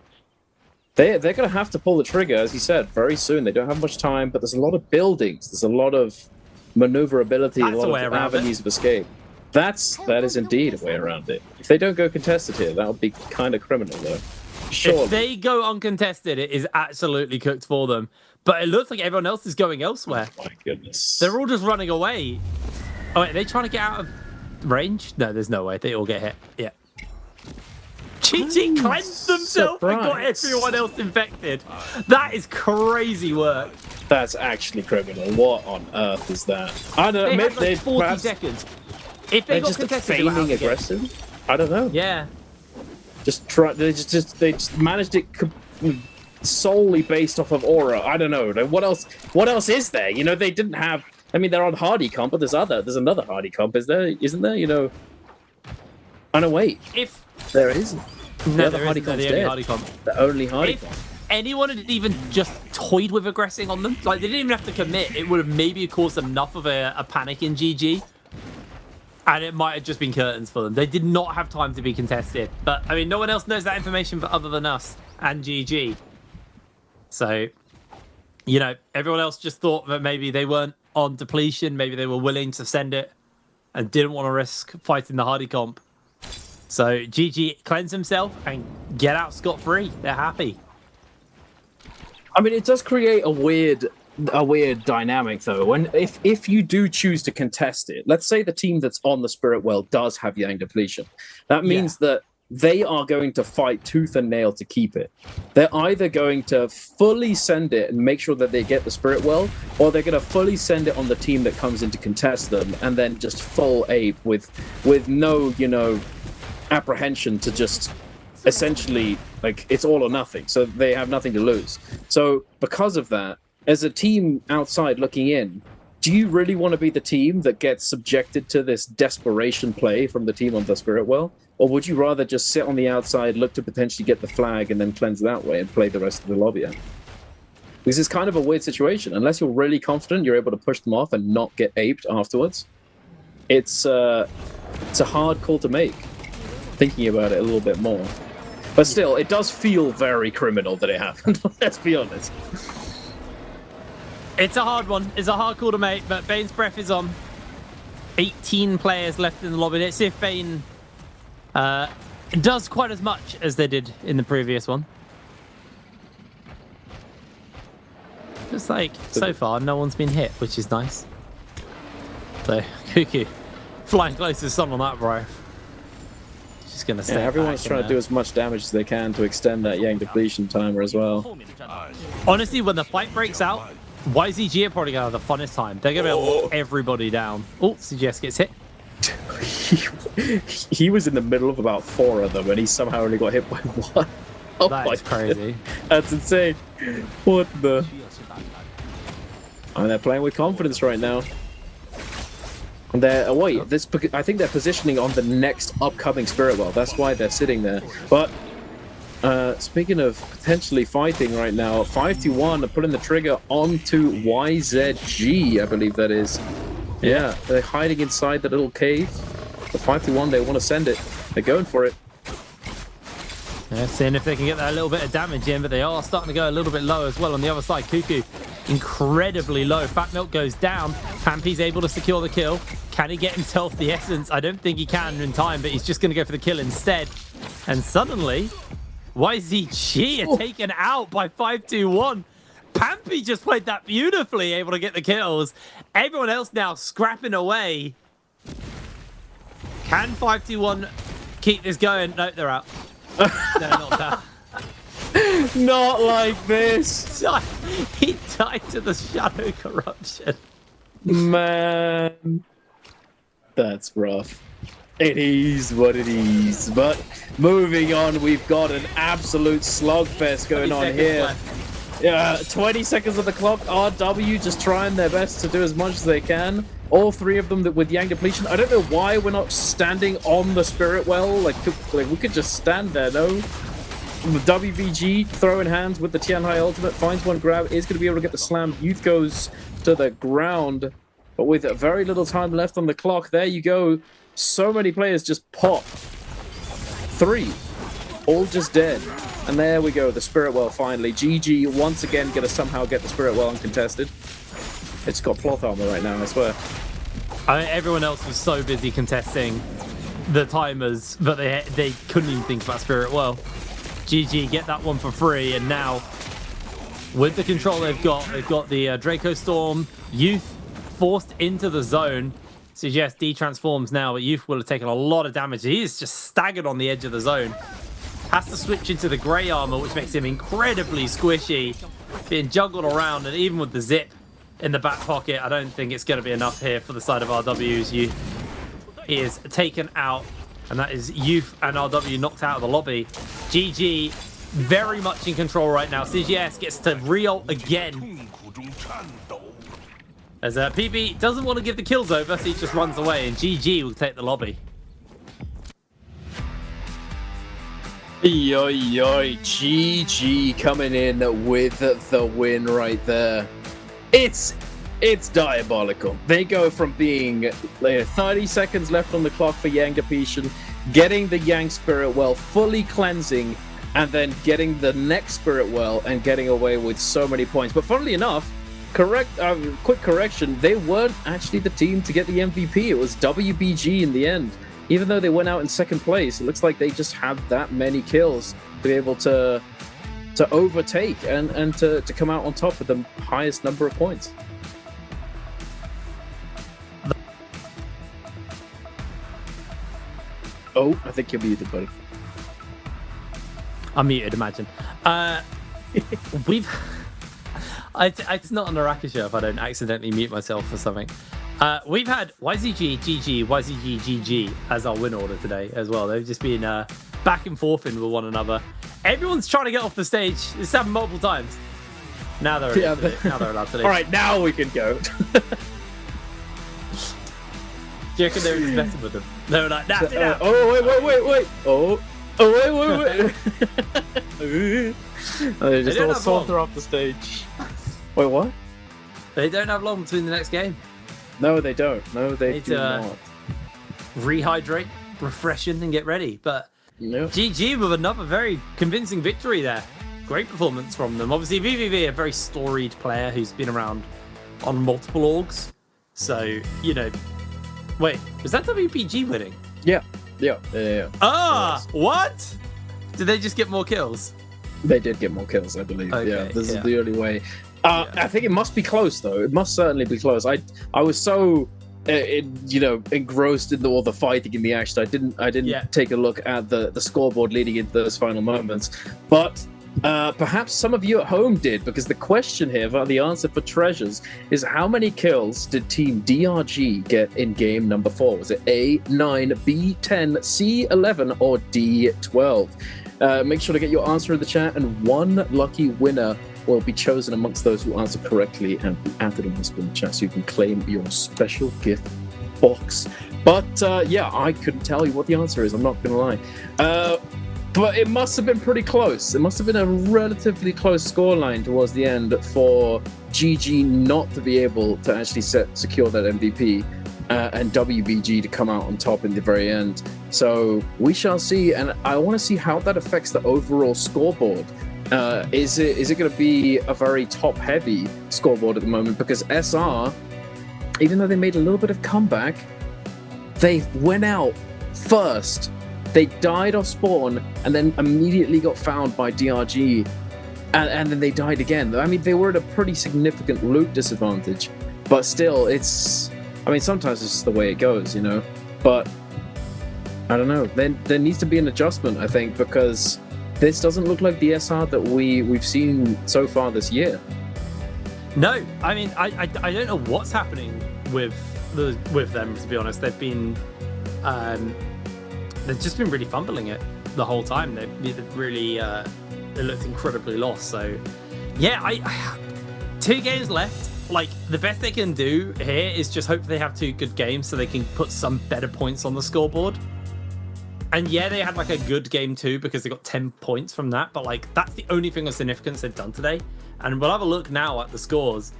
they're going to have to pull the trigger, as you said, very soon. They don't have much time, but there's a lot of buildings. There's a lot of maneuverability, a lot of avenues of escape. That is indeed a way around it. If they don't go contested here, that would be kind of criminal, though. Surely.
If they go uncontested, it is absolutely cooked for them. But it looks like everyone else is going elsewhere.
Oh my goodness.
They're all just running away. Oh, wait, are they trying to get out of range? No, there's no way. They all get hit. Yeah. GG cleansed themselves and got everyone else infected. That is crazy work.
That's actually criminal. What on earth is that? I don't know.
Maybe like 40 seconds. If they got
just
contested,
feigning aggressive. I don't know.
Yeah.
They just managed it solely based off of aura. I don't know. What else is there? You know, they didn't have. I mean, they're on hardy comp, but there's another hardy comp. Isn't there? You know. Oh no, wait.
If
there isn't.
No, there isn't. The only hardy comp.
The only hardy comp.
Anyone had even just toyed with aggressing on them, like they didn't even have to commit, it would have maybe caused enough of a panic in GG. And it might have just been curtains for them. They did not have time to be contested. But, I mean, no one else knows that information but other than us and GG. So, you know, everyone else just thought that maybe they weren't on depletion. Maybe they were willing to send it and didn't want to risk fighting the hardy comp. So, GG cleanse himself and get out scot-free. They're happy.
I mean, it does create a weird dynamic though. When if you do choose to contest it, let's say the team that's on the Spirit Well does have Yang depletion, that means that they are going to fight tooth and nail to keep it. They're either going to fully send it and make sure that they get the Spirit Well, or they're going to fully send it on the team that comes in to contest them and then just full ape with no, you know, apprehension to just essentially, like, it's all or nothing. So they have nothing to lose. So because of that, as a team outside looking in, do you really want to be the team that gets subjected to this desperation play from the team on the Spirit Well? Or would you rather just sit on the outside, look to potentially get the flag, and then cleanse that way and play the rest of the lobby out? Because it's kind of a weird situation. Unless you're really confident you're able to push them off and not get aped afterwards, it's a hard call to make, thinking about it a little bit more. But still, it does feel very criminal that it happened. Let's be honest.
It's a hard one. It's a hard call to make, but Bane's breath is on. 18 players left in the lobby. Let's see if Bane does quite as much as they did in the previous one. Just like, so far, no one's been hit, which is nice. So, Cuckoo, flying close to sun on that breath. Just gonna stay
everyone's trying to do as much damage as they can to extend that Yang depletion timer as well.
Honestly, when the fight breaks out, YZG are probably going to have the funnest time. They're going to be able to lock everybody down. Oh, CGS gets hit.
He was in the middle of about 4 of them, and he somehow only got hit by 1. Oh
that is crazy.
That's insane. What the? I mean, they're playing with confidence right now. And they're I think they're positioning on the next upcoming Spirit Well. That's why they're sitting there. But Speaking of potentially fighting right now, 5-1 are putting the trigger onto YZG, I believe that is. Yeah, they're hiding inside the little cave. The 5-1, they want to send it. They're going for it.
Yeah, seeing if they can get that little bit of damage in, but they are starting to go a little bit low as well on the other side. Cuckoo, incredibly low. Fat Milk goes down. Pampy's able to secure the kill. Can he get himself the essence? I don't think he can in time, but he's just going to go for the kill instead. And suddenly, YZG are taken out by 5-1. Pampy just played that beautifully, able to get the kills. Everyone else now scrapping away. Can 5-1 keep this going? No, they're out. No, not that.
Not like this.
He died to the shadow corruption.
Man, that's rough. It is what it is. But moving on, we've got an absolute slugfest going on here. Yeah, 20 seconds of the clock. RW just trying their best to do as much as they can. All three of them with Yang depletion. I don't know why we're not standing on the Spirit Well. Like we could just stand there, no? The WBG throwing hands with the Tianhai ultimate. Finds one grab. Is going to be able to get the slam. Youth goes to the ground. But with very little time left on the clock, there you go. So many players just pop. 3. All just dead. And there we go, the Spirit Well finally. GG once again gonna somehow get the Spirit Well uncontested. It's got plot armor right now, I swear.
Everyone else was so busy contesting the timers, but they couldn't even think about Spirit Well. GG get that one for free, and now with the control they've got the Draco Storm. Youth forced into the zone. So yes, D transforms now, but Youth will have taken a lot of damage. He is just staggered on the edge of the zone. Has to switch into the grey armor, which makes him incredibly squishy, being juggled around, and even with the zip in the back pocket, I don't think it's going to be enough here for the side of RW's Youth. He is taken out, and that is Youth and RW knocked out of the lobby. GG very much in control right now. CGS gets to re-ult again. As PB doesn't want to give the kills over, so he just runs away, and GG will take the lobby.
Yo, GG coming in with the win right there. It's diabolical. They go from being 30 seconds left on the clock for Yang depletion, getting the Yang Spirit Well fully cleansing, and then getting the next Spirit Well and getting away with so many points. But funnily enough, quick correction, they weren't actually the team to get the MVP. It was WBG in the end. Even though they went out in second place, it looks like they just had that many kills to be able to overtake and to come out on top with the highest number of points. Oh, I think you're muted, buddy.
I'm muted, imagine. It's not on the NARAKA show if I don't accidentally mute myself for something. We've had YZG, GG, YZG, GG as our win order today as well. They've just been back and forth with one another. Everyone's trying to get off the stage. It's happened multiple times. Now they're allowed to leave. Now they're allowed to leave.
All right, now we can go.
Do you reckon they were just messing with them? They were like, that's it out.
Oh, wait. Oh, wait. They just all saunter off the stage. Wait, what?
They don't have long between the next game.
No, they don't. No, they do not.
Rehydrate, refreshing, and get ready. But
nope. GG
with another very convincing victory there. Great performance from them. Obviously, VVV, a very storied player who's been around on multiple orgs. So, you know... Wait, was that WPG winning?
Yeah.
Ah, what? Did they just get more kills?
They did get more kills, I believe.
Okay,
yeah, this is the only way. I think it must be close, though. It must certainly be close. I was so, engrossed in all the fighting in the action. I didn't take a look at the scoreboard leading into those final moments. But perhaps some of you at home did, because the question here, the answer for treasures, is how many kills did Team DRG get in game number 4? Was it A, 9, B, 10, C, 11, or D, 12? Make sure to get your answer in the chat, and one lucky winner will be chosen amongst those who answer correctly and be added on the spin chat, so you can claim your special gift box. But yeah, I couldn't tell you what the answer is, I'm not gonna lie. But it must have been pretty close. It must have been a relatively close scoreline towards the end for GG not to be able to actually secure that MVP and WBG to come out on top in the very end. So we shall see, and I want to see how that affects the overall scoreboard. Is it going to be a very top-heavy scoreboard at the moment? Because SR, even though they made a little bit of comeback, they went out first. They died off spawn and then immediately got found by DRG, and then they died again. I mean, they were at a pretty significant loot disadvantage, but still, I mean, sometimes it's just the way it goes, you know? But, I don't know. There needs to be an adjustment, I think, because this doesn't look like the SR that we've seen so far this year.
No, I mean, I don't know what's happening with them, to be honest. They've been... they've just been really fumbling it the whole time. They've really they looked incredibly lost. So yeah, I 2 games left. Like, the best they can do here is just hope they have 2 good games so they can put some better points on the scoreboard. And yeah, they had like a good game too because they got 10 points from that. But like, that's the only thing of significance they've done today. And we'll have a look now at the scores.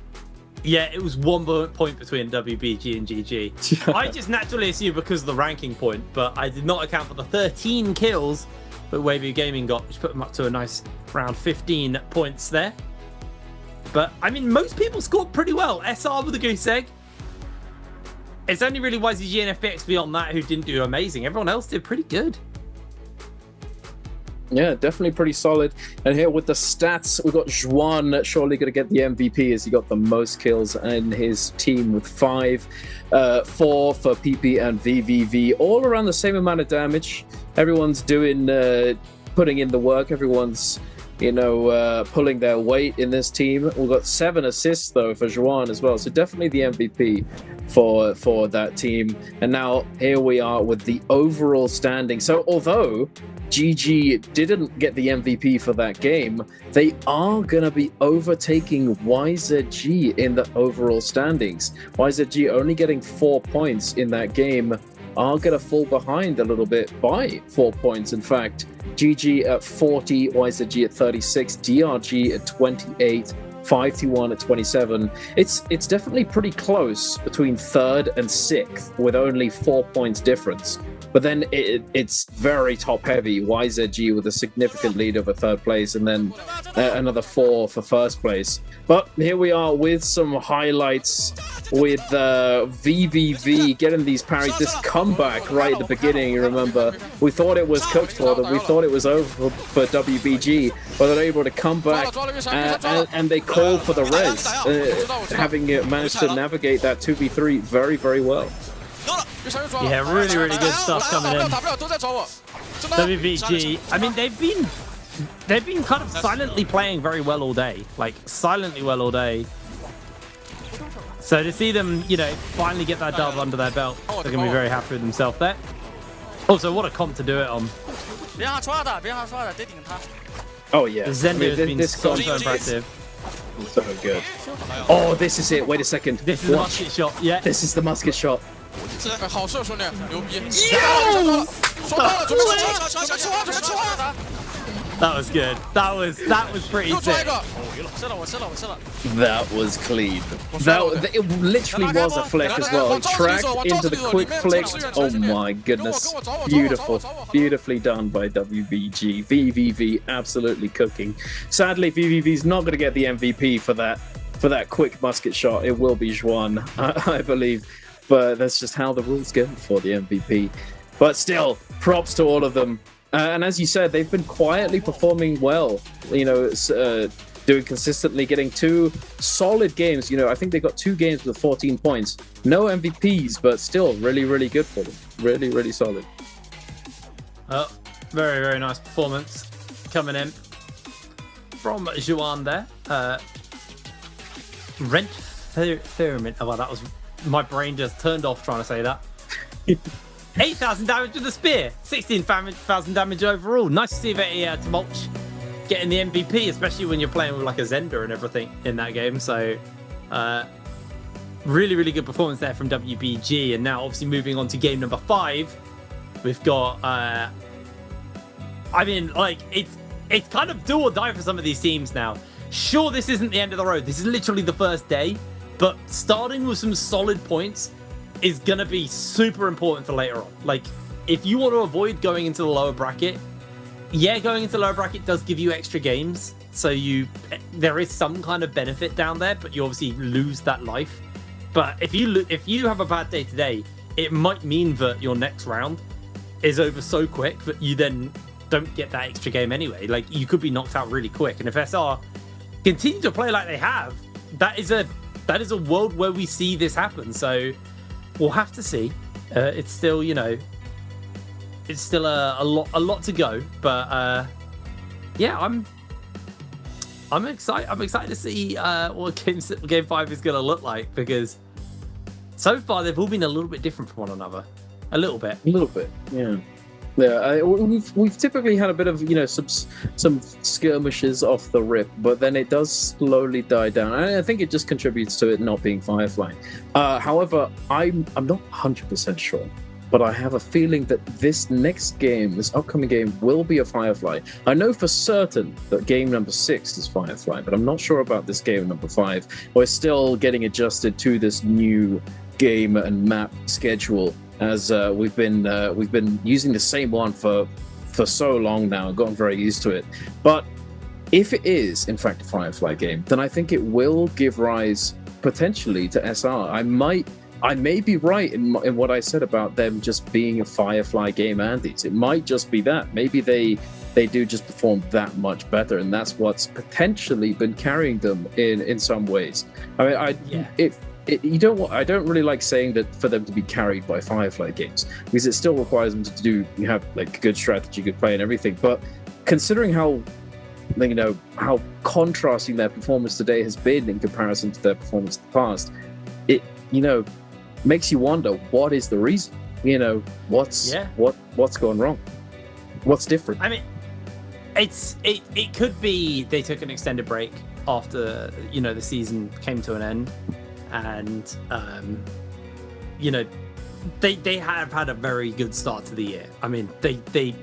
Yeah, it was 1 point between WBG and GG. I just naturally assumed because of the ranking point, but I did not account for the 13 kills that Wavy Gaming got, which put them up to a nice round 15 points there. But, I mean, most people scored pretty well. SR with a goose egg. It's only really YZG and FBX beyond that who didn't do amazing. Everyone else did pretty good.
Yeah, definitely pretty solid. And here with the stats, we've got Juan surely going to get the MVP as he got the most kills in his team with 5. 4 for PP and VVV, all around the same amount of damage. Everyone's doing, putting in the work. Everyone's, you know, pulling their weight in this team. We've got 7 assists, though, for Juan as well. So definitely the MVP for that team. And now here we are with the overall standing. So although GG didn't get the MVP for that game, they are going to be overtaking YZG in the overall standings. YZG only getting 4 points in that game are going to fall behind a little bit by 4 points. In fact, GG at 40, YZG at 36, DRG at 28, 5T1 at 27. It's definitely pretty close between 3rd and 6th with only 4 points difference. But then it's very top heavy. YZG with a significant lead over 3rd place, and then another 4 for 1st place. But here we are with some highlights with VVV getting these parries. This comeback right at the beginning, you remember, we thought it was cooked for them. We thought it was over for WBG, but they're able to come back and they call for the res, having managed to navigate that 2v3 very, very well.
Yeah, really, really good stuff coming in. WBG, I mean, they've been kind of silently playing very well all day, like silently well all day. So to see them, you know, finally get that dub under their belt, they're gonna be very happy with themselves there. Also, what a comp to do it on.
Oh yeah,
Zender has been so impressive.
So good. Oh, this is it. Wait a second.
This is the musket shot. Yeah.
This is the musket shot.
That was good. That was pretty sick.
That was clean. It literally was a flick as well. Tracked into the quick flick. Oh my goodness. Beautiful. Beautifully done by WBG. VVV absolutely cooking. Sadly, VVV's not going to get the MVP for that quick musket shot. It will be Juan, I believe. But that's just how the rules go for the MVP. But still, props to all of them. And as you said, they've been quietly performing well, you know, doing consistently, getting 2 solid games. You know, I think they got 2 games with 14 points. No MVPs, but still really, really good for them. Really, really solid.
Oh, very, very nice performance coming in from Juan there. Rent Firmament. Oh, well, that was... My brain just turned off trying to say that. 8,000 damage with the spear, 16,000 damage overall. Nice to see that Tumulch getting the MVP, especially when you're playing with like a Zender and everything in that game. So, really, really good performance there from WBG. And now, obviously, moving on to game number 5, we've got I mean, like, it's kind of do or die for some of these teams now. Sure, this isn't the end of the road. This is literally the first day, but starting with some solid points is going to be super important for later on. Like, if you want to avoid going into the lower bracket, yeah, going into the lower bracket does give you extra games. So there is some kind of benefit down there, but you obviously lose that life. But if you have a bad day today, it might mean that your next round is over so quick that you then don't get that extra game anyway. Like, you could be knocked out really quick. And if SR continue to play like they have, that is a world where we see this happen. So we'll have to see. It's still, it's still a lot to go. But yeah, I'm excited. I'm excited to see what Game 5 is going to look like, because so far they've all been a little bit different from one another. A little bit,
yeah. Yeah, we've typically had a bit of some skirmishes off the rip, but then it does slowly die down. And I think it just contributes to it not being Firefly. However, I'm not 100% sure, but I have a feeling that this upcoming game will be a Firefly. I know for certain that game number 6 is Firefly, but I'm not sure about this game number 5. We're still getting adjusted to this new game and map schedule, as we've been using the same one for so long now, gotten very used to it. But if it is in fact a Firefly game, then I think it will give rise potentially to SR. I may be right in what I said about them just being a Firefly game, Andes. It might just be that. Maybe they do just perform that much better, and that's what's potentially been carrying them in some ways. I mean, I don't really like saying that for them to be carried by Firefly games, because it still requires them to have like good strategy, good play, and everything. But considering how contrasting their performance today has been in comparison to their performance in the past, it makes you wonder, what is the reason? What's going wrong? What's different?
I mean, it could be they took an extended break after the season came to an end. And they have had a very good start to the year. I mean, they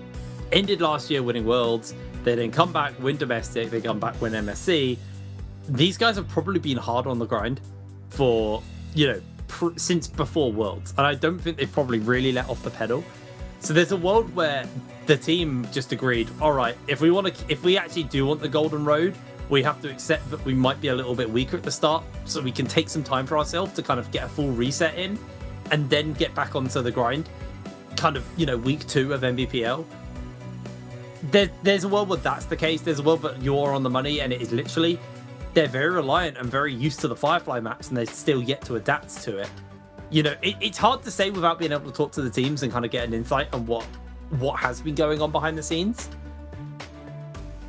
ended last year winning Worlds. They then come back, win domestic. They come back, win MSC. These guys have probably been hard on the grind for since before Worlds, and I don't think they've probably really let off the pedal. So there's a world where the team just agreed, all right, if we actually do want the golden road, we have to accept that we might be a little bit weaker at the start, so we can take some time for ourselves to kind of get a full reset in, and then get back onto the grind, kind of, week 2 of NBPL. There's a world where that's the case. There's a world that you're on the money, and it is literally, they're very reliant and very used to the Firefly maps, and they're still yet to adapt to it. It's hard to say without being able to talk to the teams and kind of get an insight on what has been going on behind the scenes.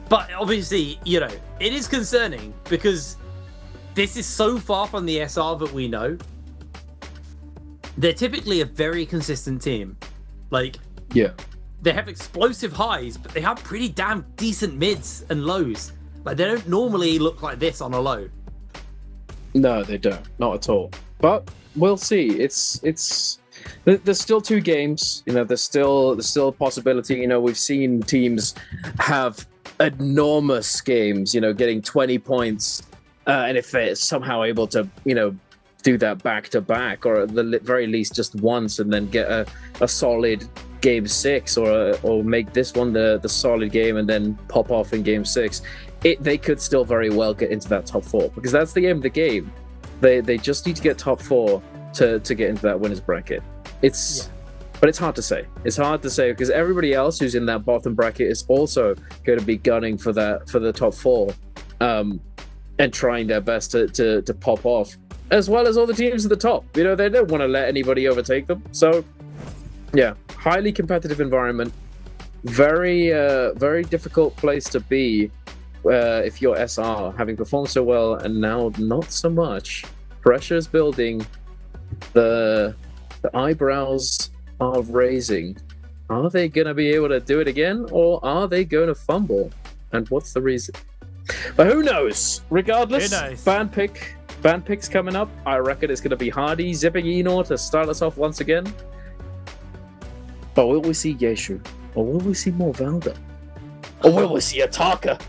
But obviously, it is concerning, because this is so far from the SR that we know. They're typically a very consistent team. Like,
yeah,
they have explosive highs, but they have pretty damn decent mids and lows. Like, they don't normally look like this on a low.
No, they don't. Not at all. But we'll see. There's still 2 games. There's still a possibility. We've seen teams have enormous games, getting 20 points, and if they're somehow able to do that back to back, or at the very least just once, and then get a solid game 6, or make this one the solid game and then pop off in game 6, they could still very well get into that top 4, because that's the aim of the game. They just need to get top 4 to get into that winners bracket. But it's hard to say. It's hard to say, because everybody else who's in that bottom bracket is also going to be gunning for the top 4, and trying their best to pop off, as well as all the teams at the top. They don't want to let anybody overtake them. So, yeah, highly competitive environment. Very, very difficult place to be if you're SR, having performed so well and now not so much. Pressure is building. The eyebrows are raising. Are they going to be able to do it again, or are they going to fumble? And what's the reason? But who knows? Regardless, band picks coming up. I reckon it's going to be Hardy, Zipping Enor to start us off once again. But will we see Yeshu, or will we see more Valda? Oh, where was he? Ataka?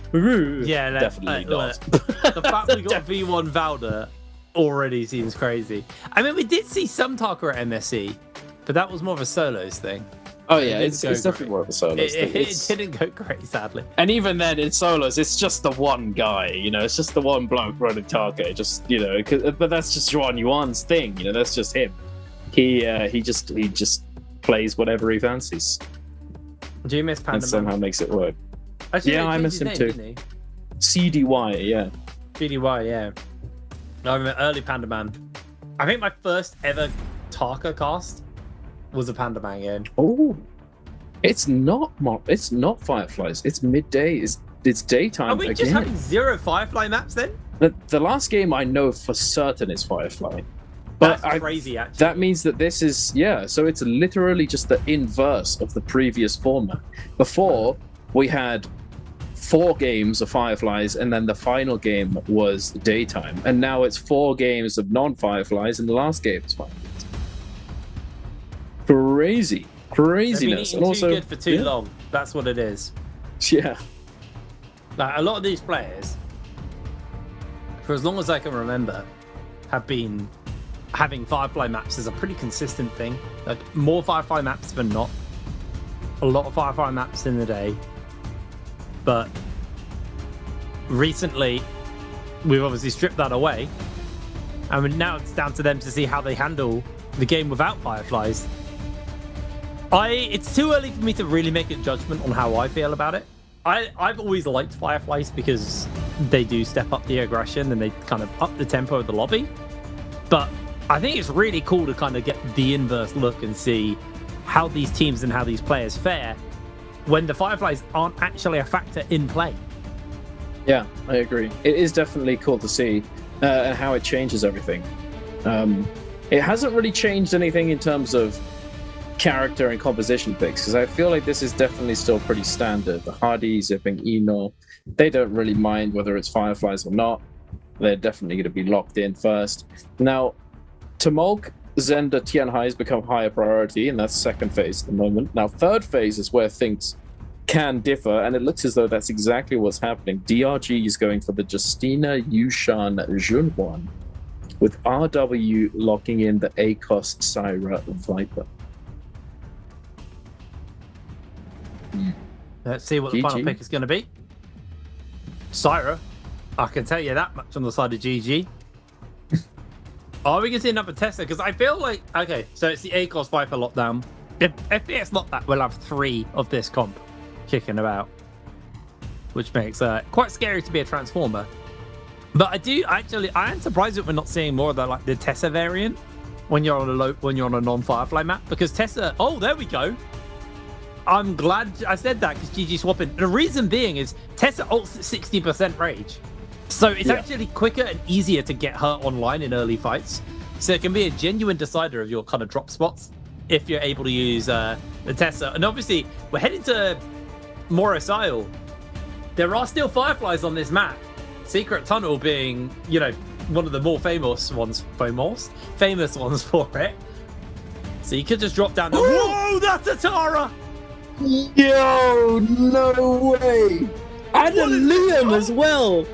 Yeah,
definitely not.
The fact we got V1 Valda already seems crazy. I mean, we did see some Taka at MSC, but that was more of a solos thing.
Oh yeah, it's definitely more of a solos thing.
It didn't go great, sadly.
And even then, in solos, it's just the one guy. You know, it's just the one bloke running Taka. Just but that's just Juan Yuan's thing. You know, that's just him. He just plays whatever he fancies.
Do you miss Panda
and somehow makes it work.
Yeah,
I miss him too. CDY, yeah.
CDY, yeah. I remember early Panda Man. I think my first ever Taka cast was a Panda Man game.
Oh, it's not Fireflies. It's midday. It's daytime.
Are we just having 0 Firefly maps then?
The last game I know for certain is Firefly. But
That's crazy, actually.
That means that this is, so it's literally just the inverse of the previous format. Before, we had 4 games of Fireflies, and then the final game was daytime. And now it's 4 games of non-Fireflies, and the last game is Fireflies. Craziness.
They've been eating too good for too long. That's what it is.
Yeah.
Like, a lot of these players, for as long as I can remember, have been having Firefly maps as a pretty consistent thing. Like, more Firefly maps than not. A lot of Firefly maps in the day. But recently, we've obviously stripped that away. And now it's down to them to see how they handle the game without Fireflies. It's too early for me to really make a judgment on how I feel about it. I've always liked Fireflies because they do step up the aggression and they kind of up the tempo of the lobby. But I think it's really cool to kind of get the inverse look and see how these teams and how these players fare when the Fireflies aren't actually a factor in play.
Yeah, I agree. It is definitely cool to see and how it changes everything. It hasn't really changed anything in terms of character and composition picks, because I feel like this is definitely still pretty standard. The Hardy, Zipping, Eno, they don't really mind whether it's Fireflies or not. They're definitely going to be locked in first. Now, Tumulk, Zenda, Tianhai's become higher priority, and that's second phase at the moment. Now, third phase is where things can differ, and it looks as though that's exactly what's happening. DRG is going for the Justina, Yushan, Junhuan, with RW locking in the ACOS, Syra, Viper.
Let's see what the final pick is going to be. Syra, I can tell you that much on the side of GG. Are we going to see another Tessa? Because I feel like, okay, so it's the ACOS Viper lockdown. If it's not that, we'll have 3 of this comp kicking about, which makes quite scary to be a Transformer. But I am surprised that we're not seeing more of the Tessa variant when you're on a non-Firefly map, because Tessa, oh, there we go. I'm glad I said that, because GG swapping. The reason being is Tessa ults at 60% rage. So it's actually quicker and easier to get her online in early fights. So it can be a genuine decider of your kind of drop spots if you're able to use the Tessa. And obviously, we're heading to Morris Isle. There are still Fireflies on this map. Secret Tunnel being, one of the more famous ones for it. So you could just drop down there. Whoa, that's a Tara!
Yo, no way! And a Liam as well!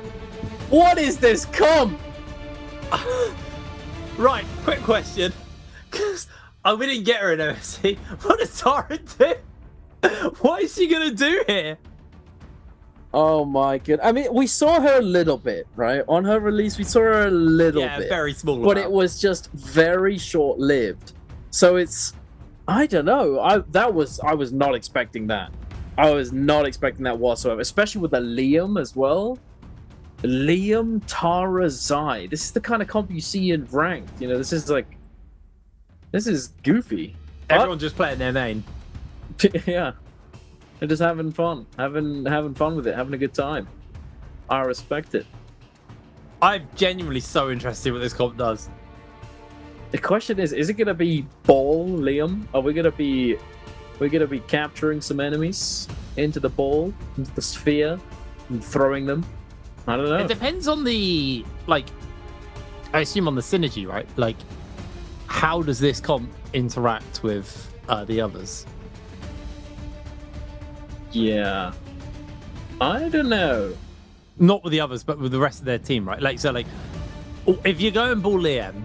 What is this comp?
Right, quick question. Because we didn't get her in OSC. What does Tara do? What is she going to do here?
Oh my god. I mean, we saw her a little bit, right? On her release, we saw her a little bit.
Yeah, very small
But
amount.
it was just very short-lived. So it's... I don't know. I was not expecting that. I was not expecting that whatsoever, especially with the Liam as well. Liam, Tara, Zai. This is the kind of comp you see in ranked. This is goofy.
Everyone just playing their main.
Yeah. They're just having fun. Having fun with it, having a good time. I respect it.
I'm genuinely so interested what this comp does.
The question is it gonna be ball, Liam? Are we gonna be capturing some enemies into the ball, into the sphere, and throwing them? I don't know.
It depends on the, I assume on the synergy, right? Like, how does this comp interact with the others?
Yeah. I don't know.
Not with the others, but with the rest of their team, right? Like, so, like, if you're going bull Liam,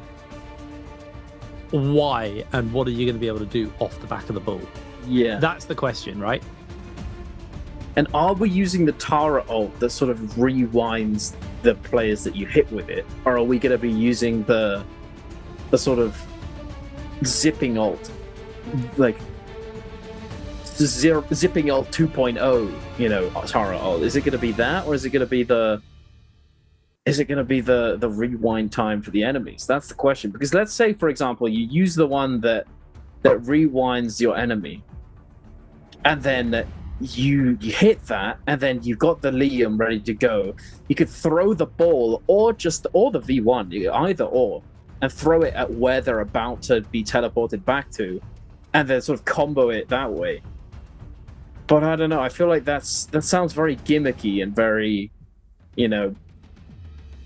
why and what are you going to be able to do off the back of the bull?
Yeah.
That's the question, right?
And are we using the Tara ult that sort of rewinds the players that you hit with it? Or are we going to be using the sort of zipping ult? Like, zipping ult 2.0, you know, Tara ult. Is it going to be that, or is it going to be the rewind time for the enemies? That's the question. Because let's say, for example, you use the one that rewinds your enemy, and then you hit that, and then you've got the Liam ready to go. You could throw the ball or the V1, either or, and throw it at where they're about to be teleported back to, and then sort of combo it that way. But I don't know. I feel like that sounds very gimmicky and very, you know,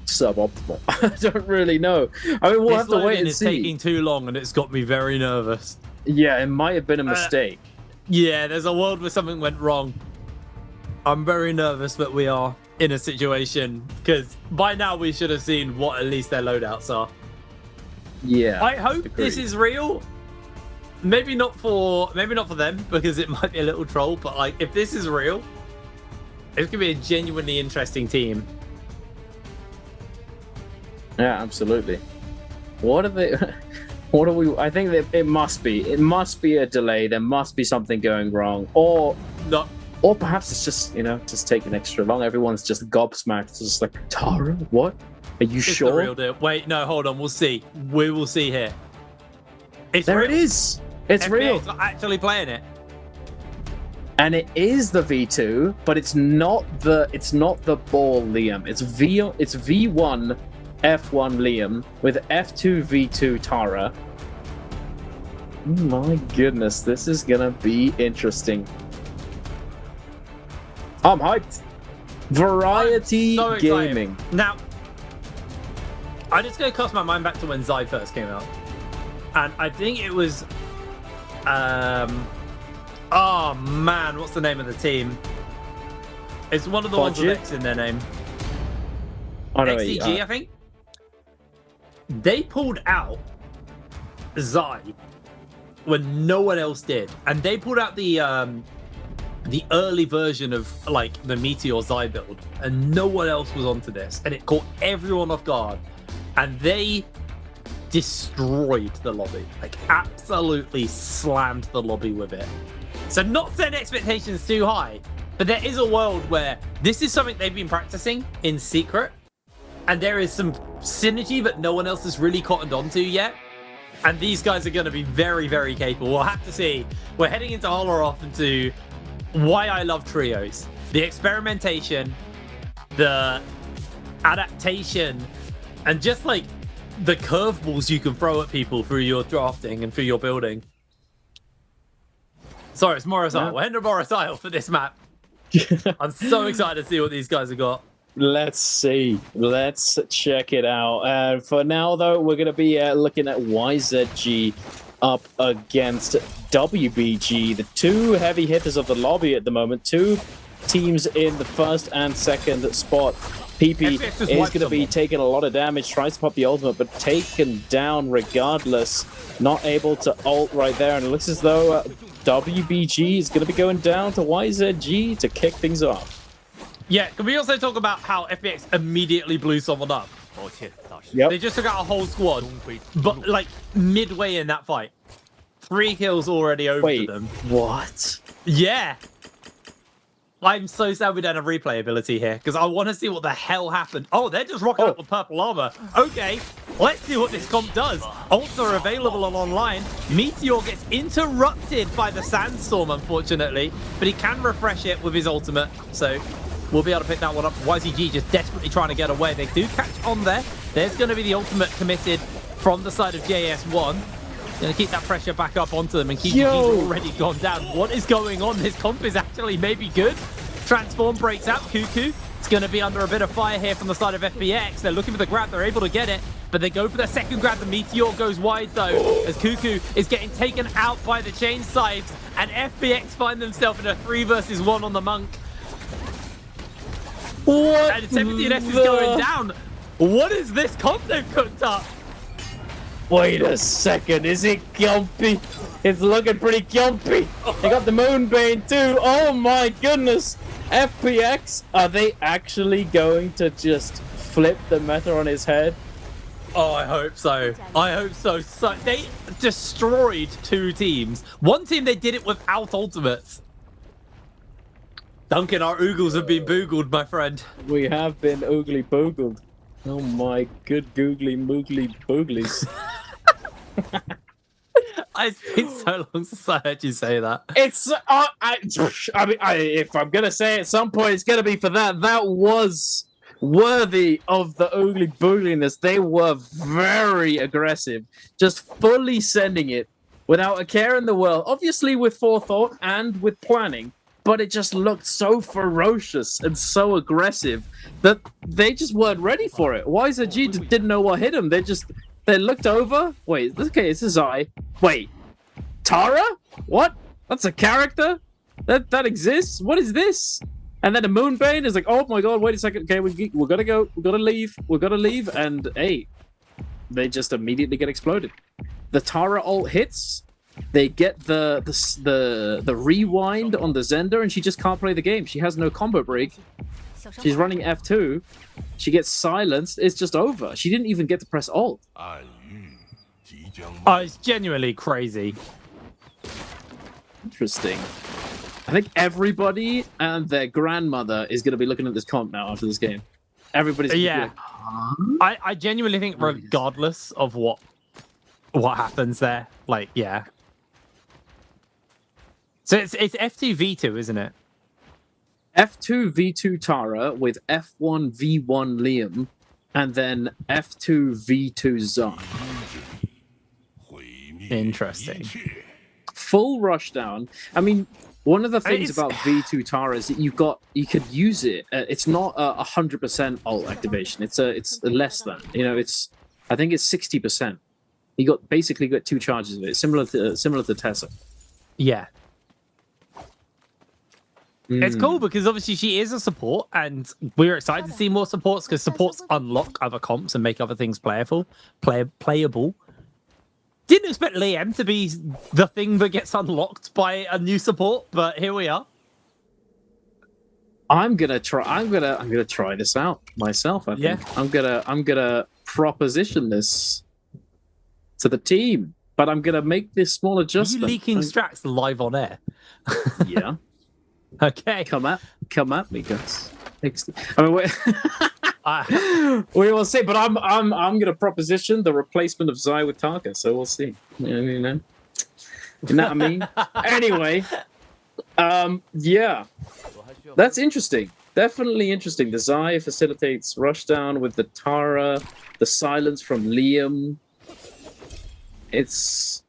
suboptimal. I don't really know. I mean, we'll have to wait and see.
It's taking too long, and it's got me very nervous.
Yeah, it might have been a mistake.
Yeah, there's a world where something went wrong. I'm very nervous that we are in a situation, because by now we should have seen what at least their loadouts are.
Yeah.
I hope this is real. Maybe not for them, because it might be a little troll, but like, if this is real, it's gonna be a genuinely interesting team.
Yeah, absolutely. What are they? What are we? I think that it must be a delay. There must be something going wrong, or
not,
or perhaps it's just, you know, just taking extra long. Everyone's just gobsmacked. It's just like, Tara, what? Are you sure?
It's the real deal. Wait, no, hold on. We'll see. We will see here.
There it is. It's real.
Not actually playing it.
And it is the V2, but it's not the ball Liam. It's V1 F1 Liam with F2 V2 Tara. Oh my goodness, this is gonna be interesting. I'm hyped. Variety
so
gaming.
Now, I'm just gonna cast my mind back to when Zai first came out, and I think it was, oh man, what's the name of the team? It's one of the ones with X in their name.
Oh, no,
XCG, I think. They pulled out Zai when no one else did, and they pulled out the early version of like the Meteor Zai build, and no one else was onto this, and it caught everyone off guard, and they destroyed the lobby, like absolutely slammed the lobby with it. So not setting expectations too high, but there is a world where this is something they've been practicing in secret, and there is some synergy that no one else has really cottoned onto yet. And these guys are going to be very, very capable. We'll have to see. We're heading into Holoroth, into why I love trios. The experimentation, the adaptation, and just like the curveballs you can throw at people through your drafting and through your building. Sorry, it's Morris Isle. We're heading to Morris Isle for this map. I'm so excited to see what these guys have got.
Let's see. Let's check it out. For now, though, we're going to be looking at YZG up against WBG, the two heavy hitters of the lobby at the moment. Two teams in the first and second spot. PP is going to be taking a lot of damage, tries to pop the ultimate, but taken down regardless. Not able to ult right there, and it looks as though WBG is going to be going down to YZG to kick things off.
Yeah, can we also talk about how FPX immediately blew someone up?
Yep.
They just took out a whole squad, but like midway in that fight. 3 kills already over to them.
What?
Yeah. I'm so sad we don't have replayability here, because I want to see what the hell happened. Oh, they're just rocking up with purple armor. Okay, let's see what this comp does. Ults are available and online. Meteor gets interrupted by the sandstorm, unfortunately, but he can refresh it with his ultimate, so we'll be able to pick that one up. YZG just desperately trying to get away. They do catch on there. There's going to be the ultimate committed from the side of JS1. Going to keep that pressure back up onto them, and Kiki's already gone down. What is going on? This comp is actually maybe good. Transform breaks out. Cuckoo is going to be under a bit of fire here from the side of FPX. They're looking for the grab. They're able to get it, but they go for their second grab. The Meteor goes wide, though, as Cuckoo is getting taken out by the chain scythes, and FPX find themselves in a 3 versus 1 on the Monk. What? And 17S is going down. What is this comp they've cooked up?
Wait a second, is it gumpy? It's looking pretty gumpy. They got the Moonbane too. Oh my goodness. FPX, are they actually going to just flip the meta on his head?
Oh, I hope so. I hope so. So they destroyed 2 teams. One team they did it without ultimates. Duncan, our oogles have been boogled, my friend.
We have been oogly boogled. Oh my good googly moogly booglies.
It's been so long since I heard you say that.
It's I mean, if I'm gonna say it at some point, it's gonna be for that. That was worthy of the oogly boogliness. They were very aggressive, just fully sending it without a care in the world. Obviously with forethought and with planning, but it just looked so ferocious and so aggressive that they just weren't ready for it. YZG didn't know what hit them. They looked over. Wait, okay, it's a Zai. Wait, Tara? What? That's a character? That exists? What is this? And then the Moonbane is like, oh my god, wait a second. Okay, we're gonna go. We're gonna leave. We're gonna leave. And hey, they just immediately get exploded. The Tara ult hits. They get the rewind on the Zender, and she just can't play the game. She has no combo break. She's running F2. She gets silenced. It's just over. She didn't even get to press ult.
Oh, it's genuinely crazy.
Interesting. I think everybody and their grandmother is going to be looking at this comp now after this game. Everybody's gonna be like,
I genuinely think regardless of what happens there, like, yeah. So it's F2 V2, isn't it?
F2 V2 Tara with F1 V1 Liam, and then F2 V2 Zai.
Interesting.
Full rushdown. I mean, one of the things about V2 Tara is that you could use it. It's not 100% ult activation. It's less than. You know, I think it's 60%. You basically got 2 charges of it, similar to Tessa.
Yeah. It's cool because obviously she is a support, and we're excited to see more supports because supports unlock other comps and make other things playable. Didn't expect Liam to be the thing that gets unlocked by a new support, but here we are.
I'm gonna try this out myself. I think. Yeah. I'm gonna proposition this to the team, but I'm gonna make this small adjustment.
Are you leaking strats live on air?
Yeah.
Okay.
Come at me, guys. I mean, we will see. But I'm gonna proposition the replacement of Zai with Tarka, so we'll see. You know what I mean? Anyway, yeah, that's interesting. Definitely interesting. The Zai facilitates rushdown with the Tara, the silence from Liam. It's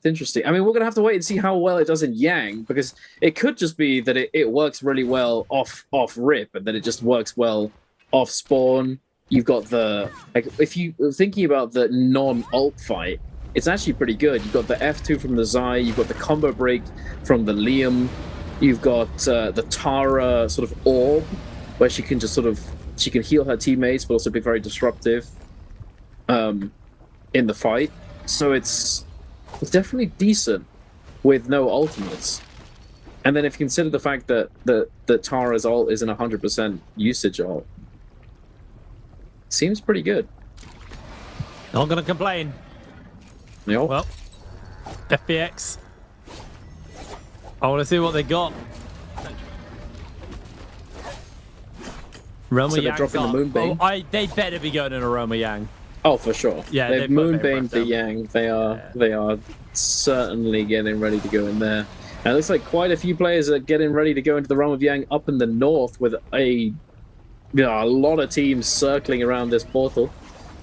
interesting. I mean, we're gonna have to wait and see how well it does in Yang, because it could just be that it works really well off rip, and then it just works well off spawn. You've got if you thinking about the non-ult fight, it's actually pretty good. You've got the F2 from the Zai, you've got the combo break from the Liam, you've got the Tara sort of orb, where she can heal her teammates, but also be very disruptive in the fight. So it's definitely decent with no ultimates. And then if you consider the fact that Tara's ult isn't 100% usage ult, seems pretty good.
Not gonna complain.
Yep.
Well, FPX. I want to see what they got. Roma
So they're dropping the Moonbane.
They better be going in a Roma Yang.
Oh, for sure.
Yeah,
they've Moonbaned the Yang. They are certainly getting ready to go in there. And it looks like quite a few players are getting ready to go into the realm of Yang up in the north, with a lot of teams circling around this portal.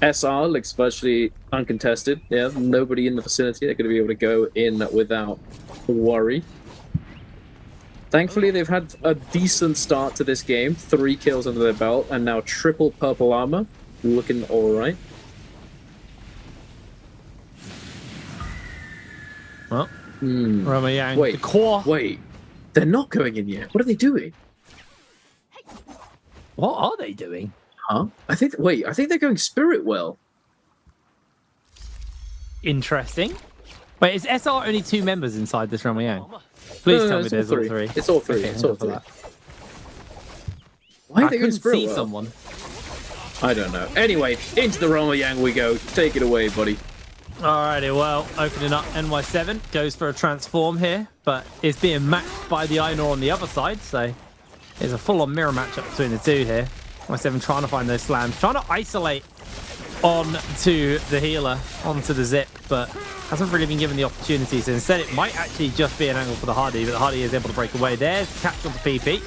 SR looks virtually uncontested. Yeah, nobody in the vicinity. They're going to be able to go in without worry. Thankfully, they've had a decent start to this game. 3 kills under their belt, and now triple purple armor. Looking all right.
Well, Roma Yang.
Wait, they're not going in yet. What are they doing?
What are they doing?
Huh? I think they're going Spirit Well.
Interesting. Wait, is SR only 2 members inside this Realm Yang? Please tell me there's all 3.
It's all 3.
Okay,
it's all 3.
Why are they going Spirit Well? Someone.
I don't know. Anyway, into the Realm Yang we go. Take it away, buddy.
Alrighty, well, opening up NY7 goes for a transform here, but it's being matched by the Einor on the other side, so there's a full-on mirror matchup between the two here. NY7 trying to find those slams, trying to isolate onto the healer, onto the Zip, but hasn't really been given the opportunity, so instead it might actually just be an angle for the Hardy, but the Hardy is able to break away. There's catch onto PP.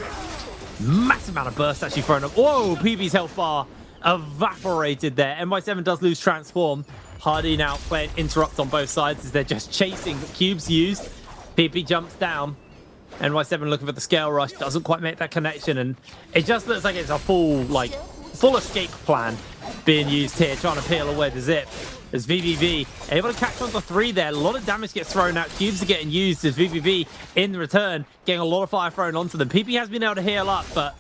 Massive amount of burst actually thrown up. Whoa, PP's health bar evaporated there. NY7 does lose transform. Hardy now playing interrupt on both sides as they're just chasing the cubes used. PP jumps down. NY7 looking for the scale rush, doesn't quite make that connection, and it just looks like it's a full escape plan being used here, trying to peel away the Zip. As VVV able to catch on to 3 there, a lot of damage gets thrown out, cubes are getting used as VVV in return getting a lot of fire thrown onto them. PP has been able to heal up, but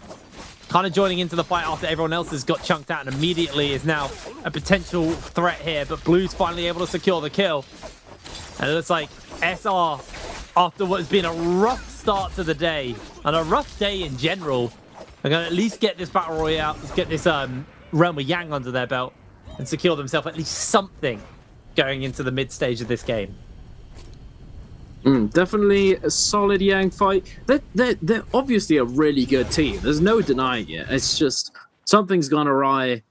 kind of joining into the fight after everyone else has got chunked out and immediately is now a potential threat here, but Blue's finally able to secure the kill. And it looks like SR, after what has been a rough start to the day, and a rough day in general, are going to at least get this Battle Royale, get this Realm of Yang under their belt, and secure themselves at least something going into the mid-stage of this game.
Definitely a solid Yang fight. They're obviously a really good team. There's no denying it. It's just something's gone awry.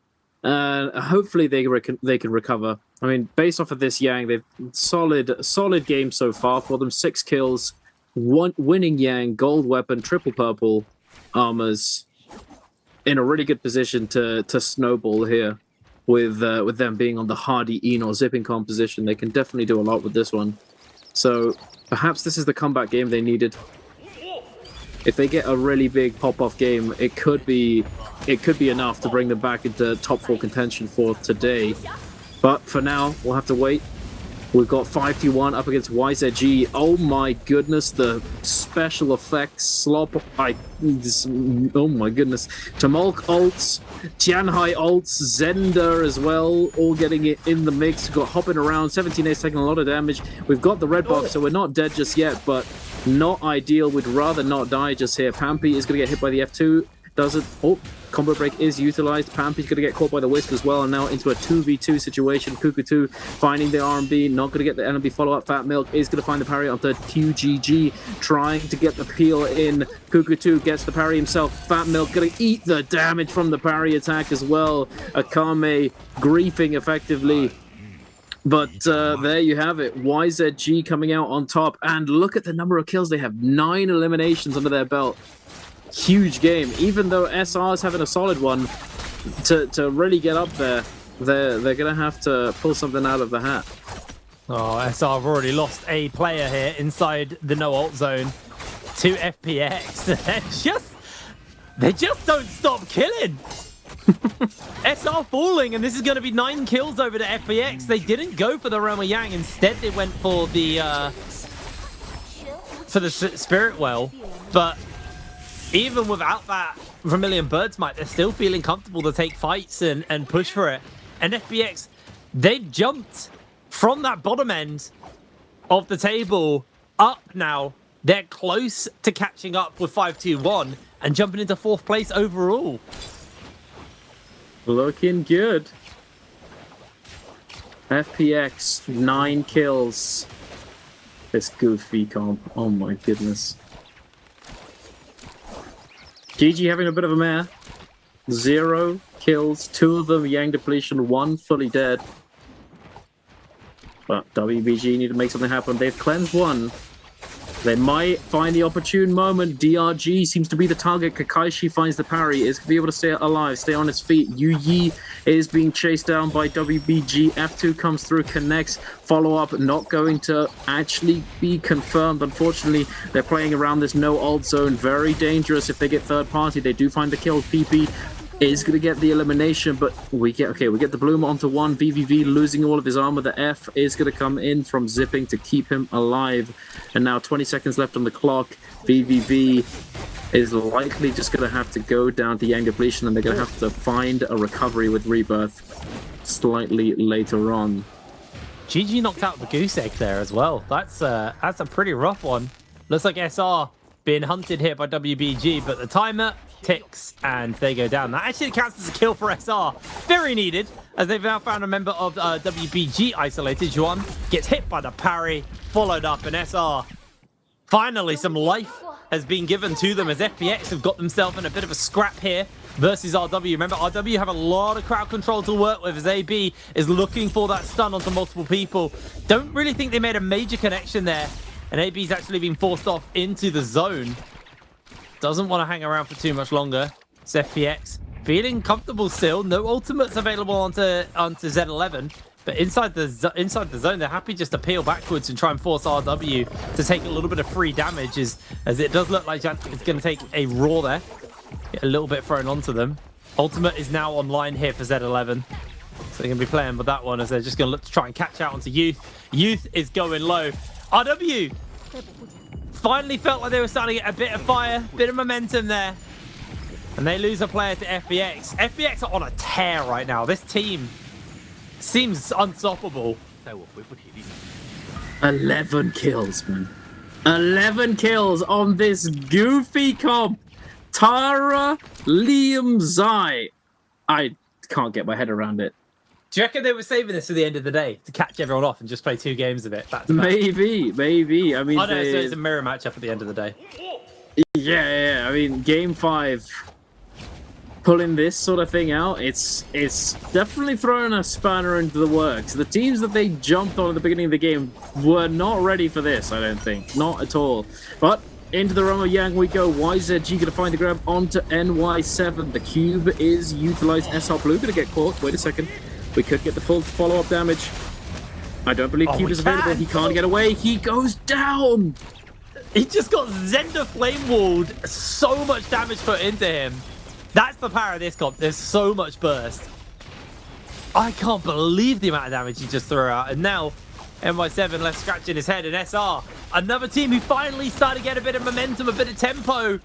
Hopefully they can recover. I mean, based off of this Yang, they've solid game so far for them. 6 kills, 1 winning Yang, gold weapon, triple purple armors, in a really good position to snowball here. With them being on the Hardy Einor zipping composition, they can definitely do a lot with this one. So perhaps this is the comeback game they needed. If they get a really big pop-off game, it could be enough to bring them back into top 4 contention for today. But for now, we'll have to wait. We've got 5-1 up against YZG. Oh my goodness, the special effects slop. Oh my goodness. Tamolk ults, Tianhai ults, Zender as well, all getting it in the mix. We've got hopping around, 17A taking a lot of damage. We've got the red box, so we're not dead just yet, but not ideal. We'd rather not die just here. Pampy is going to get hit by the F2. Doesn't. Oh, combo break is utilized. Pampy's going to get caught by the Wisp as well, and now into a 2v2 situation. Cuckoo2 finding the RMB, not going to get the NB follow-up. Fat Milk is going to find the parry onto QGG, trying to get the peel in. Cuckoo2 gets the parry himself. Fat Milk going to eat the damage from the parry attack as well. Akame griefing effectively. But there you have it. YZG coming out on top, and look at the number of kills they have. 9 eliminations under their belt. Huge game. Even though SR is having a solid one, to really get up there, they're gonna have to pull something out of the hat.
Oh, SR have already lost a player here inside the no ult zone to FPX. they just don't stop killing. SR falling, and this is going to be 9 kills over to FPX. They didn't go for the Realm of Yang. Instead, they went for the Spirit Well, but even without that Vermilion Bird Smite, they're still feeling comfortable to take fights and push for it. And FPX, they've jumped from that bottom end of the table up now. They're close to catching up with 5-2-1 and jumping into 4th place overall.
Looking good. FPX, 9 kills. This goofy comp. Oh my goodness. GG having a bit of a mare. 0 kills, 2 of them Yang depletion, 1 fully dead. But WBG need to make something happen. They've cleansed 1. They might find the opportune moment. DRG seems to be the target. Kakaishi finds the parry. Is going to be able to stay alive, stay on his feet. Yu Yi is being chased down by WBG. F2 comes through, connects. Follow-up not going to actually be confirmed. Unfortunately, they're playing around this no ult zone. Very dangerous if they get third party. They do find the kill. PP is going to get the elimination, but we get the bloom onto 1. VVV losing all of his armor. The F is going to come in from zipping to keep him alive. And now 20 seconds left on the clock. VVV is likely just going to have to go down to Yang depletion, and they're going to have to find a recovery with Rebirth slightly later on.
GG knocked out the goose egg there as well. That's a pretty rough one. Looks like SR being hunted here by WBG, but the timer ticks and they go down. That actually counts as a kill for SR. Very needed, as they've now found a member of WBG isolated. Juan gets hit by the parry, followed up, and SR, finally some life has been given to them as FPX have got themselves in a bit of a scrap here versus RW. Remember, RW have a lot of crowd control to work with as AB is looking for that stun onto multiple people. Don't really think they made a major connection there, and AB's actually been forced off into the zone. Doesn't want to hang around for too much longer. It's FPX feeling comfortable still. No ultimates available onto Z11. But inside the zone, they're happy just to peel backwards and try and force RW to take a little bit of free damage, as it does look like it's going to take a raw there. Get a little bit thrown onto them. Ultimate is now online here for Z11. So they're going to be playing with that one, as they're just going to look to try and catch out onto Youth. Youth is going low. RW finally felt like they were starting to get a bit of fire, bit of momentum there. And they lose a player to FBX. FBX are on a tear right now. This team seems unstoppable.
11 kills, man. 11 kills on this goofy comp. Tara, Liam, Zai. I can't get my head around it.
Do you reckon they were saving this for the end of the day to catch everyone off and just play 2 games of it?
Maybe. I mean,
so it's a mirror matchup at the end of the day.
Yeah. I mean, game 5, pulling this sort of thing out, it's definitely throwing a spanner into the works. The teams that they jumped on at the beginning of the game were not ready for this, I don't think. Not at all. But into the realm of Yang we go. YZG gonna find the grab onto NY7. The cube is utilized. SR Blue gonna get caught. Wait a second. We could get the full follow-up damage. I don't believe Cube is available. He can't get away. He goes down.
He just got Zender flame walled. So much damage put into him. That's the power of this comp. There's so much burst. I can't believe the amount of damage he just threw out. And now NY7 left scratching his head, and SR, another team who finally started to get a bit of momentum, a bit of tempo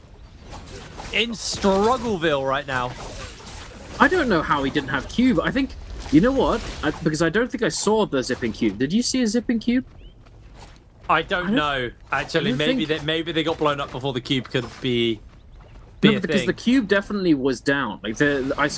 in Struggleville right now.
I don't know how he didn't have Cube. I think, you know what? Because I don't think I saw the zipping cube. Did you see a zipping cube?
I don't know. Actually, maybe they got blown up before the cube could be no, because
the cube definitely was down. Like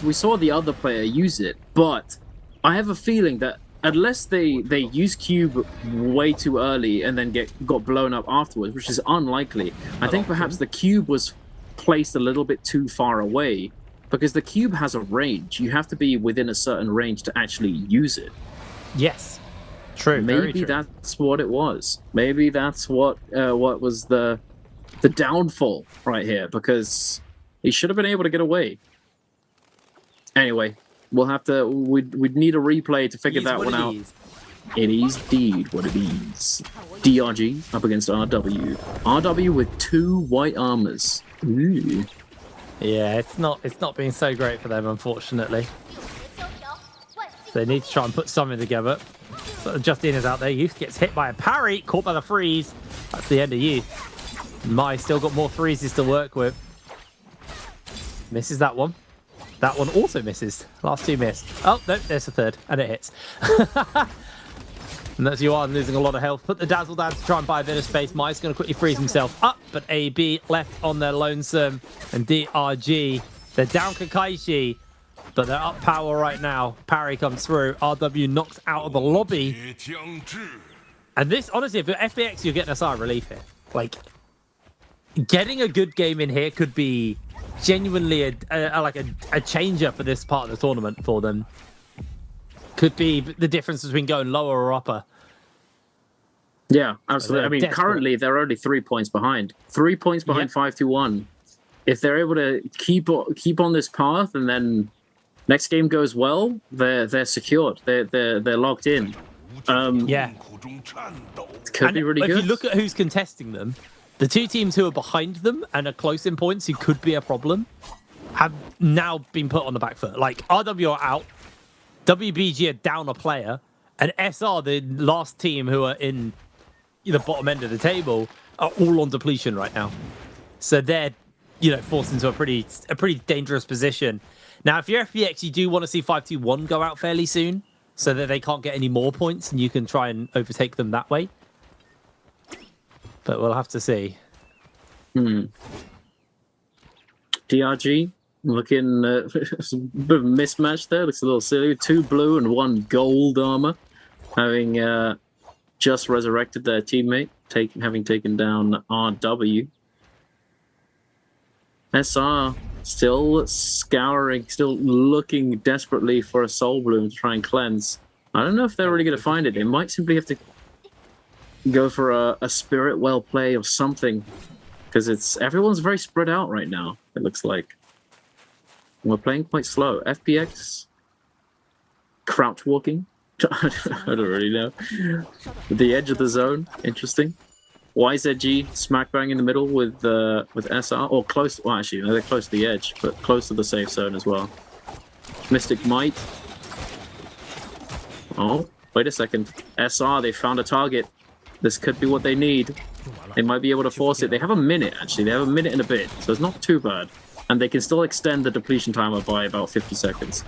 we saw the other player use it, but I have a feeling that unless they use cube way too early and then got blown up afterwards, which is unlikely, I think perhaps the cube was placed a little bit too far away. Because the cube has a range. You have to be within a certain range to actually use it.
Yes. True.
Maybe that's what it was. Maybe that's what was the downfall right here, because he should have been able to get away. Anyway, we'll have to we'd need a replay to figure that one out. It is indeed what it is. DRG up against RW. RW with 2 white armors. Ooh.
Yeah, it's not been so great for them, unfortunately. So they need to try and put something together. But Justine is out there. Youth gets hit by a parry, caught by the freeze. That's the end of Youth. Mai still got more freezes to work with. Misses that one. That one also misses. Last 2 missed. Oh, no, there's the third. And it hits. And that's Yuan losing a lot of health. Put the Dazzle down to try and buy a bit of space. Mai's going to quickly freeze himself up, but AB left on their lonesome. And DRG, they're down Kakaishi, but they're up power right now. Parry comes through. RW knocks out of the lobby. And this, honestly, if you're FBX, you're getting a sigh of relief here. Like, getting a good game in here could be genuinely a changer for this part of the tournament for them. Could be the difference between going lower or upper.
Yeah, absolutely. I mean, currently they're only 3 points behind. 3 points behind 5-1. If they're able to keep on this path, and then next game goes well, they're secured. They're locked in.
Yeah,
it could be really good.
If you look at who's contesting them, the 2 teams who are behind them and are close in points, who could be a problem, have now been put on the back foot. Like RW are out. WBG are down a player, and SR, the last team who are in the bottom end of the table, are all on depletion right now. So they're you know, forced into a pretty dangerous position. Now, if you're FPX, you do want to see 5-2-1 go out fairly soon, so that they can't get any more points, and you can try and overtake them that way. But we'll have to see.
DRG looking a bit of a mismatch there. Looks a little silly. 2 blue and 1 gold armor, having just resurrected their teammate, having taken down RW. SR still scouring, still looking desperately for a soul bloom to try and cleanse. I don't know if they're really going to find it. They might simply have to go for a spirit well play or something, because everyone's very spread out right now, it looks like. We're playing quite slow. FPX crouch walking. I don't really know. The edge of the zone, interesting. YZG smack bang in the middle with SR, or close. Well, actually, no, they're close to the edge, but close to the safe zone as well. Mystic Might. Oh, wait a second. SR, they found a target. This could be what they need. They might be able to force it. They have a minute, actually. They have a minute and a bit, so it's not too bad. And they can still extend the depletion timer by about 50 seconds.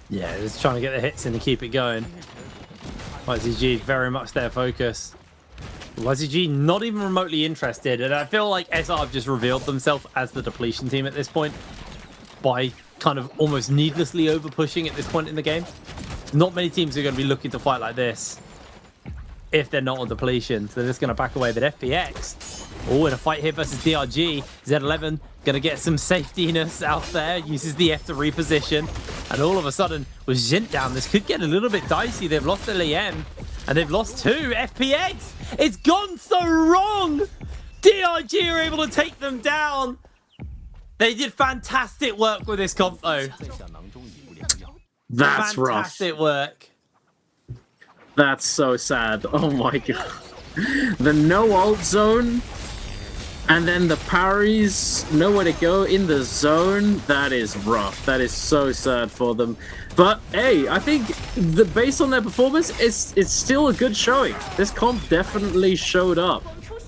Yeah, just trying to get the hits in to keep it going. YZG, very much their focus. YZG not even remotely interested, and I feel like SR have just revealed themselves as the depletion team at this point by kind of almost needlessly over pushing at this point in the game. Not many teams are going to be looking to fight like this if they're not on depletion, so they're just going to back away. But FPX, oh, in a fight here versus DRG, Z11 going to get some safetiness out there, uses the F to reposition, and all of a sudden, with Jint down, this could get a little bit dicey. They've lost the Liam, and they've lost 2. FPX, it's gone so wrong! DRG are able to take them down. They did fantastic work with this comp, though.
That's rough.
Fantastic work.
That's so sad. Oh my god. The no ult zone, and then the parries, nowhere to go in the zone. That is rough. That is so sad for them. But hey, I think based on their performance, it's still a good showing. This comp definitely showed up.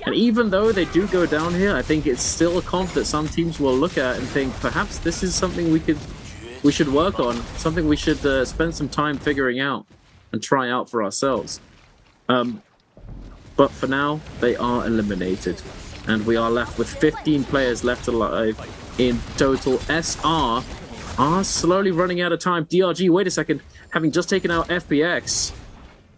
And even though they do go down here, I think it's still a comp that some teams will look at and think, perhaps this is something we should work on, something we should spend some time figuring out and try out for ourselves. But for now, they are eliminated. And we are left with 15 players left alive in total. SR are slowly running out of time. DRG, wait a second, having just taken out FPX.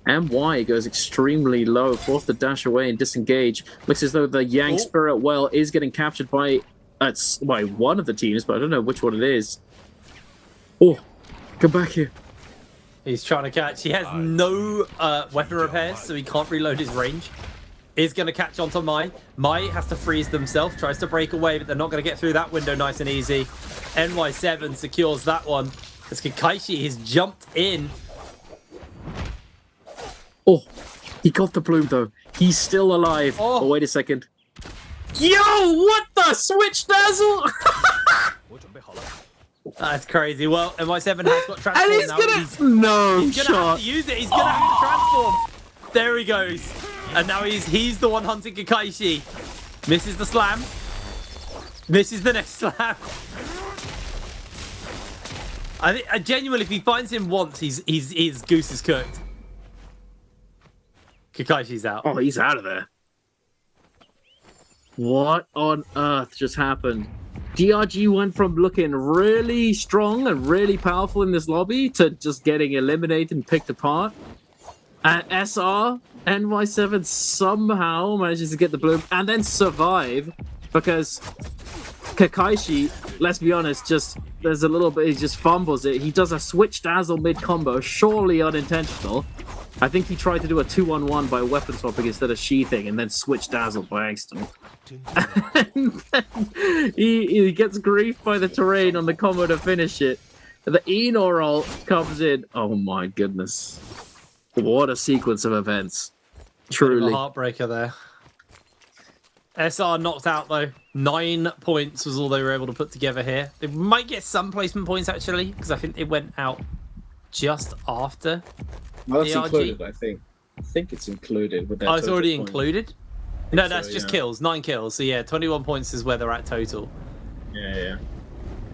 MY goes extremely low, forced to dash away and disengage. Looks as though the Yang Spirit Well is getting captured by one of the teams, but I don't know which one it is. Oh, come back here.
He's trying to catch. He has no weapon repairs, so he can't reload his range. Is going to catch onto Mai. Mai has to freeze themselves, tries to break away, but they're not going to get through that window nice and easy. NY7 secures that one as Kakaishi has jumped in.
Oh, he got the bloom though. He's still alive. Oh, wait a second.
Yo, what the switch dazzle? That's crazy. Well, NY7 has got transform
and he's
now.
Gonna
have to use it. He's gonna have to transform. There he goes. And now he's the one hunting Kakaishi. Misses the slam. Misses the next slam. I think genuinely, if he finds him once, his goose is cooked. Kakaishi's out.
Oh, he's out of there. What on earth just happened? DRG went from looking really strong and really powerful in this lobby to just getting eliminated and picked apart. And SR, NY7 somehow manages to get the bloom and then survive because Kakaishi, let's be honest, there's a little bit, he just fumbles it. He does a switch dazzle mid combo, surely unintentional. I think he tried to do a 2-on-1 by weapon swapping instead of sheathing and then switch dazzle by accident. And then he gets grief by the terrain on the combo to finish it. The Enor ult comes in. Oh my goodness. What a sequence of events. Truly.
A heartbreaker there. SR knocked out though. 9 points was all they were able to put together here. They might get some placement points actually, because I think they went out just after.
Well, that's
DRG.
included, I think. I think it's included with that.
Oh, it's already included? No, that's just kills. 9 kills. So yeah, 21 points is where they're at total.
Yeah.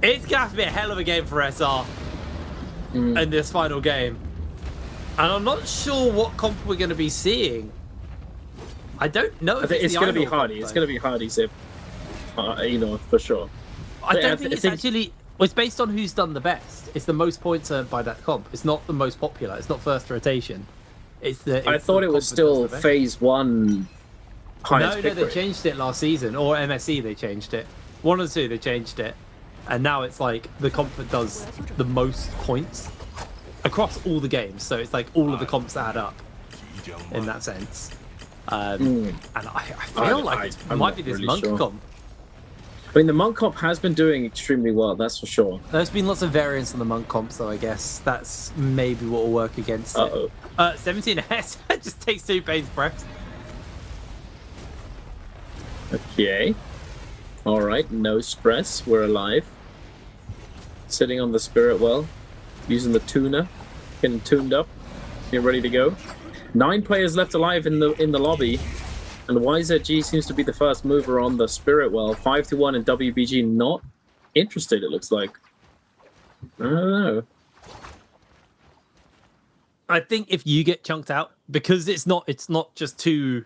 It's gonna have to be a hell of a game for SR in this final game. And I'm not sure what comp we're going to be seeing. I don't know if
it's going to be Hardy. It's going to be Hardy Zip. For sure.
I don't think it's actually... Well, it's based on who's done the best. It's the most points earned by that comp. It's not the most popular. It's not first rotation. I
thought it was still phase 1 highest pick
they
rate.
changed it last season. Or MSC, they changed it. 1 or 2, they changed it. And now it's like the comp that does the most points across all the games. So it's like all of the comps add up in that sense. And I feel like it might be this Monk comp.
I mean, the Monk comp has been doing extremely well, that's for sure.
There's been lots of variance on the Monk comp, so I guess that's maybe what will work against it. 17S just takes 2 Pain's breaths.
Okay. Alright, no stress, we're alive. Sitting on the Spirit Well, using the tuner, getting tuned up, getting ready to go. 9 players left alive in the lobby, and YZG seems to be the first mover on the Spirit Well. 5-1 and WBG not interested, it looks like. I don't know.
I think if you get chunked out, because it's not just 2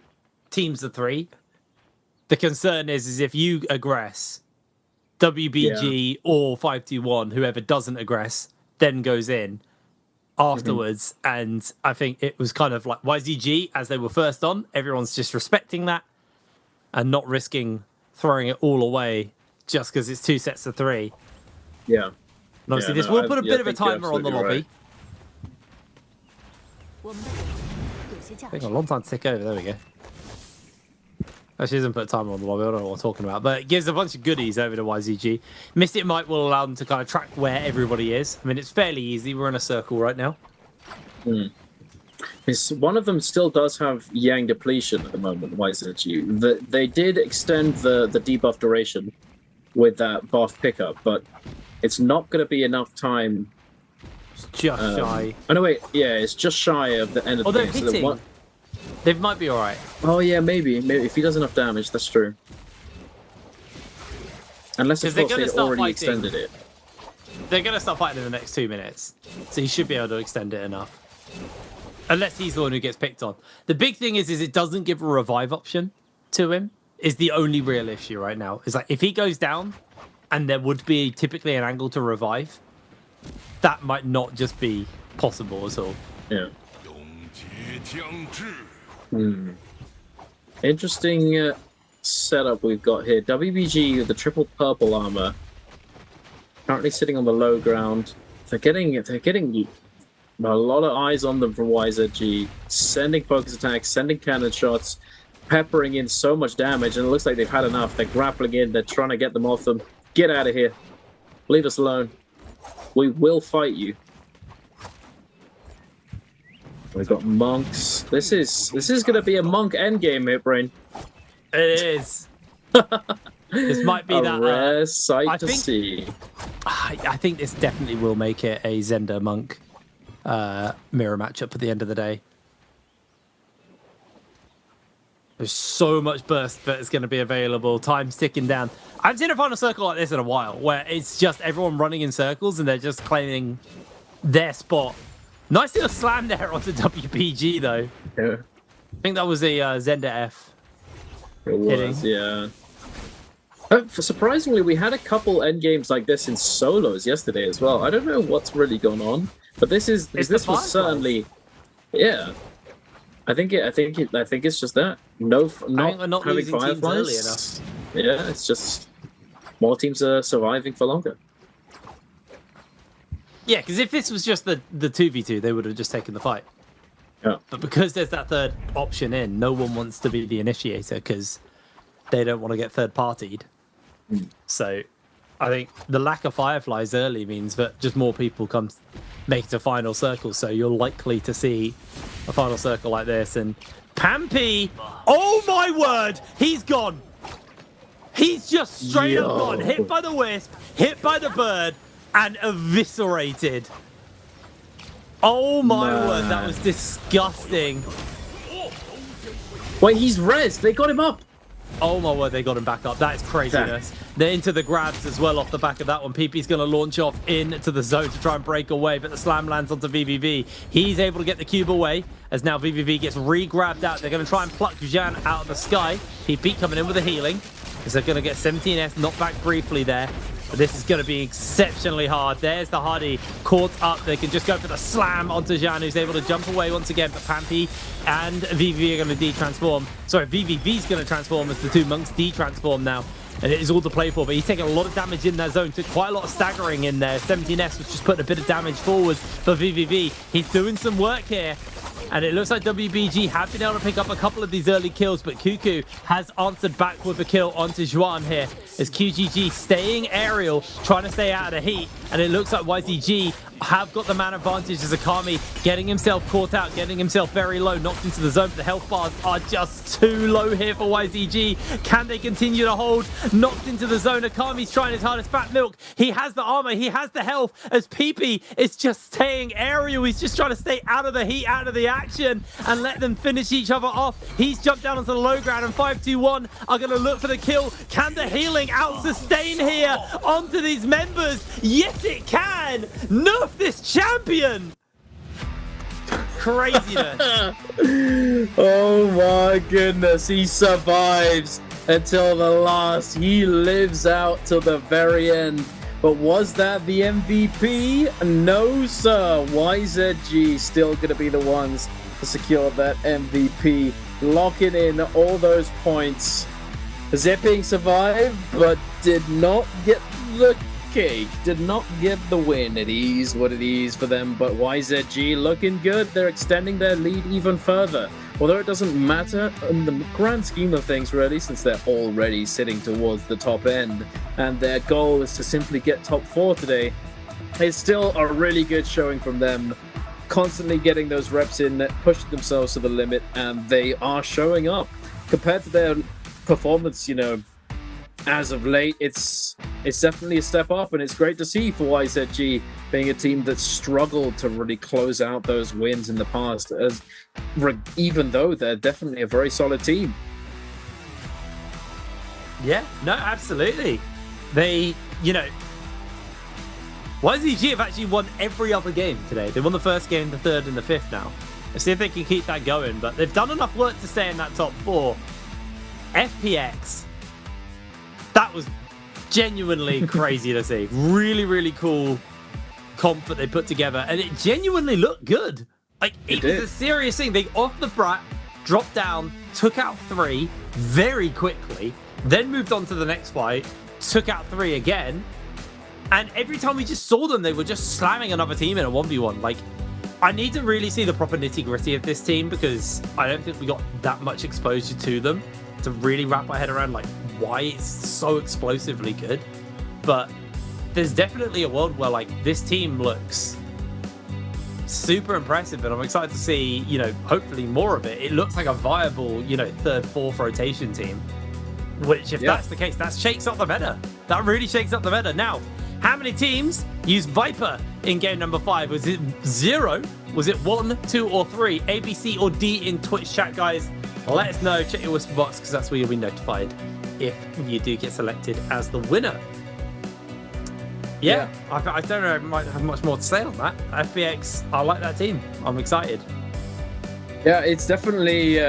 teams of 3. The concern is if you aggress, WBG or 5-1, whoever doesn't aggress, then goes in afterwards. And I think it was kind of like YZG, as they were first on, everyone's just respecting that and not risking throwing it all away just because it's 2 sets of 3.
Yeah.
And obviously this will put a bit of a timer on the lobby.
Right.
Taking a long time to tick over. There we go. Actually, doesn't put a timer on the lobby. I don't know what I'm talking about. But it gives a bunch of goodies over to YZG. Mystic Might will allow them to kind of track where everybody is. I mean, it's fairly easy. We're in a circle right now.
One of them still does have Yang depletion at the moment, YZG. They did extend the debuff duration with that buff pickup, but it's not going to be enough time.
It's just shy.
Oh, no, wait. Yeah, it's just shy of the end of the game.
They're hitting. They might be all right.
Oh, yeah, maybe. Maybe if he does enough damage, that's true. Unless, of course, they'd already extended it.
They're going to start fighting in the next 2 minutes. So he should be able to extend it enough. Unless he's the one who gets picked on. The big thing is it doesn't give a revive option to him. Is the only real issue right now. It's like, if he goes down, and there would be typically an angle to revive, that might not just be possible at all.
Yeah. Interesting setup we've got here. WBG with the triple purple armor, currently sitting on the low ground. They're getting a lot of eyes on them from YZG, sending focus attacks, sending cannon shots, peppering in so much damage, and it looks like they've had enough. They're grappling in, they're trying to get them off them. Get out of here. Leave us alone. We will fight you. We've got monks. This is going to be a monk endgame here, Brain.
It is. This might be
a rare sight to see.
I think this definitely will make it a Zender monk mirror matchup at the end of the day. There's so much burst that is going to be available. Time's ticking down. I haven't seen a final circle like this in a while, where it's just everyone running in circles and they're just claiming their spot. Nice little slam there onto WPG, though.
Yeah.
I think that was a Zender F.
It was, yeah. Surprisingly, we had a couple endgames like this in solos yesterday as well. I don't know what's really gone on, but this was certainly, yeah. I think it's just that not having fireflies
early enough.
Yeah, it's just more teams are surviving for longer.
Yeah, because if this was just the 2v2, they would have just taken the fight.
Yeah.
But because there's that third option in, no one wants to be the initiator because they don't want to get third-partied. So I think the lack of fireflies early means that just more people make it to final circle, so you're likely to see a final circle like this. And Pampy, oh my word, he's gone. He's just straight up gone. Hit by the wisp, hit by the bird, and eviscerated. Oh my word, that was disgusting.
Wait, he's res. They got him up.
Oh my word, they got him back up. That is craziness. They're into the grabs as well off the back of that one. PP's going to launch off into the zone to try and break away, but the slam lands onto VVV. He's able to get the cube away as now VVV gets re-grabbed out. They're going to try and pluck Jan out of the sky. PP coming in with a healing because they're going to get 17S knocked back briefly there. But this is going to be exceptionally hard. There's the Hardy caught up. They can just go for the slam onto Jan, who's able to jump away once again. But Pampy and VVV are going to de-transform. Sorry, VVV's going to transform as the two monks de-transform now. And it is all to play for, but he's taking a lot of damage in that zone. Took quite a lot of staggering in there. 17S was just putting a bit of damage forward for VVV. He's doing some work here. And it looks like WBG have been able to pick up a couple of these early kills, but Cuckoo has answered back with a kill onto Juan here as QGG staying aerial, trying to stay out of the heat. And it looks like YZG have got the man advantage as Akami getting himself caught out, getting himself very low, knocked into the zone, but the health bars are just too low here for YZG. Can they continue to hold? Knocked into the zone. Akami's trying his hardest. Fat Milk, he has the armor, he has the health, as PP is just staying aerial. He's just trying to stay out of the heat, out of the action, and let them finish each other off. He's jumped down onto the low ground, and 521 are going to look for the kill. Can the healing out-sustain here onto these members? Yes, it can! Nerf this champion! Craziness.
Oh my goodness, he survives until the last. He lives out till the very end. But was that the MVP? No, sir. YZG still going to be the ones to secure that MVP. Locking in all those points. Zipping survived, but did not get the cake. Did not get the win. It is what it is for them. But YZG looking good. They're extending their lead even further. Although it doesn't matter in the grand scheme of things, really, since they're already sitting towards the top end. And their goal is to simply get top 4 today. It's still a really good showing from them. Constantly getting those reps in, pushing themselves to the limit, and they are showing up. Compared to their performance, you know, as of late, it's definitely a step up, and it's great to see for YZG being a team that struggled to really close out those wins in the past, as even though they're definitely a very solid team.
Yeah, no, absolutely. They, you know, YZG have actually won every other game today. They won the first game, the third, and the fifth now. Let's see if they can keep that going, but they've done enough work to stay in that top 4. FPX, that was genuinely crazy to see. Really, really cool comp that they put together, and it genuinely looked good. Like, it was a serious thing. They off the brat, dropped down, took out 3 very quickly, then moved on to the next fight, took out 3 again, and every time we just saw them, they were just slamming another team in a 1v1. Like, I need to really see the proper nitty-gritty of this team, because I don't think we got that much exposure to them to really wrap our head around like why it's so explosively good. But there's definitely a world where like this team looks super impressive, and I'm excited to see, you know, hopefully more of it. It looks like a viable, you know, 3rd, 4th rotation team, which if that's the case, that shakes up the meta. That really shakes up the meta. Now, how many teams used Viper in game number 5? Was it 0? Was it 1, 2, or 3? A, B, C, or D in Twitch chat, guys. Let us know. Check your whisper box, because that's where you'll be notified if you do get selected as the winner. Yeah. I don't know. I might have much more to say on that. FPX, I like that team. I'm excited.
Yeah, it's definitely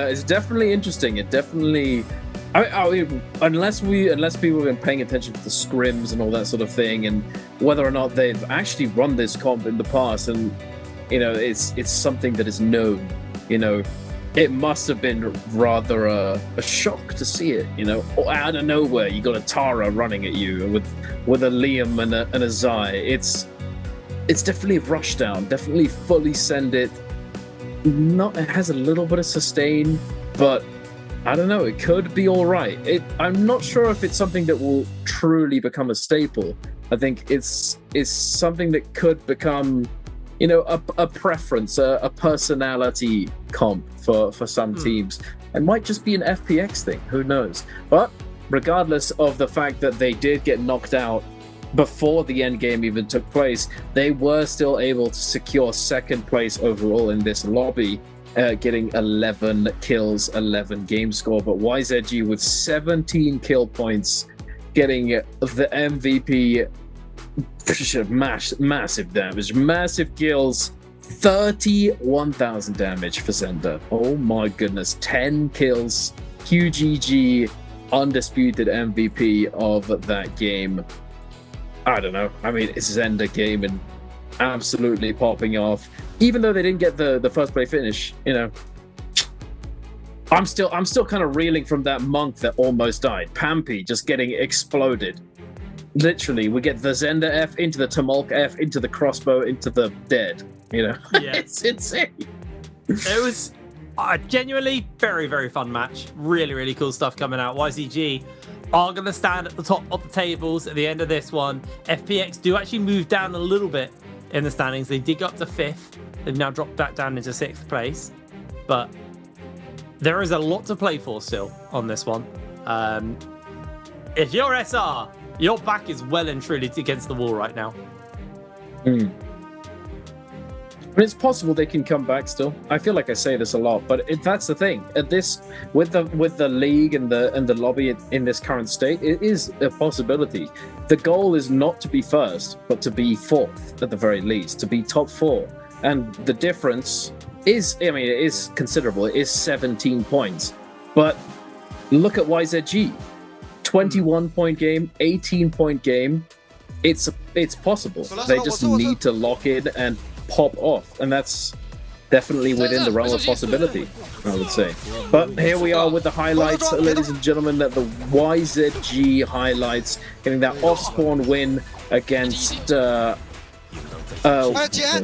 interesting. It definitely, I mean, unless people have been paying attention to the scrims and all that sort of thing, and whether or not they've actually run this comp in the past, and you know, it's something that is known. You know, it must have been rather a shock to see it. You know, out of nowhere, you got a Tara running at you with a Liam and a Zai. It's definitely a rush down. Definitely fully send it. It has a little bit of sustain, but I don't know. It could be all right. I'm not sure if it's something that will truly become a staple. I think it's something that could become, you know, a preference, a personality comp for some teams. It might just be an FPX thing. Who knows? But regardless of the fact that they did get knocked out before the end game even took place, they were still able to secure 2nd place overall in this lobby.
getting 11 kills, 11 game score. But YZG with 17 kill points, getting the MVP. Massive damage, massive kills, 31,000 damage for Zender. Oh my goodness, 10 kills, QGG, undisputed MVP of that game. I don't know. I mean, it's Zender game and absolutely popping off. Even though they didn't get the first play finish, you know, I'm still kind of reeling from that monk that almost died. Pampy just getting exploded. Literally, we get the Zender F into the Tumulk F into the crossbow into the dead. You know,
yeah.
It's insane.
It was a genuinely very, very fun match. Really, really cool stuff coming out. YZG are going to stand at the top of the tables at the end of this one. FPX do actually move down a little bit in the standings. They did go up to 5th. They've now dropped back down into 6th place. But there is a lot to play for still on this one. If you're SR, your back is well and truly against the wall right now.
And it's possible they can come back still. I feel like I say this a lot, but that's the thing. At this, with the league and the lobby in this current state, it is a possibility. The goal is not to be first, but to be 4th at the very least, to be top 4. And the difference is, I mean, it is considerable. It is 17 points. But look at YZG. 21-point game, 18-point game. It's possible. They just need to lock in and pop off, and that's definitely within the realm of possibility, I would say. But here we are with the highlights, ladies and gentlemen, that the YZG highlights, getting that off-spawn win against was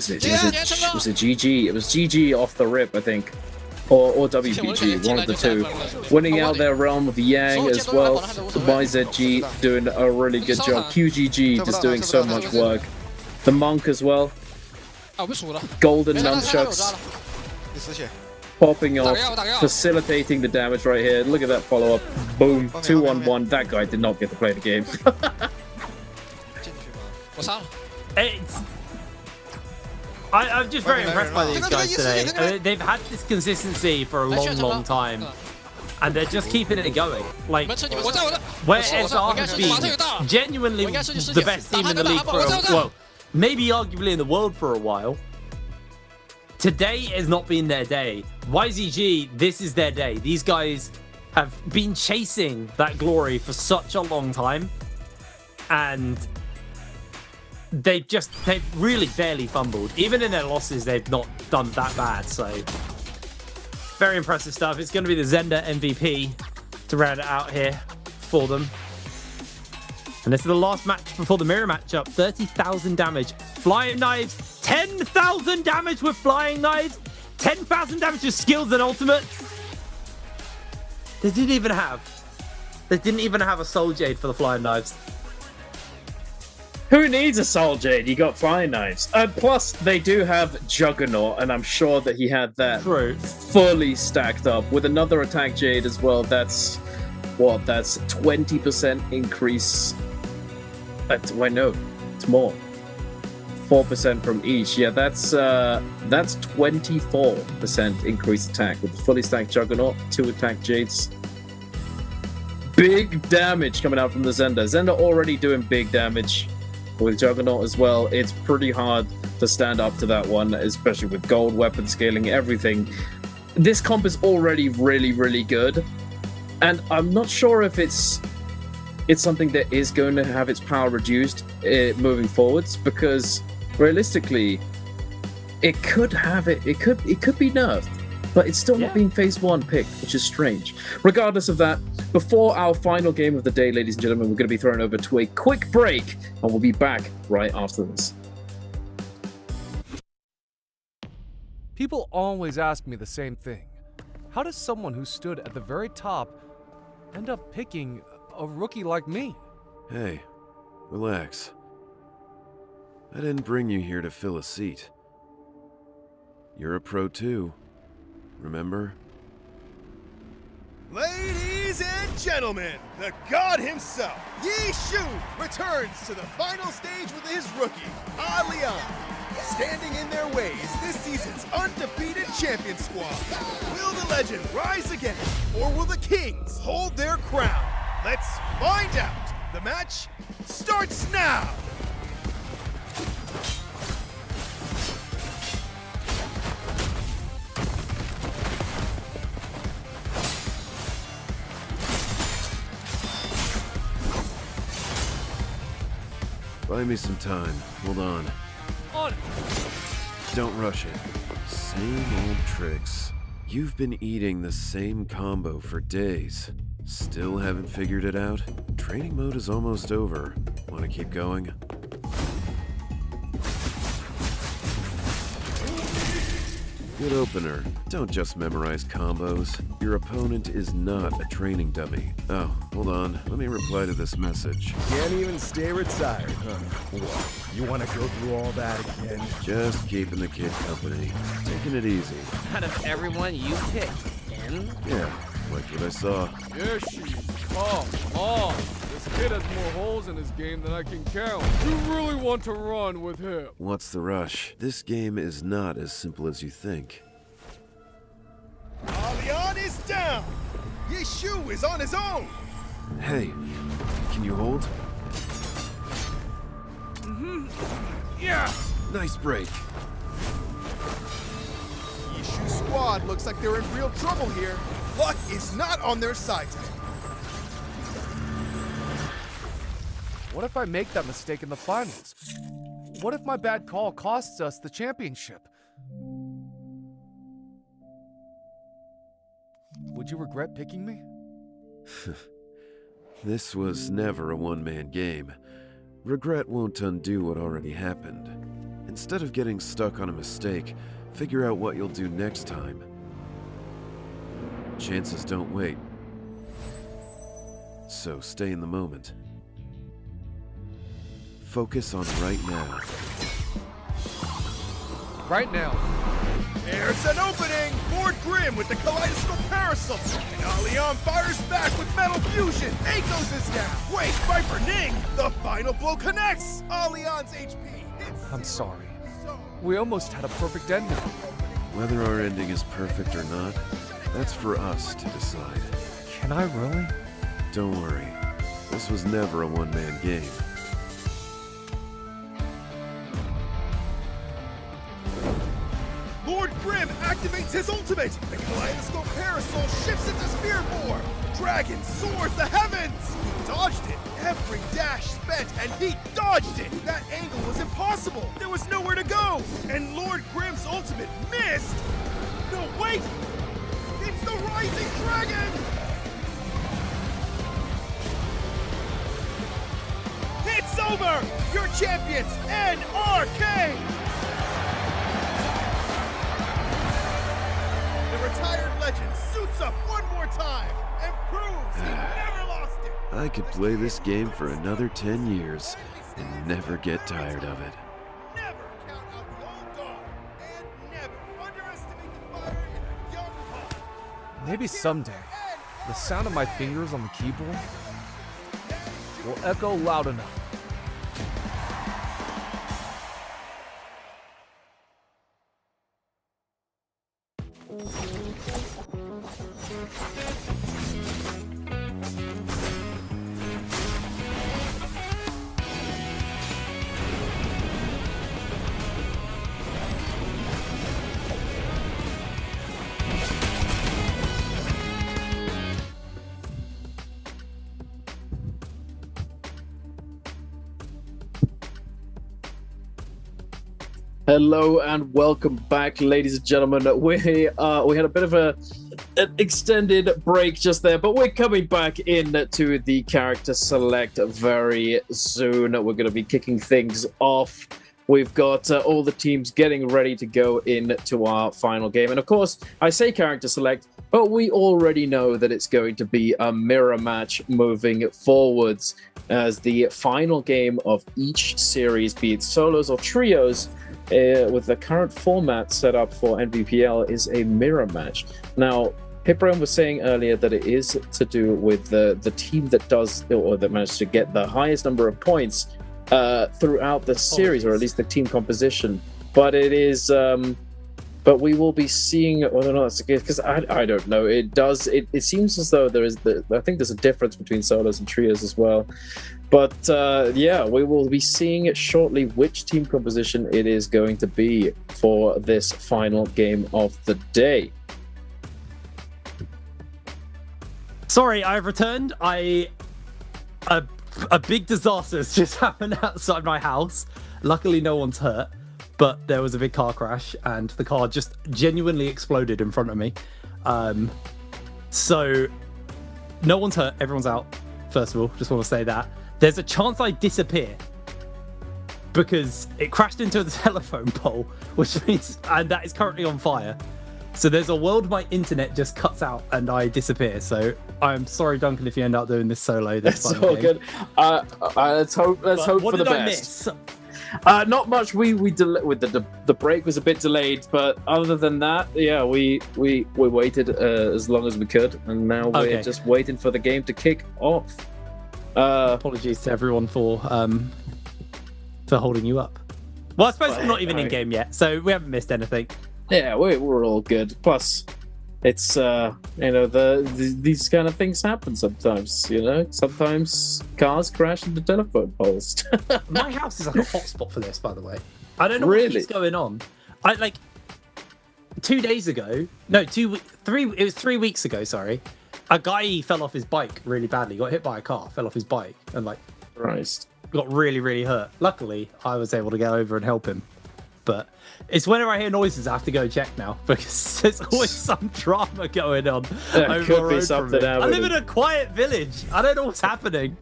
it GG? It was GG off the rip, I think. Or WPG, one of the two. Winning out their realm of Yang as well. YZG doing a really good job. QGG just doing so much work. The Monk as well. Golden nunchucks. Popping off, facilitating the damage right here. Look at that follow-up. Boom, 2-on-1. That guy did not get to play the game.
I'm just very impressed by these guys today. I mean, they've had this consistency for a long, long time, and they're just keeping it going. Like, where SR has been genuinely the best team in the league for well, maybe arguably in the world for a while, today has not been their day. YZG, this is their day. These guys have been chasing that glory for such a long time, and they've really barely fumbled. Even in their losses, they've not done that bad. So very impressive stuff. It's going to be the Zender MVP to round it out here for them. And this is the last match before the mirror matchup. 30,000 damage. Flying knives. 10,000 damage with flying knives. 10,000 damage with skills and ultimates. They didn't even have a Soul Jade for the flying knives.
Who needs a Soul Jade? You got flying knives. Plus, they do have Juggernaut, and I'm sure that he had that fully stacked up with another attack Jade as well. That's what? That's 20% increase. Wait, no, it's more. 4% from each. Yeah, that's 24% increased attack with the fully stacked Juggernaut, 2 attack Jades. Big damage coming out from the Zender. Zender already doing big damage. With Juggernaut as well, it's pretty hard to stand up to that one, especially with gold weapon scaling, everything. This comp is already really, really good, and I'm not sure if it's something that is going to have its power reduced moving forwards, because realistically, it could be nerfed, but it's still not being phase 1 picked, which is strange. Regardless of that, before our final game of the day, ladies and gentlemen, we're going to be thrown over to a quick break, and we'll be back right after this.
People always ask me the same thing. How does someone who stood at the very top end up picking a rookie like me?
Hey, relax. I didn't bring you here to fill a seat. You're a pro too, remember?
Ladies and gentlemen, the god himself, Yi Shu, returns to the final stage with his rookie, Alian. Standing in their way is this season's undefeated champion squad. Will the legend rise again, or will the Kings hold their crown? Let's find out. The match starts now.
Buy me some time. Hold on.
On.
Don't rush it. Same old tricks. You've been eating the same combo for days. Still haven't figured it out? Training mode is almost over. Want to keep going? Good opener. Don't just memorize combos. Your opponent is not a training dummy. Oh, hold on. Let me reply to this message.
Can't even stay retired, huh? What? You want to go through all that again?
Just keeping the kid company. Taking it easy.
Out of everyone you picked, N?
Yeah, like what I saw.
Yoshi, come on. This kid has more holes in his game than I can count. You really want to run with him?
What's the rush? This game is not as simple as you think.
Leon is down. Yeshu is on his own.
Hey, can you hold?
Yeah.
Nice break.
Yeshu squad looks like they're in real trouble here. Luck is not on their side today.
What if I make that mistake in the finals? What if my bad call costs us the championship? Would you regret picking me?
This was never a one-man game. Regret won't undo what already happened. Instead of getting stuck on a mistake, figure out what you'll do next time. Chances don't wait. So stay in the moment. Focus on right now.
Right now.
There's an opening! Lord Grimm with the Kaleidoscope Parasol! And Alion fires back with Metal Fusion! Akos is down! Wait, Viper Ning! The final blow connects! Alion's HP hits...
I'm sorry. We almost had a perfect ending.
Whether our ending is perfect or not, that's for us to decide.
Can I really?
Don't worry. This was never a one-man game.
Lord Grimm activates his ultimate! The Kaleidoscope Parasol shifts into Spear Form! Dragon soars the heavens! He dodged it! Every dash spent, and he dodged it! That angle was impossible! There was nowhere to go! And Lord Grimm's ultimate missed! No, wait! It's the Rising Dragon! It's over! Your champions, NRK! Retired legend suits up one more time and proves he never lost it.
I could play this game for another 10 years and never get tired of it.
Never count out the old dog and never underestimate the fire in a young heart.
Maybe someday, the sound of my fingers on the keyboard will echo loud enough.
Hello and welcome back, ladies and gentlemen. We had a bit of an extended break just there, but we're coming back in to the character select very soon. We're going to be kicking things off. We've got all the teams getting ready to go into our final game. And of course, I say character select, but we already know that it's going to be a mirror match moving forwards as the final game of each series, be it solos or trios, with the current format set up for NBPL, is a mirror match. Now, Hipram was saying earlier that it is to do with the team that does, or that managed to get the highest number of points throughout the series, or at least the team composition, but it is. But we will be seeing whether or not that's the case, because I don't know. It seems as though there is I think there's a difference between solos and trios as well. But yeah, we will be seeing shortly which team composition it is going to be for this final game of the day.
Sorry, I've returned. A big disaster has just happened outside my house. Luckily, no one's hurt. But there was a big car crash, and the car just genuinely exploded in front of me. So no one's hurt. Everyone's out. First of all, just want to say that. There's a chance I disappear because it crashed into the telephone pole, which means, and that is currently on fire. So there's a world my internet just cuts out and I disappear. So I'm sorry, Duncan, if you end up doing this solo.
That's all good. Let's hope for the best.
What did I miss?
Not much. We with the break was a bit delayed, but other than that, yeah, we waited as long as we could, and now we're just waiting for the game to kick off.
Apologies to everyone for holding you up. Well, I suppose we're not even in game yet, so we haven't missed anything.
Yeah, we're all good. Plus, it's these kind of things happen sometimes. Sometimes cars crash into telephone poles.
My house is like a hotspot for this, by the way. I don't know what's going on. I like 2 days ago. No, 3. It was 3 weeks ago. Sorry, a guy fell off his bike really badly. Got hit by a car. Fell off his bike and
Christ,
got really, really hurt. Luckily, I was able to get over and help him. But it's whenever I hear noises, I have to go check now because there's always some drama going on.
There could be something happening.
I live in a quiet village. I don't know what's happening.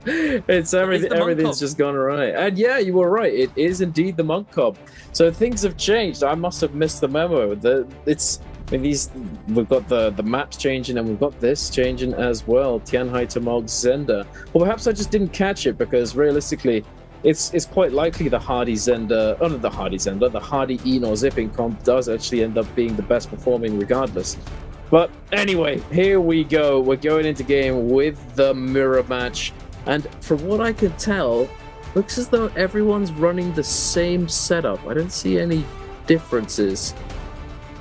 It's everything's just gone right. And yeah, you were right. It is indeed the Monk Cob. So things have changed. I must have missed the memo. We've got the maps changing, and we've got this changing as well. Tianhai to Mog Zenda. Well, perhaps I just didn't catch it because realistically, it's quite likely the Hardy Zenda, the Hardy Eno zipping comp does actually end up being the best performing regardless. But anyway, here we go. We're going into game with the mirror match, and from what I can tell, looks as though everyone's running the same setup. I don't see any differences.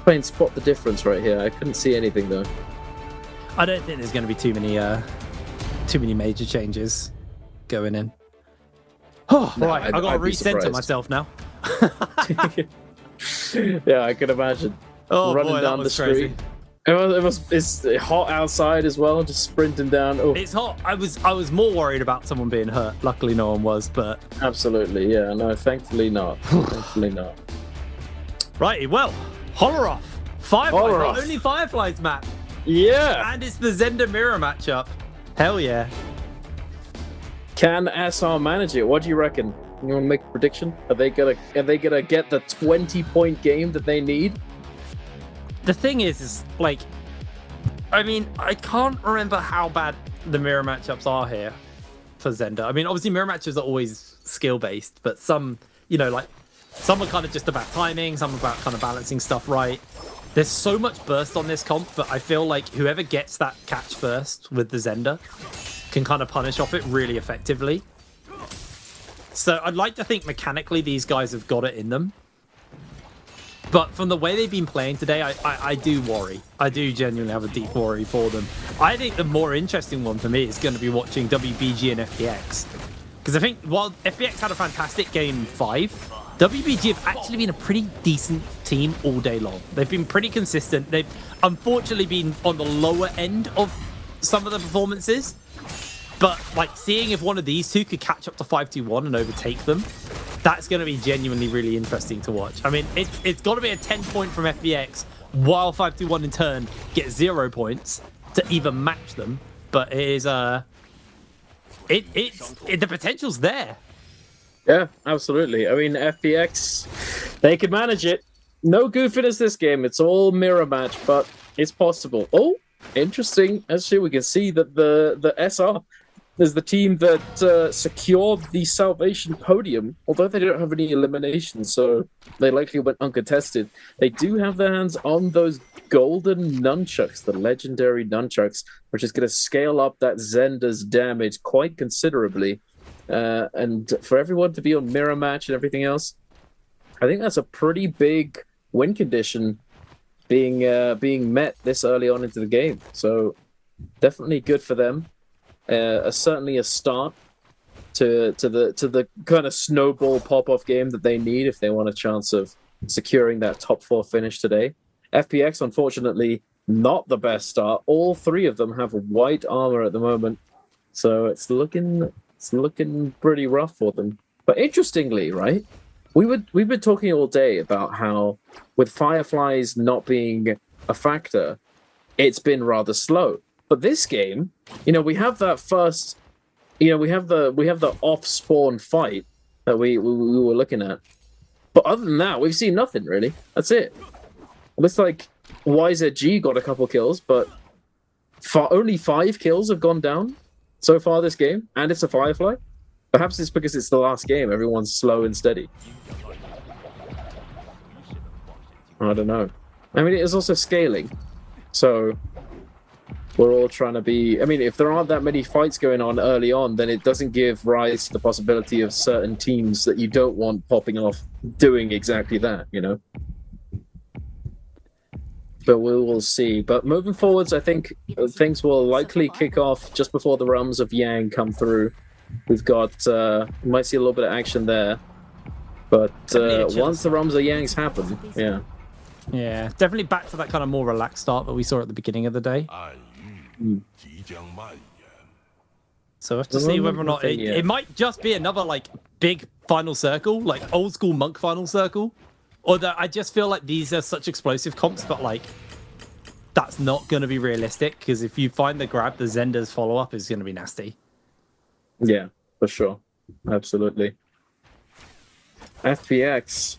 Try and spot the difference right here. I couldn't see anything though.
I don't think there's going to be too many major changes going in. Oh, no, right. I got to recenter myself now.
Yeah, I can imagine.
Oh,
running
boy,
down
that was
the street.
Crazy.
It's hot outside as well, just sprinting down. Oh.
It's hot. I was more worried about someone being hurt. Luckily, no one was, but...
Absolutely, yeah. No, thankfully not. Thankfully not.
Righty, well, Holoroth. Fireflies, the only Fireflies map.
Yeah.
And it's the Zenda mirror matchup. Hell yeah.
Can SR manage it? What do you reckon? You want to make a prediction? Are they gonna get the 20-point game that they need?
The thing is I mean, I can't remember how bad the mirror matchups are here for Zenda. I mean, obviously mirror matches are always skill based, but some, some are kind of just about timing, some about kind of balancing stuff right. There's so much burst on this comp that I feel like whoever gets that catch first with the Zenda can kind of punish off it really effectively. So I'd like to think mechanically these guys have got it in them. But from the way they've been playing today, I do worry. I do genuinely have a deep worry for them. I think the more interesting one for me is going to be watching WBG and FPX. Because I think while FPX had a fantastic game 5, WBG have actually been a pretty decent team all day long. They've been pretty consistent. They've unfortunately been on the lower end of some of the performances. But seeing if one of these two could catch up to 5-2-1 and overtake them, that's going to be genuinely really interesting to watch. I mean, it's got to be a 10-point from FBX, while 5-2-1 in turn get 0 points to even match them. But it is the potential's there.
Yeah, absolutely. I mean, FPX, they can manage it. No goofiness this game. It's all mirror match, but it's possible. Oh, interesting. Actually, we can see that the SR is the team that secured the Salvation podium, although they don't have any eliminations, so they likely went uncontested. They do have their hands on those golden nunchucks, the legendary nunchucks, which is going to scale up that Zenda's damage quite considerably. And for everyone to be on mirror match and everything else, I think that's a pretty big win condition being met this early on into the game. So definitely good for them. Certainly a start to the kind of snowball pop-off game that they need if they want a chance of securing that top 4 finish today. FPX, unfortunately, not the best start. All 3 of them have white armor at the moment, so it's looking pretty rough for them. But interestingly, right, we've been talking all day about how with Fireflies not being a factor, it's been rather slow. But this game, we have that first, we have the off spawn fight that we were looking at. But other than that, we've seen nothing really. That's it. Looks like YZG got a couple kills, but only 5 kills have gone down so far this game, and it's a Firefly. Perhaps it's because it's the last game. Everyone's slow and steady. I don't know. I mean, it is also scaling, so we're all trying to be... I mean, if there aren't that many fights going on early on, then it doesn't give rise to the possibility of certain teams that you don't want popping off doing exactly that, But we will see. But moving forwards, I think things will likely kick off just before the realms of Yang come through. We've got... we might see a little bit of action there. But once the realms of Yangs happen, yeah.
Yeah, definitely back to that kind of more relaxed start that we saw at the beginning of the day. So we'll have to see whether or not it might just be another big final circle, like old school monk final circle. Or that I just feel like these are such explosive comps, but that's not going to be realistic, because if you find the grab, the Zender's follow-up is going to be nasty.
Yeah, for sure. Absolutely. FPX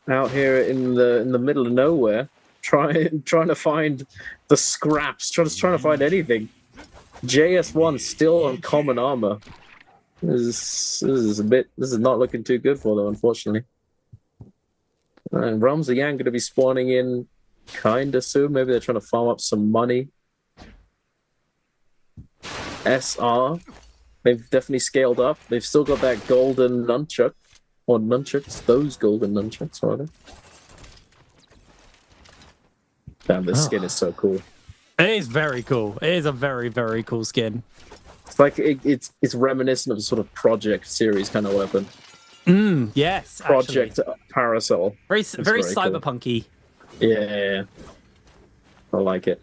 out here in the middle of nowhere, trying to find the scraps, trying to find anything. JS1 still on common armor. This is not looking too good for them, unfortunately. Realms of Yang going to be spawning in kind of soon. Maybe they're trying to farm up some money. SR, they've definitely scaled up. They've still got that golden nunchuck. Or nunchucks, those golden nunchucks, rather. Damn, this skin is so cool.
It is very cool. It is a very, very cool skin.
It's like it's reminiscent of a sort of Project series kind of weapon.
Yes,
Project Parasol.
Very cyberpunky.
Cool. Yeah, I like it.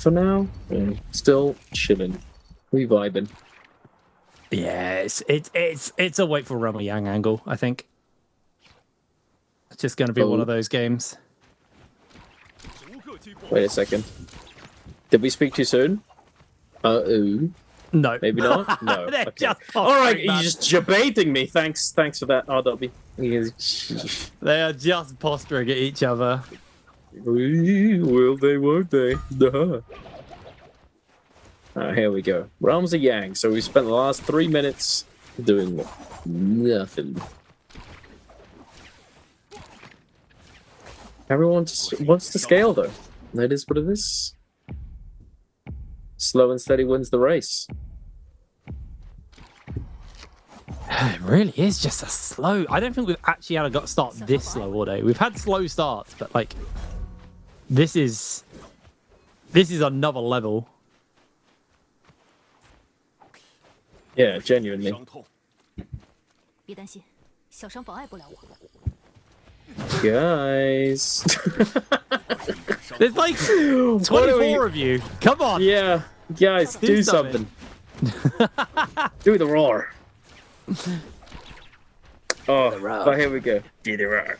For now, still chilling. We vibing.
Yeah, it's a wait for Realm of Yang angle, I think. It's just going to be one of those games.
Wait a second. Did we speak too soon? No. Maybe not? No. Okay. All right, you're just debating me. Thanks for that, RW.
They are just posturing at each other.
Will they, won't they? Here we go. Realms of Yang. So we spent the last 3 minutes doing nothing. Everyone just wants to scale, though. That is what it is. Slow and steady wins the race.
It really is just a slow... I don't think we've actually had a start this slow all day. We've had slow starts, but this is another level.
Yeah, genuinely. Guys.
There's 24 of you. Come on.
Yeah, guys, do something. Do the roar. Oh, but here we go. Do the roar.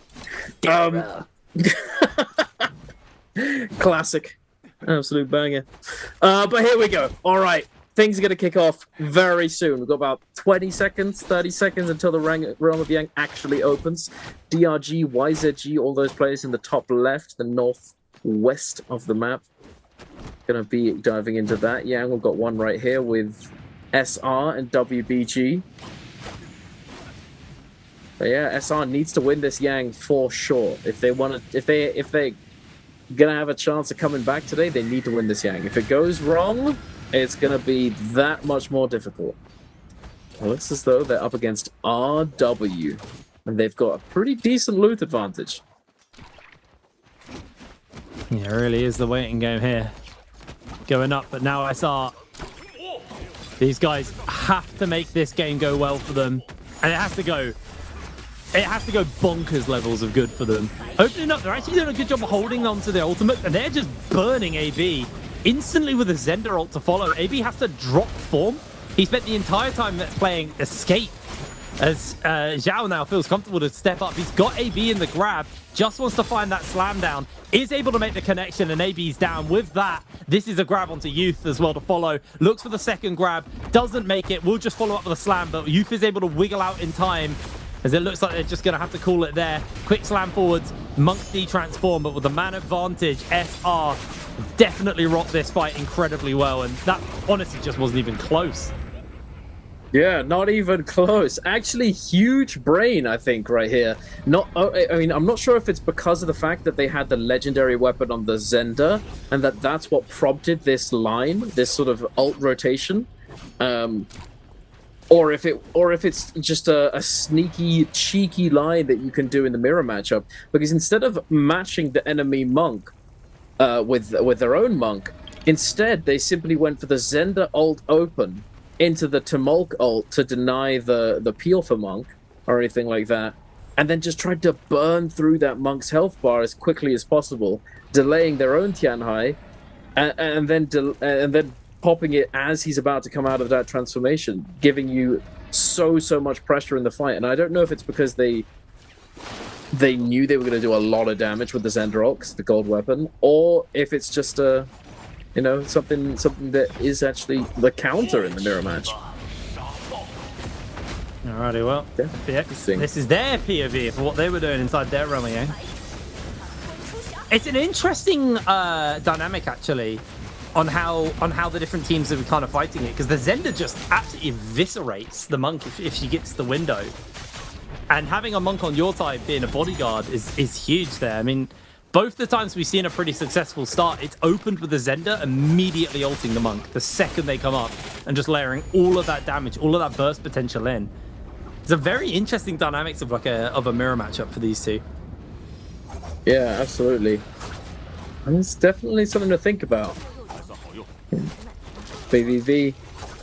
Classic. Absolute banger. But here we go. All right. Things are going to kick off very soon. We've got about 20 seconds, 30 seconds until the Realm of Yang actually opens. DRG, YZG, all those players in the top left, the northwest of the map. Going to be diving into that. Yang, we've got one right here with SR and WBG. But yeah, SR needs to win this Yang for sure. If they're gonna have a chance of coming back today, they need to win this Yang. If it goes wrong, it's gonna be that much more difficult.
It looks as though they're up against RW, and they've got a pretty decent loot advantage.
Yeah, it really is the waiting game here. Going up, but now SR. These guys have to make this game go well for them. And it has to go bonkers levels of good for them. Opening up, they're actually doing a good job of holding on to their ultimate, and they're just burning AB. Instantly with a Zender ult to follow, AB has to drop form. He spent the entire time playing Escape, as Zhao now feels comfortable to step up. He's got AB in the grab, just wants to find that slam down, is able to make the connection, and AB's down. With that, this is a grab onto Youth as well to follow. Looks for the second grab, doesn't make it, will just follow up with a slam, but Youth is able to wiggle out in time, as it looks like they're just going to have to call it there. Quick slam forwards, Monk de-transform, but with the man advantage, SR definitely rocked this fight incredibly well, and that honestly just wasn't even close.
Yeah, not even close. Actually, huge brain, I think, right here. I mean, I'm not sure if it's because of the fact that they had the legendary weapon on the Zender, and that's what prompted this line, this sort of ult rotation, or if it's just a sneaky, cheeky line that you can do in the mirror matchup. Because instead of matching the enemy monk with their own monk, instead they simply went for the Zender ult open into the Tumulk ult to deny the peel for monk or anything like that, and then just tried to burn through that monk's health bar as quickly as possible, delaying their own Tianhai, and then popping it as he's about to come out of that transformation, giving you so much pressure in the fight. And I don't know if it's because they knew they were going to do a lot of damage with the Zender ult, the gold weapon, or if it's just a something that is actually the counter in the mirror match.
Alrighty, well, yeah, this is their POV for what they were doing inside their realm game. It's an interesting dynamic, actually, on how the different teams are kind of fighting it, because the Zender just absolutely eviscerates the monk if she gets the window, and having a monk on your side being a bodyguard is huge there. I mean, both the times we've seen a pretty successful start, it's opened with the Zender immediately ulting the monk the second they come up and just layering all of that damage, all of that burst potential in. It's a very interesting dynamics of a mirror matchup for these two.
Yeah, absolutely. And it's definitely something to think about. BVV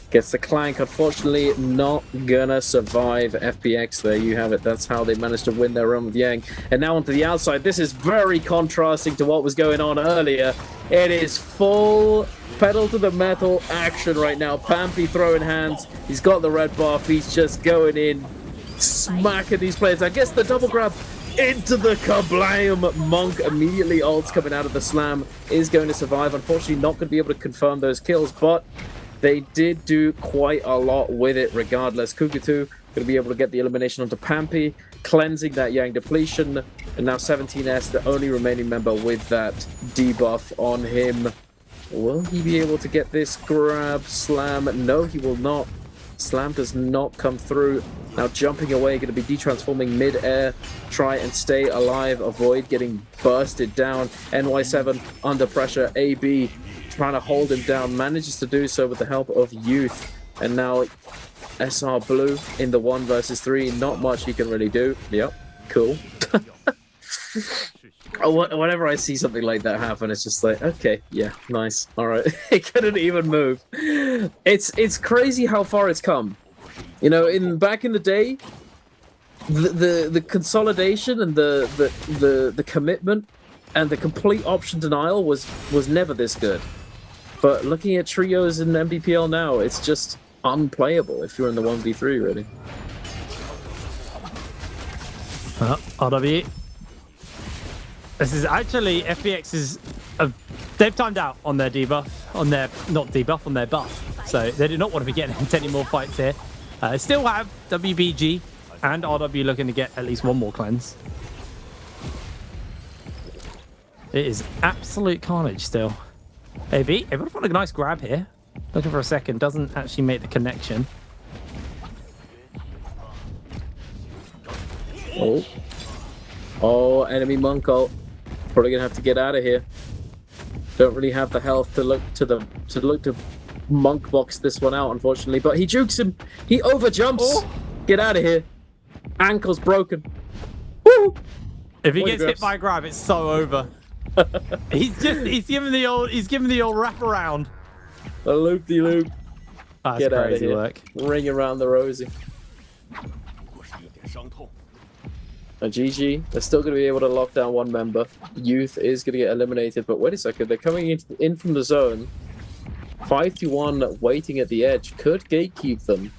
gets the clank. Unfortunately, not gonna survive FPX. There you have it. That's how they managed to win their run with Yang. And now onto the outside. This is very contrasting to what was going on earlier. It is full pedal to the metal action right now. Pampy throwing hands. He's got the red buff. He's just going in, smacking these players. I guess the double grab into the kablam. Monk immediately ults coming out of the slam. Is going to survive. Unfortunately, not going to be able to confirm those kills, but they did do quite a lot with it regardless. Kugutu going to be able to get the elimination onto Pampy, cleansing that Yang depletion, and now 17S, the only remaining member with that debuff on him. Will he be able to get this grab slam? No, he will not. Slam does not come through. Now jumping away, going to be de-transforming mid-air. Try and stay alive, avoid getting bursted down. NY7 under pressure. AB trying to hold him down, manages to do so with the help of Youth. And now SR Blue in the 1 versus 3. Not much he can really do. Yep, cool. Whenever I see something like that happen, it's just like, okay, yeah, nice, all right. It couldn't even move. It's crazy how far it's come. You know, back in the day, the consolidation and the commitment and the complete option denial was never this good. But looking at trios in Nbpl now, it's just unplayable if you're in the 1v3, really.
RW. This is actually FPX's. They've timed out on their debuff, on their buff. So they do not want to be getting into any more fights here. Still have WBG and RW looking to get at least one more cleanse. It is absolute carnage still. AB able to find a nice grab here. Looking for a second, doesn't actually make the connection.
Oh, enemy monk ult. Probably gonna have to get out of here. Don't really have the health to look to
monk box this one out, unfortunately. But he jukes him. He overjumps.
Oh.
Get out of here. Ankle's broken. Woo!
If he gets hit by a grab, it's so over. he's giving the old wraparound.
A loop-de-loop.
That's
Get out of
crazy
here.
work.
Ring around the rosy. A GG. They're still going to be able to lock down one member. Youth is going to get eliminated, but wait a second. They're coming in from the zone. 5-1 waiting at the edge. Could gatekeep them.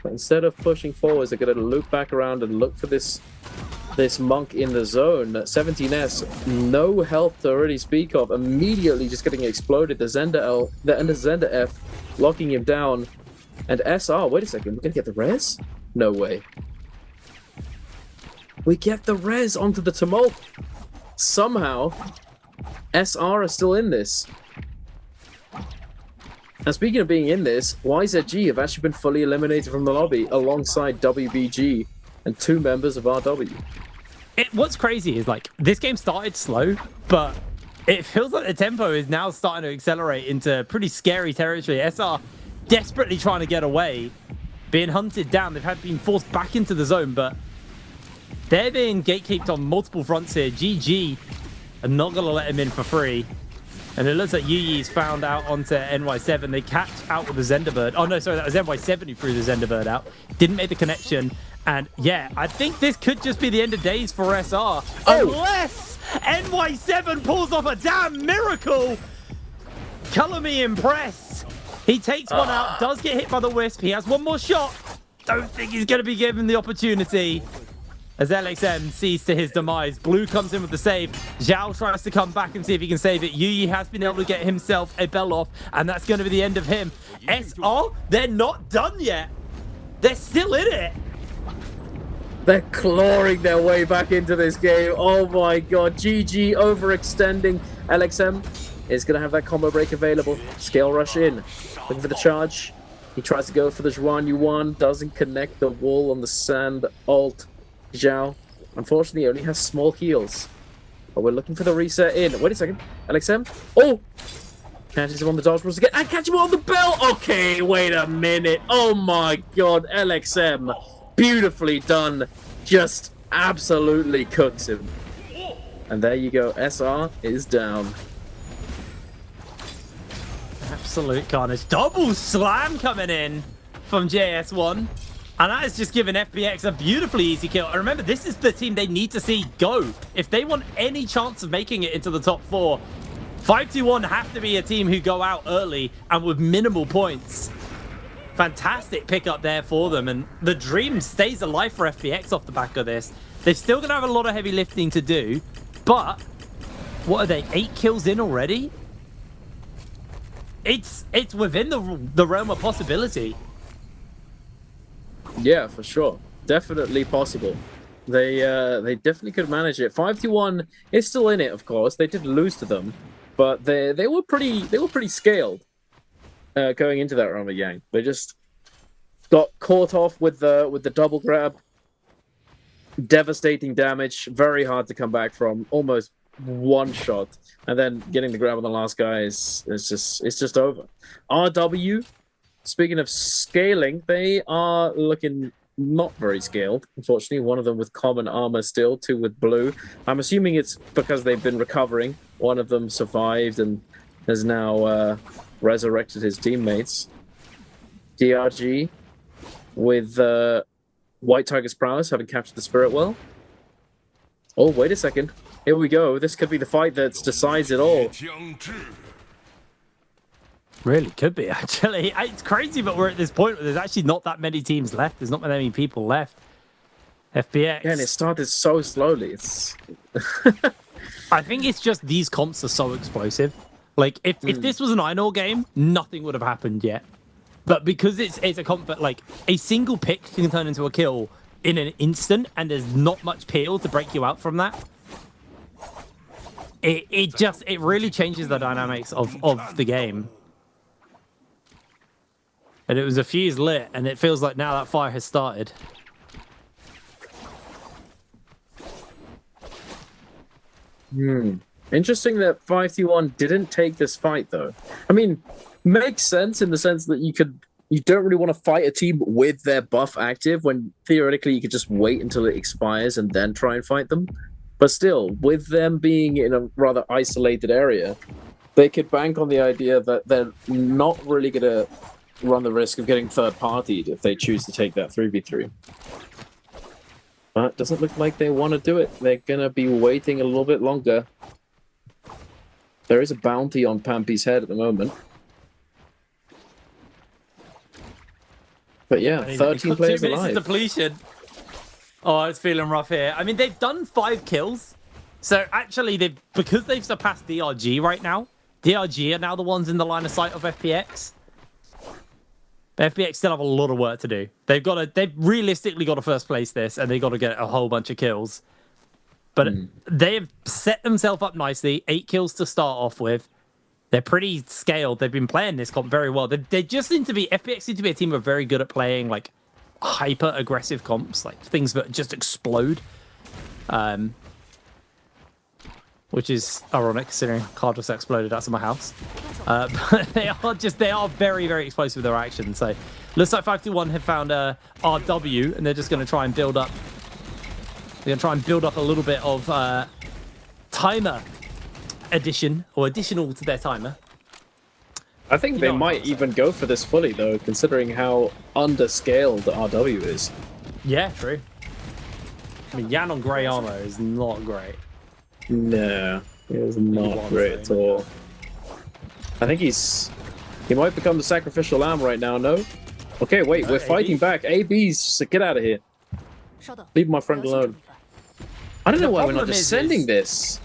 But instead of pushing forwards, they're going to loop back around and look for this monk in the zone. 17S, no health to already speak of. Immediately just getting exploded. The Zenda F locking him down. And SR, wait a second, we're going to get the res? No way. We get the res onto the tumult. Somehow, SR are still in this. And speaking of being in this, YZG have actually been fully eliminated from the lobby alongside WBG and 2 members of RW.
What's crazy is, like, this game started slow, but it feels like the tempo is now starting to accelerate into pretty scary territory. SR desperately trying to get away, being hunted down. They've been forced back into the zone, but they're being gatekeeped on multiple fronts here. GG are not going to let him in for free. And it looks like Yuyi's found out onto NY7. They catch out with the Zenderbird. Oh, no, sorry, that was NY7 who threw the Zenderbird out. Didn't make the connection. And, yeah, I think this could just be the end of days for SR. Unless NY7 pulls off a damn miracle. Color me impressed. He takes one out, does get hit by the Wisp. He has one more shot. Don't think he's going to be given the opportunity. As LXM sees to his demise, Blue comes in with the save. Zhao tries to come back and see if he can save it. Yuyi has been able to get himself a bell off, and that's going to be the end of him. SR, they're not done yet. They're still in it.
They're clawing their way back into this game. Oh my god, GG overextending. LXM is going to have that combo break available. Scale rush in. Looking for the charge. He tries to go for the Zhuan Yuan. Doesn't connect the wall on the sand ult. Zhao, unfortunately, only has small heals. But we're looking for the reset in. Wait a second. LXM. Oh! Catches him on the dodge rules again. And catch him on the bell! Okay, wait a minute. Oh my god, LXM. Beautifully done. Just absolutely cooks him. And there you go. SR is down.
Absolute carnage. Double slam coming in from JS1. And that has just given FPX a beautifully easy kill. And remember, this is the team they need to see go. If they want any chance of making it into the top 4, 5-1 have to be a team who go out early and with minimal points. Fantastic pickup there for them. And the dream stays alive for FPX off the back of this. They're still going to have a lot of heavy lifting to do. But, what are they, 8 kills in already? It's within the realm of possibility.
Yeah, for sure. Definitely possible. They definitely could manage it. 5-1 is still in it, of course. They did lose to them, but they were pretty scaled going into that round of Yang. They just got caught off with the double grab. Devastating damage, very hard to come back from. Almost one shot, and then getting the grab on the last guy is just over. RW. Speaking of scaling, they are looking not very scaled, unfortunately. One of them with common armor still, 2 with blue. I'm assuming it's because they've been recovering. One of them survived and has now resurrected his teammates. DRG with White Tiger's prowess, having captured the Spirit Well. Oh, wait a second. Here we go. This could be the fight that decides it all.
Really could be, actually. It's crazy, but we're at this point where there's actually not that many teams left. There's not that many people left. FPX.
Yeah, and it started so slowly. It's
I think it's just these comps are so explosive. Like, if this was an Einor game, nothing would have happened yet. But because it's a comp, but like, a single pick can turn into a kill in an instant, and there's not much peel to break you out from that. It really changes the dynamics of the game. And it was a fuse lit, and it feels like now that fire has started.
Interesting that 5T1 didn't take this fight, though. I mean, makes sense in the sense that you don't really want to fight a team with their buff active when theoretically you could just wait until it expires and then try and fight them. But still, with them being in a rather isolated area, they could bank on the idea that they're not really going to run the risk of getting third-partied if they choose to take that 3v3. But it doesn't look like they want to do it. They're going to be waiting a little bit longer. There is a bounty on Pampy's head at the moment. But yeah, 13 players
2 minutes
alive.
of depletion. Oh, it's feeling rough here. I mean, they've done 5 kills. So actually, because they've surpassed DRG right now, DRG are now the ones in the line of sight of FPX. But FPX still have a lot of work to do. They've realistically got to first place this, and they've got to get a whole bunch of kills. But they've set themselves up nicely. 8 kills to start off with. They're pretty scaled. They've been playing this comp very well. They just seem to be... FPX seem to be a team who are very good at playing, like, hyper-aggressive comps. Like, things that just explode. Which is ironic, considering a card just exploded outside my house. But they are very, very explosive with their actions. So, looks like 521 have found RW, and they're just going to try and build up... They're going to try and build up a little bit of timer addition, or additional to their timer.
I think they might even go for this fully, though, considering how underscaled RW is.
Yeah, true. I mean, Yan on grey armor is not great.
No, it is not great at all. I think he might become the sacrificial lamb right now, no? Okay, wait, we're fighting back. AB's, get out of here. Leave my friend alone. I don't know why we're not just sending this.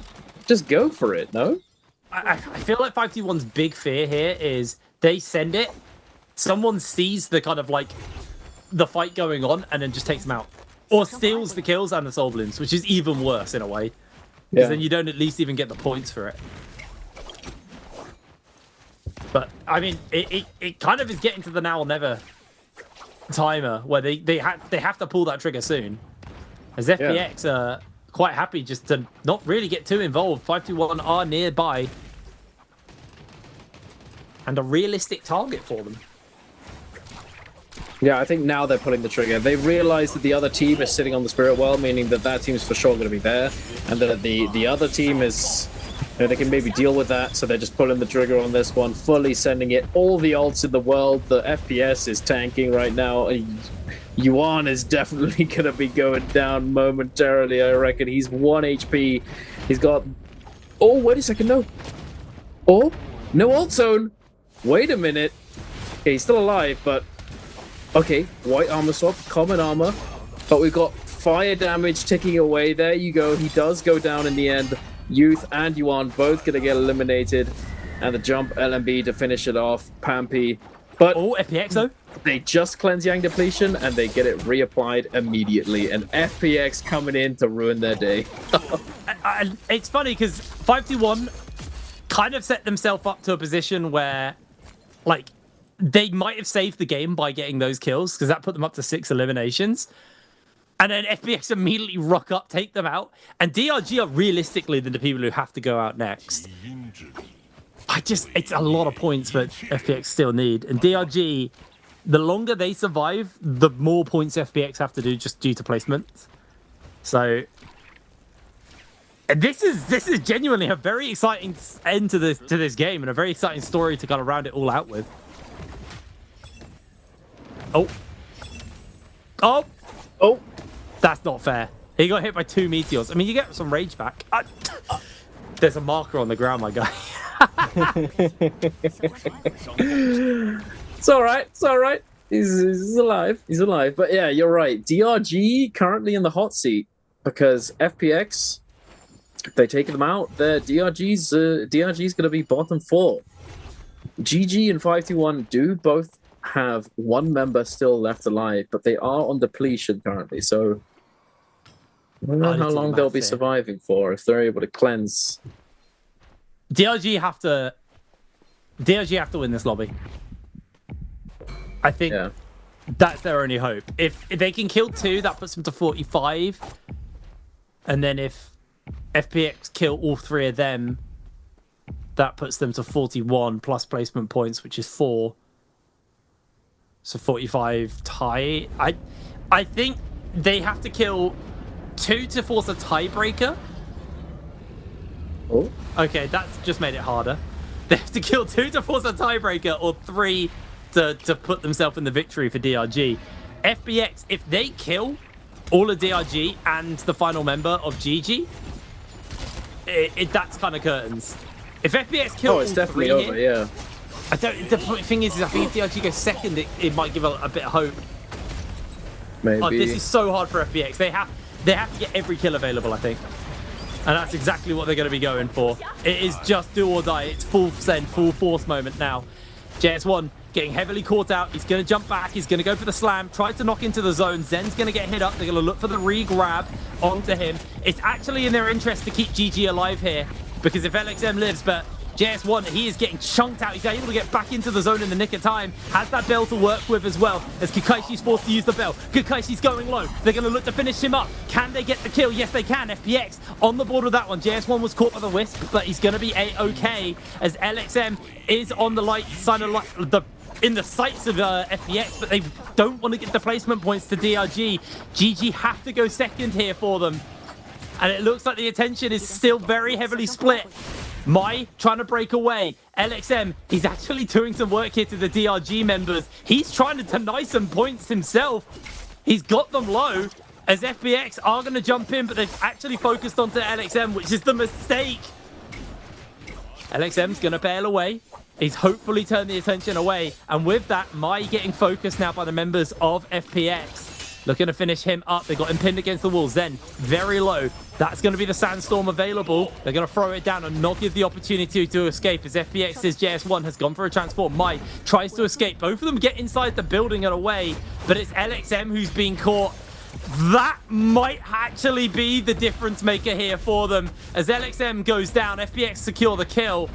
Just go for it, no?
I feel like 5T1's big fear here is they send it, someone sees the kind of like the fight going on and then just takes them out. Or steals the kills and the soul balloons, which is even worse in a way. Because then you don't at least even get the points for it. But, I mean, it kind of is getting to the now or never timer where they have to pull that trigger soon. As FPX are quite happy just to not really get too involved. 521 are nearby. And a realistic target for them.
Yeah, I think now they're pulling the trigger. They realize that the other team is sitting on the spirit well, meaning that team is for sure going to be there, and that the other team is, you know, they can maybe deal with that. So they're just pulling the trigger on this one, fully sending it. All the ults in the world. The FPS is tanking right now. Yuan is definitely going to be going down momentarily. I reckon he's 1 HP. He's got. Oh, wait a second, no. Oh, no ult zone. Wait a minute. Okay, he's still alive, but. Okay, white armor swap, common armor, but we've got fire damage ticking away. There you go. He does go down in the end. Youth and Yuan both going to get eliminated, and the jump LMB to finish it off. Pampy, but
FPX though,
they just cleanse Yang depletion and they get it reapplied immediately. And FPX coming in to ruin their day.
It's funny because 521 kind of set themselves up to a position where, like, they might have saved the game by getting those kills because that put them up to 6 eliminations. And then FPX immediately rock up, take them out. And DRG are realistically the people who have to go out next. It's a lot of points that FPX still need. And DRG, the longer they survive, the more points FPX have to do just due to placement. So this is genuinely a very exciting end to this game and a very exciting story to kind of round it all out with. Oh, that's not fair. He got hit by 2 meteors. I mean, you get some rage back. There's a marker on the ground, my guy. It's all right. It's all right. He's alive. He's alive. But yeah, you're right. DRG currently in the hot seat because FPX, if they take them out, DRG's going to be bottom 4. GG and 521 do both have 1 member still left alive, but they are on depletion currently, so I don't know how long they'll be surviving for if they're able to cleanse. DRG have to win this lobby. I think that's their only hope. If they can kill 2, that puts them to 45, and then if FPX kill all 3 of them, that puts them to 41 plus placement points, which is 4. So 45 tie. I think they have to kill 2 to force a tiebreaker.
Oh.
Okay, that's just made it harder. They have to kill 2 to force a tiebreaker, or 3 to put themselves in the victory for DRG. FBX, if they kill all of DRG and the final member of GG, that's kind of curtains. If FBX kill
it's
all
definitely
3
over,
here,
yeah.
The thing is I think if DRG goes second, it might give a bit of hope.
Maybe.
Oh, this is so hard for FBX. They have to get every kill available, I think. And that's exactly what they're going to be going for. It is just do or die. It's full send, full force moment now. JS1 getting heavily caught out. He's going to jump back. He's going to go for the slam. Try to knock into the zone. Zen's going to get hit up. They're going to look for the re-grab onto him. It's actually in their interest to keep GG alive here, because if LXM lives, but JS1, he is getting chunked out. He's able to get back into the zone in the nick of time. Has that bell to work with as well, as Kakaishi's forced to use the bell. Kakaishi's going low. They're going to look to finish him up. Can they get the kill? Yes, they can. FPX on the board with that one. JS1 was caught by the wisp, but he's going to be A-OK, as LXM is on the light side of in the sights of FPX, but they don't want to get the placement points to DRG. GG have to go second here for them. And it looks like the attention is still very heavily split. Mai trying to break away. LXM, he's actually doing some work here to the DRG members. He's trying to deny some points himself. He's got them low, as FBX are going to jump in, but they've actually focused onto LXM, which is the mistake. LXM's going to bail away. He's hopefully turned the attention away. And with that, Mai getting focused now by the members of FPX. Looking to finish him up. They got him pinned against the wall. Zen, very low. That's going to be the Sandstorm available. They're going to throw it down and not give the opportunity to escape, as FPX's JS1 has gone for a transform. Mai tries to escape. Both of them get inside the building and away, but it's LXM who's being caught. That might actually be the difference maker here for them. As LXM goes down, FPX secure the kill.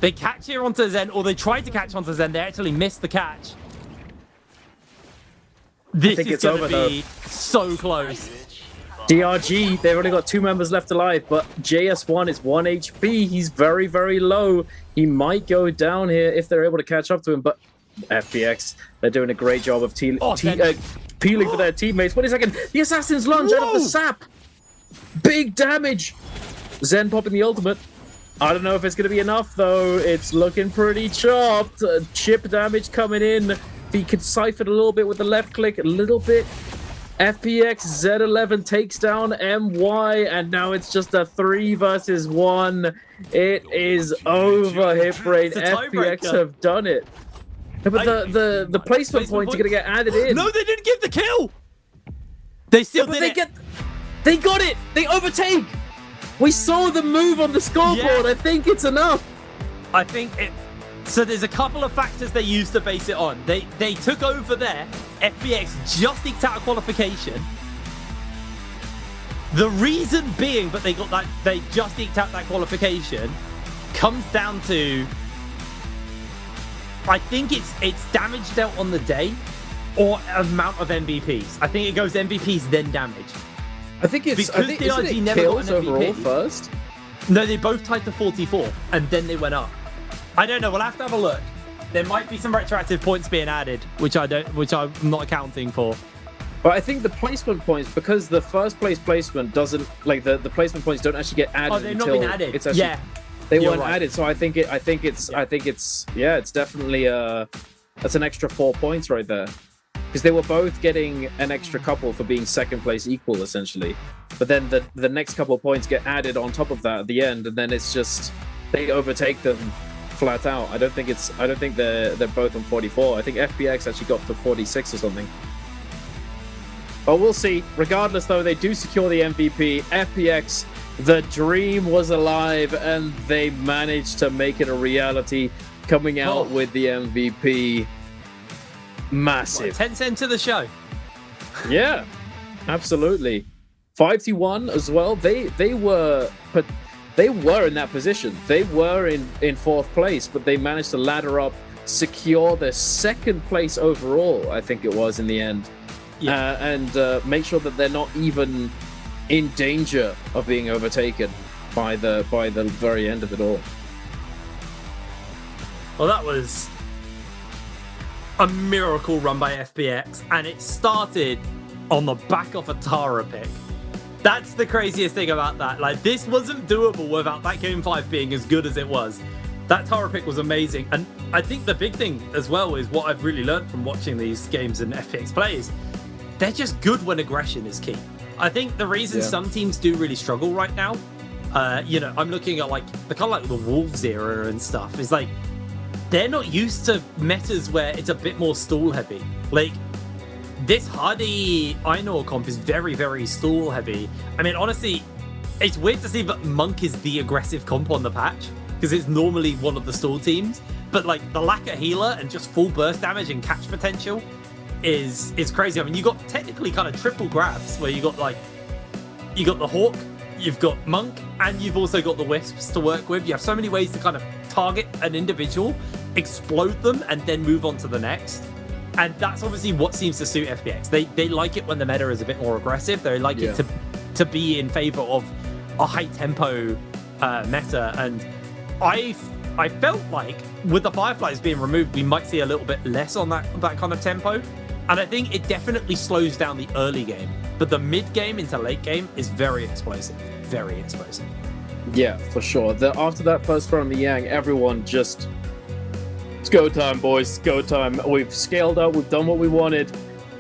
They catch here onto Zen, or they tried to catch onto Zen. They actually missed the catch. This is going to be so close.
DRG, they've only got 2 members left alive, but JS1 is 1 HP. He's very, very low. He might go down here if they're able to catch up to him, but FPX, they're doing a great job of peeling for their teammates. Wait a second. The Assassin's Lunge out of the sap. Big damage. Zen popping the ultimate. I don't know if it's going to be enough, though. It's looking pretty chopped. Chip damage coming in. He could siphon a little bit with the left click, a little bit. FPX Z11 takes down MY, and now it's just a 3 versus 1. It is over, Hipbrain. FPX have done it. But the placement points are going to get added in.
No, they didn't give the kill. They still did it.
They got it. They overtake. We saw the move on the scoreboard. Yeah. I think it's enough.
I think it. So there's a couple of factors they used to base it on. They took over there. FBX just eked out a qualification. The reason being that they just eked out that qualification comes down to, I think it's damage dealt on the day or amount of MVPs. I think it goes MVPs then damage.
I think it's
because DRG never got an MVP
overall first.
No, they both tied to 44 and then they went up. I don't know. We'll have to have a look. There might be some retroactive points being added, which I'm not accounting for.
But I think the placement points, because the first place placement doesn't, like the placement points don't actually get added.
Oh, they've not been added.
It's actually, they weren't added. So I think it's definitely that's an extra 4 points right there, because they were both getting an extra couple for being second place equal essentially. But then the next couple of points get added on top of that at the end, and then it's just they overtake them flat out. I don't think they're both on 44. I think FPX actually got to 46 or something. But we'll see. Regardless, though, they do secure the MVP. FPX, the dream was alive, and they managed to make it a reality, coming out with the MVP. Massive.
10 cents to the show.
Yeah, absolutely. 5-1 as well. They were in that position. They were in fourth place, but they managed to ladder up, secure their second place overall, I think it was in the end. Yeah. And make sure that they're not even in danger of being overtaken by the very end of it all.
Well, that was a miracle run by FPX, and it started on the back of a Tara pick. That's the craziest thing about that. Like, this wasn't doable without that Game 5 being as good as it was. That Tara pick was amazing. And I think the big thing as well is what I've really learned from watching these games and FPX plays. They're just good when aggression is key. I think the reason some teams do really struggle right now, I'm looking at like the kind of like the Wolves era and stuff, is like they're not used to metas where it's a bit more stall heavy. Like this Hardy Einor comp is very, very stall heavy. I mean, honestly, it's weird to see that Monk is the aggressive comp on the patch because it's normally one of the stall teams. But like the lack of healer and just full burst damage and catch potential is crazy. I mean, you got technically kind of triple grabs where you got the Hawk, you've got Monk, and you've also got the Wisps to work with. You have so many ways to kind of target an individual, explode them, and then move on to the next. And that's obviously what seems to suit FPX. They like it when the meta is a bit more aggressive. They like it to be in favor of a high tempo meta. And I felt like with the Fireflies being removed, we might see a little bit less on that kind of tempo. And I think it definitely slows down the early game. But the mid game into late game is very explosive. Very explosive.
Yeah, for sure. After that first run on the Yang, everyone just... It's go time, boys. It's go time. We've scaled up. We've done what we wanted.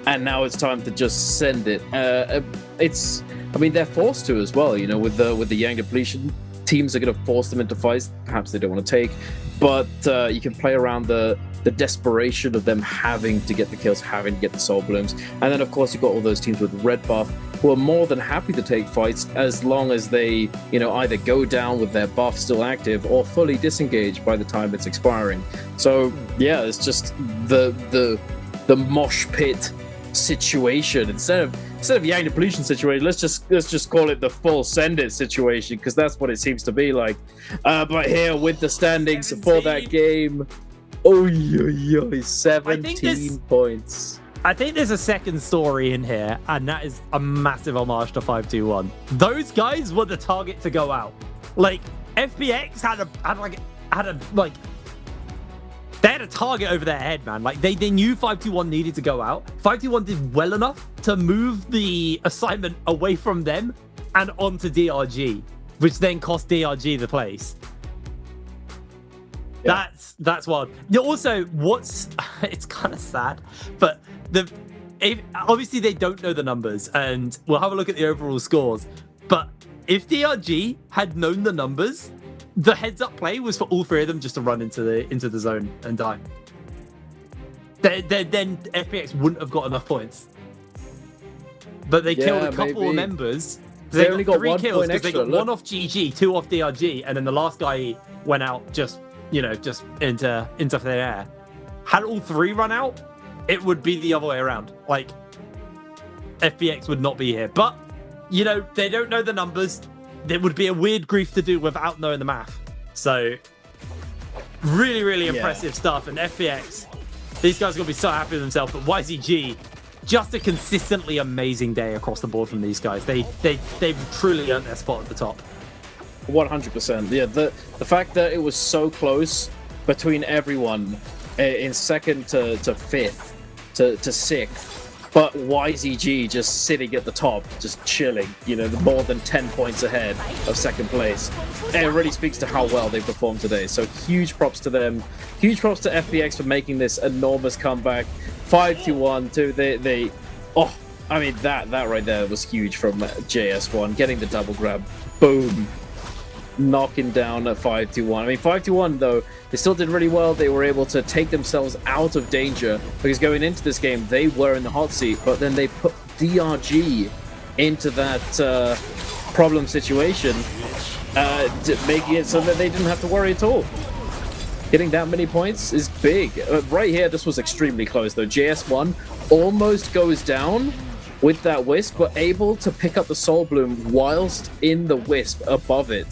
And now it's time to just send it. I mean, they're forced to as well, you know, with the Yang depletion. Teams are going to force them into fights perhaps they don't want to take. But you can play around the desperation of them having to get the kills, having to get the soul blooms. And then, of course, you've got all those teams with red buff who are more than happy to take fights as long as they, you know, either go down with their buff still active or fully disengage by the time it's expiring. So, yeah, it's just the mosh pit situation. Instead of Yang depletion situation, let's just call it the full send it situation, because that's what it seems to be like. But here with the standings 17. For that game, 17 points.
I think there's a second story in here, and that is a massive homage to 521. Those guys were the target to go out. Like FPX had a target over their head, man. Like they knew 521 needed to go out. 521 did well enough to move the assignment away from them and onto DRG, which then cost DRG the place. Yeah. That's wild. Also, it's kind of sad, but obviously they don't know the numbers, and we'll have a look at the overall scores. But if DRG had known the numbers, the heads-up play was for all three of them just to run into the zone and die. Then FPX wouldn't have got enough points. But they killed a couple of members. They only got 3 kills because they got 1 off GG, 2 off DRG, and then the last guy went out just into thin air. Had all 3 run out, it would be the other way around. Like, FPX would not be here. But, they don't know the numbers. It would be a weird grief to do without knowing the math. So, really, really impressive stuff. And FPX, these guys are going to be so happy with themselves. But YZG, just a consistently amazing day across the board from these guys. They've truly earned their spot at the top.
100%. Yeah, the fact that it was so close between everyone in second to fifth to sixth, but YZG just sitting at the top, just chilling, more than 10 points ahead of second place. And it really speaks to how well they performed today. So huge props to them. Huge props to FPX for making this enormous comeback. 5-1 too. That right there was huge from JS1. Getting the double grab. Boom. Knocking down at 5-1. I mean, 5-1 though, they still did really well. They were able to take themselves out of danger because going into this game, they were in the hot seat, but then they put DRG into that problem situation, making it so that they didn't have to worry at all. Getting that many points is big. Right here, this was extremely close though. JS1 almost goes down with that Wisp, but able to pick up the Soul Bloom whilst in the Wisp above it,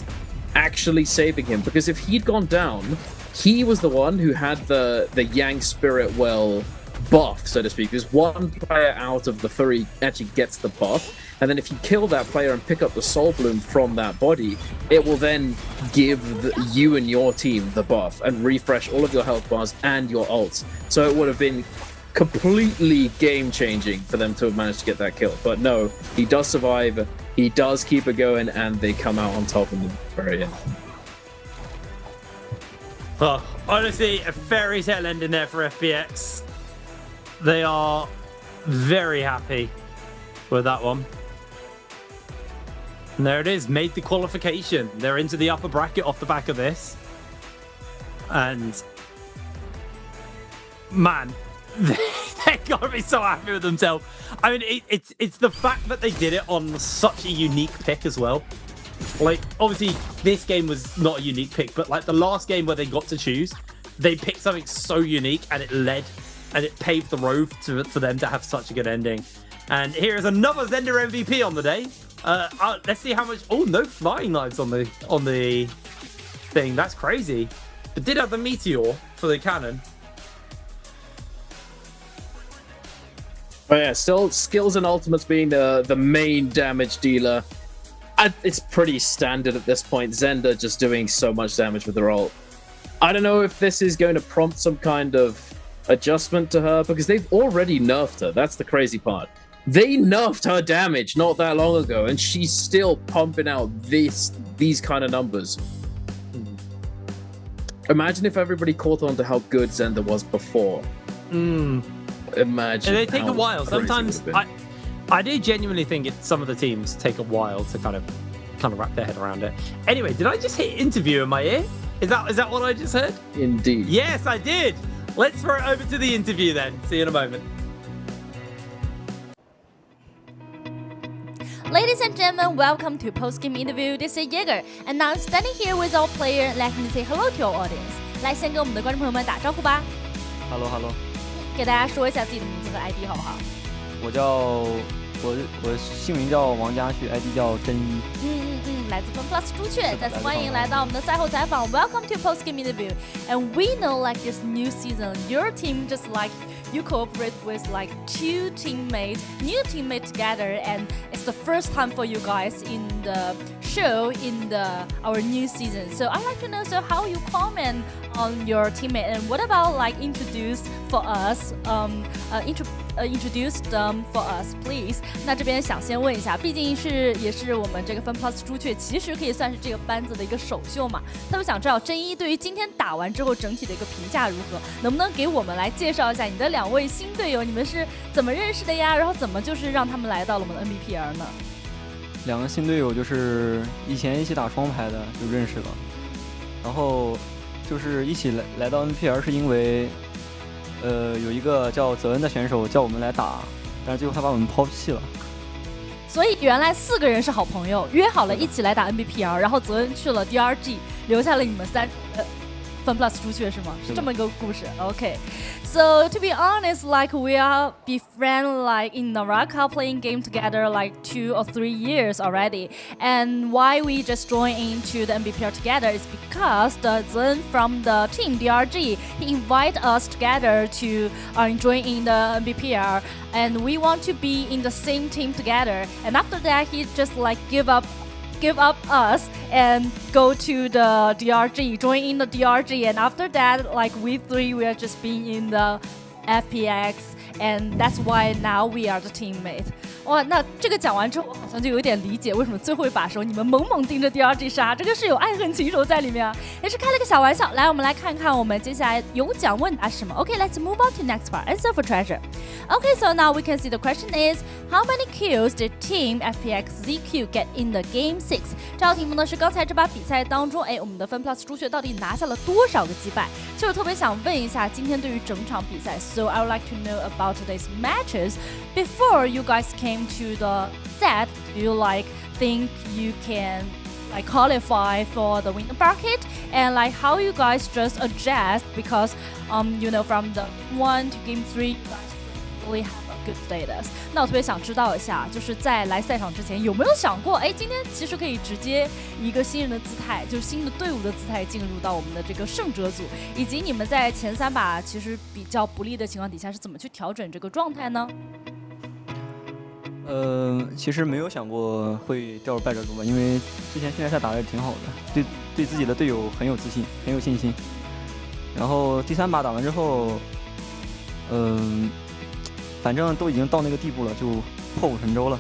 actually saving him. Because if he'd gone down, he was the one who had the Yang Spirit Well buff, so to speak. There's one player out of the 3 actually gets the buff,
and then if you kill that player and pick up the Soul Bloom from that body, it will then give you and your team the buff and refresh all of your health bars and your ults. So it would have been completely game-changing for them to have managed to get that kill. But no, he does survive, he does keep it going, and they come out on top in the very end.
Oh, honestly, a fairy tale ending there for FPX. They are very happy with that one. And there it is, made the qualification. They're into the upper bracket off the back of this. And man, they gotta be so happy with themselves. I mean, it's the fact that they did it on such a unique pick as well. Like, obviously, this game was not a unique pick, but like the last game where they got to choose, they picked something so unique and it led and it paved the road for them to have such a good ending. And here is another Zender MVP on the day. Let's see how much. Oh, no flying knives on the thing. That's crazy. But did have the meteor for the cannon.
But yeah, still skills and ultimates being the main damage dealer. It's pretty standard at this point. Zender just doing so much damage with her ult. I don't know if this is going to prompt some kind of adjustment to her, because they've already nerfed her. That's the crazy part. They nerfed her damage not that long ago, and she's still pumping out these kind of numbers. Imagine if everybody caught on to how good Zender was before. Imagine.
And they take a while. Sometimes I do genuinely think some of the teams take a while to kind of wrap their head around it. Anyway, did I just hit interview in my ear? Is that what I just heard?
Indeed.
Yes, I did. Let's throw it over to the interview then. See you in a moment.
Ladies and gentlemen, welcome to Post-Game Interview. This is Jaeger, and now I'm standing here with our player. Let me say hello to our audience. 来，先跟我们的观众朋友们打招呼吧。
Hello。
给大家说一下自己的名字和 ID 好不好？
我姓名叫王家旭 ，ID 叫真一。
来自 FunPlus 朱雀，再次欢迎来到我们的赛后采访。Welcome to Post Game Interview. And we know, like this new season, your team just like you cooperate with like two new teammates together, and it's the first time for you guys in the show in our new season. So I'd like to know, so how you comment on your teammate, and what about like introduce them for us, please. 那这边想先问一下，毕竟也是我们这个 FunPlus 朱雀，其实可以算是这个班子的一个首秀嘛。特别想知道真一对于今天打完之后整体的一个评价如何，能不能给我们来介绍一下你的两位新队友，你们是怎么认识的呀？然后怎么就是让他们来到了我们的 NBPL 呢？
两个新队友就是以前一起打双排的就认识了，然后就是一起来到 NBPL 是因为。有一个叫泽恩的选手叫我们来打，但是最后他把我们抛弃了。
所以原来4个人是好朋友，约好了一起来打 NBPL， 然后泽恩去了 DRG， 留下了你们FunPlus 朱雀是吗？是这么一个故事。Okay. So to be honest, like we are befriend like in NARAKA playing game together like 2 or 3 years already. And why we just join into the NBPL together is because the Zen from the team DRG, he invite us together to join in the NBPL, and we want to be in the same team together. And after that, he just like give up us and go to the DRG, join in the DRG, and after that, like we three, we are just being in the FPX, and that's why now we are the teammate. 哇，那这个讲完之后，好像就有点理解为什么最后一把时候你们猛猛盯着 DRG 杀，这个是有爱恨情仇在里面啊，也是开了个小玩笑。来，我们来看看我们接下来有奖问答是什么。Okay, let's move on to next part. Answer for treasure. Okay, so now we can see the question is, how many kills did Team FPX ZQ get in the Game 6? 这道题目呢是刚才这把比赛当中，我们的 FunPlus 朱雀到底拿下了多少个击败？其实我特别想问一下，今天对于整场比赛 ，So I would like to know about today's matches before you guys came to the set. Do you like think you can like qualify for the winner bracket, and like how you guys just adjust because you know from the 1 to Game 3 you guys really have a good status. 那我特别想知道一下，就是在来赛场之前有没有想过，今天其实可以直接一个新人的姿态，就是新的队伍的姿态进入到我们的这个胜者组，以及你们在前3把其实比较不利的情况底下是怎么去调整这个状态呢？
其实没有想过会掉入败者组吧，因为之前训练赛打得也挺好的，对自己的队友很有自信，很有信心。然后第3把打完之后，反正都已经到那个地步了，就破釜沉舟了。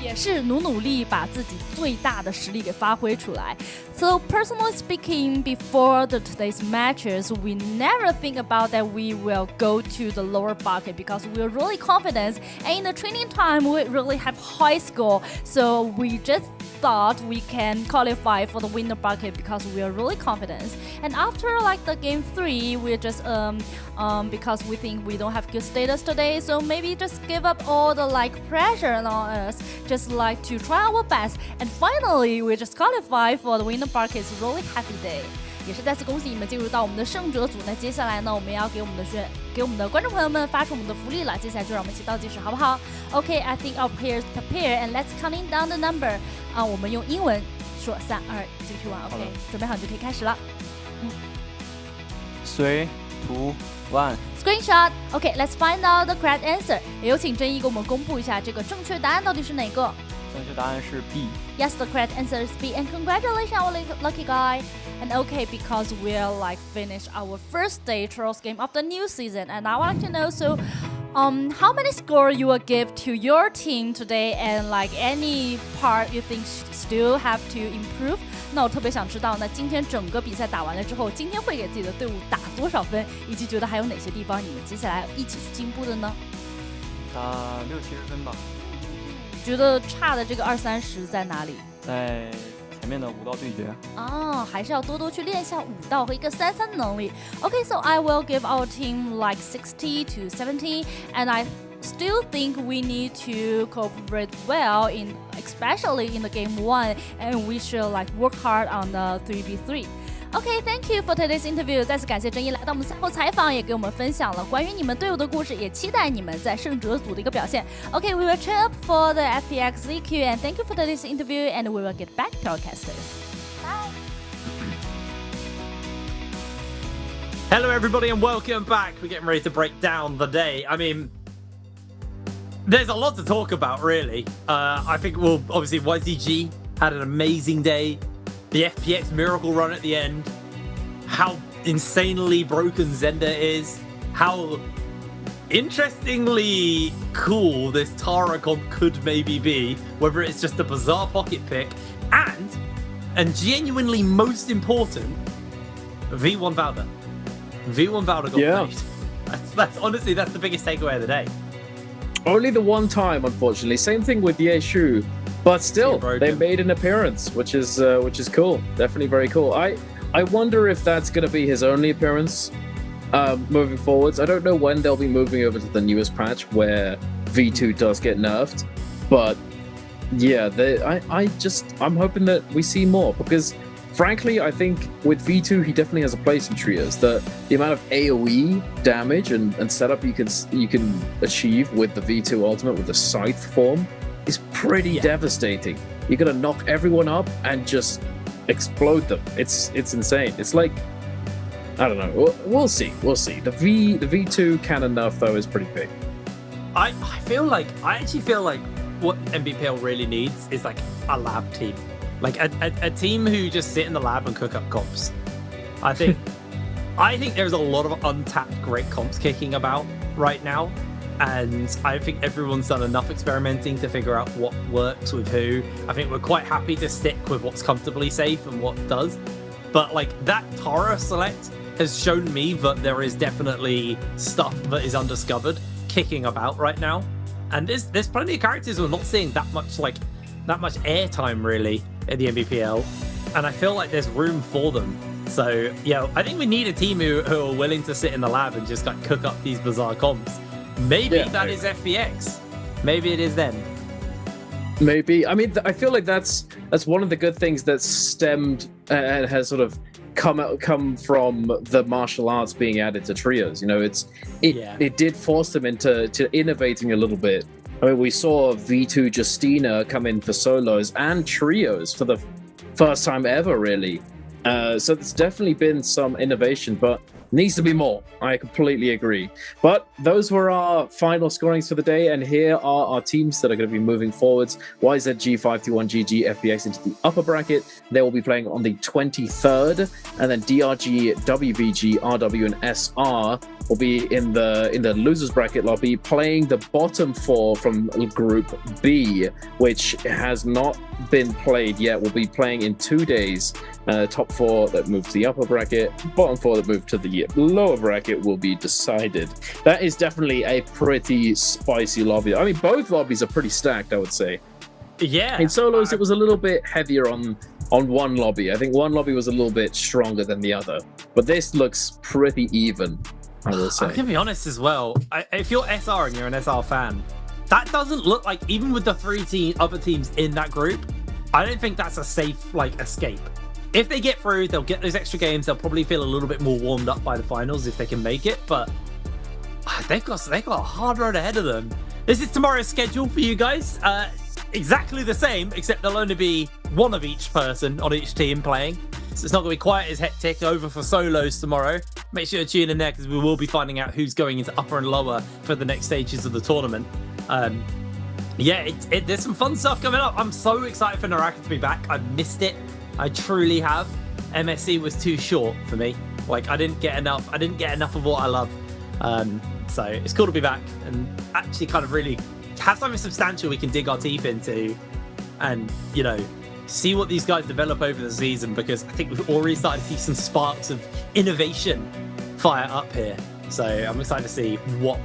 也是努力把自己最大的实力给发挥出来。So personally speaking, before today's matches, we never think about that we will go to the lower bucket because we are really confident. And in the training time, we really have high score. So we just thought we can qualify for the winner bucket because we are really confident. And after like the game 3, we just because we think we don't have good status today, so maybe just give up all the like pressure on us, just like to try our best. And finally, we just qualify for the winner bucket. It's a really happy day. 也是再次恭喜你们进入到我们的胜者组。那接下来呢，我们要给我们的观众朋友们发出我们的福利了。接下来就让我们一起倒计时，好不好 ？Okay, I think our players prepare and let's counting down the number. 我们用英文说3、2、3、2、1。OK， 准备好你就可以开始了。
3、2、1。
Screenshot. Okay, let's find out the correct answer. 也有请真一给我们公布一下这个正确答案到底是哪个。
正确答案是 B.
Yes, the correct answer is B. And congratulations, our lucky guy. And okay, because we're like finished our first day Trolls game of the new season, and I would like to know how many score you will give to your team today, and like any part you think still have to improve. 那我特别想知道，那今天整个比赛打完了之后，今天会给自己的队伍打多少分，以及觉得还有哪些地方你们接下来一起去进步的呢？
打60-70分吧。
觉得差的这个20-30在哪里？
在前面的武道对决。
还是要多多去练一下武道和一个3-3的能力。Okay, so I will give our team like 60-70, and I still think we need to cooperate well especially in the game 1, and we should like work hard on the 3v3. Okay, thank you for today's interview. 再次感谢真一来到我们赛后采访，也给我们分享了关于你们队伍的故事，也期待你们在胜者组的一个表现。Okay, we will cheer up for the FPX ZQ, and thank you for today's interview, and we will get back to our casters. Bye.
Hello, everybody, and welcome back. We're getting ready to break down the day. I mean, there's a lot to talk about, really. I think obviously YZG had an amazing day. The FPX miracle run at the end, how insanely broken Zenda is, how interestingly cool this Tara comp could maybe be, whether it's just a bizarre pocket pick, and genuinely most important, V1 Valda. V1 Valda got played. That's honestly, that's the biggest takeaway of the day.
Only the one time, unfortunately. Same thing with Ye Shu. But still, they made an appearance, which is cool. Definitely very cool. I wonder if that's going to be his only appearance moving forwards. I don't know when they'll be moving over to the newest patch where V2 does get nerfed. But yeah, I'm hoping that we see more because frankly, I think with V2 he definitely has a place in trios. The amount of AoE damage and setup you can achieve with the V2 ultimate with the Scythe form is pretty devastating. You're gonna knock everyone up and just explode them. It's insane. It's like, I don't know. We'll see. The V2 cannon nerf though is pretty big.
I actually feel like what Nbpl really needs is like a lab team, like a team who just sit in the lab and cook up comps. I think there's a lot of untapped great comps kicking about right now. And I think everyone's done enough experimenting to figure out what works with who. I think we're quite happy to stick with what's comfortably safe and what does. But like that Tara select has shown me that there is definitely stuff that is undiscovered kicking about right now. And there's plenty of characters who are not seeing that much airtime really in the Nbpl. And I feel like there's room for them. So yeah, I think we need a team who are willing to sit in the lab and just like cook up these bizarre comps. Maybe that is FPX. Maybe it is them.
Maybe. I mean, I feel like that's one of the good things that's stemmed and has sort of come from the martial arts being added to trios. You know, it did force them into innovating a little bit. I mean, we saw V2 Justina come in for solos and trios for the first time ever, really. So there's definitely been some innovation, but Needs to be more. I completely agree. But those were our final scorings for the day, and here are our teams that are going to be moving forwards. YZG521GG FPX into the upper bracket. They will be playing on the 23rd, and then DRG, WBG, RW, and SR will be in the losers bracket lobby, playing the bottom 4 from Group B, which has not been played yet. We'll be playing in 2 days. Top 4 that move to the upper bracket, bottom 4 that move to the lower bracket will be decided. That is definitely a pretty spicy lobby. I mean, both lobbies are pretty stacked, I would say.
Yeah.
In solos, it was a little bit heavier on one lobby. I think one lobby was a little bit stronger than the other, but this looks pretty even, I will say.
I'm gonna be honest as well. If you're SR and you're an SR fan, that doesn't look like, even with the 3 other teams in that group, I don't think that's a safe escape. If they get through, they'll get those extra games. They'll probably feel a little bit more warmed up by the finals if they can make it. But they've got a hard road ahead of them. This is tomorrow's schedule for you guys. Exactly the same, except there'll only be one of each person on each team playing. So it's not going to be quite as hectic over for solos tomorrow. Make sure to tune in there because we will be finding out who's going into upper and lower for the next stages of the tournament. Yeah, there's some fun stuff coming up. I'm so excited for NARAKA to be back. I've missed it. I truly have. MSC was too short for me. I didn't get enough of what I love. So it's cool to be back and actually kind of really have something substantial we can dig our teeth into and, see what these guys develop over the season, because I think we've already started to see some sparks of innovation fire up here. So I'm excited to see what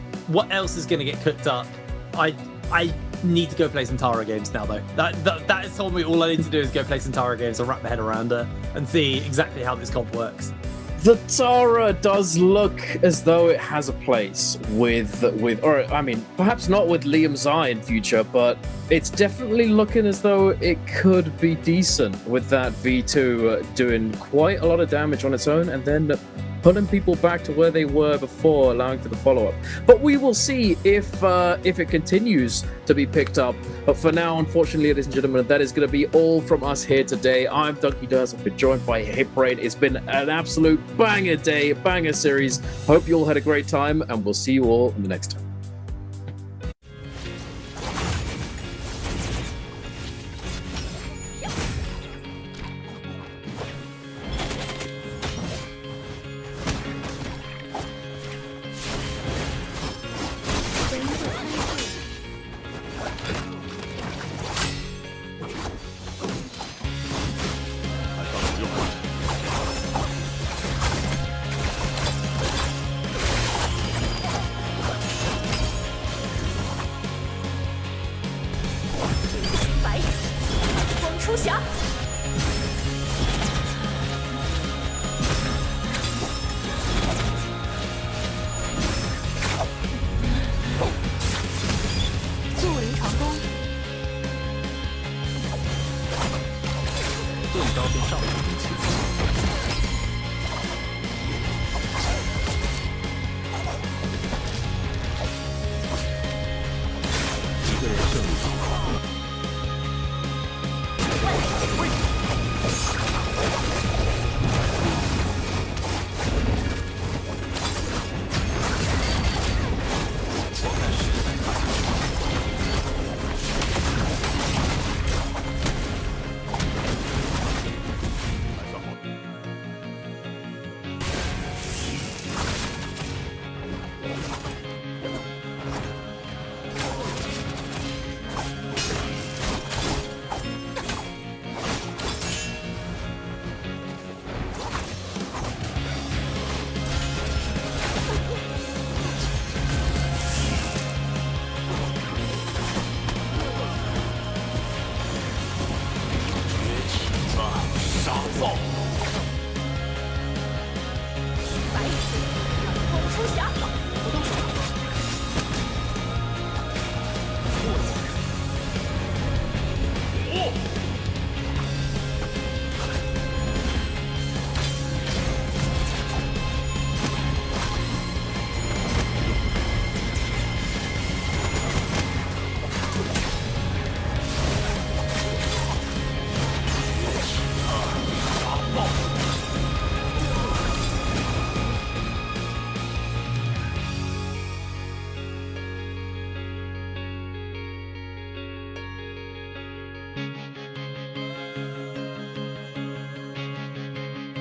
else is going to get cooked up. I need to go play some Tara games now, though. That has told me all I need to do is go play some Tara games and wrap my head around her and see exactly how this comp works.
The Tara does look as though it has a place perhaps not with Liam Zai in future, but it's definitely looking as though it could be decent with that V2 doing quite a lot of damage on its own and then putting people back to where they were before, allowing for the follow-up. But we will see if it continues to be picked up. But for now, unfortunately, ladies and gentlemen, that is going to be all from us here today. I'm Donkey Durs. I've been joined by HitBrain. It's been an absolute banger day, banger series. Hope you all had a great time, and we'll see you all in the next time.